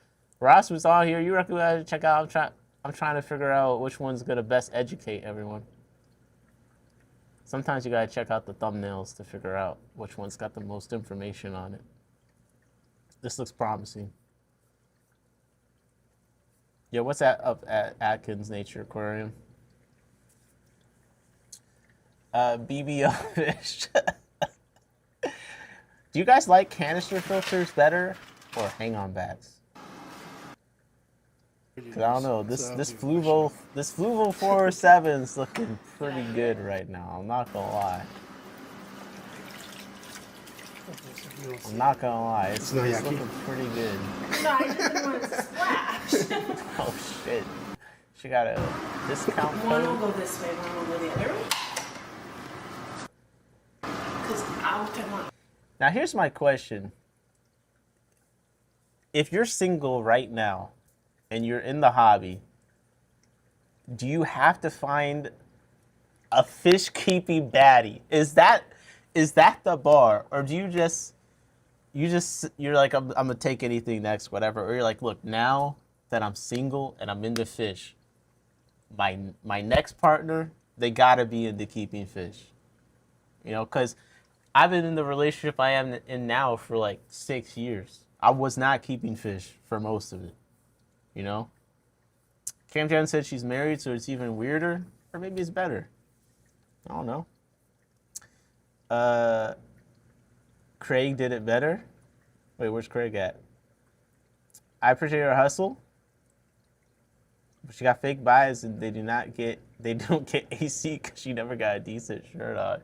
Ross was on here, you recommend I should check out. I'm trying to figure out which one's gonna best educate everyone. Sometimes you gotta check out the thumbnails to figure out which one's got the most information on it. This looks promising. Yo, what's that up at Atkins Nature Aquarium? BBO fish. Do you guys like canister filters better or hang-on bags? Cause I don't know, this Fluvo 407 is looking pretty good right now. I'm not gonna lie. I'm not gonna lie, it's looking pretty good. No, I just didn't want to splash. Oh shit. She got a discount code? One will go this way, one will go the other way. Because I want. Now here's my question. If you're single right now and you're in the hobby, do you have to find a fish keeping baddie? Is that the bar, or do you're like, I'm gonna take anything next, whatever, or you're like, look, now that I'm single and I'm into fish, my next partner, they gotta be into keeping fish, you know, because I've been in the relationship I am in now for like 6 years. I was not keeping fish for most of it, you know. Cam Jan said she's married, so it's even weirder, or maybe it's better. I don't know. Craig did it better. Wait, where's Craig at? I appreciate her hustle, but she got fake buys and they don't get AC because she never got a decent shirt on.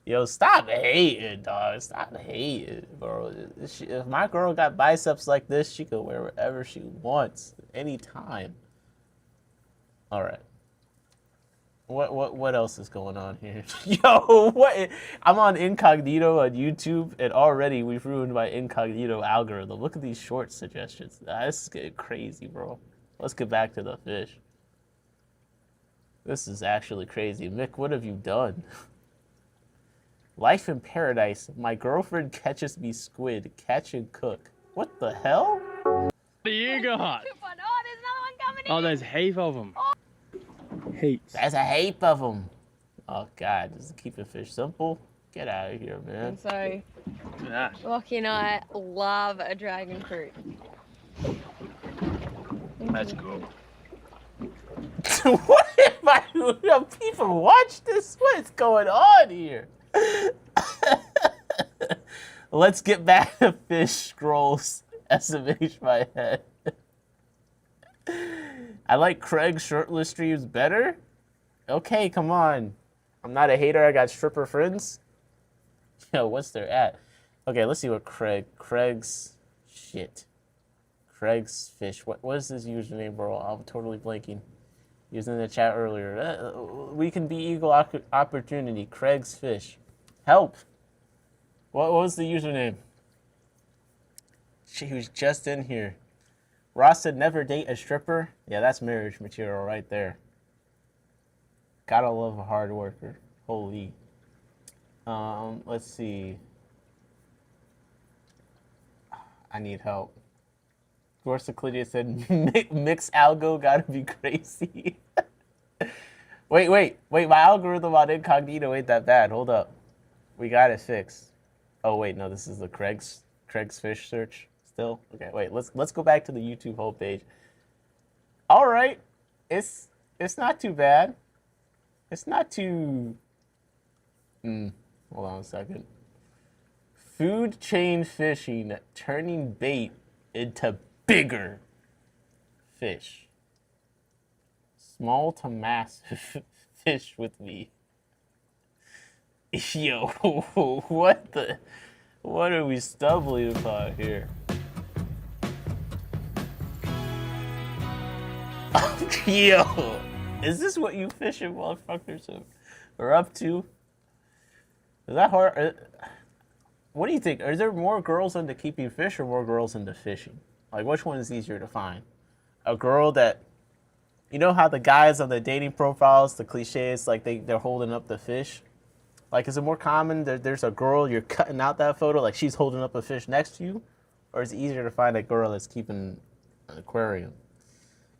Yo, stop hating, dog. Stop hating, bro. If my girl got biceps like this, she could wear whatever she wants, anytime. All right. What else is going on here? Yo, what? I'm on incognito on YouTube, and already we've ruined my incognito algorithm. Look at these short suggestions. This is getting crazy, bro. Let's get back to the fish. This is actually crazy. Mick, what have you done? Life in paradise. My girlfriend catches me squid. Catch and cook. What the hell? What do you got? Oh, there's another one coming in. Oh, there's heaps of them. Heaps. There's a heap of them. Oh, God. Does it keep the fish simple? Get out of here, man. So, Lockie and I love a dragon fruit. That's cool. What am I doing? People watch this? What is going on here? Let's get back to fish scrolls. SMH my head. I like Craig's shirtless streams better. Okay, come on. I'm not a hater. I got stripper friends. Yo, what's their at? Okay, let's see what Craig's shit. Craig's Fish. What is this username, bro? I'm totally blanking. Using the chat earlier. We can be equal opportunity. Craig's Fish. Help. What was the username? She was just in here. Ross said never date a stripper. Yeah, that's marriage material right there. Gotta love a hard worker. Holy. Let's see. I need help. Dorsiclidia said mix algo gotta be crazy. wait. My algorithm on incognito ain't that bad. Hold up. We got it fixed. Oh wait, no, this is the Craig's Fish search still. Okay, wait, let's go back to the YouTube homepage. All right. It's not too bad. It's not too hold on a second. Food chain fishing, turning bait into bigger fish. Small to massive fish with me. Yo, what are we stumbling upon here? Yo, is this what you fishing motherfuckers are up to? Is that hard? What do you think? Are there more girls into keeping fish or more girls into fishing? Like, which one is easier to find? A girl that, you know how the guys on the dating profiles, the cliches, like they're holding up the fish? Like, is it more common that there's a girl, you're cutting out that photo, like she's holding up a fish next to you? Or is it easier to find a girl that's keeping an aquarium?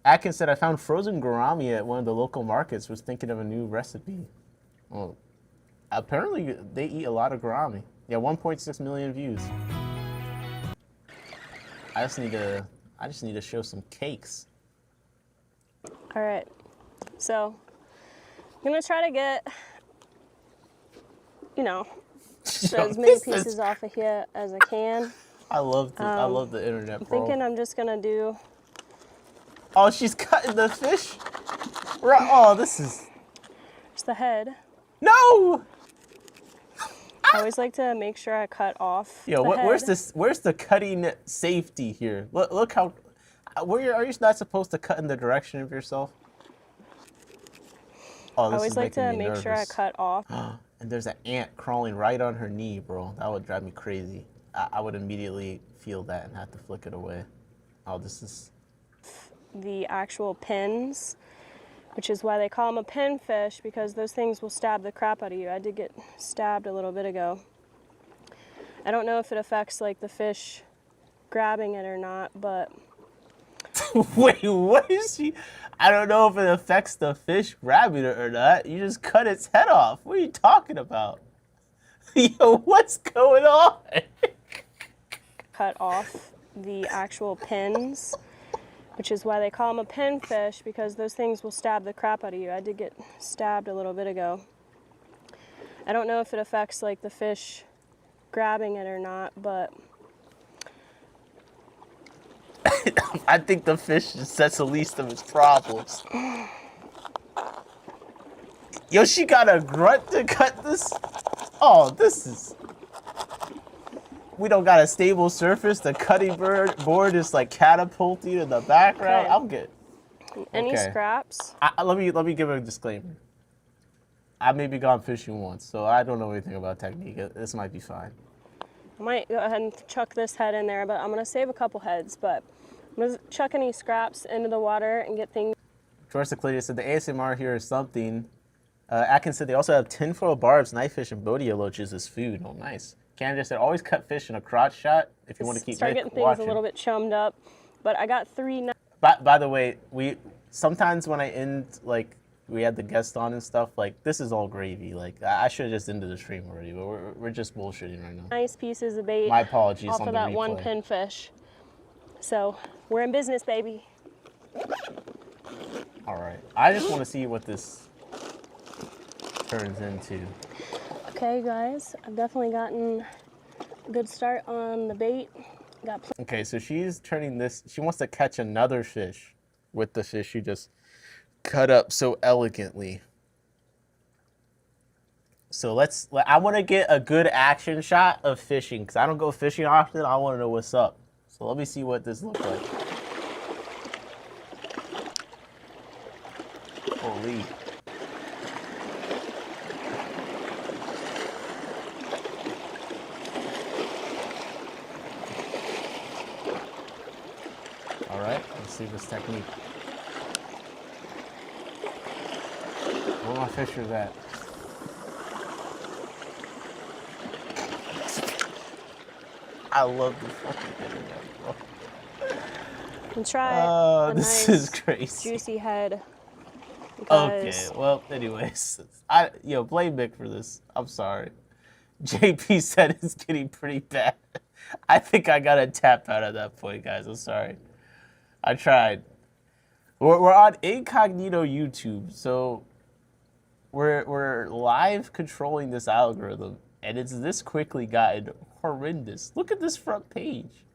Atkins said, I found frozen gourami at one of the local markets, was thinking of a new recipe. Well, apparently they eat a lot of gourami. Yeah, 1.6 million views. I just need to show some cakes. All right, so I'm gonna try to get, as many pieces off of here as I can. I love the internet, bro. I'm thinking I'm just gonna do. Oh, she's cutting the fish. Oh, this is. It's the head. No. I always like to make sure I cut off. Yo, where's this? Where's the cutting safety here? Look how. Are you not supposed to cut in the direction of yourself? Oh, this I always is like to make nervous. sure I cut off. And there's an ant crawling right on her knee, bro. That would drive me crazy. I would immediately feel that and have to flick it away. Oh, this is. The actual pins, which is why they call them a pinfish, because those things will stab the crap out of you. I did get stabbed a little bit ago. I don't know if it affects like the fish grabbing it or not, but. Wait, what is she? I don't know if it affects the fish grabbing it or not. You just cut its head off. What are you talking about? Yo, what's going on? Cut off the actual pins, which is why they call them a pinfish, because those things will stab the crap out of you. I did get stabbed a little bit ago. I don't know if it affects like the fish grabbing it or not, but. I think the fish that's the least of its problems. Yo, she got a grunt to cut this? Oh, this is... We don't got a stable surface. The cutting board is like catapulting in the background. Okay. I'm good. Any scraps? Let me give a disclaimer. I maybe gone fishing once, so I don't know anything about technique. This might be fine. I might go ahead and chuck this head in there, but I'm gonna save a couple heads, but I'm gonna chuck any scraps into the water and get things. George Secladia said the ASMR here is something. Atkins said they also have tinfoil barbs, knife fish, and bodia loaches as food. Oh, nice. Canada said always cut fish in a crotch shot if you want to keep start getting things watching. a little bit chummed up, but I got 3. By the way, sometimes when I end, like, we had the guest on and stuff, like, this is all gravy. Like, I should have just ended the stream already, but we're just bullshitting right now. Nice pieces of bait. My apologies off on of the that replay. one pinfish. So we're in business, baby. All right. I just want to see what this turns into. Okay, guys, I've definitely gotten a good start on the bait. Okay, so she's turning this. She wants to catch another fish with the fish she just cut up so elegantly. So I want to get a good action shot of fishing because I don't go fishing often. I want to know what's up. So let me see what this looks like. Golly. All right, let's see this technique. Where my fishers at? I love this fucking internet, bro. And try a This nice, is crazy. juicy head. Okay, Because well, anyways, blame Mick for this. I'm sorry. JP said it's getting pretty bad. I think I got to tap out at that point, guys. I'm sorry. I tried. We're on incognito YouTube, so we're live controlling this algorithm, and it's this quickly gotten horrendous. Look at this front page.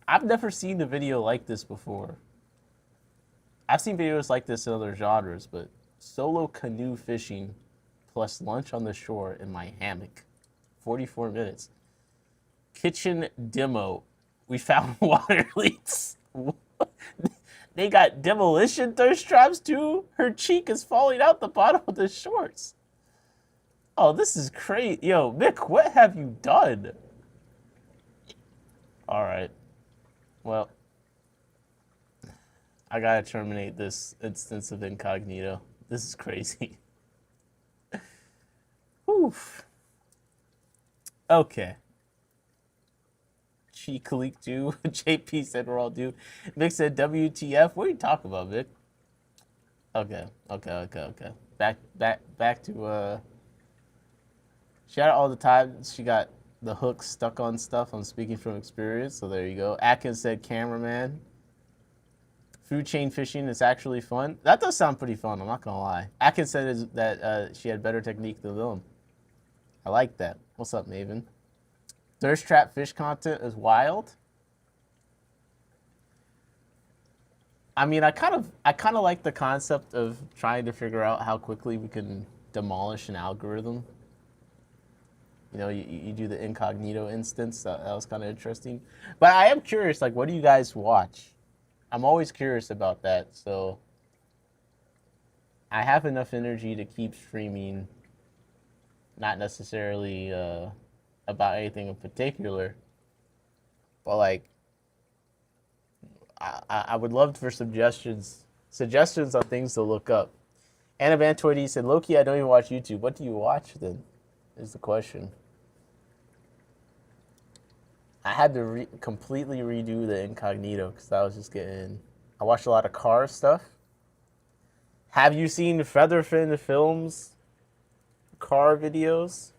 I've never seen a video like this before. I've seen videos like this in other genres, but solo canoe fishing plus lunch on the shore in my hammock. 44 minutes. Kitchen demo. We found water leaks. They got demolition thirst traps too. Her cheek is falling out the bottom of the shorts. Oh, this is crazy. Yo, Mick, what have you done? All right. Well, I gotta terminate this instance of incognito. This is crazy. Oof. Okay. Cheek leak too. JP said we're all due. Mick said WTF. What are you talking about, Mick? Okay. Back to she had it all the time. She got the hook stuck on stuff. I'm speaking from experience, so there you go. Atkins said cameraman. Food chain fishing is actually fun. That does sound pretty fun, I'm not gonna lie. Atkins said that she had better technique than them. I like that. What's up, Maven? Thirst trap fish content is wild. I mean, I kind of like the concept of trying to figure out how quickly we can demolish an algorithm. You know, you do the incognito instance. That was kind of interesting. But I am curious, like, what do you guys watch? I'm always curious about that. So I have enough energy to keep streaming, not necessarily about anything in particular, but like I would love for suggestions on things to look up. Anna Bantoidi said, Loki, I don't even watch YouTube. What do you watch then? Is the question. I had to completely redo the incognito because I was just getting... I watched a lot of car stuff. Have you seen Featherfin Films car videos?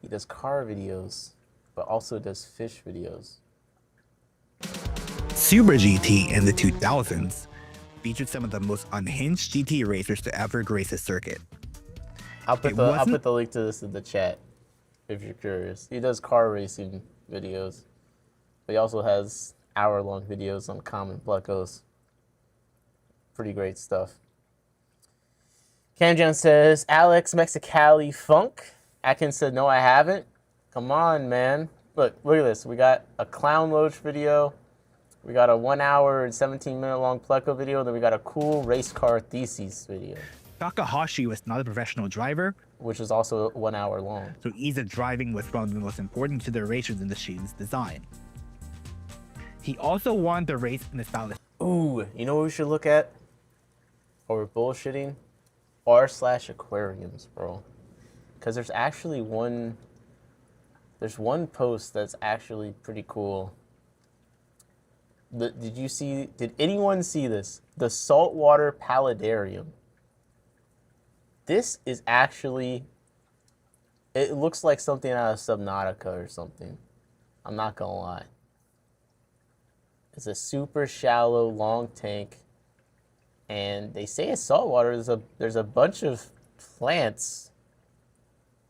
He does car videos, but also does fish videos. Super GT in the 2000s featured some of the most unhinged GT racers to ever grace a circuit. I'll put the link to this in the chat if you're curious. He does car racing videos, but he also has hour-long videos on common plecos. Pretty great stuff. Cam Jones says, Alex Mexicali Funk. Atkins said, no, I haven't. Come on, man. Look at this. We got a clown loach video. We got a 1 hour and 17-minute long pleco video. Then we got a cool race car theses video. Takahashi was not a professional driver, which was also 1 hour long. So ease of driving was one of the most important to the racers in the machine's design. He also won the race in the style. Ooh, you know what we should look at? Or we're bullshitting? r/aquariums, bro. Because there's actually there's one post that's actually pretty cool. Did anyone see this? The saltwater paludarium. This is actually, it looks like something out of Subnautica or something. I'm not gonna lie. It's a super shallow, long tank. And they say it's saltwater. There's a bunch of plants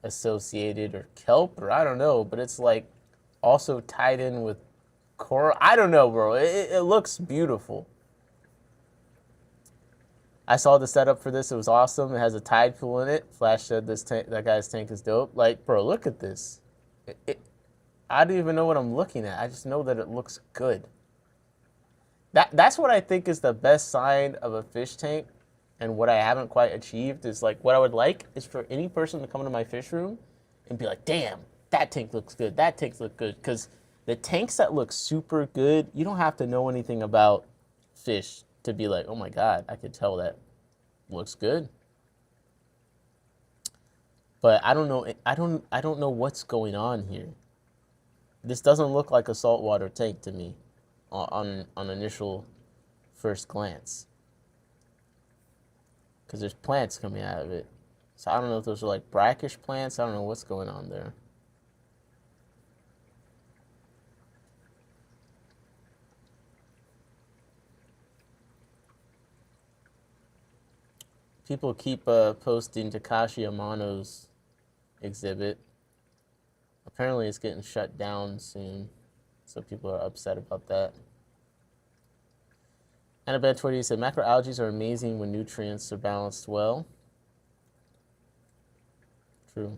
associated, or kelp, or I don't know, but it's like also tied in with coral. I don't know, bro. It looks beautiful. I saw the setup for this. It was awesome. It has a tide pool in it. Flash said that guy's tank is dope. Like, bro, look at this. I don't even know what I'm looking at. I just know that it looks good. That's what I think is the best sign of a fish tank, and what I haven't quite achieved is like what I would like is for any person to come into my fish room and be like, damn, that tank looks good, that tank looks good. Because the tanks that look super good, you don't have to know anything about fish to be like, oh my God, I could tell that looks good. But I don't know, I don't know what's going on here. This doesn't look like a saltwater tank to me on initial first glance. Because there's plants coming out of it. So I don't know if those are like brackish plants. I don't know what's going on there. People keep posting Takashi Amano's exhibit. Apparently it's getting shut down soon. So people are upset about that. Annabelle 20 said, macroalgae are amazing when nutrients are balanced well. True.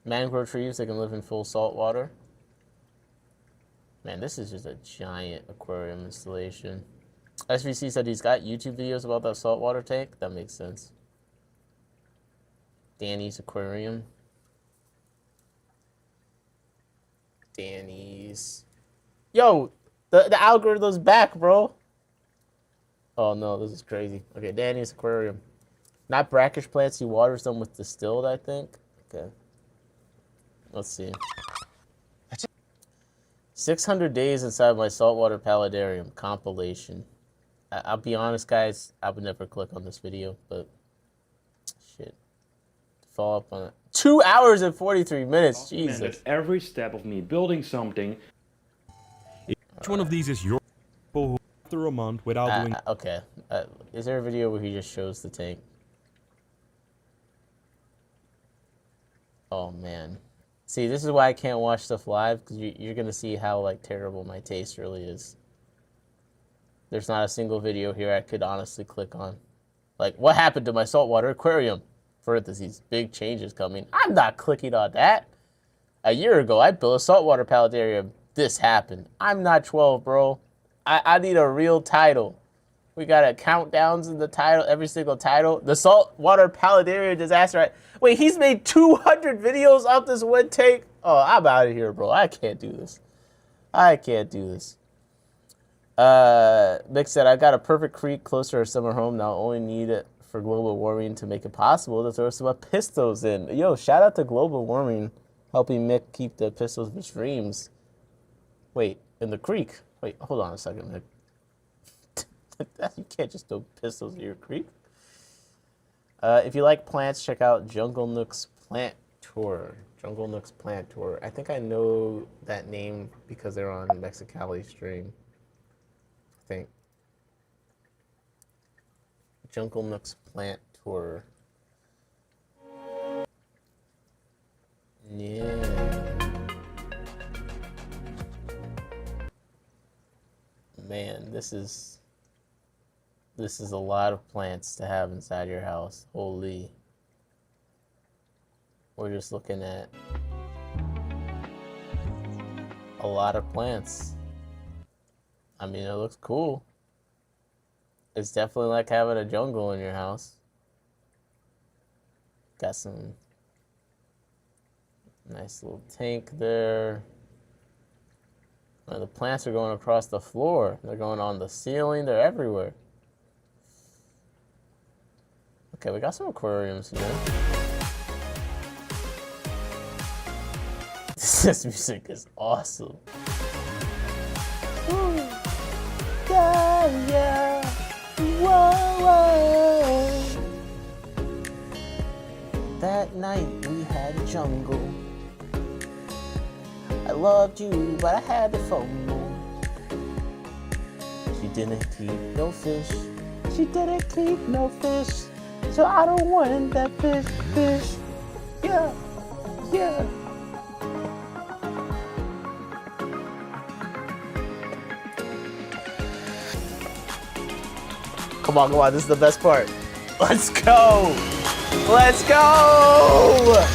Mangrove trees, they can live in full salt water. Man, this is just a giant aquarium installation. SVC said he's got YouTube videos about that saltwater tank. That makes sense. Danny's Aquarium. Danny's. Yo, the algorithm's back, bro. Oh no, this is crazy. Okay, Danny's Aquarium. Not brackish plants, he waters them with distilled, I think. Okay. Let's see. 600 days inside my saltwater paludarium compilation. I'll be honest, guys, I would never click on this video, but shit. Follow up on it. 2 hours and 43 minutes. Jesus. Every step of me building something. Each one of these is your people who after a month without doing. Okay. Is there a video where he just shows the tank? Oh man. See, this is why I can't watch stuff live, because you're gonna see how like terrible my taste really is. There's not a single video here I could honestly click on. Like, what happened to my saltwater aquarium? Parentheses, big changes coming. I'm not clicking on that. A year ago, I built a saltwater paludarium. This happened. I'm not 12, bro. I need a real title. We got a countdowns in the title, every single title. The saltwater paludarium disaster. Wait, he's made 200 videos off this one tank? Oh, I'm out of here, bro. I can't do this. I can't do this. Mick said, I got a perfect creek close to our summer home. Now only need it for global warming to make it possible to throw some pistos in. Yo, shout out to global warming helping Mick keep the pistols of his dreams. Wait, in the creek. Wait, hold on a second, Mick. You can't just throw pistols in your creek. If you like plants, check out Jungle Nook's Plant Tour. Jungle Nook's Plant Tour. I think I know that name because they're on Mexicali stream. I think. Jungle Nook's Plant Tour. Yeah. Man, this is a lot of plants to have inside your house. Holy. We're just looking at a lot of plants. I mean, it looks cool. It's definitely like having a jungle in your house. Got some nice little tank there. The plants are going across the floor. They're going on the ceiling. They're everywhere. Okay, we got some aquariums here. This music is awesome. Ooh. Yeah, yeah. Whoa, whoa. That night we had a jungle. I loved you, but I had to FOMO. She didn't keep no fish. She didn't keep no fish. So I don't want that fish. Yeah, yeah. Come on, this is the best part. Let's go! Let's go!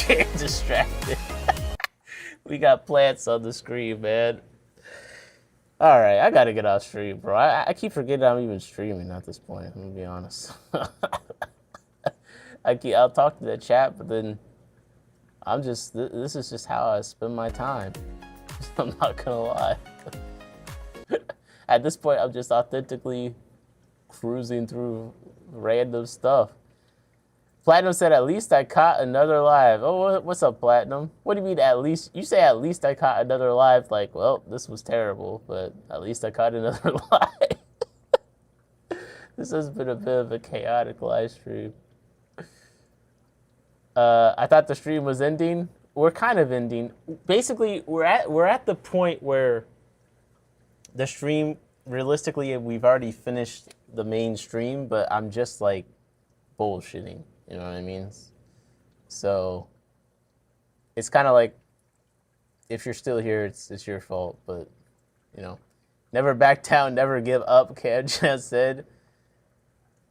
getting distracted. We got plants on the screen, man. All right, I gotta get off stream, bro. I keep forgetting I'm even streaming at this point. I'm gonna be honest. I'll talk to the chat, but then I'm just this is just how I spend my time. I'm not gonna lie. At this point, I'm just authentically cruising through random stuff. Platinum said, at least I caught another live. Oh, what's up, Platinum? What do you mean at least? You say at least I caught another live. Like, well, this was terrible, but at least I caught another live. This has been a bit of a chaotic live stream. I thought the stream was ending. We're kind of ending. Basically, we're at the point where the stream, realistically, we've already finished the main stream, but I'm just like bullshitting. You know what I mean? So it's kind of like, if you're still here, it's your fault. But, you know, never back down, never give up, Cam just said.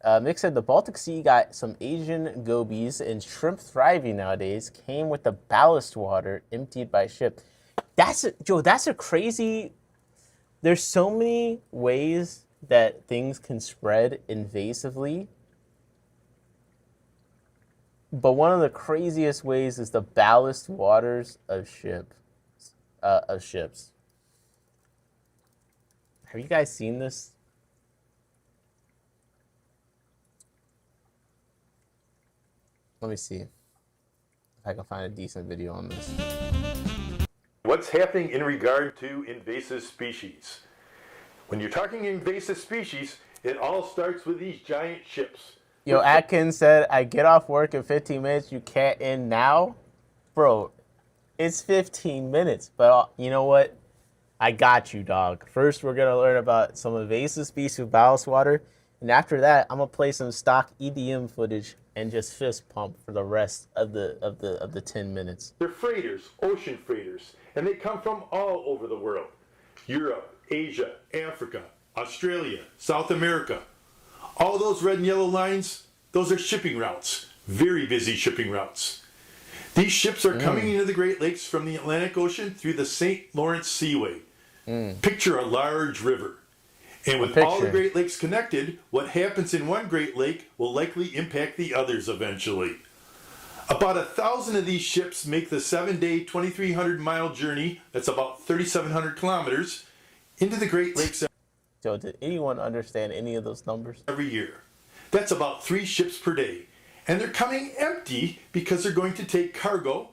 Mick said the Baltic Sea got some Asian gobies and shrimp thriving nowadays. Came with the ballast water emptied by ship. Joe, that's a crazy... There's so many ways that things can spread invasively. But one of the craziest ways is the ballast waters of ships. Have you guys seen this? Let me see if I can find a decent video on this. What's happening in regard to invasive species? When you're talking invasive species, it all starts with these giant ships. Yo, Atkins said, I get off work in 15 minutes. You can't end now? Bro, it's 15 minutes. But you know what? I got you, dog. First, we're going to learn about some invasive species of ballast water. And after that, I'm going to play some stock EDM footage and just fist pump for the rest of the 10 minutes. They're freighters, ocean freighters, and they come from all over the world. Europe, Asia, Africa, Australia, South America. All those red and yellow lines, those are shipping routes, very busy shipping routes. These ships are coming into the Great Lakes from the Atlantic Ocean through the St. Lawrence Seaway. Picture a large river. And with all the Great Lakes connected, what happens in one Great Lake will likely impact the others eventually. About 1,000 of these ships make the 7-day, 2,300-mile journey, that's about 3,700 kilometers, into the Great Lakes. Joe, did anyone understand any of those numbers? Every year. That's about 3 ships per day. And they're coming empty because they're going to take cargo,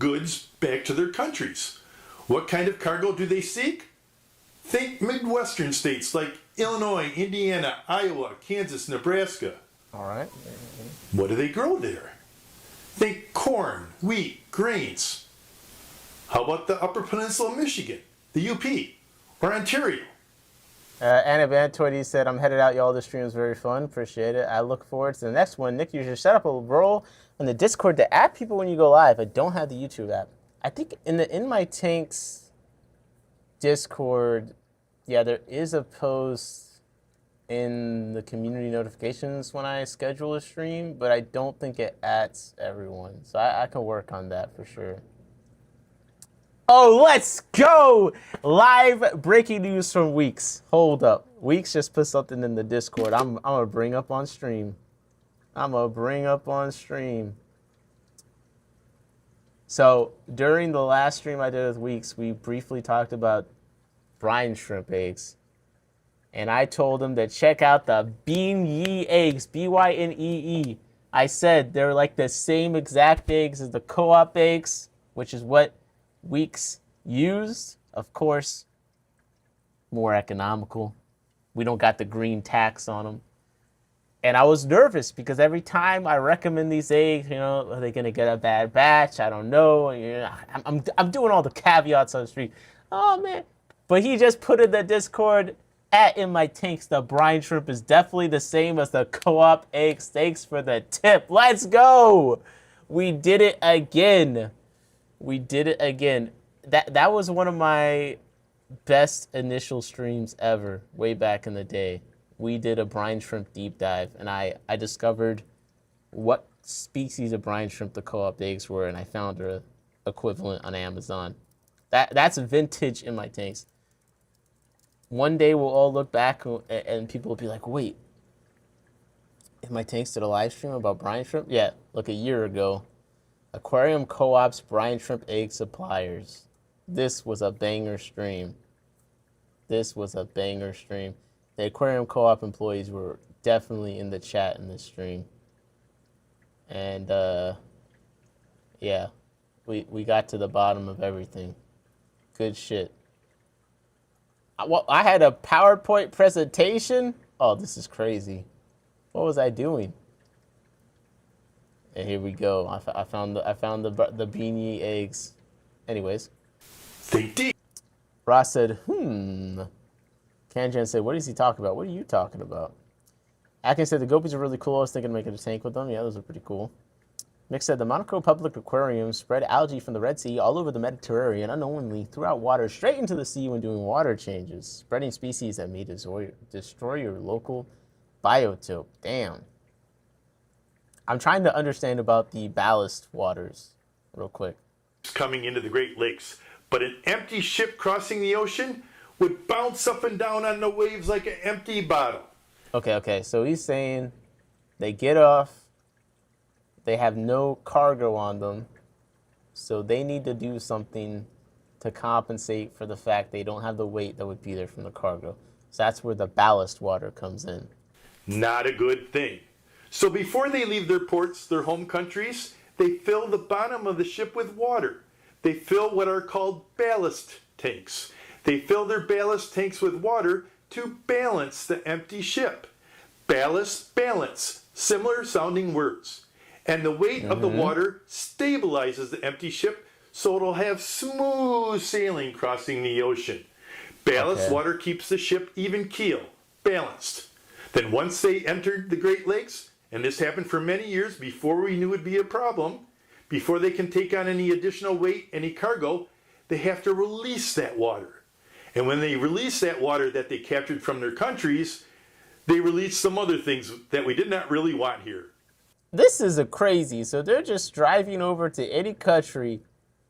goods, back to their countries. What kind of cargo do they seek? Think Midwestern states like Illinois, Indiana, Iowa, Kansas, Nebraska. All right. What do they grow there? Think corn, wheat, grains. How about the Upper Peninsula of Michigan, the UP, or Ontario? Anna Vantoidi said, I'm headed out, y'all. This stream was very fun. Appreciate it. I look forward to the next one. Nick, you should set up a role on the Discord to add people when you go live. I don't have the YouTube app. I think in my Tanks Discord, yeah, there is a post in the community notifications when I schedule a stream, but I don't think it adds everyone. So I can work on that for sure. Oh, let's go! Live breaking news from Weeks. Hold up. Weeks just put something in the Discord. I'm going to bring up on stream. So during the last stream I did with Weeks, we briefly talked about brine shrimp eggs. And I told him to check out the Bean Yee eggs, BYNEE. I said they're like the same exact eggs as the co-op eggs, which is what Weeks used. Of course, more economical. We don't got the green tax on them. And I was nervous because every time I recommend these eggs, you know, are they going to get a bad batch? I don't know. You know, I'm doing all the caveats on the street. Oh, man. But he just put in the Discord, in my tanks, the brine shrimp is definitely the same as the co-op eggs. Thanks for the tip. Let's go. We did it again. That was one of my best initial streams ever, way back in the day. We did a brine shrimp deep dive, and I discovered what species of brine shrimp the co-op eggs were, and I found a equivalent on Amazon. That's vintage in my tanks. One day we'll all look back and people will be like, wait, in my tanks did a live stream about brine shrimp? Yeah, like a year ago. Aquarium Co-op's brine shrimp egg suppliers. This was a banger stream. This was a banger stream. The Aquarium Co-op employees were definitely in the chat in this stream. And yeah, we got to the bottom of everything. Good shit. I had a PowerPoint presentation. Oh, this is crazy. What was I doing? And here we go. I found the beanie eggs. Anyways, Ross said, Kanjan said, what is he talking about? What are you talking about? Atkins said the guppies are really cool. I was thinking of making a tank with them. Yeah, those are pretty cool. Mick said the Monaco Public Aquarium spread algae from the Red Sea all over the Mediterranean unknowingly throughout water straight into the sea when doing water changes, spreading species that may destroy your local biotope. Damn. I'm trying to understand about the ballast waters real quick. Coming into the Great Lakes, but an empty ship crossing the ocean would bounce up and down on the waves like an empty bottle. Okay, so he's saying they get off, they have no cargo on them, so they need to do something to compensate for the fact they don't have the weight that would be there from the cargo. So that's where the ballast water comes in. Not a good thing. So before they leave their ports, their home countries, they fill the bottom of the ship with water. They fill what are called ballast tanks. They fill their ballast tanks with water to balance the empty ship. Ballast, balance, similar sounding words. And the weight of the water stabilizes the empty ship so it'll have smooth sailing crossing the ocean. Ballast water keeps the ship even keel, balanced. Then once they entered the Great Lakes, and this happened for many years before we knew it would be a problem, before they can take on any additional weight, any cargo, they have to release that water. And when they release that water that they captured from their countries, they release some other things that we did not really want here. This is a crazy. So they're just driving over to any country,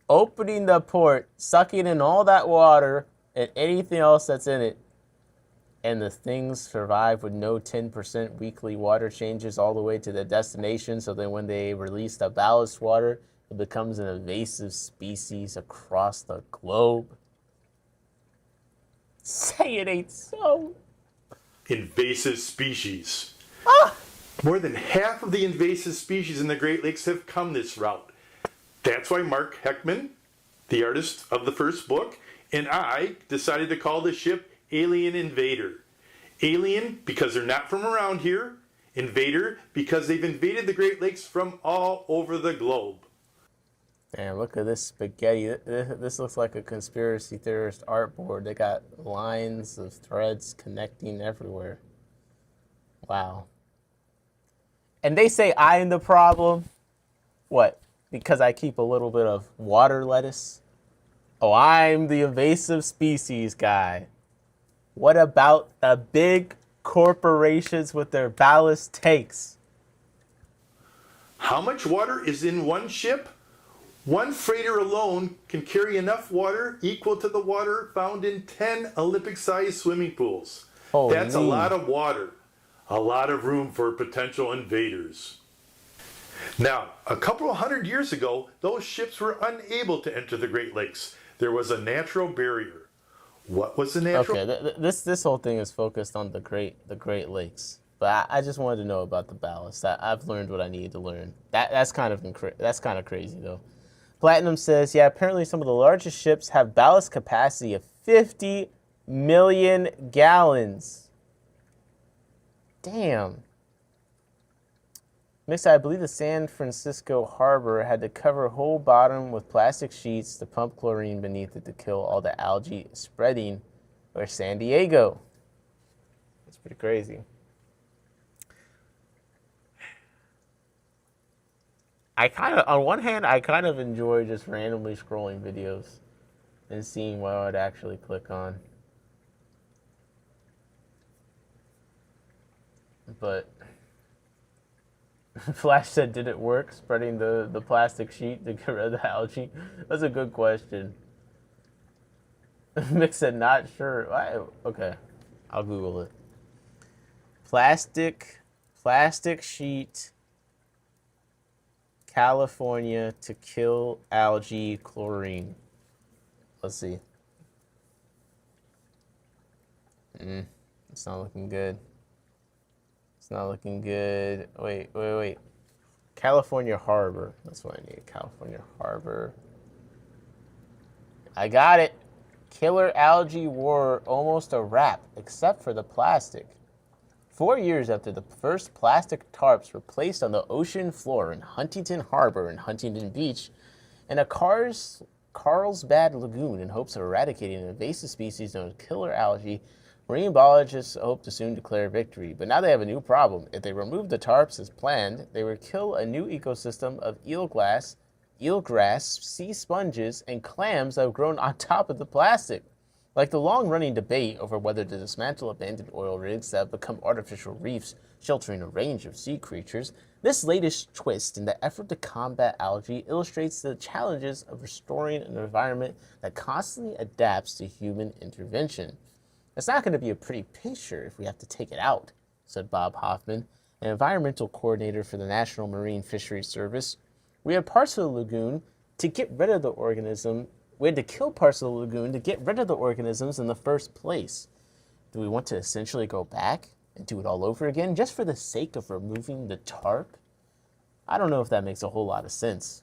opening the port, sucking in all that water and anything else that's in it. And the things survive with no 10% weekly water changes all the way to the destination. So then when they release the ballast water, it becomes an invasive species across the globe. Say it ain't so. Invasive species. More than half of the invasive species in the Great Lakes have come this route. That's why Mark Heckman, the artist of the first book, and I decided to call the ship Alien Invader. Alien because they're not from around here. Invader because they've invaded the Great Lakes from all over the globe. Damn, look at this spaghetti. This looks like a conspiracy theorist artboard. They got lines of threads connecting everywhere. Wow. And they say I'm the problem. What? Because I keep a little bit of water lettuce? Oh, I'm the invasive species guy. What about the big corporations with their ballast tanks? How much water is in one ship? One freighter alone can carry enough water equal to the water found in 10 Olympic-sized swimming pools. Holy. That's a lot of water. A lot of room for potential invaders. Now, a couple of hundred years ago, those ships were unable to enter the Great Lakes. There was a natural barrier. What was the natural? Okay, this whole thing is focused on the Great Lakes, but I just wanted to know about the ballast. I've learned what I needed to learn. That's kind of crazy though. Platinum says, yeah, apparently some of the largest ships have ballast capacity of 50 million gallons. Damn. Mix, I believe the San Francisco harbor had to cover whole bottom with plastic sheets to pump chlorine beneath it to kill all the algae spreading over San Diego. That's pretty crazy. On one hand, I kind of enjoy just randomly scrolling videos and seeing what I'd actually click on. But Flash said, did it work, spreading the plastic sheet to get rid of the algae? That's a good question. Mick said, not sure. Okay, I'll Google it. Plastic sheet, California to kill algae chlorine. Let's see. It's not looking good. It's not looking good. Wait. California Harbor. That's what I need. California Harbor. I got it. Killer algae war almost a wrap, except for the plastic. 4 years after the first plastic tarps were placed on the ocean floor in Huntington Harbor and Huntington Beach, and a Carlsbad Lagoon in hopes of eradicating an invasive species known as killer algae, marine biologists hope to soon declare victory. But now they have a new problem. If they remove the tarps as planned, they would kill a new ecosystem of eelgrass, sea sponges, and clams that have grown on top of the plastic. Like the long-running debate over whether to dismantle abandoned oil rigs that have become artificial reefs sheltering a range of sea creatures, this latest twist in the effort to combat algae illustrates the challenges of restoring an environment that constantly adapts to human intervention. It's not going to be a pretty picture if we have to take it out, said Bob Hoffman, an environmental coordinator for the National Marine Fisheries Service. We had parts of the lagoon to get rid of the organism. We had to kill parts of the lagoon to get rid of the organisms in the first place. Do we want to essentially go back and do it all over again just for the sake of removing the tarp? I don't know if that makes a whole lot of sense.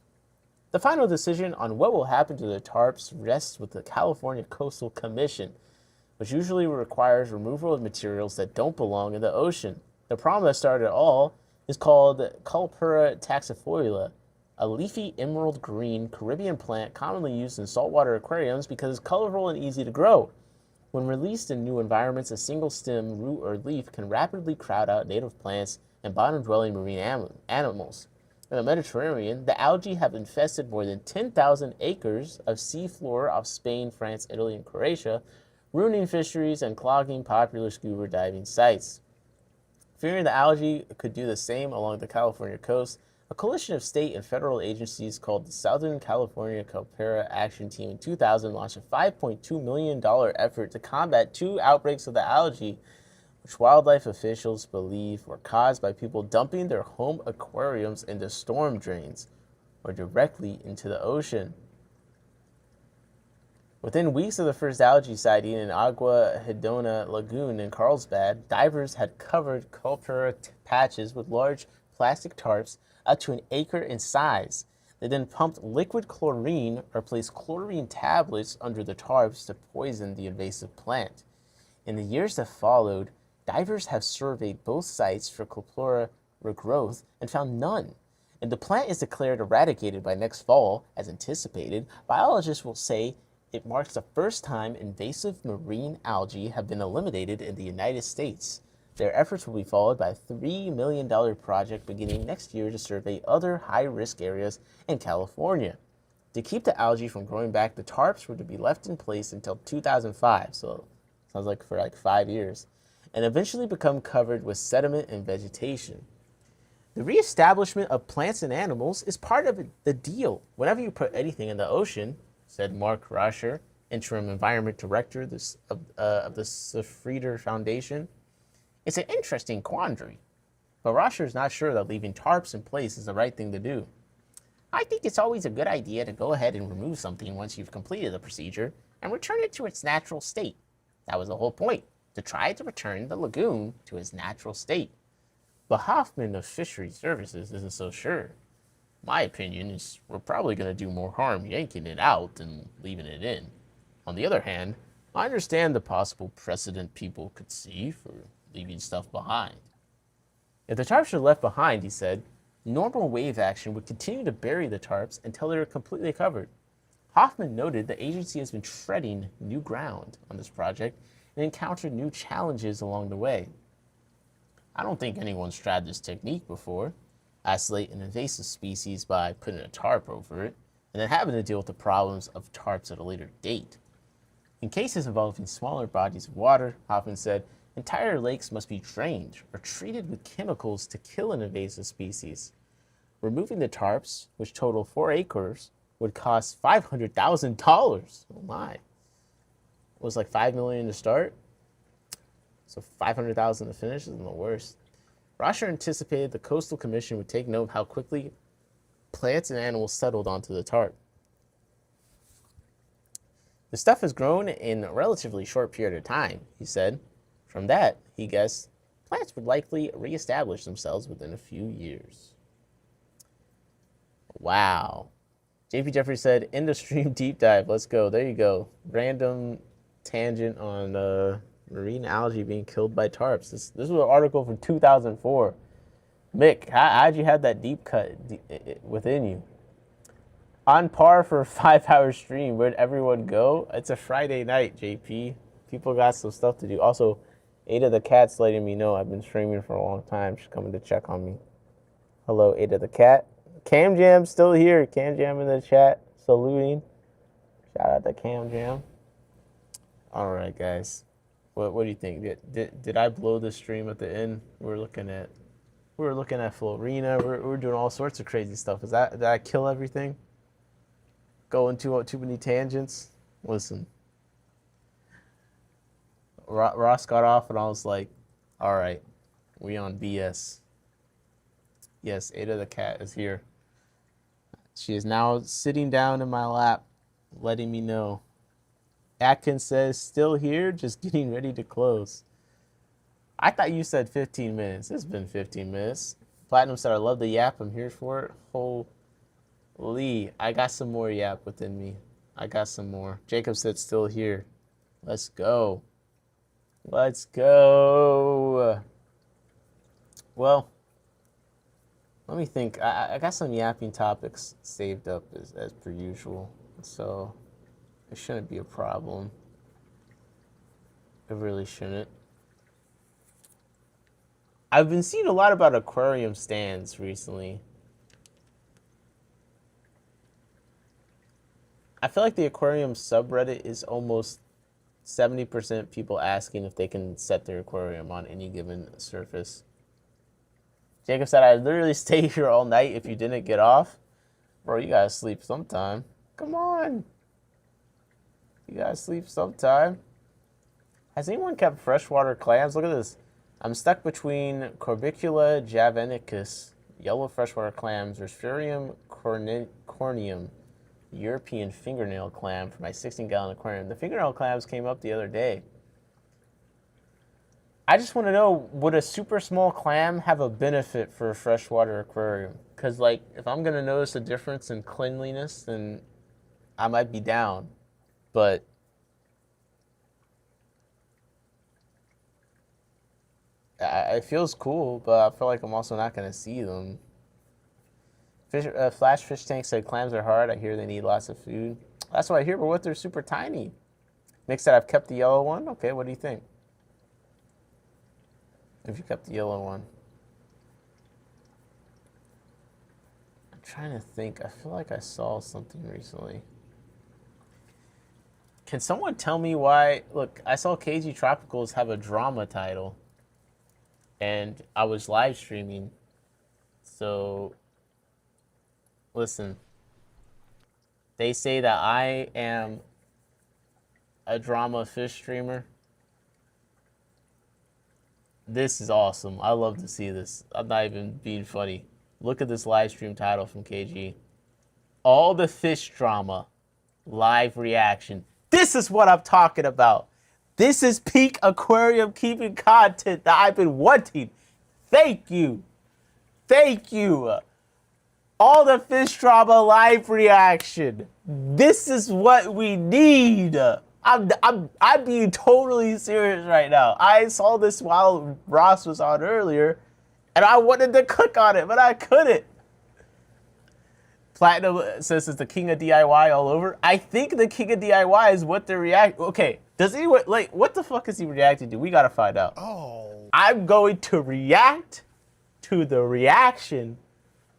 The final decision on what will happen to the tarps rests with the California Coastal Commission, which usually requires removal of materials that don't belong in the ocean. The problem that started it all is called Culpura taxifolia, a leafy emerald green Caribbean plant commonly used in saltwater aquariums because it's colorful and easy to grow. When released in new environments, a single stem, root, or leaf can rapidly crowd out native plants and bottom-dwelling marine animals. In the Mediterranean, the algae have infested more than 10,000 acres of seafloor off Spain, France, Italy, and Croatia, ruining fisheries and clogging popular scuba diving sites. Fearing the algae could do the same along the California coast, a coalition of state and federal agencies called the Southern California Culpera Action Team in 2000 launched a $5.2 million effort to combat 2 outbreaks of the algae, which wildlife officials believe were caused by people dumping their home aquariums into storm drains or directly into the ocean. Within weeks of the first algae sighting in Agua Hedona Lagoon in Carlsbad, divers had covered Culpera patches with large plastic tarps up to an acre in size. They then pumped liquid chlorine or placed chlorine tablets under the tarps to poison the invasive plant. In the years that followed, divers have surveyed both sites for Culpera regrowth and found none. If the plant is declared eradicated by next fall, as anticipated, biologists will say it marks the first time invasive marine algae have been eliminated in the United States. Their efforts will be followed by a $3 million project beginning next year to survey other high-risk areas in California. To keep the algae from growing back, the tarps were to be left in place until 2005, so sounds like for 5 years, and eventually become covered with sediment and vegetation. The reestablishment of plants and animals is part of the deal. Whenever you put anything in the ocean, said Mark Rascher, interim environment director of the Sefrieder Foundation, it's an interesting quandary, but Rascher is not sure that leaving tarps in place is the right thing to do. I think it's always a good idea to go ahead and remove something once you've completed the procedure and return it to its natural state. That was the whole point, to try to return the lagoon to its natural state. But Hoffman of Fisheries Services isn't so sure. My opinion is we're probably going to do more harm yanking it out than leaving it in. On the other hand, I understand the possible precedent people could see for leaving stuff behind. If the tarps are left behind, he said, normal wave action would continue to bury the tarps until they are completely covered. Hoffman noted the agency has been treading new ground on this project and encountered new challenges along the way. I don't think anyone's tried this technique before, isolate an invasive species by putting a tarp over it, and then having to deal with the problems of tarps at a later date. In cases involving smaller bodies of water, Hoffman said, Entire lakes must be drained or treated with chemicals to kill an invasive species. Removing the tarps, which total 4 acres, would cost $500,000. Oh my. It was like $5 million to start. So $500,000 to finish isn't the worst. Rosher anticipated the Coastal Commission would take note of how quickly plants and animals settled onto the tarp. The stuff has grown in a relatively short period of time, he said. From that, he guessed, plants would likely reestablish themselves within a few years. Wow. JP Jeffrey said, end of stream deep dive. Let's go. There you go. Random tangent on marine algae being killed by tarps. This was an article from 2004. Mick, how'd you have that deep cut within you? On par for a 5-hour stream. Where'd everyone go? It's a Friday night, JP. People got some stuff to do. Also, Ada the Cat's letting me know I've been streaming for a long time. She's coming to check on me. Hello, Ada the Cat. Cam Jam still here. Cam Jam in the chat. Saluting. Shout out to Cam Jam. All right, guys. What do you think? Did I blow the stream at the end? We're looking at Florina. We're doing all sorts of crazy stuff. Did I kill everything? Going too many tangents? Listen. Ross got off and I was like, all right, we on BS. Yes, Ada the Cat is here. She is now sitting down in my lap, letting me know. Atkins says, still here, just getting ready to close. I thought you said 15 minutes. It's been 15 minutes. Platinum said, I love the yap. I'm here for it. Holy, I got some more yap within me. I got some more. Jacob said, still here. Let's go. Let's go. Well, let me think. I got some yapping topics saved up as per usual. So it shouldn't be a problem. It really shouldn't. I've been seeing a lot about aquarium stands recently. I feel like the aquarium subreddit is almost 70% people asking if they can set their aquarium on any given surface. Jacob said, I'd literally stay here all night if you didn't get off. Bro, you gotta sleep sometime. Come on. You gotta sleep sometime. Has anyone kept freshwater clams? Look at this. I'm stuck between Corbicula javanicus, yellow freshwater clams, or Sphaerium corneum, European fingernail clam for my 16-gallon aquarium. The fingernail clams came up the other day. I just want to know, would a super small clam have a benefit for a freshwater aquarium? Because, like, if I'm going to notice a difference in cleanliness, then I might be down. But it feels cool, but I feel like I'm also not going to see them. Flash Fish Tank said clams are hard. I hear they need lots of food. That's what I hear, but what, they're super tiny. Nick said I've kept the yellow one. Okay, what do you think? If you kept the yellow one. I'm trying to think. I feel like I saw something recently. Can someone tell me why? Look, I saw KG Tropicals have a drama title. And I was live streaming. So, listen. They say that I am a drama fish streamer. This is awesome. I love to see this. I'm not even being funny. Look at this live stream title from KG. All the fish drama. Live reaction. This is what I'm talking about. This is peak aquarium keeping content that I've been wanting. Thank you. Thank you. All the fish drama live reaction. This is what we need. I'm being totally serious right now. I saw this while Ross was on earlier, and I wanted to click on it, but I couldn't. Platinum says it's the king of DIY all over. I think the king of DIY is what they're reacting. Okay, does anyone, like, what the fuck is he reacting to? We gotta find out. Oh. I'm going to react to the reaction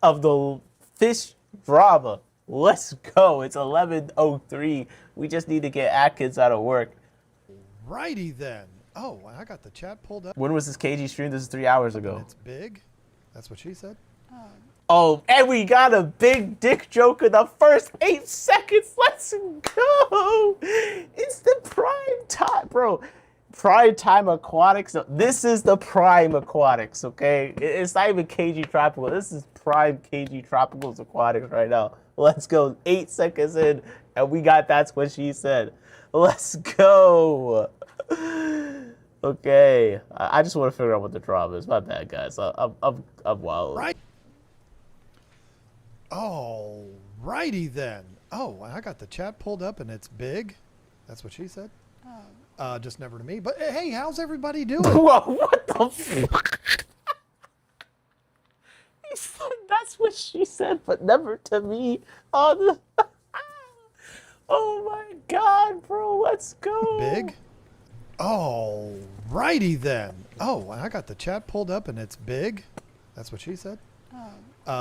of the fish drama. Let's go. It's 11:03. We just need to get Atkins out of work. Righty then. Oh, I got the chat pulled up. When was this KG stream? This is 3 hours And ago. it's big. That's what she said. Oh, and we got a big dick joke in the first 8 seconds. Let's go. It's the prime time, bro. Prime time aquatics. This is the prime aquatics, okay? It's not even KG Tropical. This is prime KG Tropicals aquatics right now. Let's go. 8 seconds in, and we got that's what she said. Let's go. Okay. I just want to figure out what the drama is. My bad, guys. I'm wild. Right. Oh, righty then. Oh, I got the chat pulled up and it's big. That's what she said. Just never to me. But hey, how's everybody doing? Whoa, what the fuck? He said that's what she said, but never to me. Oh, oh my god, bro, let's go. Big? Oh, righty then. Oh, I got the chat pulled up and it's big. That's what she said.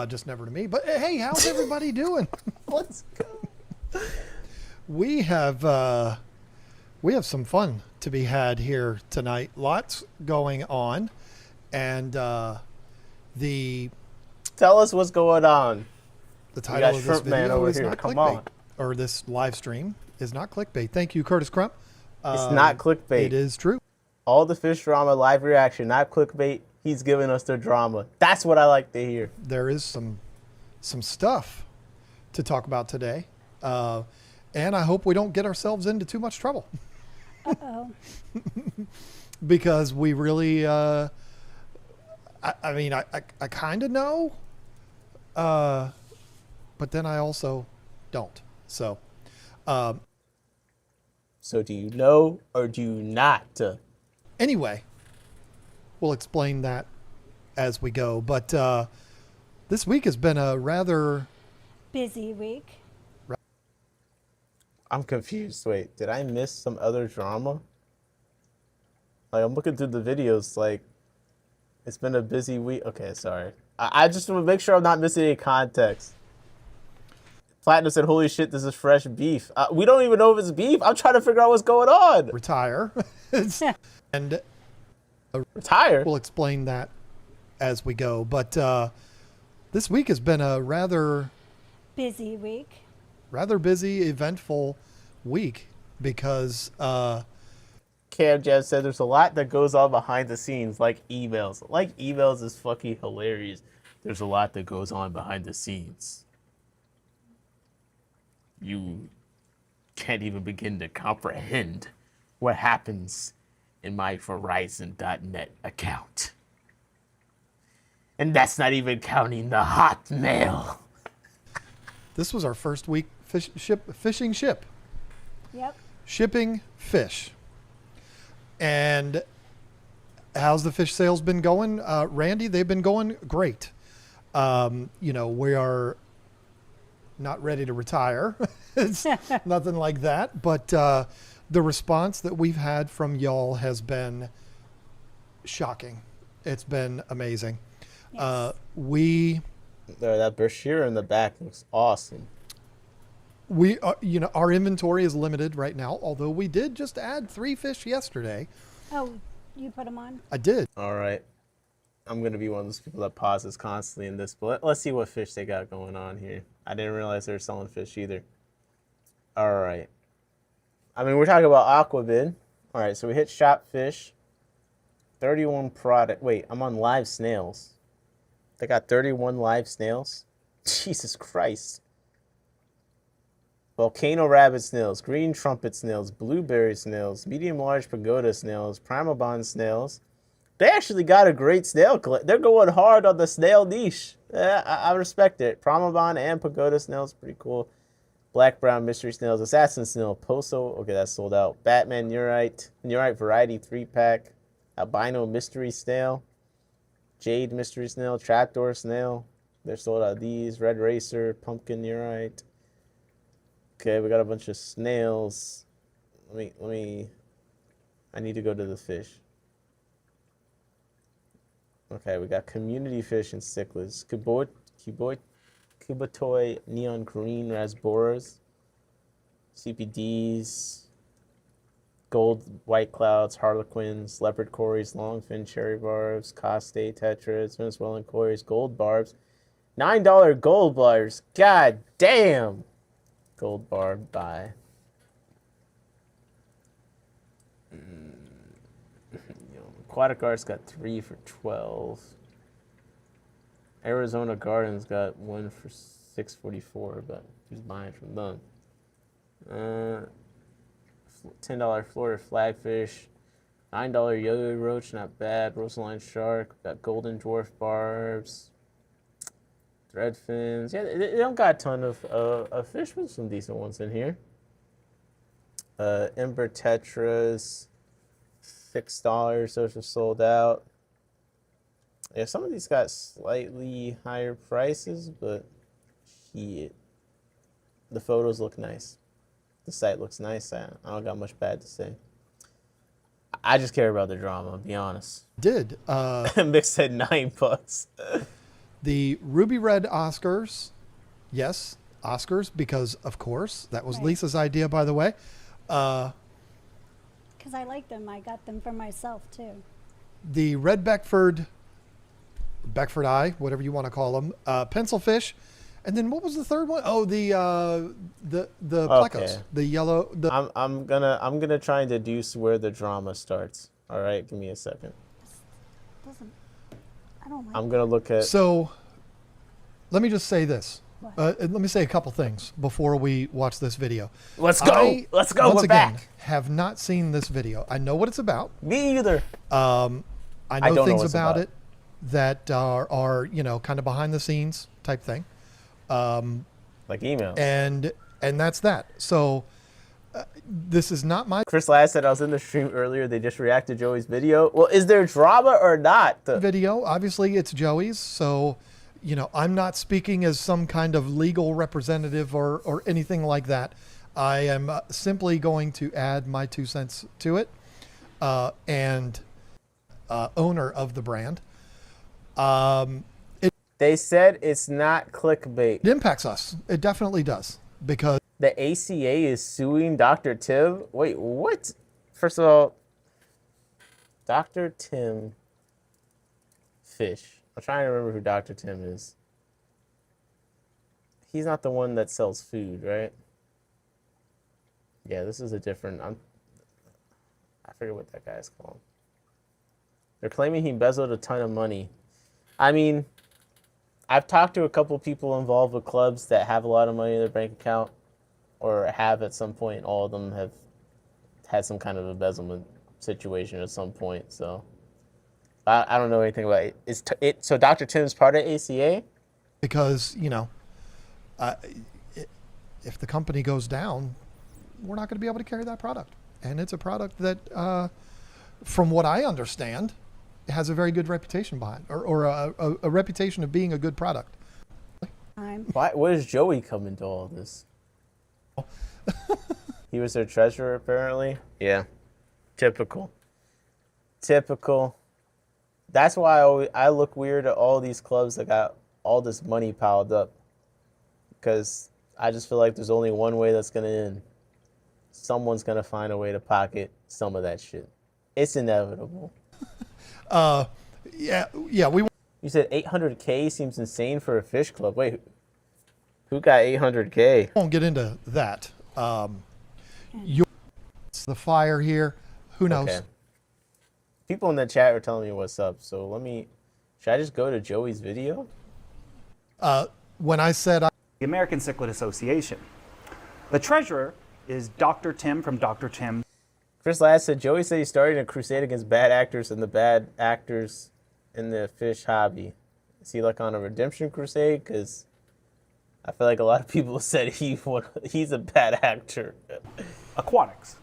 Just never to me. But hey, how's everybody doing? Let's go. We have some fun to be had here tonight. Lots going on, and tell us what's going on. The title of this video is here. not Come clickbait, on. or this live stream is not clickbait. Thank you, Curtis Crump. It's not clickbait. It is true. All the fish drama, live reaction, not clickbait. He's giving us the drama. That's what I like to hear. There is some stuff to talk about today, and I hope we don't get ourselves into too much trouble. Uh-oh. Because we really, I mean, I kind of know, but then I also don't. So do you know or do you not? Anyway, we'll explain that as we go. But this week has been a rather busy week. I'm confused. Wait, did I miss some other drama? Like, I'm looking through the videos, like, it's been a busy week. Okay, sorry. I just want to make sure I'm not missing any context. Platinum said, holy shit, this is fresh beef. We don't even know if it's beef. I'm trying to figure out what's going on. Retire. And retire? We'll explain that as we go. But this week has been a rather busy week. Rather busy, eventful week because Cam Jazz said there's a lot that goes on behind the scenes, like emails. Like emails is fucking hilarious. There's a lot that goes on behind the scenes. You can't even begin to comprehend what happens in my Verizon.net account. And that's not even counting the hot mail. This was our first week fishing ship. Yep. Shipping fish. And how's the fish sales been going? Randy, they've been going great. You know, we are not ready to retire. It's nothing like that. But the response that we've had from y'all has been shocking. It's been amazing. Yes. That brochure in the back looks awesome. We, you know, our inventory is limited right now, although we did just add 3 fish yesterday. Oh, you put them on? I did. All right. I'm going to be one of those people that pauses constantly in this, but let's see what fish they got going on here. I didn't realize they were selling fish either. All right. I mean, we're talking about Aquabid. All right, so we hit shop fish. 31 product. Wait, I'm on live snails. They got 31 live snails. Jesus Christ. Volcano rabbit snails, green trumpet snails, blueberry snails, medium-large pagoda snails, primabond snails. They actually got a great snail collection. They're going hard on the snail niche. Yeah, I respect it. Primabond and pagoda snails, pretty cool. Black brown mystery snails, assassin snail, poso. Okay, that's sold out. Batman neurite variety 3-pack, albino mystery snail, jade mystery snail, trapdoor snail. They're sold out. These red racer, pumpkin neurite. Okay, we got a bunch of snails. Let me. I need to go to the fish. Okay, we got community fish and cichlids. Cubotoy, neon green rasboras, CPDs, gold white clouds, harlequins, leopard cories, longfin cherry barbs, costae tetras, Venezuelan cories, gold barbs, $9 gold barbs. God damn. Gold barb, buy. Aquatic Arts got 3 for $12. Arizona Gardens got 1 for $6.44, but who's buying from them? $10 Florida Flagfish, $9 Yo-Yo Roach, not bad. Rosaline Shark, got Golden Dwarf Barbs, Threadfins. Yeah, they don't got a ton of fish, but some decent ones in here. Ember Tetras, $6, those are sold out. Yeah, some of these got slightly higher prices, but shit. The photos look nice. The site looks nice. I don't got much bad to say. I just care about the drama, I'll be honest. Mick said $9. The Ruby Red Oscars, yes, Oscars, because of course, that was Lisa's idea, by the way. Because I like them. I got them for myself, too. The Red Beckford Eye, whatever you want to call them, pencilfish. And then what was the third one? Oh, the plecos, the yellow. I'm gonna try and deduce where the drama starts. All right, give me a second. I don't like I'm gonna look at. So, let me just say this. Let me say a couple things before we watch this video. Let's go. Let's go. Once We're again, back. have not seen this video. I know what it's about. Me either. I know don't things what's about it that are kind of behind the scenes type thing. Like emails. And that's that. So this is not my Chris Ladd said I was in the stream earlier. They just reacted to Joey's video. Well, is there drama or not? Video. Obviously, it's Joey's. So, I'm not speaking as some kind of legal representative or anything like that. I am simply going to add my 2 cents to it, and owner of the brand. They said it's not clickbait. It impacts us. It definitely does, because the ACA is suing Dr. Tim. Wait, what? First of all, Dr. Tim Fish. I'm trying to remember who Dr. Tim is. He's not the one that sells food, right? Yeah, this is a different. I forget what that guy's called. They're claiming he embezzled a ton of money. I mean, I've talked to a couple people involved with clubs that have a lot of money in their bank account, or have at some point. All of them have had some kind of embezzlement situation at some point. So I don't know anything about it. So Dr. Tim's part of ACA? Because, if the company goes down, we're not going to be able to carry that product. And it's a product that, from what I understand, has a very good reputation behind, or a reputation of being a good product. Why does Joey come into all this? He was their treasurer, apparently. Yeah, typical. That's why I look weird at all these clubs that got all this money piled up, because I just feel like there's only one way that's gonna end. Someone's gonna find a way to pocket some of that shit. It's inevitable. Yeah. You said 800K seems insane for a fish club. Wait, who got 800K? Won't get into that. The fire here. Who knows? Okay. People in the chat are telling me what's up. So should I just go to Joey's video? When I said the American Cichlid Association, the treasurer is Dr. Tim from Dr. Tim. Chris Ladd said Joey said he's starting a crusade against bad actors and the bad actors in the fish hobby. Is he like on a redemption crusade? Because I feel like a lot of people said he's a bad actor. Aquatics.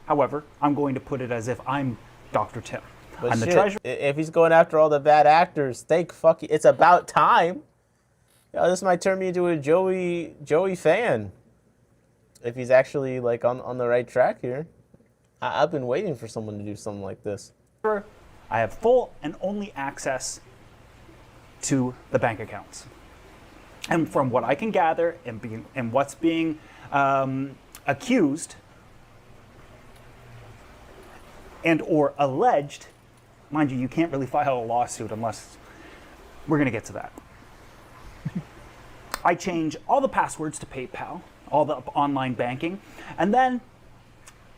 However, I'm going to put it as if I'm Dr. Tim. But I'm shit, the treasurer. If he's going after all the bad actors, it's about time. This might turn me into a Joey fan. If he's actually like on the right track here. I've been waiting for someone to do something like this. I have full and only access to the bank accounts. And from what I can gather and what's being accused, and or alleged, mind you, you can't really file a lawsuit unless we're going to get to that. I change all the passwords to PayPal, all the online banking, and then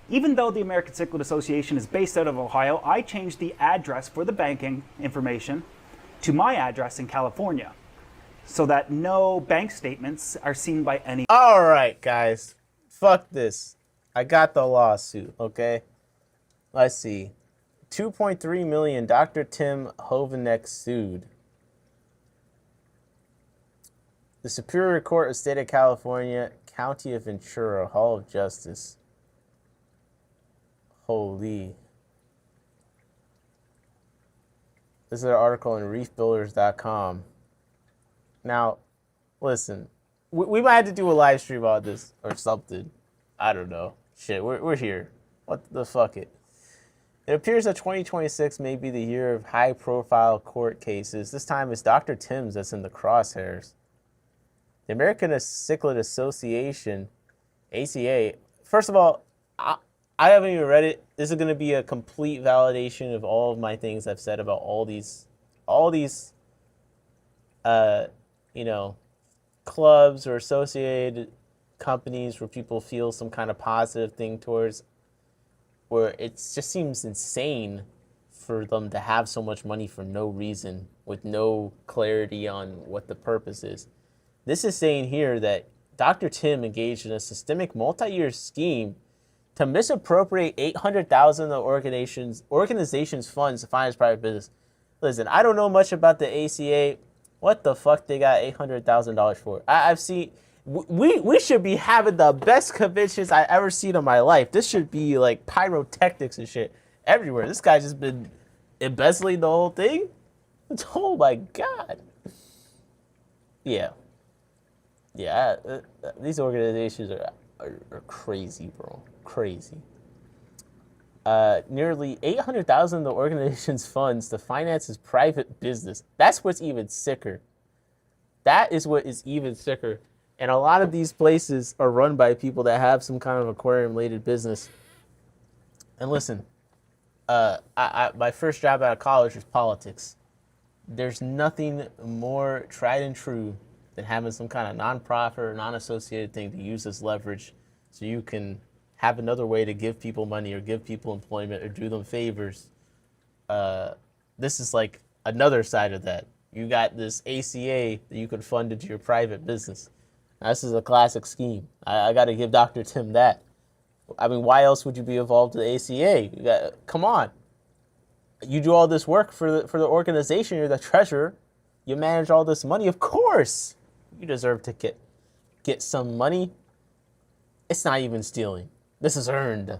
even though the American Cichlid Association is based out of Ohio, I changed the address for the banking information to my address in California so that no bank statements are seen by any. All right, guys. Fuck this. I got the lawsuit, okay? Let's see. 2.3 million Dr. Tim Hovanek sued. The Superior Court of State of California, County of Ventura, Hall of Justice. Holy. This is an article on reefbuilders.com. Now, listen, we might have to do a live stream on this or something. I don't know. Shit, we're here. What the fuck it? It appears that 2026 may be the year of high-profile court cases. This time it's Dr. Tim's that's in the crosshairs. The American Cichlid Association, ACA. First of all, I haven't even read it. This is going to be a complete validation of all of my things I've said about all these, you know, clubs or associated companies where people feel some kind of positive thing towards, where it just seems insane for them to have so much money for no reason with no clarity on what the purpose is. This is saying here that Dr. Tim engaged in a systemic multi-year scheme to misappropriate $800,000 of organization's funds to finance private business. Listen, I don't know much about the ACA. What the fuck they got $800,000 for? I've seen. We should be having the best conventions I ever seen in my life. This should be like pyrotechnics and shit everywhere. This guy's just been embezzling the whole thing. Oh my god. Yeah. These organizations are crazy, bro. Crazy. Nearly $800,000 of the organization's funds to finance his private business. That's what's even sicker. That is what is even sicker. And a lot of these places are run by people that have some kind of aquarium-related business. And listen, my first job out of college was politics. There's nothing more tried and true than having some kind of nonprofit or non-associated thing to use as leverage so you can have another way to give people money or give people employment or do them favors. This is like another side of that. You got this ACA that you could fund into your private business. Now, this is a classic scheme. I got to give Dr. Tim that. I mean, why else would you be involved in the ACA? Come on. You do all this work for the organization. You're the treasurer. You manage all this money. Of course, you deserve to get some money. It's not even stealing. This is earned.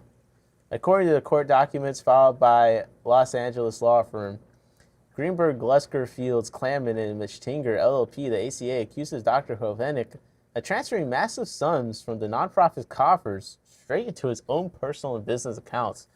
According to the court documents filed by Los Angeles law firm Greenberg, Glusker, Fields, Clamman, and Michtinger, LLP, the ACA accuses Dr. Hovanek of transferring massive sums from the nonprofit's coffers straight into his own personal and business accounts.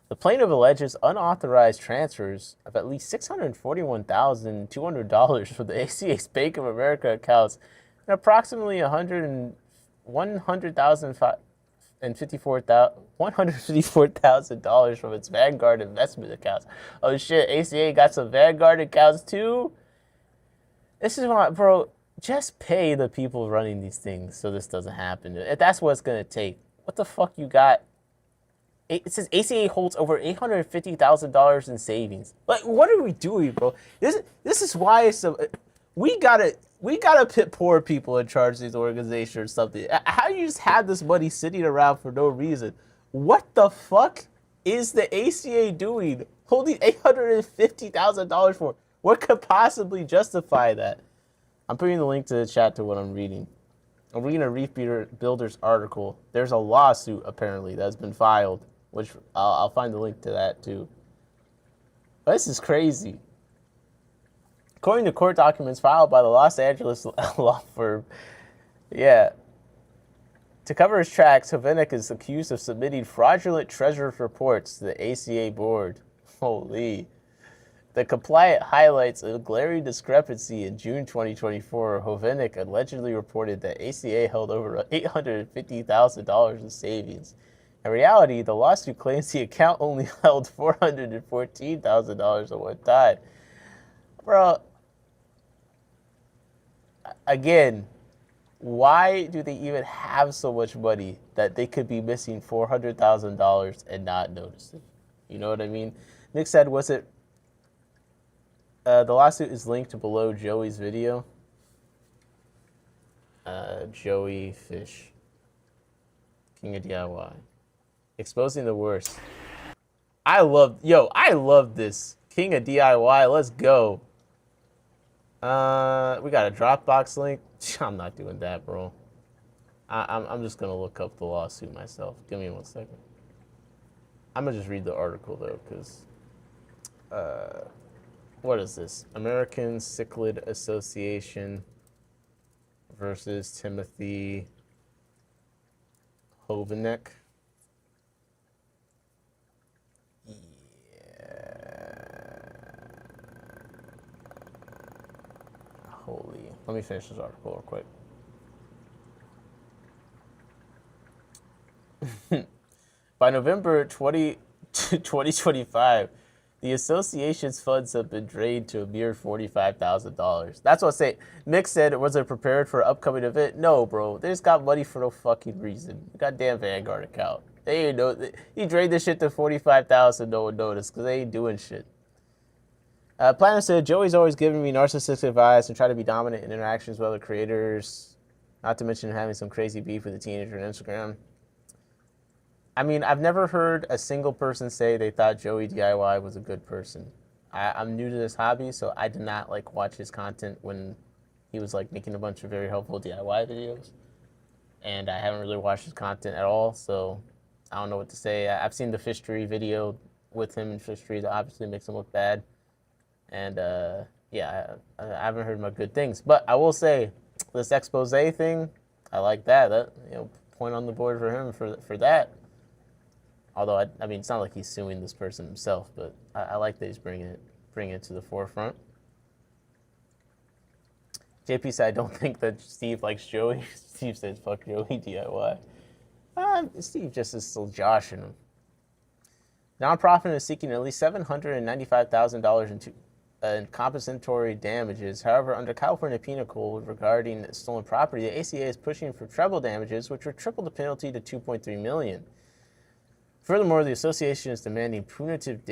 The plaintiff alleges unauthorized transfers of at least $641,200 from the ACA's Bank of America accounts and approximately $154,000 from its Vanguard investment accounts. Oh shit, ACA got some Vanguard accounts too? This is why, bro, just pay the people running these things so this doesn't happen. If that's what it's going to take. What the fuck you got? It says ACA holds over $850,000 in savings. Like, what are we doing, bro? This is why it's we gotta put poor people in charge of these organizations or something. How do you just have this money sitting around for no reason? What the fuck is the ACA doing? Holding $850,000 for? What could possibly justify that? I'm putting the link to the chat to what I'm reading. I'm reading a Reef Builders article. There's a lawsuit, apparently, that's been filed, which I'll find the link to that, too. But this is crazy. According to court documents filed by the Los Angeles law firm, to cover his tracks, Hovanek is accused of submitting fraudulent treasurer's reports to the ACA board. Holy. The complaint highlights a glaring discrepancy. In June 2024, Hovanek allegedly reported that ACA held over $850,000 in savings. In reality, the lawsuit claims the account only held $414,000 at one time. Bro, again, why do they even have so much money that they could be missing $400,000 and not notice it? You know what I mean? Nick said, was it... the lawsuit is linked below Joey's video. Joey Fish. King of DIY. Exposing the worst. I love this. King of DIY, let's go. We got a Dropbox link. I'm not doing that, bro. I'm just gonna look up the lawsuit myself. Give me 1 second. I'm gonna just read the article though, because what is this? American Cichlid Association versus Timothy Hovanek. Holy. Let me finish this article real quick. By November 2025, the association's funds have been drained to a mere $45,000. That's what I say. Mick said, was it prepared for an upcoming event? No, bro. They just got money for no fucking reason. Goddamn Vanguard account. They ain't know. He drained this shit to $45,000. No one noticed because they ain't doing shit. Planner said, Joey's always giving me narcissistic advice and try to be dominant in interactions with other creators. Not to mention having some crazy beef with a teenager on Instagram. I mean, I've never heard a single person say they thought Joey DIY was a good person. I'm new to this hobby, so I did not like watch his content when he was like making a bunch of very helpful DIY videos. And I haven't really watched his content at all, so I don't know what to say. I've seen the Fishery video with him and Fishery that obviously makes him look bad. And yeah, I haven't heard my good things. But I will say, this expose thing, I like that. That, you know, point on the board for him for that. Although, I mean, it's not like he's suing this person himself, but I like that he's bringing it to the forefront. JP said, I don't think that Steve likes Joey. Steve says, fuck Joey DIY. Steve just is still joshing him. Nonprofit is seeking at least $795,000 in compensatory damages. However, under California Penal Code regarding stolen property, the ACA is pushing for treble damages, which would triple the penalty to $2.3 million. Furthermore, the association is demanding punitive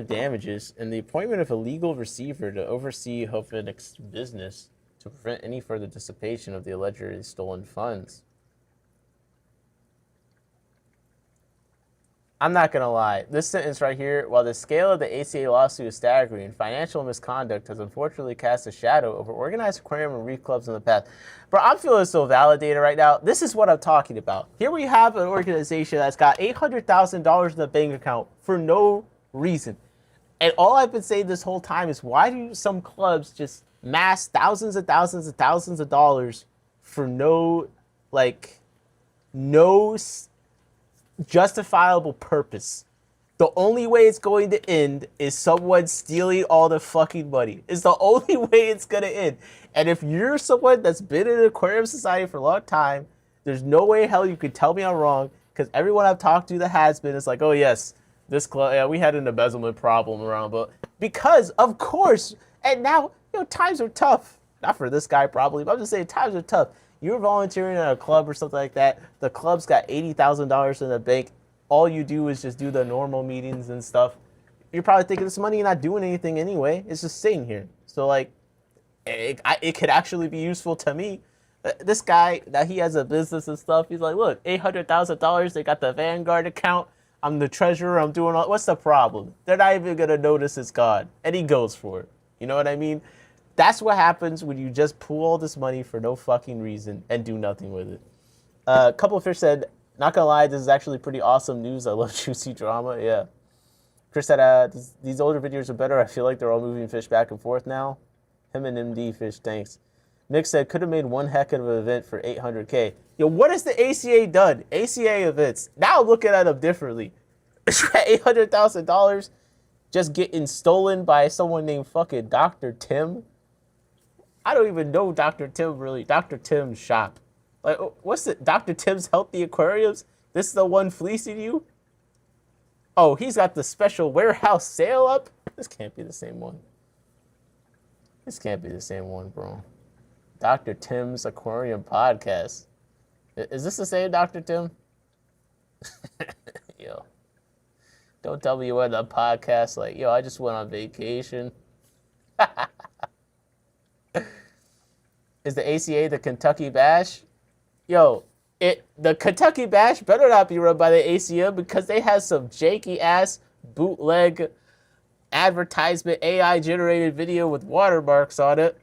damages and the appointment of a legal receiver to oversee Hovanek's business to prevent any further dissipation of the allegedly stolen funds. I'm not going to lie. This sentence right here, while the scale of the ACA lawsuit is staggering, financial misconduct has unfortunately cast a shadow over organized aquarium and reef clubs in the past. Bro, I'm feeling so validated right now. This is what I'm talking about. Here we have an organization that's got $800,000 in the bank account for no reason. And all I've been saying this whole time is, why do some clubs just mass thousands and thousands and thousands of dollars for no justifiable purpose? The only way it's going to end is someone stealing all the fucking money. It's the only way it's going to end. And if you're someone that's been in an aquarium society for a long time, there's no way in hell you could tell me I'm wrong, because everyone I've talked to that has been is like, oh yes, this club, yeah, we had an embezzlement problem around, but because of course, and now, you know, times are tough. Not for this guy probably, but I'm just saying times are tough. You're volunteering at a club or something like that. The club's got $80,000 in the bank. All you do is just do the normal meetings and stuff. You're probably thinking this money, you're not doing anything anyway. It's just sitting here. So like, it could actually be useful to me. This guy, that he has a business and stuff, he's like, look, $800,000. They got the Vanguard account. I'm the treasurer. I'm doing all. What's the problem? They're not even gonna notice it's gone, and he goes for it. You know what I mean? That's what happens when you just pool all this money for no fucking reason and do nothing with it. A couple of fish said, not gonna lie, this is actually pretty awesome news. I love juicy drama. Yeah. Chris said, these older videos are better. I feel like they're all moving fish back and forth now. Him and MD fish, thanks. Nick said, could have made one heck of an event for $800K. Yo, what has the ACA done? ACA events. Now I'm looking at them differently. $800,000 just getting stolen by someone named fucking Dr. Tim. I don't even know Dr. Tim really. Dr. Tim's shop. Like, what's it? Dr. Tim's Healthy Aquariums? This is the one fleecing you? Oh, he's got the special warehouse sale up? This can't be the same one. This can't be the same one, bro. Dr. Tim's Aquarium Podcast. Is this the same Dr. Tim? Yo. Don't tell me you went on a podcast like, yo, I just went on vacation. Is the ACA the Kentucky Bash? Yo, the Kentucky Bash better not be run by the ACA because they have some janky ass bootleg advertisement AI generated video with watermarks on it.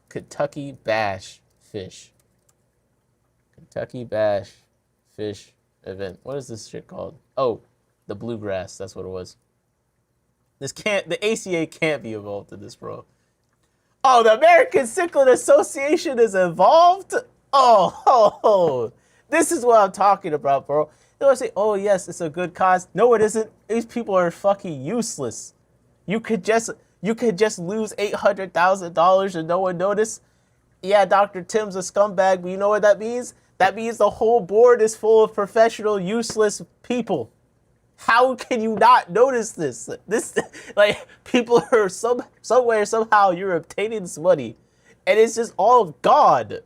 Kentucky Bash Fish. Kentucky Bash Fish event. What is this shit called? Oh, the Bluegrass. That's what it was. The ACA can't be involved in this, bro. Oh, the American Cichlid Association is involved? Oh, this is what I'm talking about, bro. They always say, oh, yes, it's a good cause. No, it isn't. These people are fucking useless. You could just lose $800,000 and no one noticed. Yeah, Dr. Tim's a scumbag, but you know what that means? That means the whole board is full of professional, useless people. How can you not notice this? This, like, people are somewhere, somehow you're obtaining this money, and it's just all gone.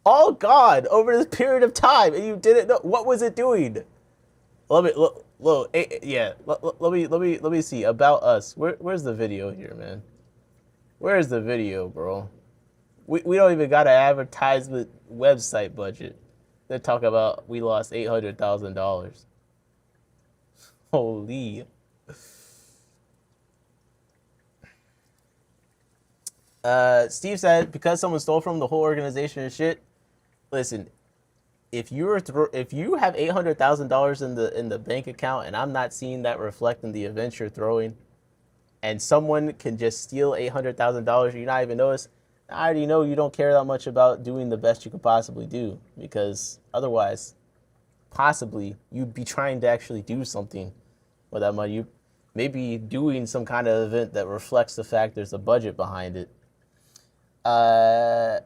All gone over this period of time, and you didn't know. What was it doing? Let me see. About us. Where's the video here, man? Where's the video, bro? We don't even got an advertisement website budget. They talk about we lost $800,000. Holy. Steve said because someone stole from the whole organization and shit. Listen, if you have $800,000 in the bank account and I'm not seeing that reflect in the events you're throwing, and someone can just steal $800,000, you not even notice. I already know you don't care that much about doing the best you could possibly do, because otherwise, possibly you'd be trying to actually do something with that money. You maybe doing some kind of event that reflects the fact there's a budget behind it. I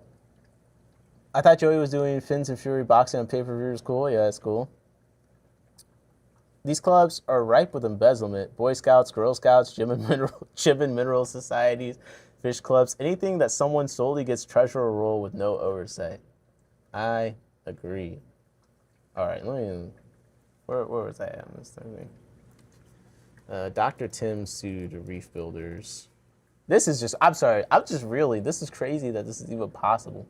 thought Joey was doing Fins and Fury boxing on pay-per-view. Was cool. Yeah, that's cool. These clubs are ripe with embezzlement. Boy Scouts, Girl Scouts, gym and mineral societies, fish clubs, anything that someone solely gets treasurer role with no oversight. I agree. All right, let me. Where was I at on this thing? Dr. Tim sued reef builders. This is just. I'm sorry. This is crazy that this is even possible.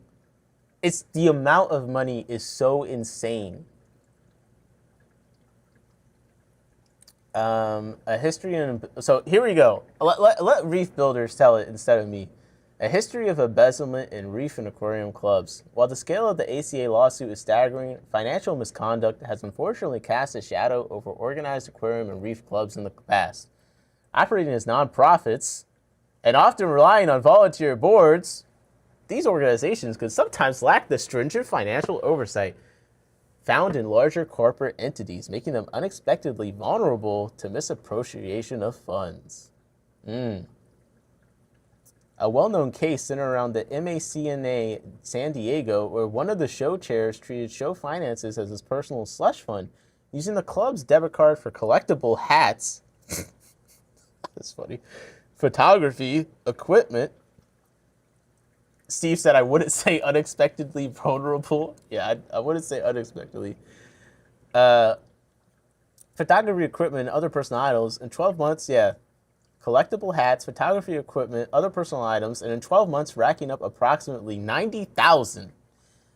It's the amount of money is so insane. A history so here we go. Let reef builders tell it instead of me. A history of embezzlement in reef and aquarium clubs. While the scale of the ACA lawsuit is staggering, financial misconduct has unfortunately cast a shadow over organized aquarium and reef clubs in the past. Operating as nonprofits and often relying on volunteer boards, these organizations could sometimes lack the stringent financial oversight found in larger corporate entities, making them unexpectedly vulnerable to misappropriation of funds. A well-known case centered around the MACNA San Diego, where one of the show chairs treated show finances as his personal slush fund, using the club's debit card for collectible hats. That's funny. Photography, equipment. Steve said I wouldn't say unexpectedly vulnerable. Yeah, I wouldn't say unexpectedly. Photography equipment and other personal items. In 12 months, yeah. Collectible hats, photography equipment, other personal items, and in 12 months, racking up approximately $90,000.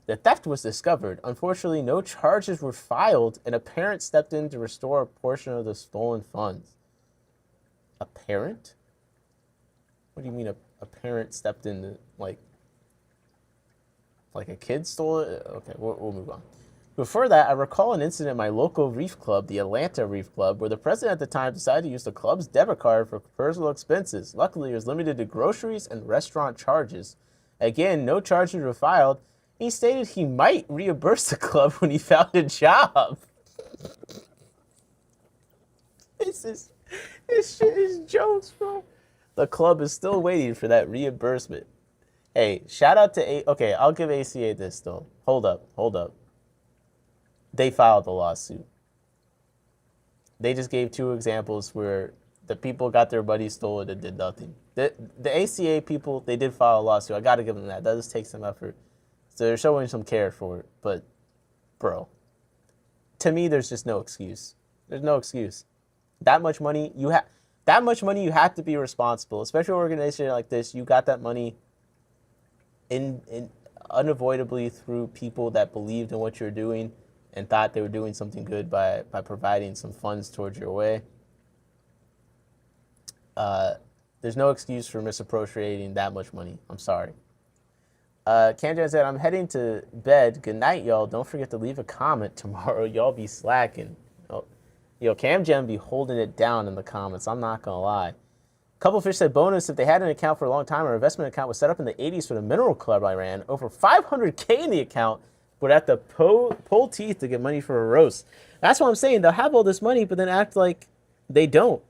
The theft was discovered. Unfortunately, no charges were filed, and a parent stepped in to restore a portion of the stolen funds. A parent? What do you mean a parent stepped in to, like a kid stole it? Okay, we'll move on. Before that, I recall an incident at my local reef club, the Atlanta Reef Club, where the president at the time decided to use the club's debit card for personal expenses. Luckily, it was limited to groceries and restaurant charges. Again, no charges were filed. He stated he might reimburse the club when he found a job. This shit is jokes, bro. The club is still waiting for that reimbursement. Hey, shout out to okay, I'll give ACA this though. Hold up. they filed the lawsuit. They just gave 2 examples where the people got their money stolen and did nothing. The ACA people, they did file a lawsuit. I got to give them that. That just takes some effort. So they're showing some care for it. But, bro, to me, there's just no excuse. There's no excuse. That much money, you have to be responsible. Especially an organization like this, you got that money in unavoidably through people that believed in what you're doing and thought they were doing something good by providing some funds towards your way. There's no excuse for misappropriating that much money. I'm sorry. Camjan said, I'm heading to bed. Good night, y'all. Don't forget to leave a comment tomorrow. Y'all be slacking. Yo, Camjan be holding it down in the comments. I'm not going to lie. Couple Fish said, bonus, if they had an account for a long time, our investment account was set up in the 80s for the mineral club I ran. Over $500K in the account, but have to pull teeth to get money for a roast. That's what I'm saying. They'll have all this money, but then act like they don't.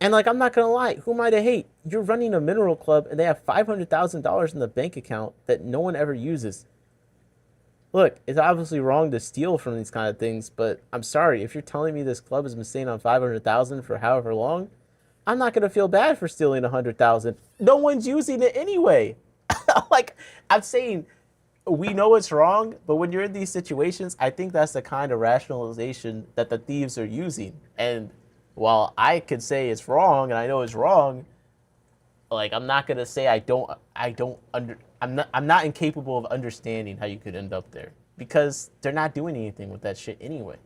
And, like, I'm not going to lie. Who am I to hate? You're running a mineral club, and they have $500,000 in the bank account that no one ever uses. Look, it's obviously wrong to steal from these kind of things, but I'm sorry. If you're telling me this club has been sitting on $500,000 for however long, I'm not going to feel bad for stealing $100,000. No one's using it anyway. Like, I'm saying, we know it's wrong, but when you're in these situations, I think that's the kind of rationalization that the thieves are using. And while I could say it's wrong, and I know it's wrong, like, I'm not going to say I'm not incapable of understanding how you could end up there, because they're not doing anything with that shit anyway.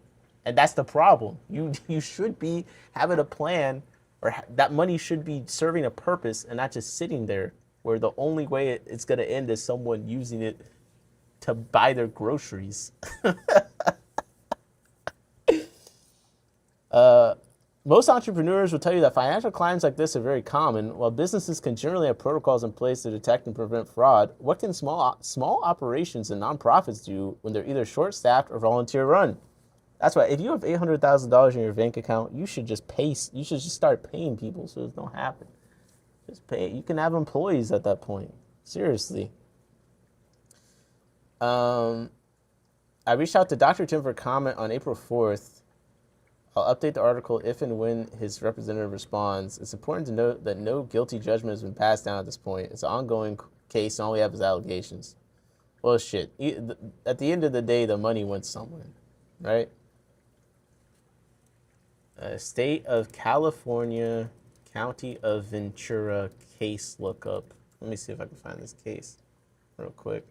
And that's the problem. You should be having a plan, or that money should be serving a purpose and not just sitting there where the only way it's going to end is someone using it to buy their groceries. Most entrepreneurs will tell you that financial crimes like this are very common. While businesses can generally have protocols in place to detect and prevent fraud, what can small operations and nonprofits do when they're either short-staffed or volunteer-run? That's why if you have $800,000 in your bank account, you should just start paying people so it don't happen. Just pay. You can have employees at that point. Seriously. I reached out to Dr. Tim for comment on April 4th. I'll update the article if and when his representative responds. It's important to note that no guilty judgment has been passed down at this point. It's an ongoing case, and all we have is allegations. Well, shit. At the end of the day, the money went somewhere, right? State of California, County of Ventura case lookup. Let me see if I can find this case real quick.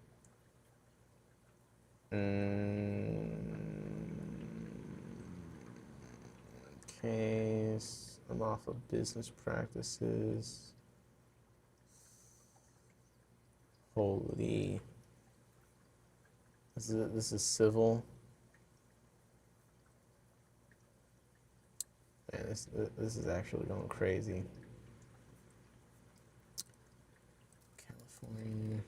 Case. I'm off of business practices. Holy. This is civil. Man, this is actually going crazy. California.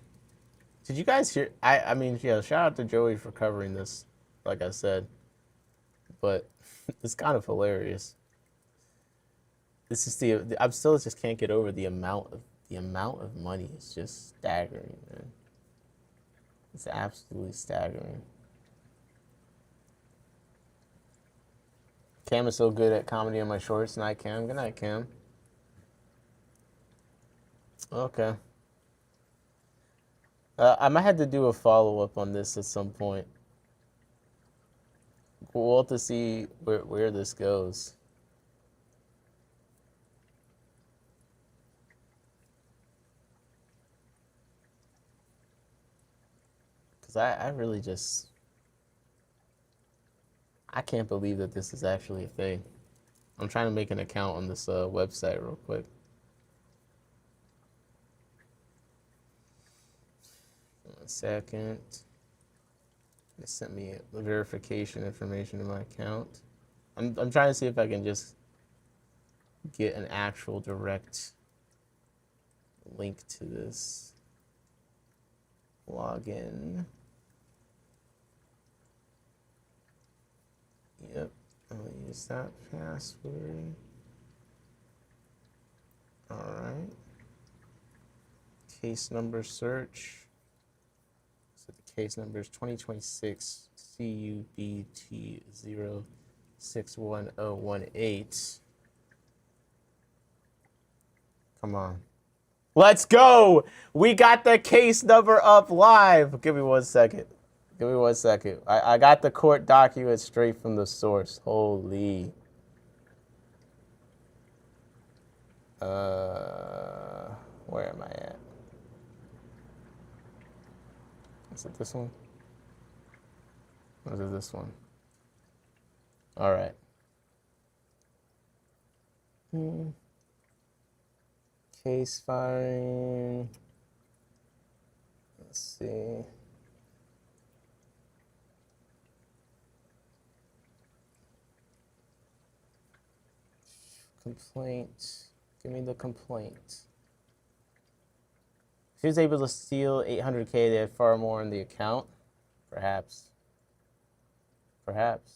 Did you guys hear? I mean, yeah, shout out to Joey for covering this, like I said. But it's kind of hilarious. This is I still just can't get over the amount of money. It's just staggering, man. It's absolutely staggering. Cam is so good at comedy on my shorts. Night, Cam. Good night, Cam. Okay. I might have to do a follow-up on this at some point. We'll have to see where this goes. Because I really just... I can't believe that this is actually a thing. I'm trying to make an account on this website real quick. One second. They sent me the verification information to my account. I'm trying to see if I can just get an actual direct link to this. Login. Yep, I'll use that password. Alright. Case number search. So the case number is 2026 CUBT061018. Come on. Let's go! We got the case number up live. Give me 1 second. Give me 1 second. I got the court document straight from the source. Holy. Where am I at? Is it this one? Or is it this one? All right. Case firing. Let's see. Complaint. Give me the complaint. If he was able to steal $800K, they had far more in the account. Perhaps. Perhaps.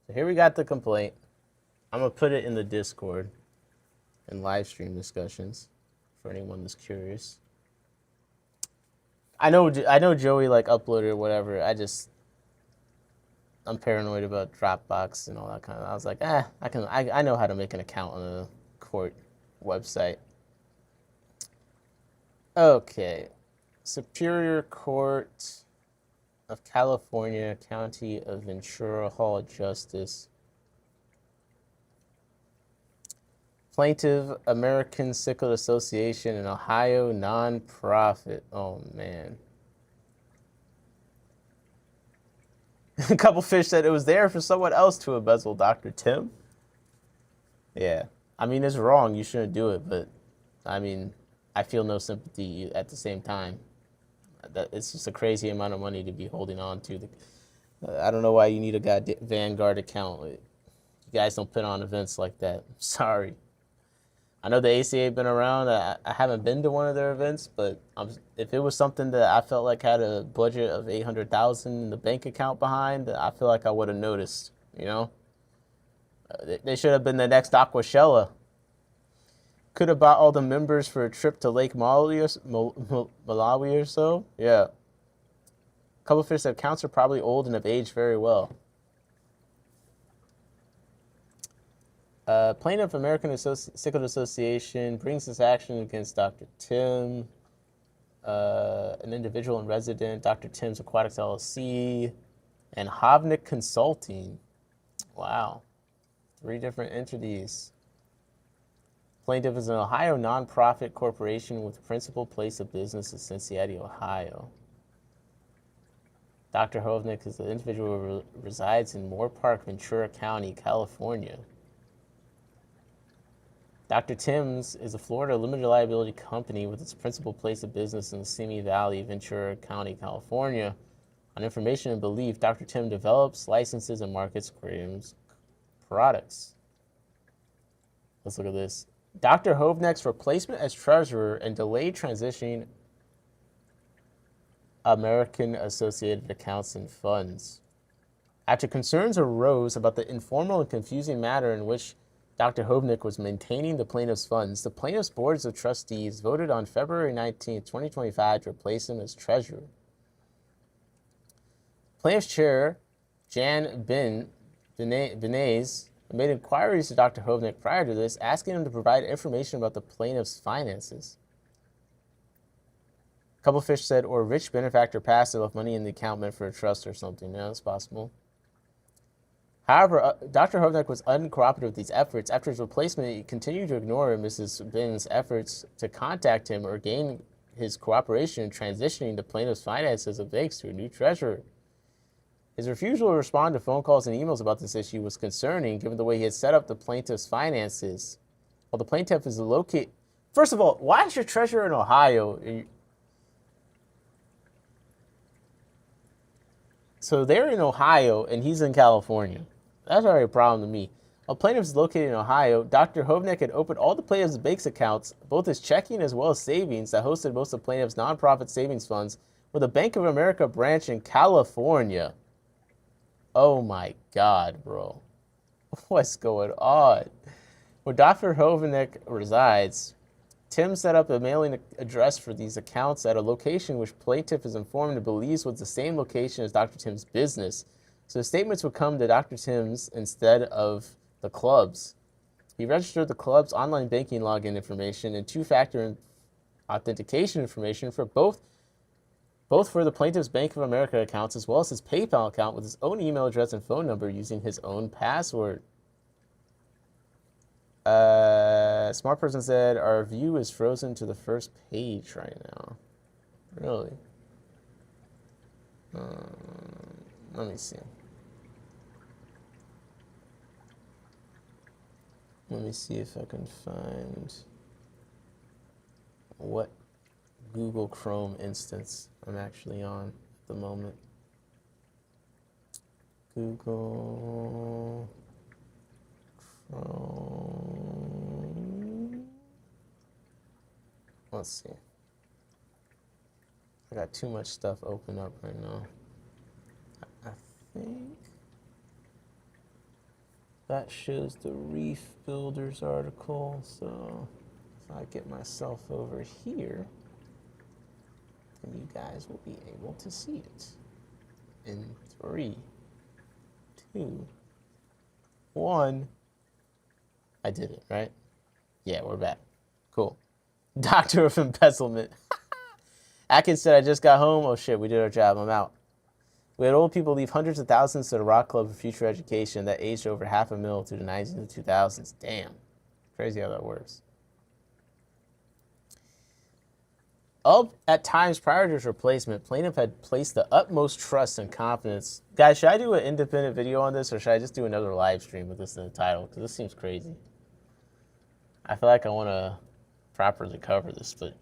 So here we got the complaint. I'm going to put it in the Discord and live stream discussions for anyone that's curious. I know Joey like uploaded or whatever. I'm paranoid about Dropbox and all that kind of. I was like, I know how to make an account on a court website. Okay, Superior Court of California, County of Ventura, Hall of Justice. Plaintiff, American Sickle Association, an Ohio nonprofit. Oh, man. A couple fish said it was there for someone else to embezzle Dr. Tim. Yeah. I mean, it's wrong. You shouldn't do it. But, I mean, I feel no sympathy at the same time. It's just a crazy amount of money to be holding on to. I don't know why you need a Vanguard account. You guys don't put on events like that. Sorry. I know the ACA been around. I haven't been to one of their events, but if it was something that I felt like had a budget of $800,000 in the bank account behind, I feel like I would have noticed. You know, they should have been the next Aquashella. Could have bought all the members for a trip to Lake Malawi or so. Yeah. A couple of fish that accounts are probably old and have aged very well. Plaintiff American Sickle Association brings this action against Dr. Tim, an individual and resident, Dr. Tim's Aquatics LLC, and Hovnick Consulting. Wow. 3 different entities. Plaintiff is an Ohio nonprofit corporation with principal place of business in Cincinnati, Ohio. Dr. Hovnick is the individual who resides in Moore Park, Ventura County, California. Dr. Tim's is a Florida limited liability company with its principal place of business in the Simi Valley, Ventura County, California. On information and belief, Dr. Tim develops, licenses, and markets Graham's products. Let's look at this. Dr. Hovnick's replacement as treasurer and delayed transitioning American Associated Accounts and Funds. After concerns arose about the informal and confusing manner in which Dr. Hovnick was maintaining the plaintiff's funds, the plaintiff's boards of trustees voted on February 19, 2025 to replace him as treasurer. Plaintiff's chair, Jan Benays, made inquiries to Dr. Hovnick prior to this, asking him to provide information about the plaintiff's finances. A couple of fish said, or a rich benefactor passed enough money in the account meant for a trust or something. Yeah, that's possible. However, Dr. Hovnick was uncooperative with these efforts. After his replacement, he continued to ignore Mrs. Bin's efforts to contact him or gain his cooperation in transitioning the plaintiff's finances of banks to a new treasurer. His refusal to respond to phone calls and emails about this issue was concerning, given the way he had set up the plaintiff's finances. While the plaintiff is located... First of all, why is your treasurer in Ohio? So they're in Ohio, and he's in California. That's already a problem to me. While plaintiff is located in Ohio, Dr. Hovnick had opened all the plaintiff's bank accounts, both his checking as well as savings, that hosted most of plaintiff's nonprofit savings funds, with a Bank of America branch in California. Oh my God, bro. What's going on? Where Dr. Hovnick resides, Tim set up a mailing address for these accounts at a location which plaintiff is informed and believes was the same location as Dr. Tim's business. So statements would come to Dr. Tim's instead of the club's. He registered the club's online banking login information and two-factor authentication information for both for the plaintiff's Bank of America accounts as well as his PayPal account with his own email address and phone number using his own password. Smart person said, our view is frozen to the first page right now. Really? Let me see. Let me see if I can find what Google Chrome instance I'm actually on at the moment. Google Chrome. Let's see. I got too much stuff open up right now. I think that shows the Reef Builders article. So if I get myself over here, then you guys will be able to see it. In 3, 2, 1. I did it, right? Yeah, we're back. Cool. Doctor of Embezzlement. Atkins said, I just got home. Oh shit, we did our job. I'm out. We had old people leave hundreds of thousands to the Rock Club for future education that aged over $500,000 through the 90s and 2000s. Damn. Crazy how that works. At times prior to his replacement, plaintiff had placed the utmost trust and confidence. Guys, should I do an independent video on this or should I just do another live stream with this in the title? Because this seems crazy. I feel like I want to properly cover this, but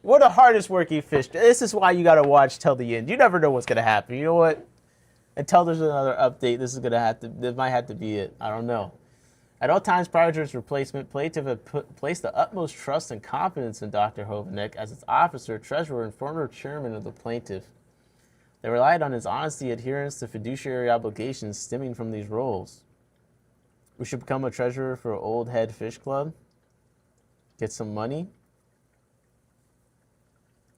we're the hardest working fish. This is why you got to watch till the end. You never know what's going to happen. You know what? Until there's another update, this might have to be it. I don't know. At all times prior to his replacement, plaintiff had placed the utmost trust and confidence in Dr. Hovanek as its officer, treasurer, and former chairman of the plaintiff. They relied on his honesty, adherence to fiduciary obligations stemming from these roles. We should become a treasurer for Old Head Fish Club. Get some money.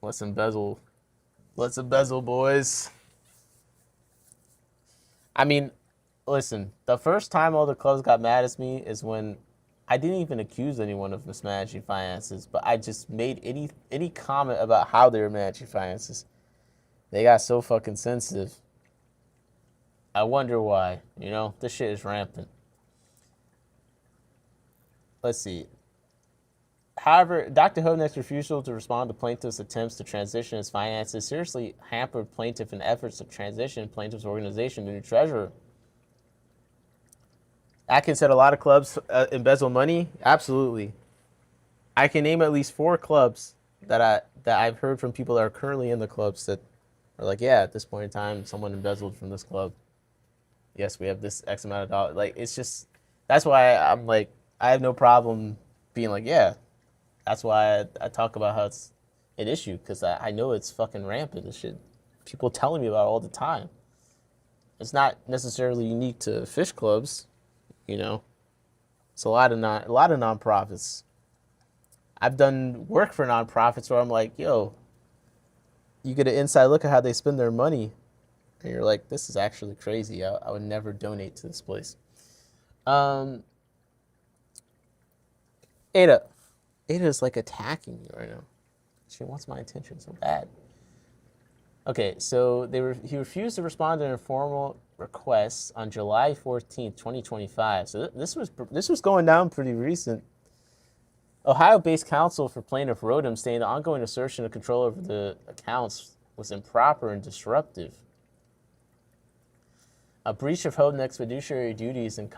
Let's embezzle. Let's embezzle, boys. I mean, listen, the first time all the clubs got mad at me is when I didn't even accuse anyone of mismanaging finances, but I just made any comment about how they were managing finances. They got so fucking sensitive. I wonder why. You know, this shit is rampant. Let's see. However, Dr. Hovnek's refusal to respond to plaintiff's attempts to transition his finances seriously hampered plaintiff in efforts to transition plaintiff's organization to new treasurer. Atkins said a lot of clubs embezzle money. Absolutely. I can name at least 4 clubs that I've heard from people that are currently in the clubs that are like, yeah, at this point in time, someone embezzled from this club. Yes, we have this X amount of dollars. Like, it's just, that's why I'm like, I have no problem being like, yeah. That's why I talk about how it's an issue, because I know it's fucking rampant. This shit, people telling me about it all the time. It's not necessarily unique to fish clubs, you know. It's a lot of nonprofits. I've done work for nonprofits where I'm like, yo, you get an inside look at how they spend their money, and you're like, this is actually crazy. I would never donate to this place. Ada's like attacking me right now. She wants my attention so bad. Okay, so he refused to respond to an informal request on July 14th, 2025. So this was going down pretty recent. Ohio-based counsel for plaintiff wrote him saying the ongoing assertion of control over the accounts was improper and disruptive. A breach of Hovnek's fiduciary duties and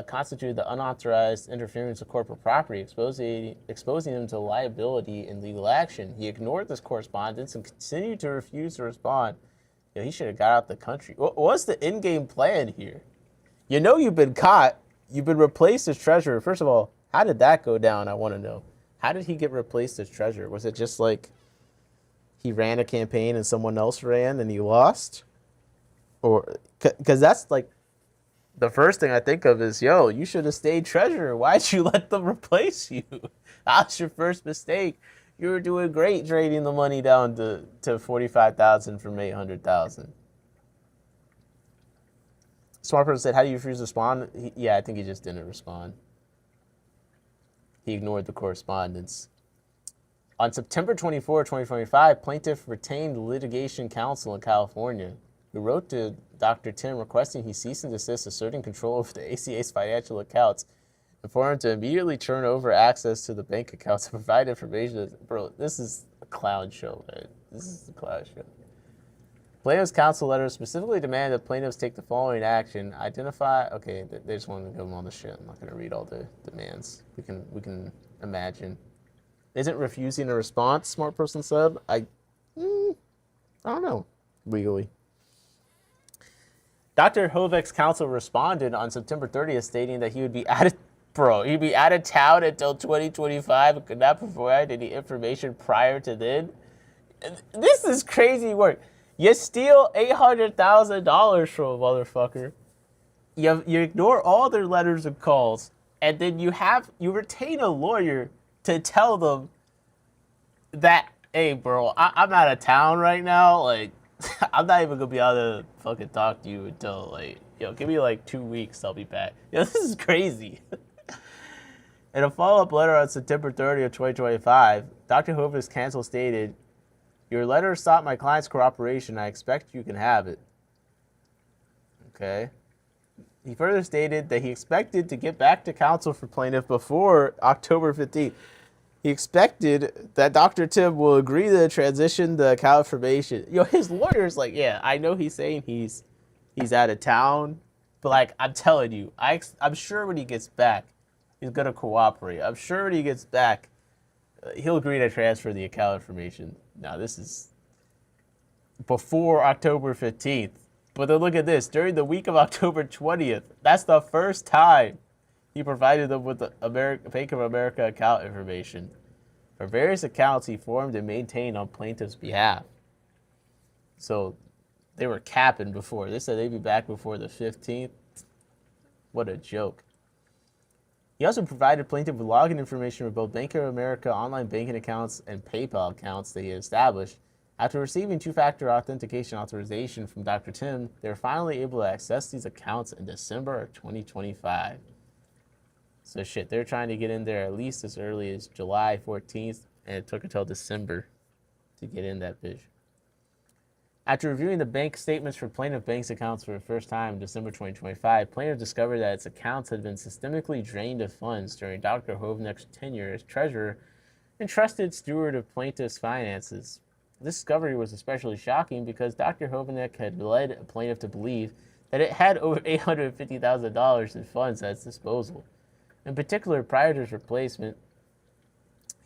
constituted the unauthorized interference of corporate property, exposing him to liability and legal action. He ignored this correspondence and continued to refuse to respond. Yeah, he should have got out the country. What's the in-game plan here? You know you've been caught. You've been replaced as treasurer. First of all, how did that go down? I want to know. How did he get replaced as treasurer? Was it just like he ran a campaign and someone else ran and he lost? Or because that's like the first thing I think of is, yo, you should have stayed treasurer. Why'd you let them replace you? That was your first mistake. You were doing great trading the money down to 45,000 from 800,000. Smart person said, how do you refuse to respond? Yeah, I think he just didn't respond. He ignored the correspondence. On September 24, 2025, plaintiff retained litigation counsel in California, who wrote to Dr. Tim requesting he cease and desist asserting control over the ACA's financial accounts and for him to immediately turn over access to the bank accounts and provide information. Bro, this is a clown show, man. This is a clown show. Plaintiff's counsel letter specifically demanded that plaintiffs take the following action. Identify, okay, they just wanted to go on the shit. I'm not going to read all the demands. We can imagine. Isn't refusing a response, smart person said. I don't know, legally. Dr. Hovek's counsel responded on September 30th, stating that he would be out of town until 2025 and could not provide any information prior to then. This is crazy work. You steal $800,000 from a motherfucker. You ignore all their letters and calls, and then you retain a lawyer to tell them that, hey, bro, I'm out of town right now. Like, I'm not even gonna be able to fucking talk to you until give me like 2 weeks. I'll be back. This is crazy. In a follow-up letter on September 30th, 2025, Dr. Hovek's counsel stated, your letter sought my client's cooperation. I expect you can have it. Okay. He further stated that he expected to get back to counsel for plaintiff before October 15th. He expected that Dr. Tim will agree to transition the account information. His lawyer's like, yeah, I know he's saying he's out of town, but like, I'm telling you, I'm sure when he gets back, he's gonna cooperate. I'm sure when he gets back, he'll agree to transfer the account information. Now, this is before October 15th. But then look at this. During the week of October 20th, that's the first time he provided them with the Bank of America account information for various accounts he formed and maintained on plaintiff's behalf. So they were capping before. They said they'd be back before the 15th. What a joke. He also provided plaintiff with login information for both Bank of America online banking accounts and PayPal accounts that he had established. After receiving two-factor authentication authorization from Dr. Tim, they were finally able to access these accounts in December of 2025. So shit, they're trying to get in there at least as early as July 14th, and it took until December to get in that bitch. After reviewing the bank statements for plaintiff bank's accounts for the first time in December 2025, plaintiff discovered that its accounts had been systemically drained of funds during Dr. Hovek's tenure as treasurer and trusted steward of plaintiff's finances. This discovery was especially shocking because Dr. Hovek had led a plaintiff to believe that it had over $850,000 in funds at its disposal. In particular, prior to his replacement,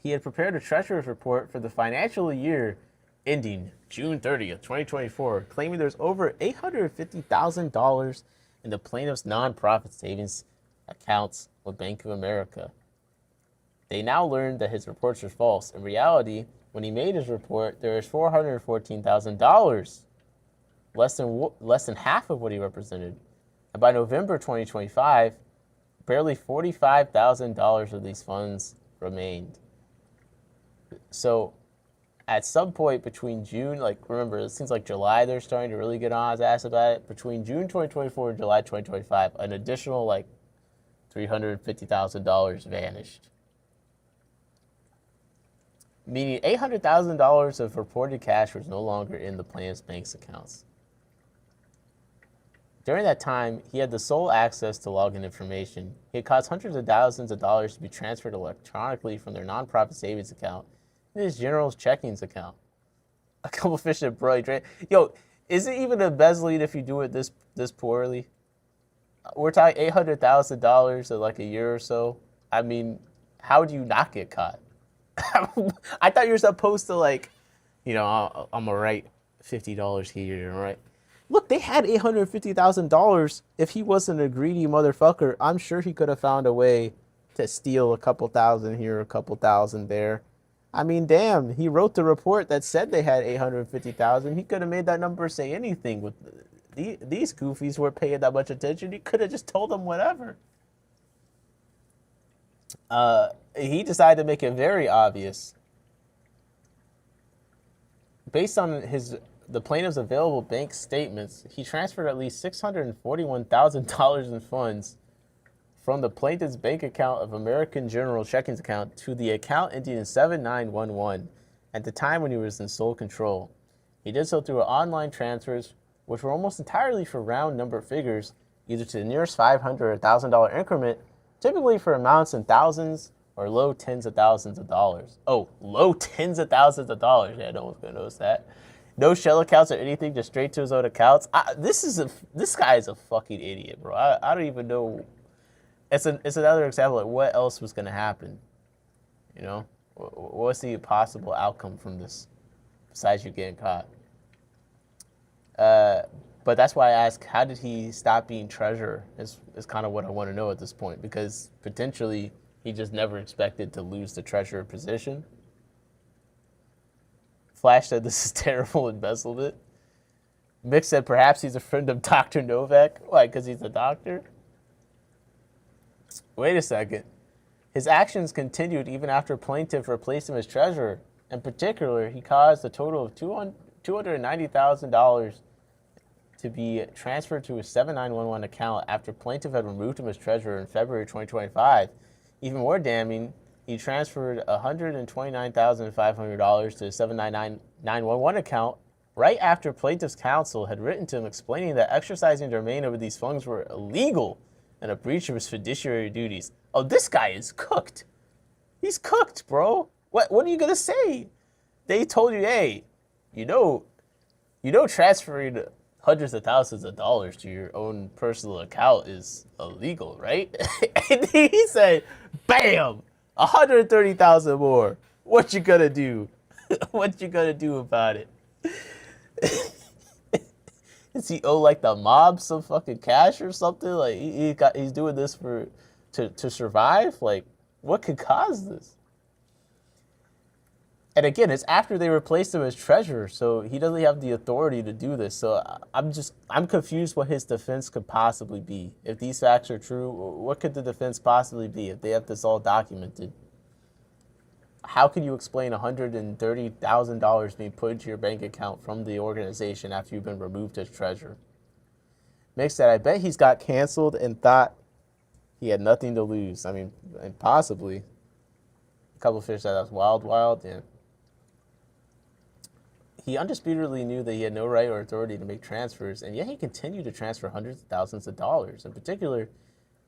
he had prepared a treasurer's report for the financial year ending June 30th, 2024, claiming there's over $850,000 in the plaintiff's nonprofit savings accounts with Bank of America. They now learned that his reports were false. In reality, when he made his report, there is $414,000, less than half of what he represented. And by November 2025, barely $45,000 of these funds remained. So at some point between June, remember, it seems like July they're starting to really get on his ass about it. Between June 2024 and July 2025, an additional $350,000 vanished. Meaning $800,000 of reported cash was no longer in the plaintiff's bank's accounts. During that time, he had the sole access to login information. He had caused hundreds of thousands of dollars to be transferred electronically from their nonprofit savings account to his general's checkings account. A couple fish and broiled. Yo, is it even embezzling if you do it this poorly? We're talking $800,000 in a year or so. I mean, how do you not get caught? I thought you were supposed to I'm gonna write $50 here, right? Look, they had $850,000. If he wasn't a greedy motherfucker, I'm sure he could have found a way to steal a couple thousand here, a couple thousand there. I mean, damn, he wrote the report that said they had $850,000. He could have made that number say anything. With these goofies weren't paying that much attention. He could have just told them whatever. He decided to make it very obvious. Based on the plaintiff's available bank statements, he transferred at least $641,000 in funds from the plaintiff's bank account of American General Checkings account to the account ending in 7911 at the time when he was in sole control. He did so through online transfers, which were almost entirely for round number figures, either to the nearest $500 or $1,000 increment, typically for amounts in thousands or low tens of thousands of dollars. Oh, low tens of thousands of dollars. Yeah, no one's gonna notice that. No shell accounts or anything, just straight to his own accounts. This guy is a fucking idiot, bro. I don't even know. It's another example of what else was gonna happen. You know, what's the possible outcome from this besides you getting caught? But that's why I ask, how did he stop being treasurer? Is kind of what I want to know at this point, because potentially he just never expected to lose the treasurer position. Flash said this is terrible embezzlement. Mick said perhaps he's a friend of Dr. Novak. Why, because he's a doctor? Wait a second. His actions continued even after plaintiff replaced him as treasurer. In particular, he caused a total of $290,000 to be transferred to his 7911 account after plaintiff had removed him as treasurer in February 2025. Even more damning, he transferred $129,500 to his 7911 account right after plaintiff's counsel had written to him explaining that exercising domain over these funds were illegal and a breach of his fiduciary duties. Oh, this guy is cooked. He's cooked, bro. What are you gonna say? They told you, hey, you know transferring hundreds of thousands of dollars to your own personal account is illegal, right? And he said, bam, 130,000 more. What you gonna do? What you gonna do about it? Does he owe like the mob some fucking cash or something? Like he's doing this to survive? Like what could cause this? And again, it's after they replaced him as treasurer, so he doesn't have the authority to do this. So I'm confused what his defense could possibly be. If these facts are true, what could the defense possibly be if they have this all documented? How can you explain $130,000 being put into your bank account from the organization after you've been removed as treasurer? Mick said, I bet he's got canceled and thought he had nothing to lose. I mean, possibly. A couple of fish said that's wild, yeah. He undisputedly knew that he had no right or authority to make transfers, and yet he continued to transfer hundreds of thousands of dollars. In particular,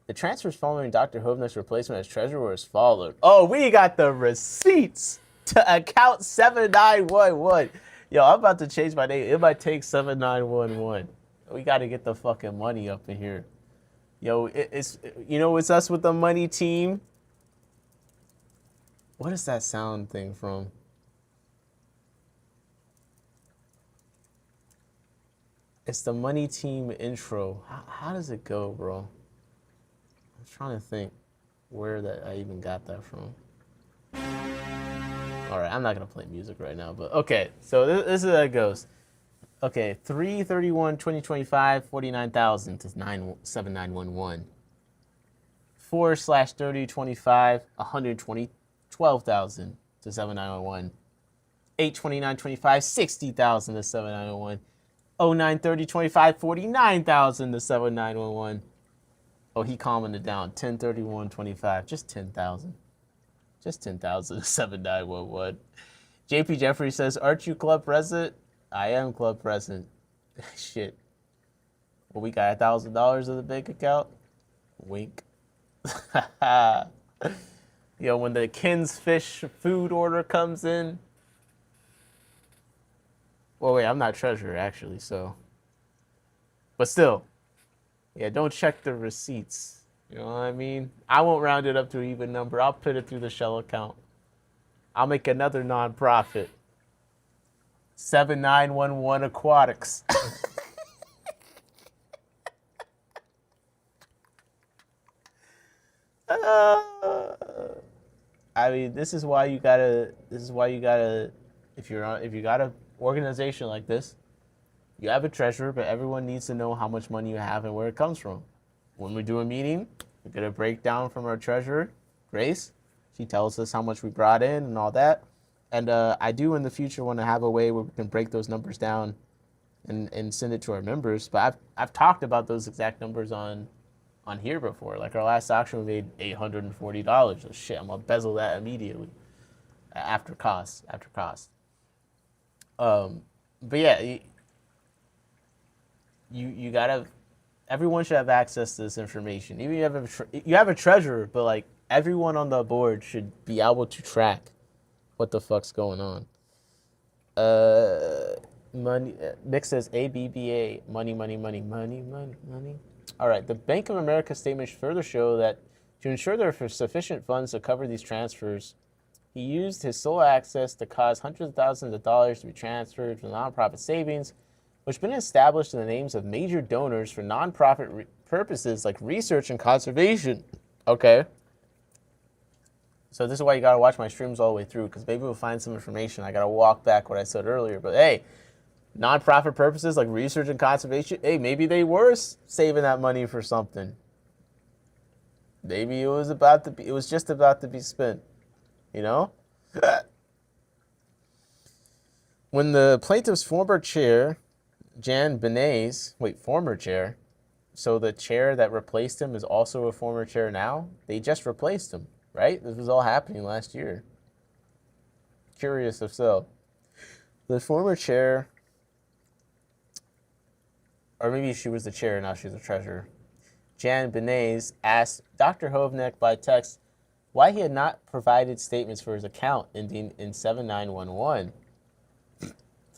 the transfers following Dr. Hovnick's replacement as treasurer were as followed. Oh, we got the receipts to account 7911. Yo, I'm about to change my name. It might take 7911. We got to get the fucking money up in here. Yo, it's us with the money team. What is that sound thing from? It's the money team intro. How does it go, bro? I'm trying to think where that I even got that from. All right, I'm not gonna play music right now, but okay. So this is how it goes. Okay, 3/31/2025, 49,000 to 7911. 4/30/25, 112,000 to 7901. 8/29/25, 60,000 to 7901. 09/30/25, 49,000 to 7911. Oh, he commented down. 10/31/25, just 10,000. Just 10,000 to 7911. JP Jeffrey says, aren't you club president? I am club president. Shit. Well, we got $1,000 in the bank account. Wink. Yo, when the Ken's Fish food order comes in. Well, wait, I'm not treasurer, actually, so. But still. Yeah, don't check the receipts. You know what I mean? I won't round it up to an even number. I'll put it through the shell account. I'll make another nonprofit. 7911 Aquatics. I mean, this is why you gotta, if you got an organization like this, you have a treasurer, but everyone needs to know how much money you have and where it comes from. When we do a meeting, we're gonna break down from our treasurer Grace. She tells us how much we brought in and all that. And I do in the future want to have a way where we can break those numbers down and send it to our members. But I've talked about those exact numbers on here before. Like our last auction, we made $840. Oh shit, I'm gonna bezel that immediately after cost. But yeah, you gotta. Everyone should have access to this information. Even if you have a treasurer, but like everyone on the board should be able to track what the fuck's going on. Money. Nick says ABBA. Money. All right. The Bank of America statements further show that to ensure there are sufficient funds to cover these transfers, he used his sole access to cause hundreds of thousands of dollars to be transferred from nonprofit savings, which have been established in the names of major donors for nonprofit purposes like research and conservation. Okay. So this is why you gotta watch my streams all the way through, because maybe we'll find some information. I gotta walk back what I said earlier. But hey, nonprofit purposes like research and conservation, hey, maybe they were saving that money for something. Maybe it was just about to be spent. You know? When the plaintiff's former chair, Jan Benet's, former chair, so the chair that replaced him is also a former chair now? They just replaced him. Right? This was all happening last year. Curious if so. The former chair, or maybe she was the chair, now she's the treasurer. Jan Benez asked Dr. Hovnek by text why he had not provided statements for his account ending in 7911.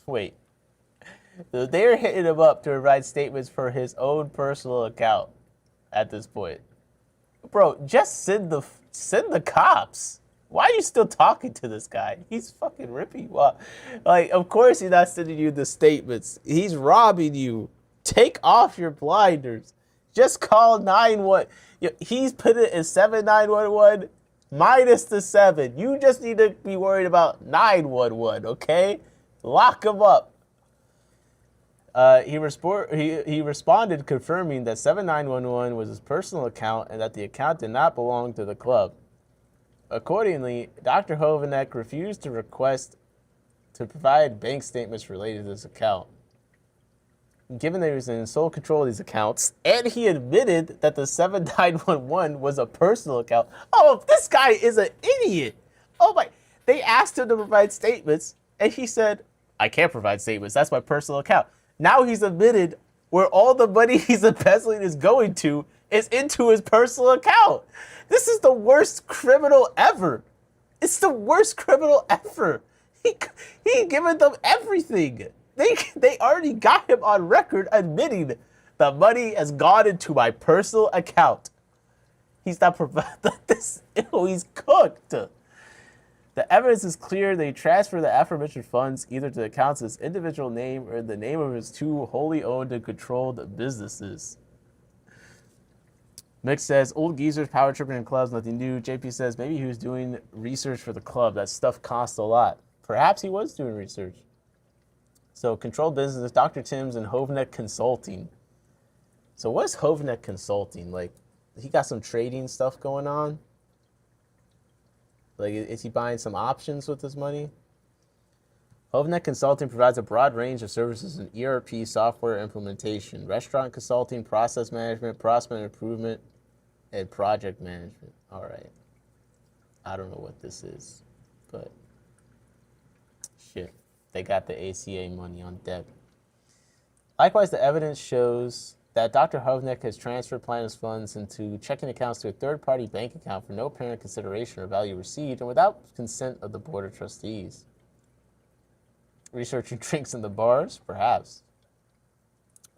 Wait. So they're hitting him up to provide statements for his own personal account at this point. Bro, just send the cops. Why are you still talking to this guy? He's fucking ripping you up. Like, of course he's not sending you the statements. He's robbing you. Take off your blinders. Just call 911. He's put it in 7911 minus the 7. You just need to be worried about 911, okay? Lock him up. He responded confirming that 7911 was his personal account and that the account did not belong to the club. Accordingly, Dr. Hovanek refused to request to provide bank statements related to this account. Given that he was in sole control of these accounts, and he admitted that the 7911 was a personal account. Oh, this guy is an idiot. Oh my, they asked him to provide statements, and he said, I can't provide statements, that's my personal account. Now he's admitted where all the money he's embezzling is going to is into his personal account. This is the worst criminal ever. It's the worst criminal ever. He given them everything. They already got him on record admitting the money has gone into my personal account. He's not providing this. He's cooked. The evidence is clear. They transfer the aforementioned funds either to the account's his individual name or the name of his two wholly owned and controlled businesses. Mick says, old geezers, power tripping in clubs, nothing new. JP says, maybe he was doing research for the club. That stuff costs a lot. Perhaps he was doing research. So, controlled business, Dr. Tim's and Hovnek Consulting. So, what is Hovnek Consulting? Like, he got some trading stuff going on? Like, is he buying some options with his money? Hovnek Consulting provides a broad range of services in ERP software implementation, restaurant consulting, process management, process improvement, and project management. All right. I don't know what this is, but shit. They got the ACA money on deck. Likewise, the evidence shows that Dr. Hovnek has transferred plaintiff's funds into checking accounts to a third-party bank account for no apparent consideration or value received and without consent of the Board of Trustees. Researching drinks in the bars? Perhaps.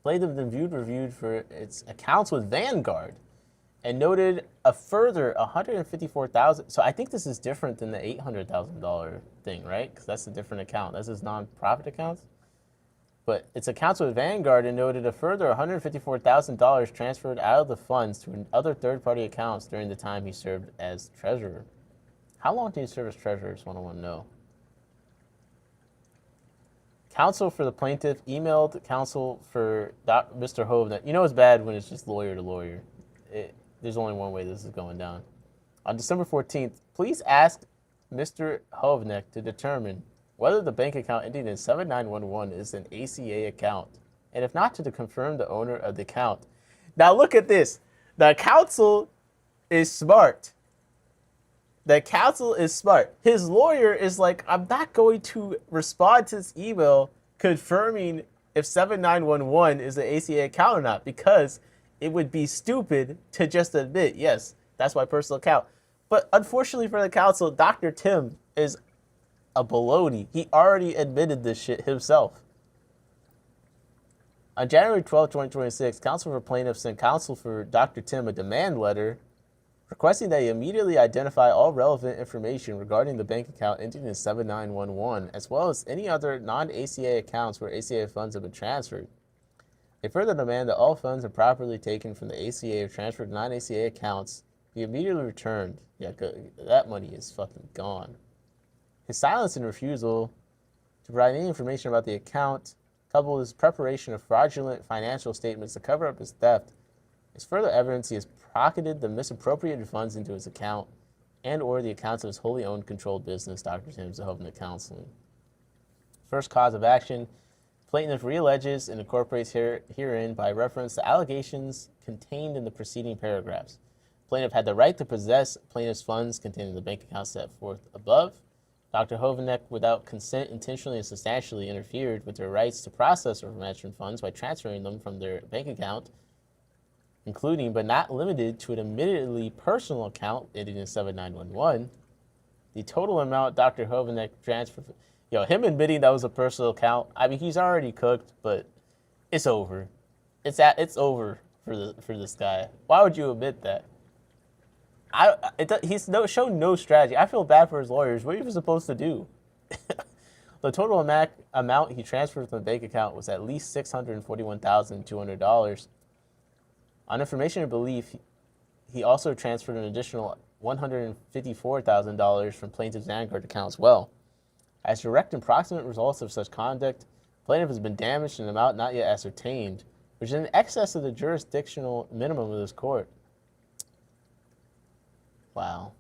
Plaintiff then reviewed for its accounts with Vanguard and noted a further $154,000. So I think this is different than the $800,000 thing, right? Because that's a different account. That's his non-profit accounts. But its accounts with Vanguard and noted a further $154,000 transferred out of the funds to other third-party accounts during the time he served as treasurer. How long did he serve as treasurer? Is what I want to know. Counsel for the plaintiff emailed counsel for Mr. Hovnek. You know it's bad when it's just lawyer to lawyer. There's only one way this is going down. On December 14th, please ask Mr. Hovnek to determine whether the bank account ending in 7911 is an ACA account, and if not, to confirm the owner of the account. Now look at this. The counsel is smart. The counsel is smart. His lawyer is like, I'm not going to respond to this email confirming if 7911 is an ACA account or not, because it would be stupid to just admit, yes, that's my personal account. But unfortunately for the counsel, Dr. Tim is a baloney. He already admitted this shit himself. On January 12, 2026, counsel for plaintiff sent counsel for Dr. Tim a demand letter requesting that he immediately identify all relevant information regarding the bank account ending in 7911, as well as any other non-ACA accounts where ACA funds have been transferred. They further demand that all funds are properly taken from the ACA or transferred non-ACA accounts be immediately returned. Yeah, that money is fucking gone. His silence and refusal to provide any information about the account, coupled with his preparation of fraudulent financial statements to cover up his theft, is further evidence he has pocketed the misappropriated funds into his account and or the accounts of his wholly owned controlled business, Dr. Tim's Hovnek Counseling. First cause of action, plaintiff realleges and incorporates herein by reference the allegations contained in the preceding paragraphs. Plaintiff had the right to possess plaintiff's funds contained in the bank account set forth above. Dr. Hovnek, without consent, intentionally and substantially interfered with their rights to process or management funds by transferring them from their bank account, including but not limited to an admittedly personal account ending in 7911. The total amount Dr. Hovnek transferred, him admitting that was a personal account, I mean, he's already cooked, but it's over. It's over for this guy. Why would you admit that? He's shown no strategy. I feel bad for his lawyers. What are you supposed to do? The total amount he transferred from the bank account was at least $641,200. On information and belief, he also transferred an additional $154,000 from plaintiff's Vanguard account as well. As direct and proximate results of such conduct, plaintiff has been damaged in an amount not yet ascertained, which is in excess of the jurisdictional minimum of this court. Wow.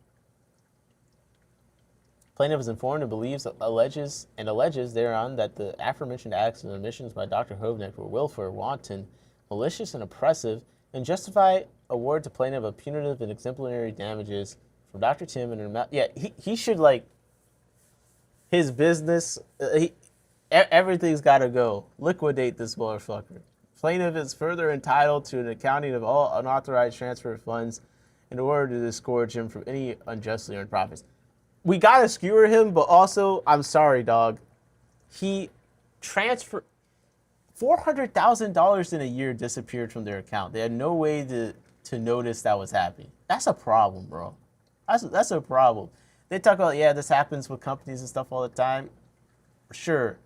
Plaintiff is informed and believes, alleges thereon that the aforementioned acts and omissions by Dr. Hovnek were willful, wanton, malicious, and oppressive, and justify award to plaintiff of punitive and exemplary damages from Dr. Tim and an amount. Yeah, he should, like, his business, everything's got to go. Liquidate this motherfucker. Plaintiff is further entitled to an accounting of all unauthorized transfer of funds in order to disgorge him from any unjustly earned profits. We got to skewer him, but also, I'm sorry, dog. He transferred $400,000 in a year disappeared from their account. They had no way to notice that was happening. That's a problem, bro. That's a problem. They talk about, yeah, this happens with companies and stuff all the time. Sure.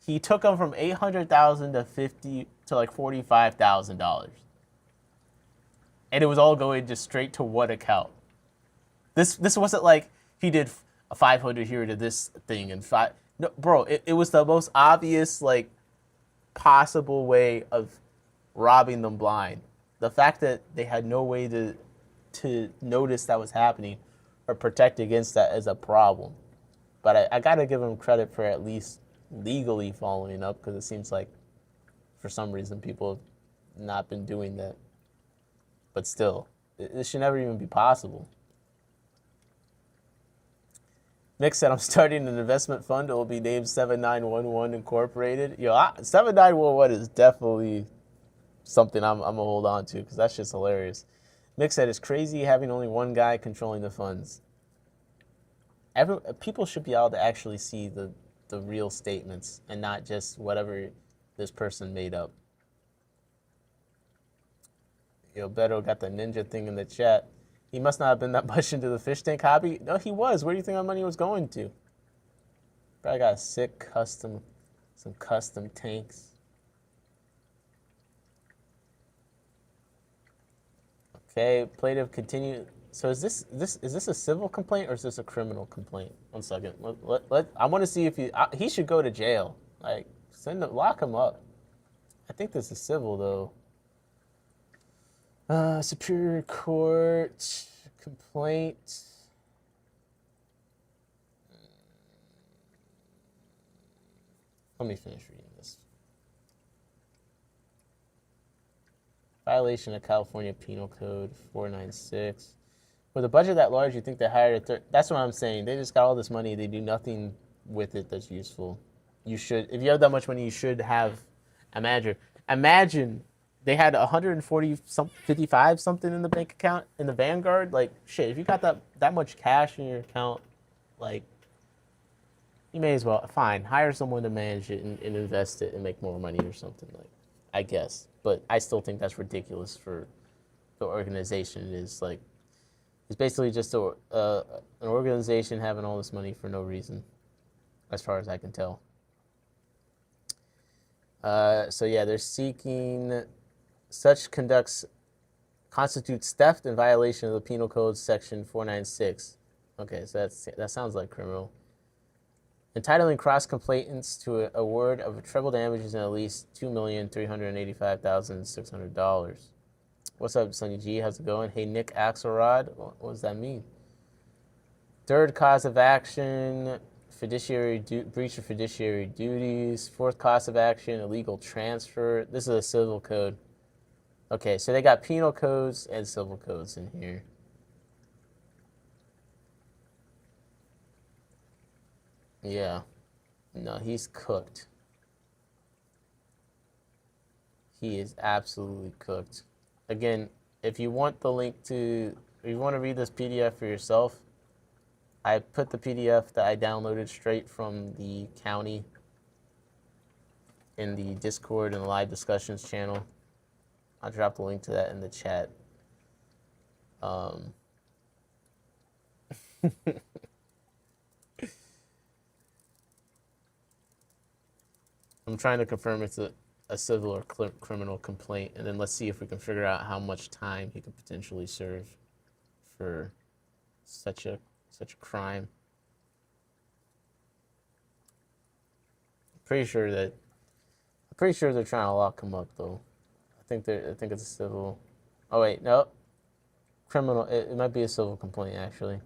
He took them from $800,000 to like $45,000. And it was all going just straight to one account. This wasn't like he did a 500 here to this thing and five. No, bro, it was the most obvious, like, possible way of robbing them blind. The fact that they had no way to notice that was happening or protect against that is a problem. But I got to give them credit for at least legally following up, because it seems like for some reason people have not been doing that. But still, this should never even be possible. Nick said, I'm starting an investment fund. It will be named 7911 Incorporated. 7911 is definitely something I'm going to hold on to, because that's just hilarious. Nick said, it's crazy having only one guy controlling the funds. People should be able to actually see the real statements and not just whatever this person made up. Beto got the ninja thing in the chat. He must not have been that much into the fish tank hobby. No, he was. Where do you think that money was going to? Probably got a sick some custom tanks. Okay, plaintiff continue. So is this a civil complaint or is this a criminal complaint? 1 second. I want to see if he should go to jail. Like, lock him up. I think this is civil though. Superior Court, Complaint. Let me finish reading this. Violation of California Penal Code 496. With a budget that large, you think they hired a that's what I'm saying. They just got all this money. They do nothing with it that's useful. You should, if you have that much money, you should have a manager. Imagine they had 140 55 something in the bank account in the Vanguard. Like shit, if you got that much cash in your account, like you may as well hire someone to manage it and invest it and make more money or something, like, I guess. But I still think that's ridiculous for the organization. It is like, it's basically just an organization having all this money for no reason, as far as I can tell. So yeah, they're seeking such constitutes theft in violation of the Penal Code Section 496. Okay, so that sounds like criminal. Entitling cross complainants to an award of treble damages in at least $2,385,600. What's up, Sonny G? How's it going? Hey, Nick Axelrod. What does that mean? Third cause of action, breach of fiduciary duties. Fourth cause of action, illegal transfer. This is a civil code. Okay, so they got penal codes and civil codes in here. Yeah. No, he's cooked. He is absolutely cooked. Again, if you want the link to, if you want to read this PDF for yourself, I put the PDF that I downloaded straight from the county in the Discord and the live discussions channel. I'll drop the link to that in the chat. I'm trying to confirm it's a civil or criminal complaint, and then let's see if we can figure out how much time he could potentially serve for such a crime. I'm pretty sure they're trying to lock him up though. I think it's a civil. Oh wait, no. Criminal. It might be a civil complaint actually.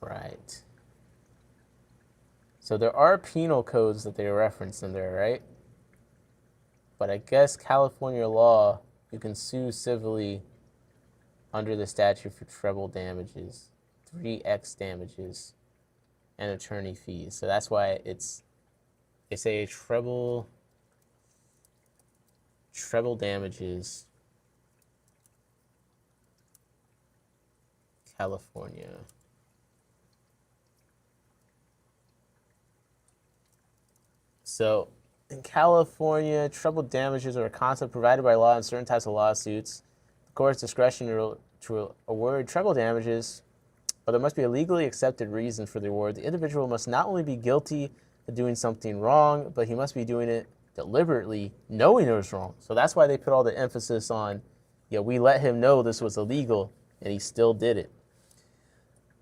Right. So there are penal codes that they reference in there, right? But I guess California law, you can sue civilly under the statute for treble damages, 3x damages, and attorney fees. So that's why they say treble damages, California. So in California, treble damages are a concept provided by law in certain types of lawsuits. The court's discretion to award treble damages, but there must be a legally accepted reason for the award. The individual must not only be guilty of doing something wrong, but he must be doing it deliberately, knowing it was wrong. So that's why they put all the emphasis on, we let him know this was illegal, and he still did it.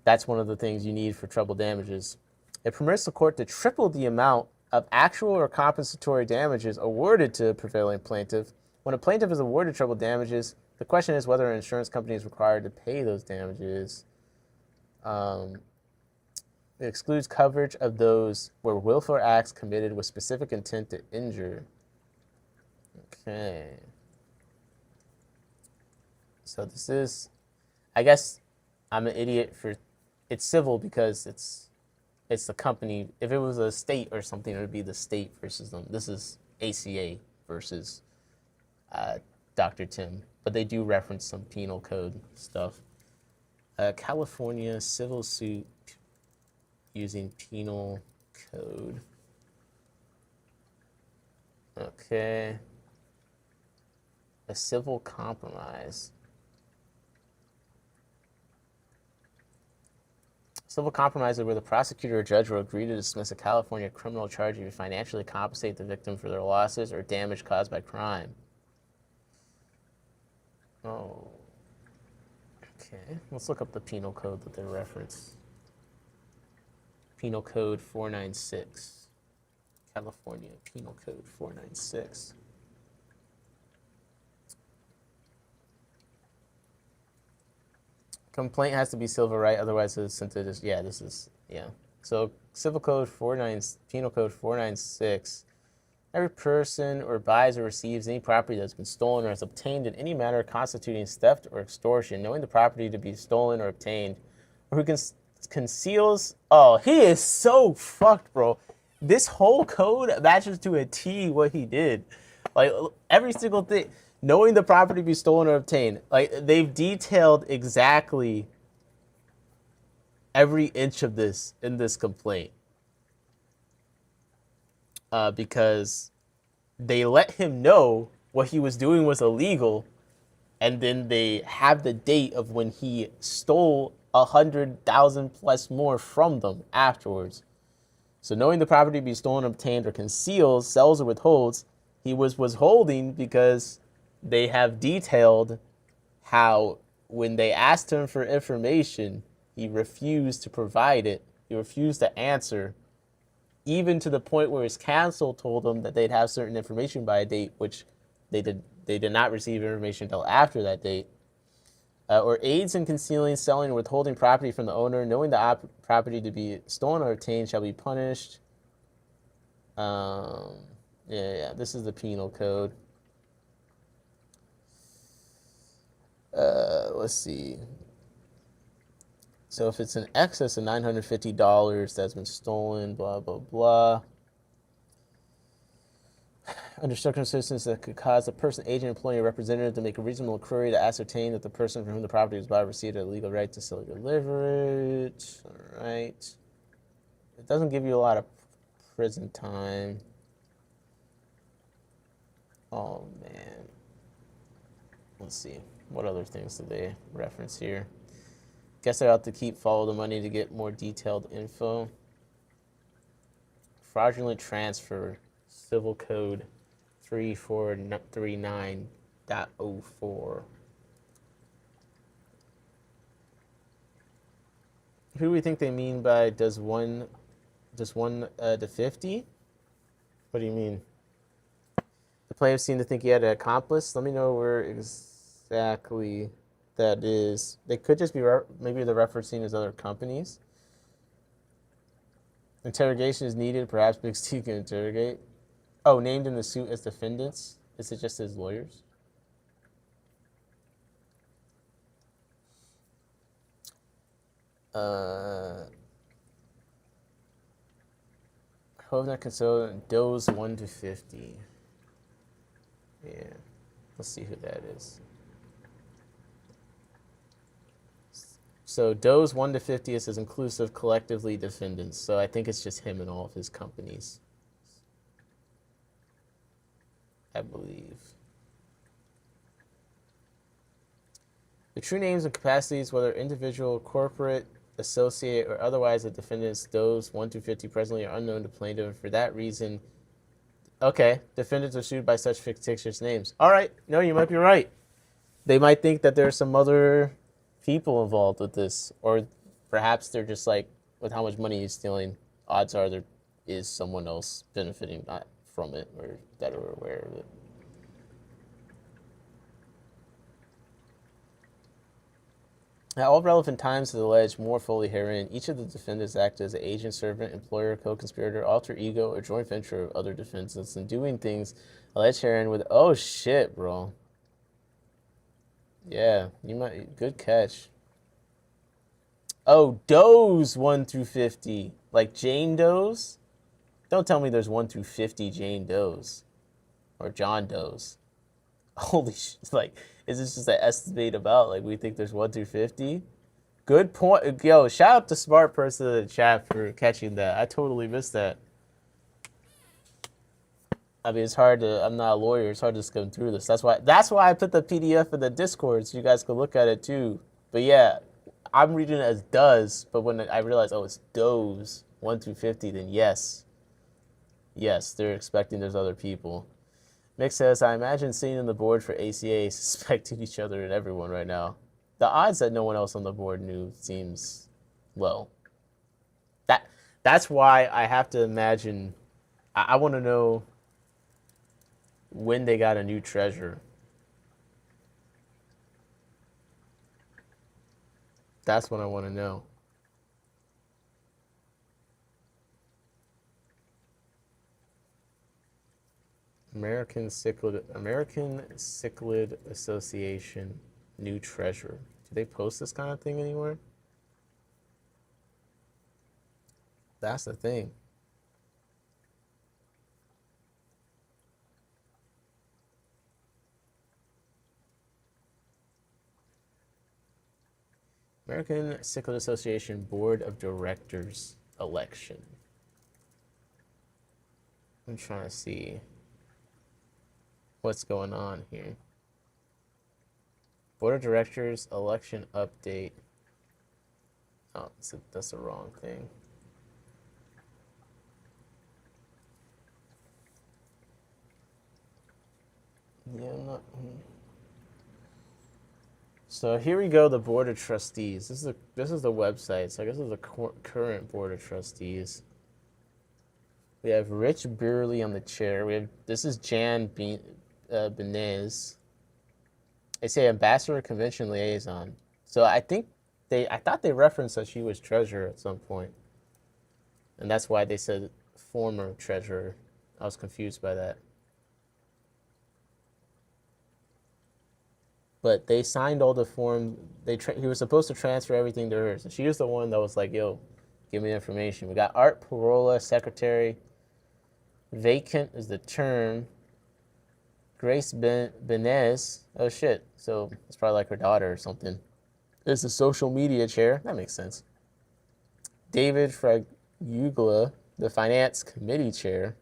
That's one of the things you need for treble damages. It permits the court to triple the amount of actual or compensatory damages awarded to a prevailing plaintiff. When a plaintiff is awarded treble damages, the question is whether an insurance company is required to pay those damages. It excludes coverage of those where willful acts committed with specific intent to injure. Okay. So this is, I guess I'm an idiot for, it's civil because it's the company. If it was a state or something, it would be the state versus them. This is ACA versus Dr. Tim. But they do reference some penal code stuff. California civil suit using penal code. Okay. A civil compromise. Civil compromise is where the prosecutor or judge will agree to dismiss a California criminal charge if you financially compensate the victim for their losses or damage caused by crime. Oh. Okay, let's look up the penal code that they reference. Penal Code 496. California Penal Code 496. Complaint has to be civil, right? Otherwise, it's sent to this. Yeah, this is, yeah. So, Civil Code 49, Penal Code 496. Every person or buys or receives any property that's been stolen or is obtained in any manner constituting theft or extortion, knowing the property to be stolen or obtained, or who conceals. Oh, he is so fucked, bro. This whole code matches to a T what he did. Like, every single thing. Knowing the property be stolen or obtained. Like, they've detailed exactly every inch of this in this complaint. Because they let him know what he was doing was illegal, and then they have the date of when he stole 100,000 plus more from them afterwards. So knowing the property be stolen, obtained, or conceals, sells, or withholds, he was withholding because they have detailed how when they asked him for information, he refused to provide it. He refused to answer, even to the point where his counsel told him that they'd have certain information by a date, which they did not receive information until after that date. Or aids in concealing, selling, or withholding property from the owner, knowing the property to be stolen or obtained shall be punished. Yeah, this is the penal code. Let's see. So if it's in excess of $950 that's been stolen, blah, blah, blah. Under circumstances that could cause the person, agent, employee, or representative to make a reasonable inquiry to ascertain that the person from whom the property was bought received a legal right to sell or deliver it. All right. It doesn't give you a lot of prison time. Oh, man. Let's see. What other things do they reference here? Guess I ought to follow the money to get more detailed info. Fraudulent transfer, Civil Code 3439.04. Who do we think they mean by does one to 50? What do you mean? The plaintiff seemed to think he had an accomplice. Let me know where exactly that is. They could just be maybe they're referencing his other companies. Interrogation is needed. Perhaps Big Steve can interrogate. Oh, named in the suit as defendants. Is it just his lawyers? Hovner consultant Doe's 1 to 50. Yeah, let's see who that is. So Doe's 1 to 50 is inclusive collectively defendants. So I think it's just him and all of his companies, I believe. The true names and capacities, whether individual, corporate, associate, or otherwise, the defendants Doe's 1 to 50 presently are unknown to plaintiff. For that reason, okay, defendants are sued by such fictitious names. All right, no, you might be right. They might think that there's some other people involved with this, or perhaps they're just like, with how much money he's stealing, odds are there is someone else benefiting from it, or that are aware of it. At all relevant times is alleged more fully herein, each of the defendants acted as an agent, servant, employer, co-conspirator, alter ego, or joint venture of other defendants in doing things alleged herein with, oh shit, bro. Yeah, you might, good catch. Oh, Doe's 1 through 50. Like Jane Doe's? Don't tell me there's 1 through 50 Jane Doe's. Or John Doe's. Holy shit. Like, is this just an estimate about, like, we think there's 1 through 50? Good point. Yo, shout out to smart person in the chat for catching that. I totally missed that. I mean, it's hard to, I'm not a lawyer, it's hard to skim through this. That's why I put the PDF in the Discord so you guys could look at it too. But yeah, I'm reading it as does, but when I realized, oh, it's Doe's 1 through 50, then yes. Yes, they're expecting there's other people. Mick says, I imagine sitting on the board for ACA suspecting each other and everyone right now. The odds that no one else on the board knew seems, well, that's why I have to imagine, I want to know when they got a new treasurer. That's what I want to know. American Cichlid Association new treasure. Do they post this kind of thing anywhere? That's the thing. American Cichlid Association Board of Directors election. I'm trying to see what's going on here. Board of Directors election update. Oh, that's the wrong thing. Yeah, I'm not. So here we go. The Board of Trustees. This is the website. So I guess this is the current Board of Trustees. We have Rich Burley on the chair. This is Jan Benez. They say Ambassador Convention Liaison. So I thought they referenced that she was treasurer at some point. And that's why they said former treasurer. I was confused by that. But they signed all the forms. He was supposed to transfer everything to her. So she was the one that was like, yo, give me the information. We got Art Parola, secretary. Vacant is the term. Grace Benez. Oh, shit. So it's probably like her daughter or something. Is the social media chair. That makes sense. David Fragugla, the finance committee chair.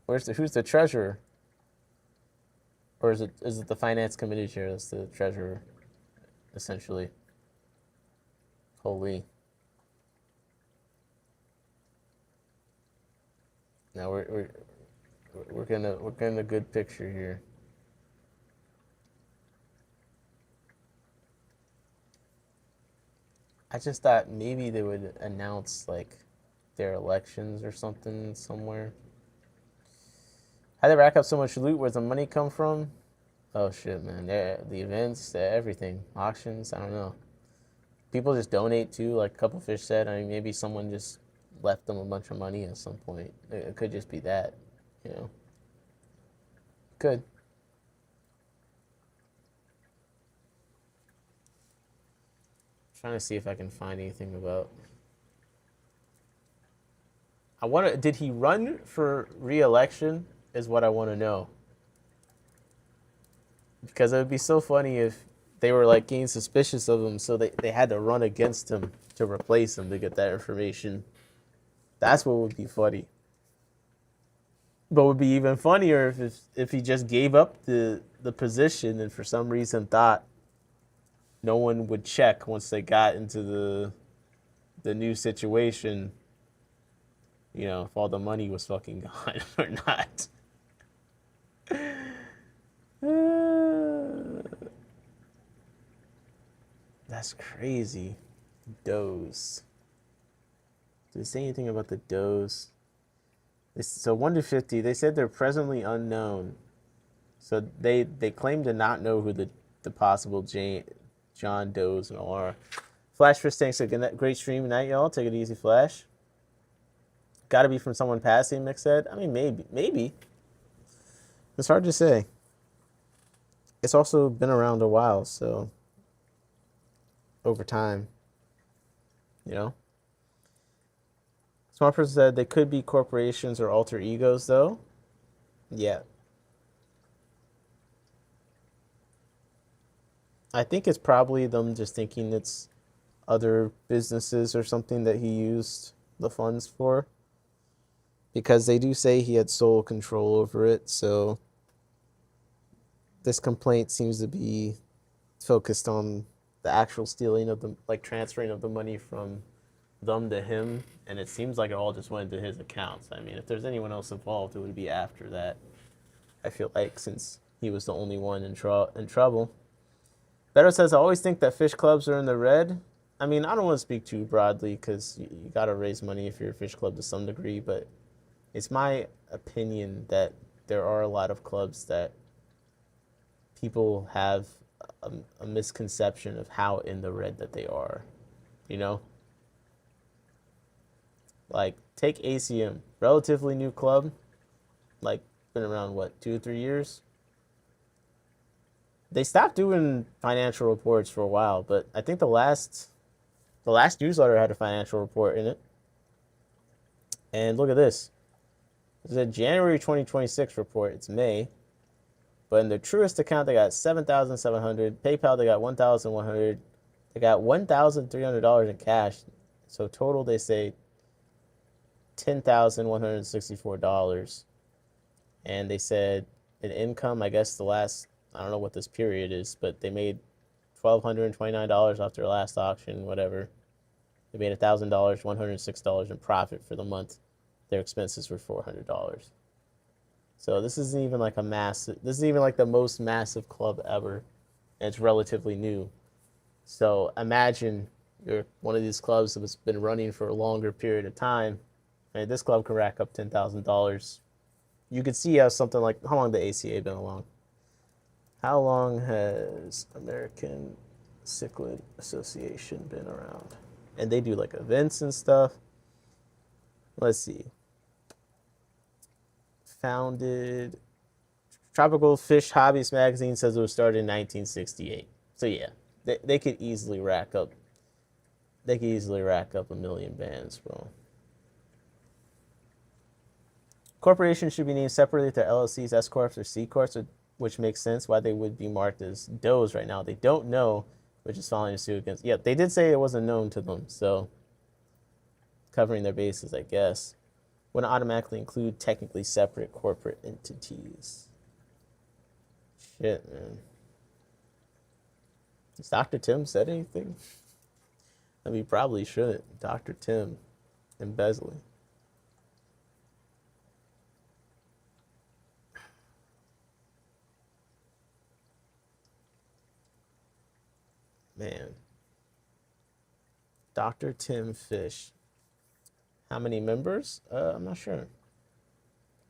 Who's the treasurer? Or is it the finance committee chair that's the treasurer, essentially? Holy. Now we're getting a good picture here. I just thought maybe they would announce like their elections or something somewhere. How they rack up so much loot? Where's the money come from? Oh shit, man! The events, everything, auctions. I don't know. People just donate too. Like a couple fish said. I mean, maybe someone just left them a bunch of money at some point. It could just be that, you know. Could. Trying to see if I can find anything about. Did he run for re-election? Is what I want to know. Because it would be so funny if they were like getting suspicious of him, so they had to run against him to replace him to get that information. That's what would be funny. But would be even funnier if he just gave up the position and for some reason thought no one would check once they got into the new situation, you know, if all the money was fucking gone or not. That's crazy. Does. Did they say anything about the does? So 1 to 50, they said they're presently unknown. So they claim to not know who the possible John Does are. Flash Fish, thanks. Great stream tonight, y'all. Take it easy, Flash. Got to be from someone passing, Mick said. I mean, maybe. It's hard to say. It's also been around a while, so over time, you know. Smart person said they could be corporations or alter egos, though. Yeah. I think it's probably them just thinking it's other businesses or something that he used the funds for. Because they do say he had sole control over it, so this complaint seems to be focused on the actual stealing of the, like transferring of the money from them to him, and it seems like it all just went into his accounts. I mean, if there's anyone else involved, it would be after that. I feel like since he was the only one in trouble. Beto says, I always think that fish clubs are in the red. I mean, I don't want to speak too broadly because you got to raise money if you're a fish club to some degree, but it's my opinion that there are a lot of clubs that people have a misconception of how in the red that they are, you know? Like, take ACM, relatively new club, like, been around, what, 2 or 3 years? They stopped doing financial reports for a while, but I think the last newsletter had a financial report in it. And look at this. It's a January 2026 report. It's May. But in their Truist account, they got 7,700. PayPal, they got 1,100. They got $1,300 in cash. So total, they say $10,164. And they said in income, I guess the last, I don't know what this period is, but they made $1,229 off their last auction, whatever. They made $1,000, $106 in profit for the month. Their expenses were $400. So this isn't even like a massive, this isn't even like the most massive club ever. And it's relatively new. So imagine you're one of these clubs that's been running for a longer period of time. And this club can rack up $10,000. You could see how something like, how long the ACA been along? How long has American Cichlid Association been around? And they do like events and stuff. Let's see. Founded, Tropical Fish Hobbyist Magazine says it was started in 1968. So yeah, they could easily rack up. They could easily rack up 1 million bands, bro. Corporations should be named separately to LLCs, S corps, or C corps, which makes sense why they would be marked as DOs right now. They don't know, which is filing a suit against. Yeah, they did say it wasn't known to them, so covering their bases, I guess. Wouldn't automatically include technically separate corporate entities. Shit, man. Has Dr. Tim said anything? I mean, probably shouldn't. Dr. Tim embezzling. Man. Dr. Tim Fish. How many members? I'm not sure.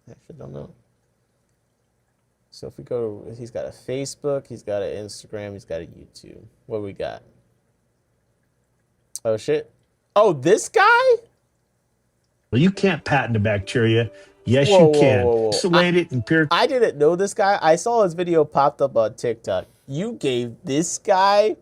I actually don't know. So if we go, he's got a Facebook, he's got an Instagram, he's got a YouTube. What we got? Oh, shit. Oh, this guy? Well, you can't patent a bacteria. Yes, you can. Isolate it empirically. I didn't know this guy. I saw his video popped up on TikTok. You gave this guy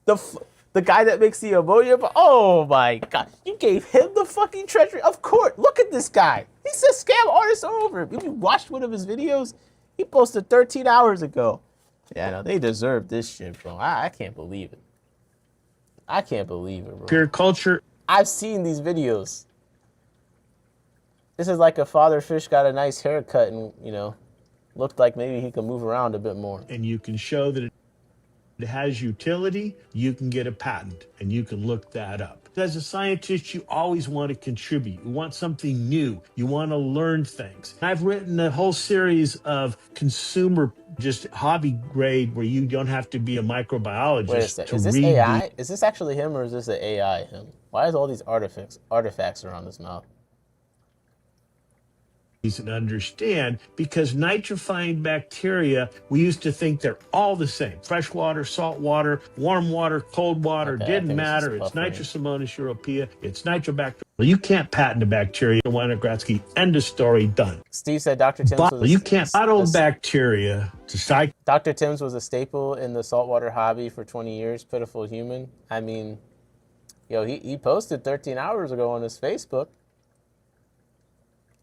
the guy that makes the ammonia. Oh my God. You gave him the fucking treasury. Of course. Look at this guy. He's a scam artist all over. If you watched one of his videos, he posted 13 hours ago. Yeah, no, they deserve this shit, bro. I can't believe it. I can't believe it, bro. Pure culture. I've seen these videos. This is like a father fish got a nice haircut and, you know, looked like maybe he could move around a bit more. And you can show that it has utility, you can get a patent, and you can look that up. As a scientist, you always want to contribute. You want something new. You want to learn things. I've written a whole series of consumer, just hobby grade, where you don't have to be a microbiologist. Wait a second. Is this AI? Is this actually him or is this an AI him? Why is all these artifacts around his mouth? And understand, because nitrifying bacteria, we used to think they're all the same. Fresh water, salt water, warm water, cold water, didn't matter. It's Nitrosomonas europaea. It's Nitrobacter. Well, you can't patent a bacteria. Gretzky, end of story, done. Steve said Dr. Timms was you can't bottle bacteria to cycle. Dr. Timms was a staple in the saltwater hobby for 20 years. Pitiful human. I mean, yo, he posted 13 hours ago on his Facebook.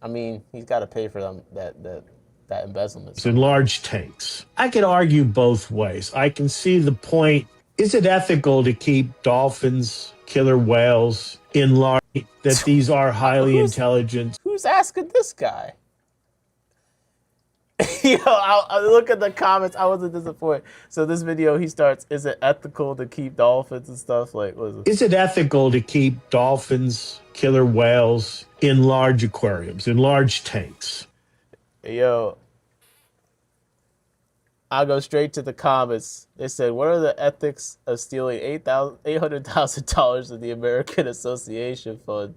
I mean, he's got to pay for them that embezzlement. It's in large tanks. I could argue both ways. I can see the point. Is it ethical to keep dolphins, killer whales in large, that these are highly intelligent? Who's asking this guy? Yo, I look at the comments. I wasn't disappointed. So this video, he starts, is it ethical to keep dolphins and stuff? Like, what is it? Is it ethical to keep dolphins, killer whales in large aquariums, in large tanks? Yo, I'll go straight to the comments. They said, what are the ethics of stealing $800,000 of the American Association Fund?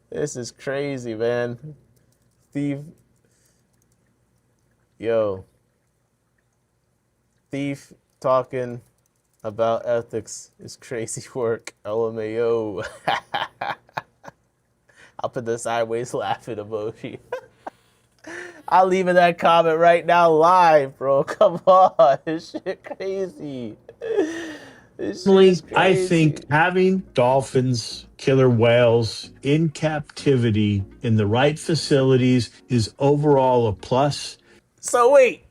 This is crazy, man. Thief talking about ethics is crazy work. LMAO. I'll put the sideways laughing emoji. I'll leave in that comment right now live, bro. Come on. This shit crazy. This shit is crazy. I think having dolphins, killer whales in captivity in the right facilities is overall a plus. So wait,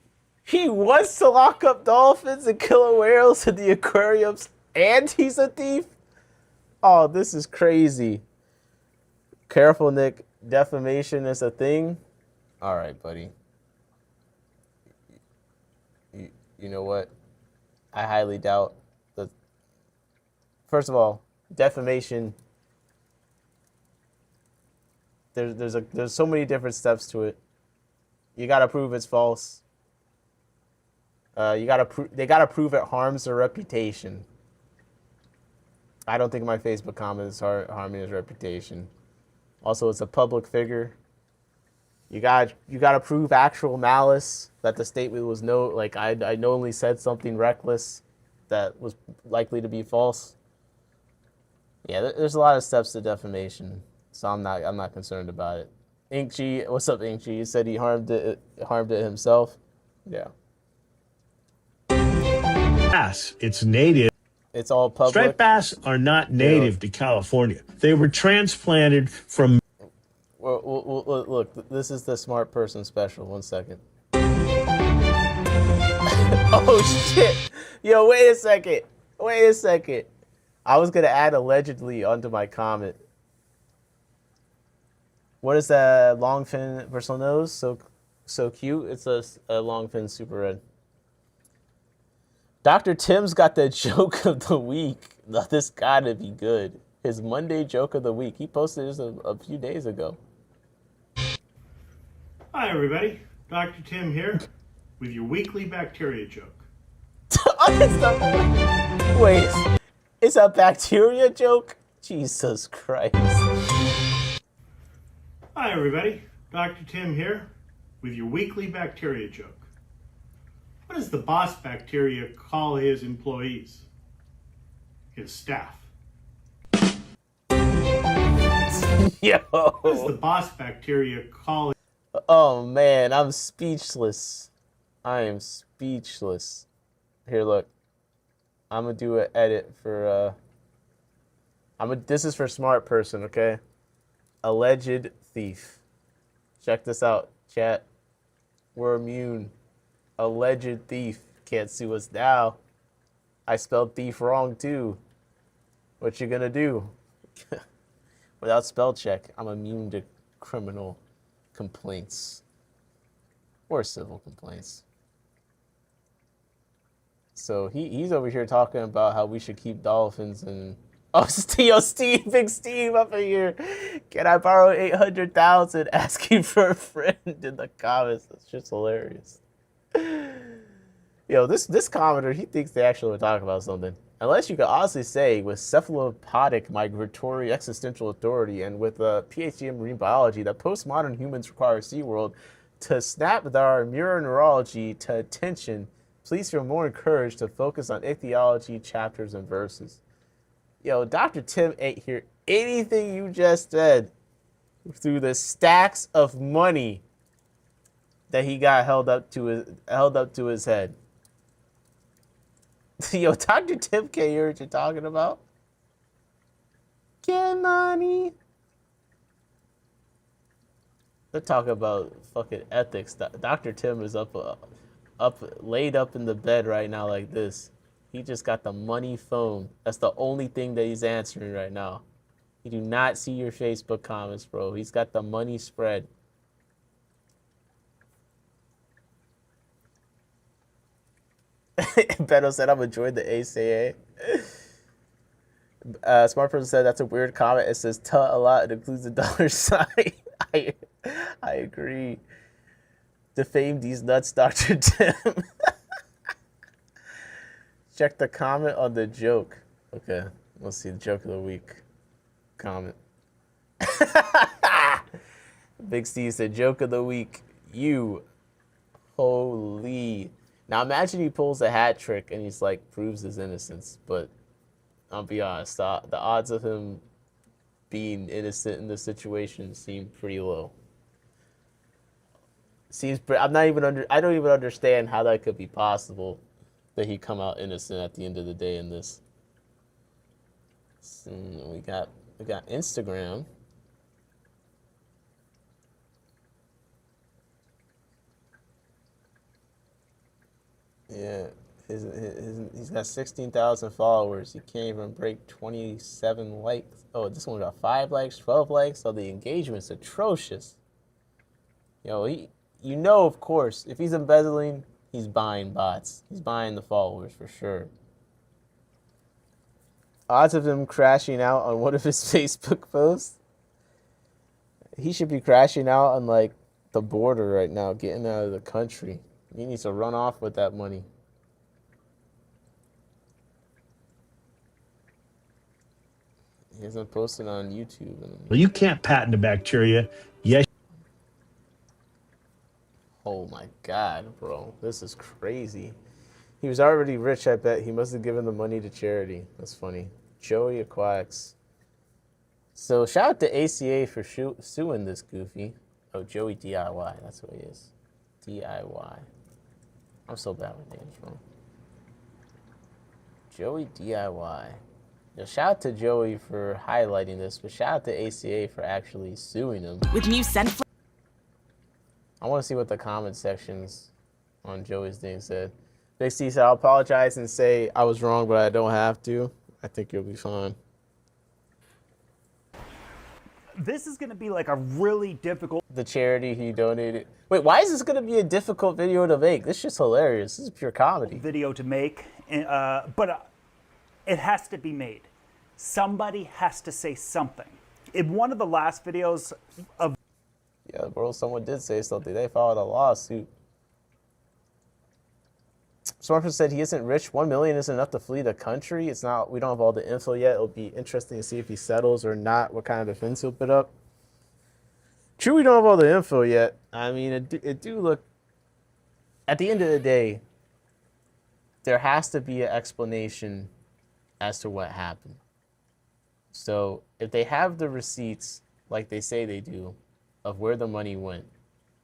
he wants to lock up dolphins and killer whales in the aquariums and he's a thief? Oh, this is crazy. Careful, Nick. Defamation is a thing. All right, buddy. You know what? I highly doubt that. First of all, defamation. There's so many different steps to it. You gotta prove it's false. They gotta prove it harms their reputation. I don't think my Facebook comment is harming his reputation. Also, it's a public figure. You gotta prove actual malice, that the statement was I knowingly said something reckless that was likely to be false. Yeah, there's a lot of steps to defamation, so I'm not concerned about it. Inkji, what's up, Inkji? You said he harmed it himself. Yeah. Bass, it's native. It's all public. Striped bass are not native to California. They were transplanted from. Well, look, this is the smart person special. 1 second. Oh shit! Yo, wait a second. I was gonna add allegedly onto my comment. What is that longfin bristle nose? So cute. It's a longfin super red. Dr. Tim's got the joke of the week. Now, this gotta be good. His Monday joke of the week. He posted this a few days ago. Hi everybody, Dr. Tim here with your weekly bacteria joke. Wait, it's a bacteria joke? Jesus Christ. Hi everybody, Dr. Tim here with your weekly bacteria joke. What does the boss bacteria call his employees? His staff. Yo. What does the boss bacteria call? Oh man, I'm speechless. I am speechless. Here, look. I'm gonna do an edit for this is for smart person, okay? Alleged thief. Check this out, chat. We're immune. Alleged thief. Can't sue us now. I spelled thief wrong too. What you gonna do? Without spell check, I'm immune to criminal complaints or civil complaints. So he's over here talking about how we should keep dolphins and Steve, big Steve up in here. Can I borrow 800,000? Asking for a friend in the comments. That's just hilarious. Yo, this commenter, he thinks they actually would talk about something. Unless you could honestly say, with cephalopodic migratory existential authority and with a PhD in marine biology, that postmodern humans require SeaWorld to snap our neuroneurology to attention, please feel more encouraged to focus on ichthyology chapters and verses. Yo, Dr. Tim ain't hear anything you just said through the stacks of money that he got held up to his head. Yo, Dr. Tim can't hear what you're talking about. Get money. They're talking about fucking ethics. Dr. Tim is laid up in the bed right now like this. He just got the money phone. That's the only thing that he's answering right now. You do not see your Facebook comments, bro. He's got the money spread. Beto said, I'm enjoying the ACA. Smart person said, that's a weird comment. It says "t" a lot. It includes the dollar sign. I agree. Defame these nuts, Dr. Tim. Check the comment on the joke. Okay, let's see the joke of the week. Comment. Big Steve said, joke of the week. You. Holy. Now imagine he pulls a hat trick and he's like proves his innocence, but I'll be honest, the odds of him being innocent in this situation seem pretty low. I don't even understand how that could be possible that he come out innocent at the end of the day in this. So we got Instagram. Yeah, he's got 16,000 followers. He can't even break 27 likes. Oh, this one got 5 likes, 12 likes. So the engagement's atrocious. Yo, you know, of course, if he's embezzling, he's buying bots. He's buying the followers for sure. Odds of him crashing out on one of his Facebook posts. He should be crashing out on like the border right now, getting out of the country. He needs to run off with that money. He hasn't posted on YouTube. Well, you can't patent a bacteria. Yes. Oh my God, bro. This is crazy. He was already rich, I bet. He must have given the money to charity. That's funny. Joey Aquax. So shout out to ACA for suing this goofy. Oh, Joey DIY. That's who he is. DIY. I'm so bad with names, bro. Joey DIY. Now, shout out to Joey for highlighting this, but shout out to ACA for actually suing him. With new scent. I want to see what the comment sections on Joey's thing said. Big C said, I'll apologize and say I was wrong, but I don't have to. I think you'll be fine. This is going to be like a really difficult... The charity he donated. Wait, why is this going to be a difficult video to make? This is just hilarious. This is pure comedy. Video to make, but it has to be made. Somebody has to say something. In one of the last videos of... Yeah, bro, someone did say something. They filed a lawsuit. Smartphone said he isn't rich. 1 million isn't enough to flee the country. It's not. We don't have all the info yet. It'll be interesting to see if he settles or not. What kind of defense he'll put up. True, we don't have all the info yet. I mean, it do look. At the end of the day, there has to be an explanation as to what happened. So if they have the receipts, like they say they do, of where the money went,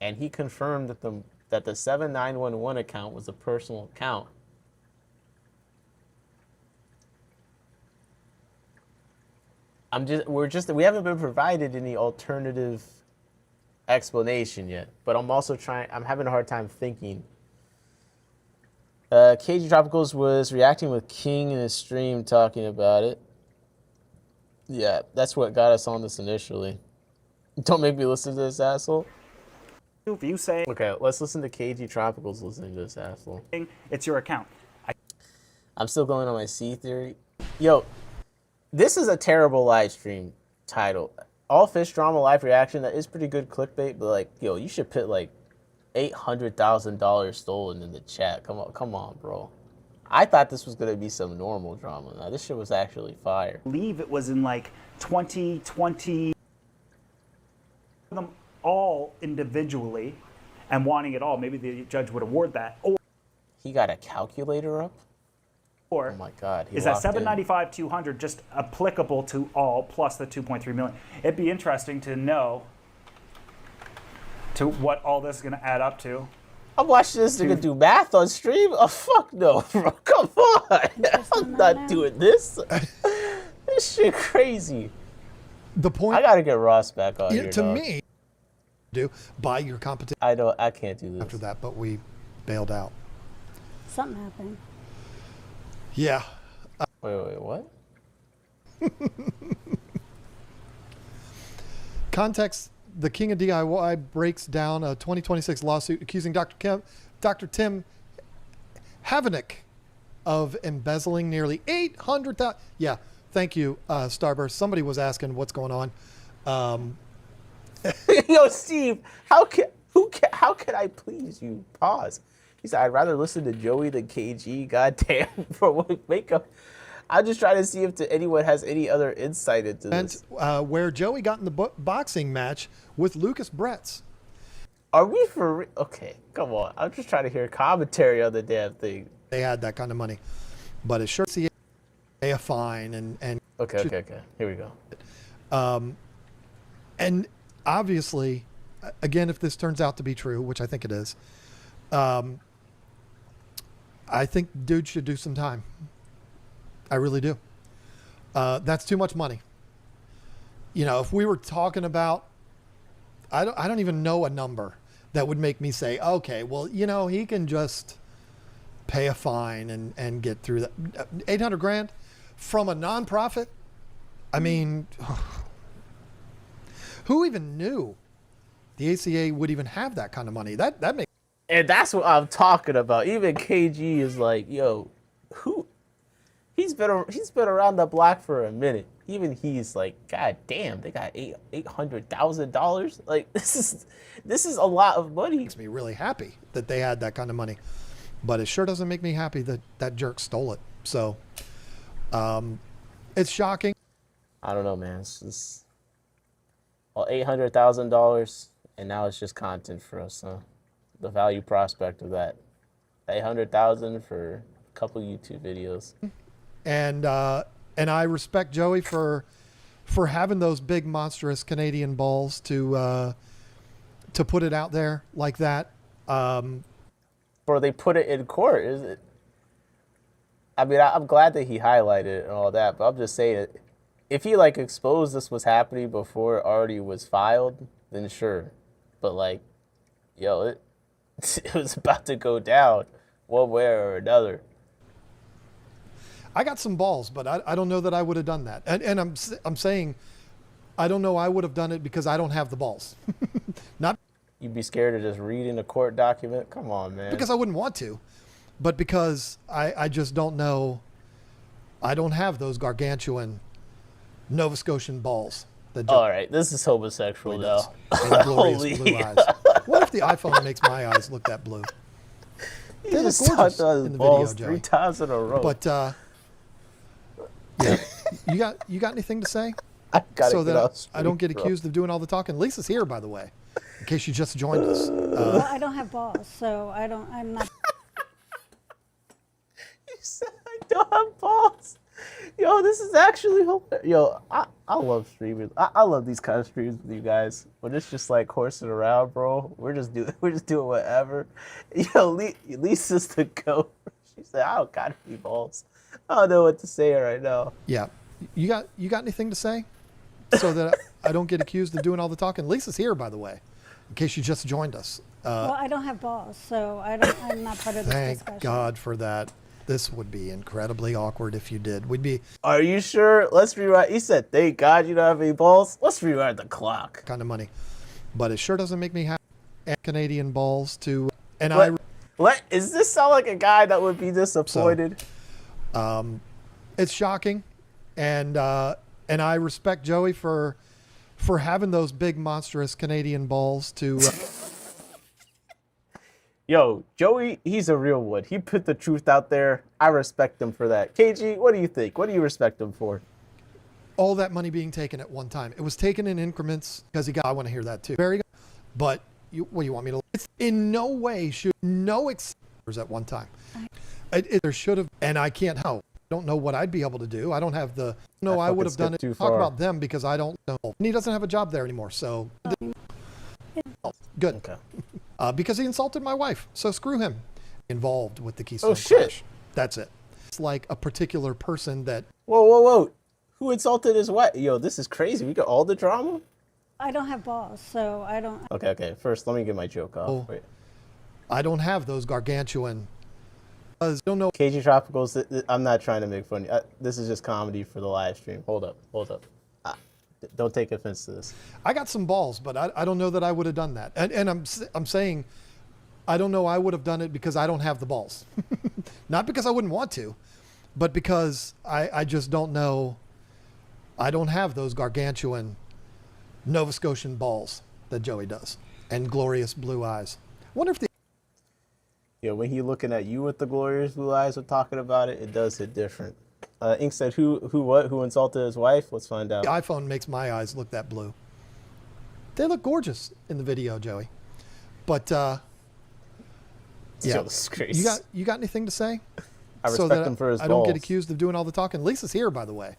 and he confirmed that the 7911 account was a personal account. We haven't been provided any alternative explanation yet, but I'm having a hard time thinking. KG Tropicals was reacting with King in his stream talking about it. Yeah, that's what got us on this initially. Don't make me listen to this asshole. If you say... Okay, let's listen to KG Tropicals listening to this asshole. It's your account. I'm still going on my C theory. Yo, this is a terrible live stream title. All fish drama live reaction. That is pretty good clickbait, but like, yo, you should put like $800,000 stolen in the chat. Come on, bro. I thought this was gonna be some normal drama. Now this shit was actually fire. I believe it was in like 2020. Them all individually and wanting it all. Maybe the judge would award that. Or he got a calculator up. Or oh my God, is that 795 200 just applicable to all plus the 2.3 million? It'd be interesting to know to what all this is going to add up to. I'm watching this nigga do math on stream. Oh fuck no, bro! Come on, I'm not doing this. This shit crazy. The point. I gotta get Ross back on here. To me, buy your competition. I can't do this after that, but we bailed out. Something happened. Yeah. Wait, what? Context: the King of DIY breaks down a 2026 lawsuit accusing Dr. Tim Havanick of embezzling nearly 800,000. Yeah, thank you, Starburst. Somebody was asking what's going on. Yo, Steve, how can I please you? Pause. He said, I'd rather listen to Joey than KG. Goddamn, bro, wake up. I'm just trying to see if anyone has any other insight into this. Where Joey got in the boxing match with Lucas Bretz. Are we for real? Okay, come on. I'm just trying to hear commentary on the damn thing. They had that kind of money, but it sure see pay a fine and Okay. Here we go. And obviously, again, if this turns out to be true, which I think it is, I think dude should do some time. I really do. That's too much money. You know, if we were talking about, I don't even know a number that would make me say, okay, well, you know, he can just pay a fine and get through that. 800 grand from a nonprofit. I mean, who even knew the ACA would even have that kind of money? That makes. And that's what I'm talking about. Even KG is like, yo, who? He's been around the block for a minute. Even he's like, God damn, they got $800,000. Like this is a lot of money. Makes me really happy that they had that kind of money, but it sure doesn't make me happy that that jerk stole it. So, it's shocking. I don't know, man. It's just all $800,000, and now it's just content for us. Huh? The value prospect of that, $800,000 for a couple YouTube videos. And I respect Joey for having those big monstrous Canadian balls to put it out there like that. Or they put it in court, is it? I mean, I'm glad that he highlighted it and all that, but I'm just saying, if he like exposed this was happening before it already was filed, then sure. But like, yo, it was about to go down one way or another. I got some balls, but I don't know that I would have done that. And I'm saying, I don't know I would have done it because I don't have the balls. Not You'd be scared of just reading a court document? Come on, man. because I wouldn't want to, but because I just don't know. I don't have those gargantuan Nova Scotian balls. That All right, this is homosexual though. And glorious blue eyes. What if the iPhone makes my eyes look that blue? He They look just gorgeous sucked on his in the balls video, 3 Joey. times in a row. But yeah, you got anything to say? I gotta so get that off I don't get stream, bro. accused of doing all the talking. Lisa's here, by the way, in case you just joined us. Well, I don't have balls, so I'm not. You said I don't have balls. Yo, this is actually hilarious. Yo, I love streaming. I love these kind of streams with you guys. When it's just like horsing around, bro. We're just doing whatever. Yo, Lisa's the goat. She said, I don't got any balls. I don't know what to say right now. Yeah, you got anything to say? So that I don't get accused of doing all the talking. Lisa's here, by the way, in case you just joined us. Well, I don't have balls, so I'm not part of this Thank discussion. God for that. This would be incredibly awkward if you did. We'd be. Are you sure? Let's rewind. He said, thank God you don't have any balls. Let's rewind the clock. Kind of money, but it sure doesn't make me happy. Canadian balls to and What is this sound like a guy that would be disappointed? It's shocking, and I respect Joey for having those big monstrous Canadian balls to. Yo, Joey, he's a real one. He put the truth out there. I respect him for that. KG, what do you think? What do you respect him for? All that money being taken at one time. It was taken in increments because I want to hear that too. Very good. But you want me to? It's in no way should no exceptions at one time. There should have, and I can't help. I don't know what I'd be able to do. I don't have the. No, I would have done it. Talk about them because I don't know. And he doesn't have a job there anymore. So good. Okay. Because he insulted my wife. So screw him. Involved with the Keystone shit. Crash. That's it. It's like a particular person that. Whoa. Who insulted his wife? Yo, this is crazy. We got all the drama? I don't have balls, so I don't. Okay. First, let me get my joke off. Wait. I don't have those gargantuan. Don't know. KG Tropicals, I'm not trying to make fun. This is just comedy for the live stream. Hold up. Don't take offense to this. I got some balls, but I don't know that I would have done that. And I'm saying, I don't know I would have done it because I don't have the balls. Not because I wouldn't want to, but because I just don't know. I don't have those gargantuan Nova Scotian balls that Joey does and glorious blue eyes. Wonder if the. Yeah, when he looking at you with the glorious blue eyes or talking about it, it does hit different. Ink said, who insulted his wife? Let's find out. The iPhone makes my eyes look that blue. They look gorgeous in the video, Joey. But yeah, disgrace. you got anything to say? I respect him for his I don't get balls. accused of doing all the talking. Lisa's here, by the way,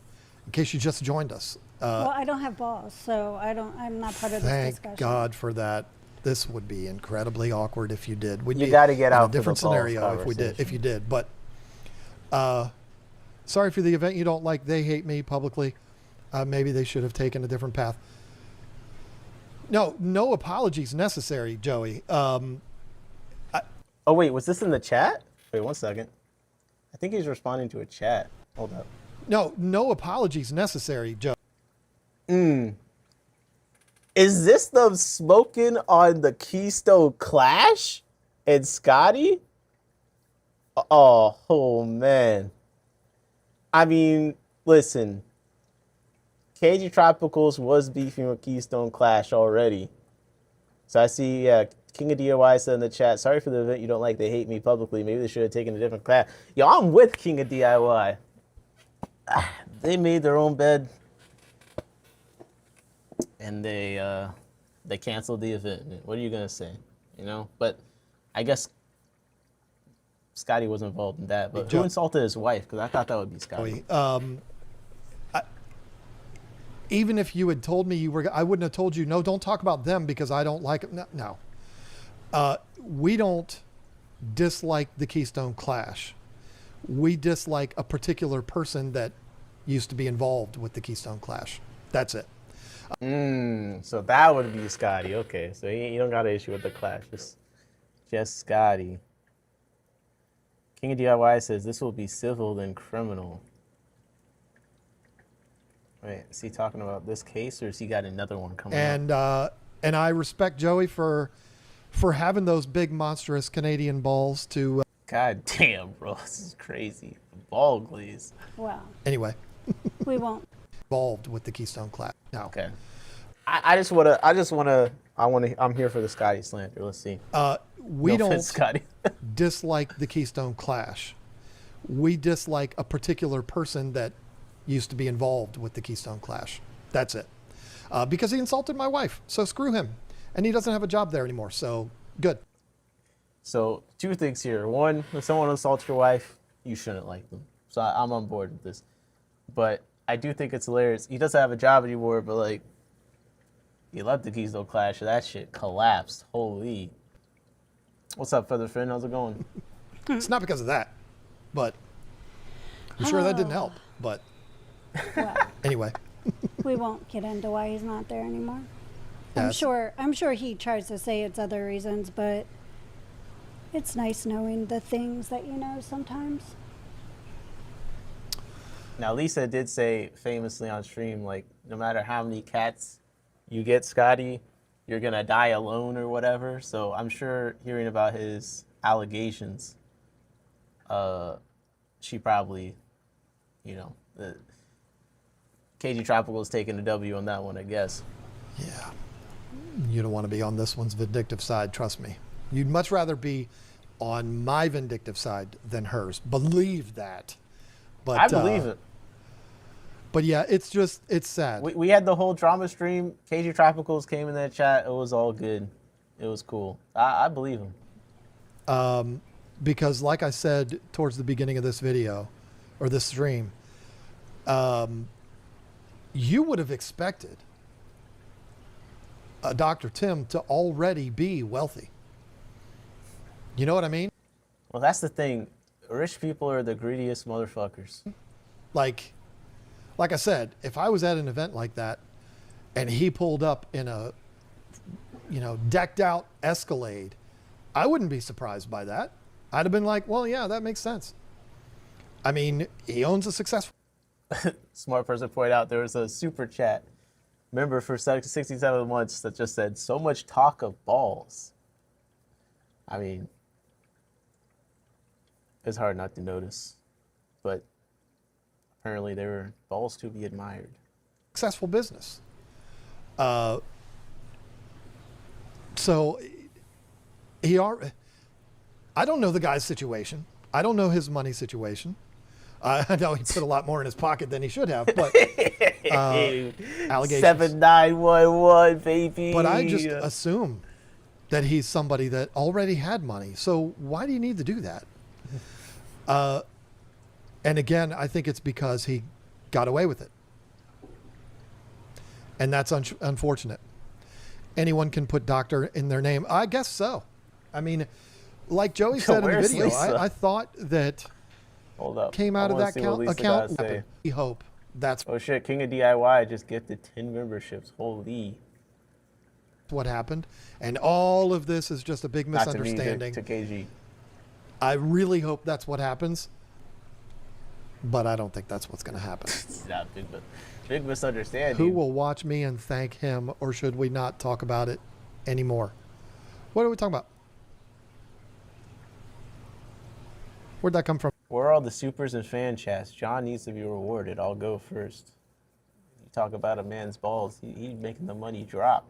in case you just joined us. Well, I don't have balls, so I'm not part of this Thank discussion. God for that. This would be incredibly awkward if you did. We'd You be gotta get in out a for the different balls scenario if you did. But sorry for the event you don't like. They hate me publicly. Maybe they should have taken a different path. No apologies necessary, Joey. Oh wait, was this in the chat? Wait 1 second. I think he's responding to a chat. Hold up. No apologies necessary, Joe. Is this them smoking on the Keystone Clash and Scotty? Oh man. I mean, listen. KG Tropicals was beefing with Keystone Clash already. So I see, King of DIY said in the chat, sorry for the event you don't like, they hate me publicly. Maybe they should have taken a different class. Yo, I'm with King of DIY. They made their own bed. And they canceled the event. What are you gonna say? You know? But I guess Scotty was involved in that. But who insulted his wife? Because I thought that would be Scotty. Even if you had told me I wouldn't have told you, no, don't talk about them because I don't like them. No. We don't dislike the Keystone Clash. We dislike a particular person that used to be involved with the Keystone Clash. That's it. So that would be Scotty. Okay, so you don't got an issue with the Clash. Just Scotty. King of DIY says this will be civil than criminal. Wait, is he talking about this case or has he got another one coming up? And I respect Joey for having those big monstrous Canadian balls to. God damn, bro, this is crazy. Ball glaze. Wow. Anyway. We won't. Involved with the Keystone Clash. No. Okay. I'm here for the Scotty slander. Let's see. We No offense, don't Scotty. dislike the Keystone Clash. We dislike a particular person that used to be involved with the Keystone Clash. That's it. Because he insulted my wife. So screw him. And he doesn't have a job there anymore. So good. So 2 things here. One, if someone insults your wife, you shouldn't like them. So I'm on board with this. But I do think it's hilarious. He doesn't have a job anymore, but like, he left the Keystone Clash. That shit collapsed. Holy. What's up, Feather Fin? How's it going? It's not because of that. But I'm sure that didn't help. But anyway. We won't get into why he's not there anymore. Yes. I'm sure he tries to say it's other reasons, but it's nice knowing the things that you know sometimes. Now, Lisa did say famously on stream, like, no matter how many cats you get, Scotty, you're going to die alone or whatever. So I'm sure hearing about his allegations, she probably, the KG Tropical is taking the W on that one, I guess. Yeah. You don't want to be on this one's vindictive side, trust me. You'd much rather be on my vindictive side than hers. Believe that. But I believe it. But yeah, it's sad. We had the whole drama stream. KG Tropicals came in that chat. It was all good. It was cool. I believe him. Because like I said towards the beginning of this video, or this stream, you would have expected Dr. Tim to already be wealthy. You know what I mean? Well, that's the thing. Rich people are the greediest motherfuckers. Like I said, if I was at an event like that and he pulled up in a, decked out Escalade, I wouldn't be surprised by that. I'd have been like, well, yeah, that makes sense. I mean, he owns a successful. Smart person pointed out there was a super chat member for 67 months that just said, so much talk of balls. I mean, it's hard not to notice, but apparently they were balls to be admired. Successful business. So I don't know the guy's situation. I don't know his money situation. I know he put a lot more in his pocket than he should have, but allegations. 7911, baby. But I just assume that he's somebody that already had money. So why do you need to do that? And again, I think it's because he got away with it. And that's unfortunate. Anyone can put doctor in their name. I guess so. I mean, like Joey said in the video, I thought that came out of that account. We hope that's oh shit, King of DIY just gifted 10 memberships. Holy. What happened. And all of this is just a big misunderstanding. Not to me, to KG. I really hope that's what happens. But I don't think that's what's going to happen. It's not big misunderstanding. Who will watch me and thank him, or should we not talk about it anymore? What are we talking about? Where'd that come from? Where are all the supers and fan chats? John needs to be rewarded. I'll go first. You talk about a man's balls. He's making the money drop.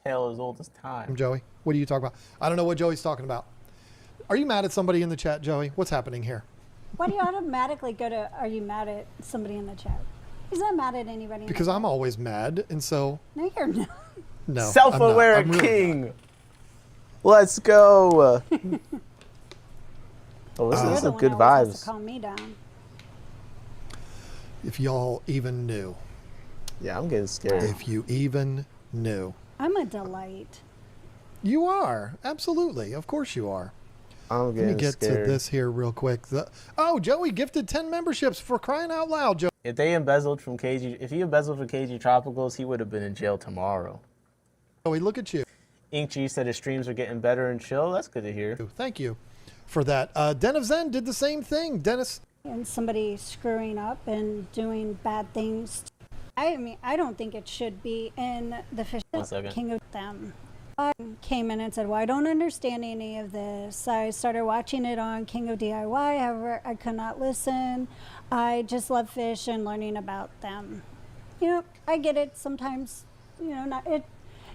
Tale as old as time. Joey, what are you talking about? I don't know what Joey's talking about. Are you mad at somebody in the chat, Joey? What's happening here? Why do you automatically go to, are you mad at somebody in the chat? He's not mad at anybody. Because I'm always mad, and so... No, you're not. No, Self-aware king. Let's go. Oh, this is some good vibes. Calm me down. If y'all even knew. Yeah, I'm getting scared. If you even knew. I'm a delight. You are. Absolutely. Of course you are. I'm getting Let me get scared. to this here real quick. Joey gifted 10 memberships, for crying out loud, Joey. If he embezzled from KG Tropicals, he would have been in jail tomorrow. Joey, look at you. Ink G said his streams are getting better and chill. That's good to hear. Thank you for that. Den of Zen did the same thing. Dennis. And somebody screwing up and doing bad things. I mean, I don't think it should be in the fish king of them. I came in and said, well, I don't understand any of this. I started watching it on King of DIY. However, I could not listen. I just love fish and learning about them. You know, I get it. Sometimes, you know,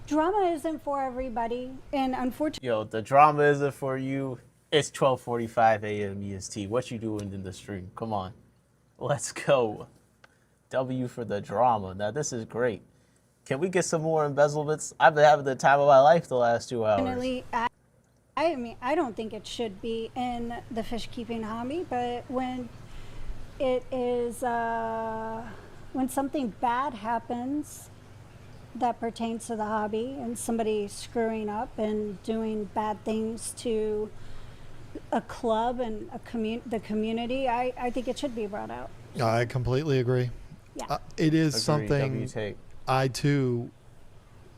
drama isn't for everybody. And unfortunately, Yo, the drama isn't for you. It's 12:45 a.m. EST. What you doing in the stream? Come on. Let's go. W for the drama. Now, this is great. Can we get some more embezzlements? I've been having the time of my life the last 2 hours. I mean, I don't think it should be in the fish keeping hobby, but when it is, when something bad happens that pertains to the hobby and somebody screwing up and doing bad things to a club and the community, I think it should be brought out. I completely agree. Yeah. It is something I too,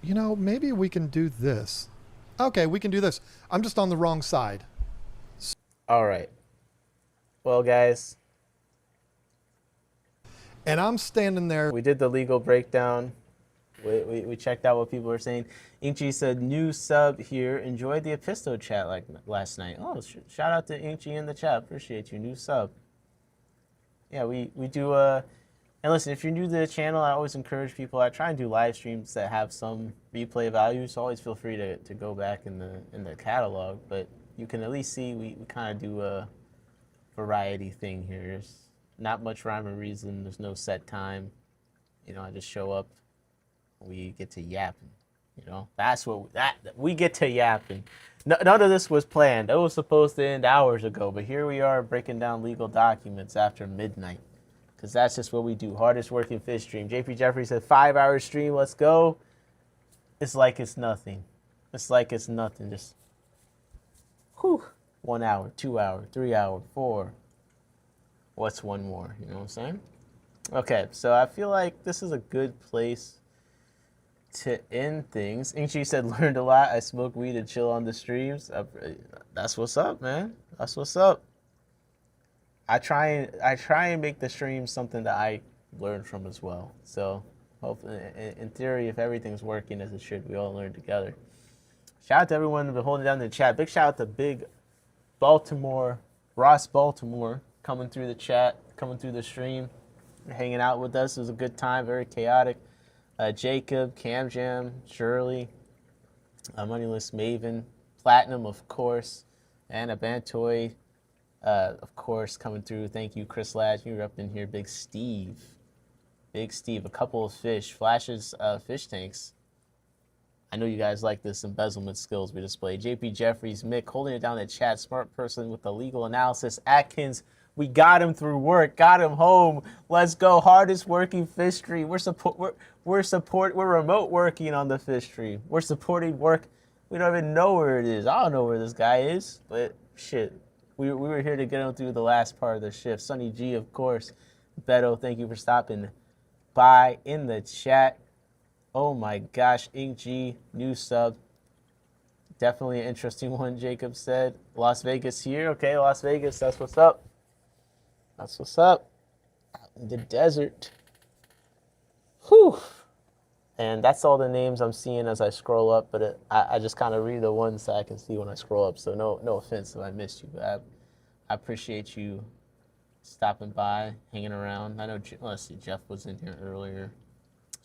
you know, maybe we can do this. Okay, we can do this. I'm just on the wrong side. All right. Well, guys. And I'm standing there. We did the legal breakdown. We checked out what people were saying. Inkchi said, new sub here. Enjoyed the Episto chat like last night. Oh, shout out to Inkchi in the chat. Appreciate you. New sub. Yeah, we do... And listen, if you're new to the channel, I always encourage people. I try and do live streams that have some replay value, so always feel free to go back in the catalog. But you can at least see we kind of do a variety thing here. There's not much rhyme or reason. There's no set time. You know, I just show up. We get to yapping. You know, that's what we get to yapping. None of this was planned. It was supposed to end hours ago, but here we are breaking down legal documents after midnight. Because that's just what we do. Hardest working fish stream. JP Jeffrey said 5-hour stream. Let's go. It's like it's nothing. It's like it's nothing. Just 1 hour, 2 hour, 3 hour, 4. What's one more? You know what I'm saying? Okay, so I feel like this is a good place to end things. Inkchi said, learned a lot. I smoke weed and chill on the streams. That's what's up, man. That's what's up. I try and make the stream something that I learn from as well. So hopefully, in theory, if everything's working as it should, we all learn together. Shout out to everyone who's been holding down the chat. Big shout out to Big Baltimore, Ross Baltimore, coming through the chat, coming through the stream, hanging out with us. It was a good time, very chaotic. Jacob, Cam Jam, Shirley, Moneyless Maven, Platinum, of course, Anna Bantoy, of course, coming through. Thank you, Chris Ladd. You were up in here. Big Steve. A couple of fish. Flash's fish tanks. I know you guys like this embezzlement skills we displayed. JP Jeffries, Mick, holding it down in the chat. Smart person with the legal analysis. Atkins, we got him through work, got him home. Let's go. Hardest working fish stream. We're remote working on the fish stream. We're supporting work. We don't even know where it is. I don't know where this guy is, but shit. We were here to get him through the last part of the shift. Sunny G, of course. Beto, thank you for stopping by in the chat. Oh my gosh, Ink G, new sub. Definitely an interesting one, Jacob said. Las Vegas here. Okay, Las Vegas, that's what's up. That's what's up. Out in the desert. Whew. And that's all the names I'm seeing as I scroll up, but I just kind of read the ones that I can see when I scroll up. So no offense if I missed you, but I appreciate you stopping by, hanging around. I know, let's see, Jeff was in here earlier.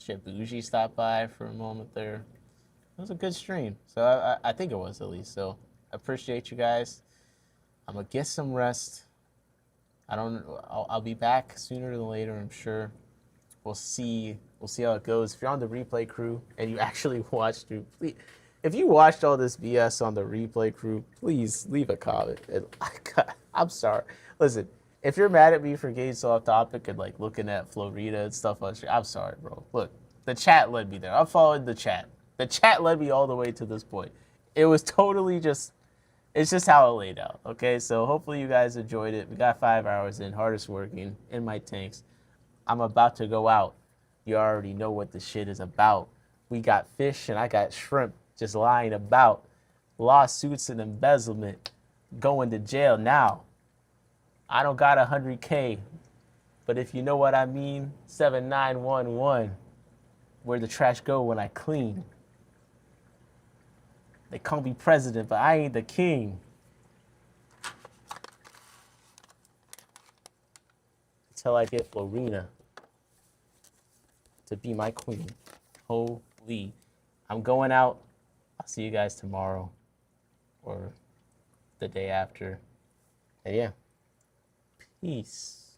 Shit, Bougie stopped by for a moment there. It was a good stream. So I think it was, at least. So I appreciate you guys. I'm going to get some rest. I'll be back sooner than later, I'm sure. We'll see how it goes. If you're on the replay crew and you actually watched through, please, if you watched all this BS on the replay crew, please leave a comment. I'm sorry. Listen, if you're mad at me for getting so off topic and like looking at Florida and stuff on stream, I'm sorry, bro. Look, the chat led me there. I'm following the chat. The chat led me all the way to this point. It was totally just, it's just how it laid out. Okay, so hopefully you guys enjoyed it. We got 5 hours in, hardest working in my tanks. I'm about to go out. You already know what the shit is about. We got fish and I got shrimp just lying about. Lawsuits and embezzlement. Going to jail now. I don't got 100K, but if you know what I mean, 7911. Where the trash go when I clean. They call me president, but I ain't the king. Until I get Florina to be my queen. Holy. I'm going out. I'll see you guys tomorrow or the day after. And yeah. Peace.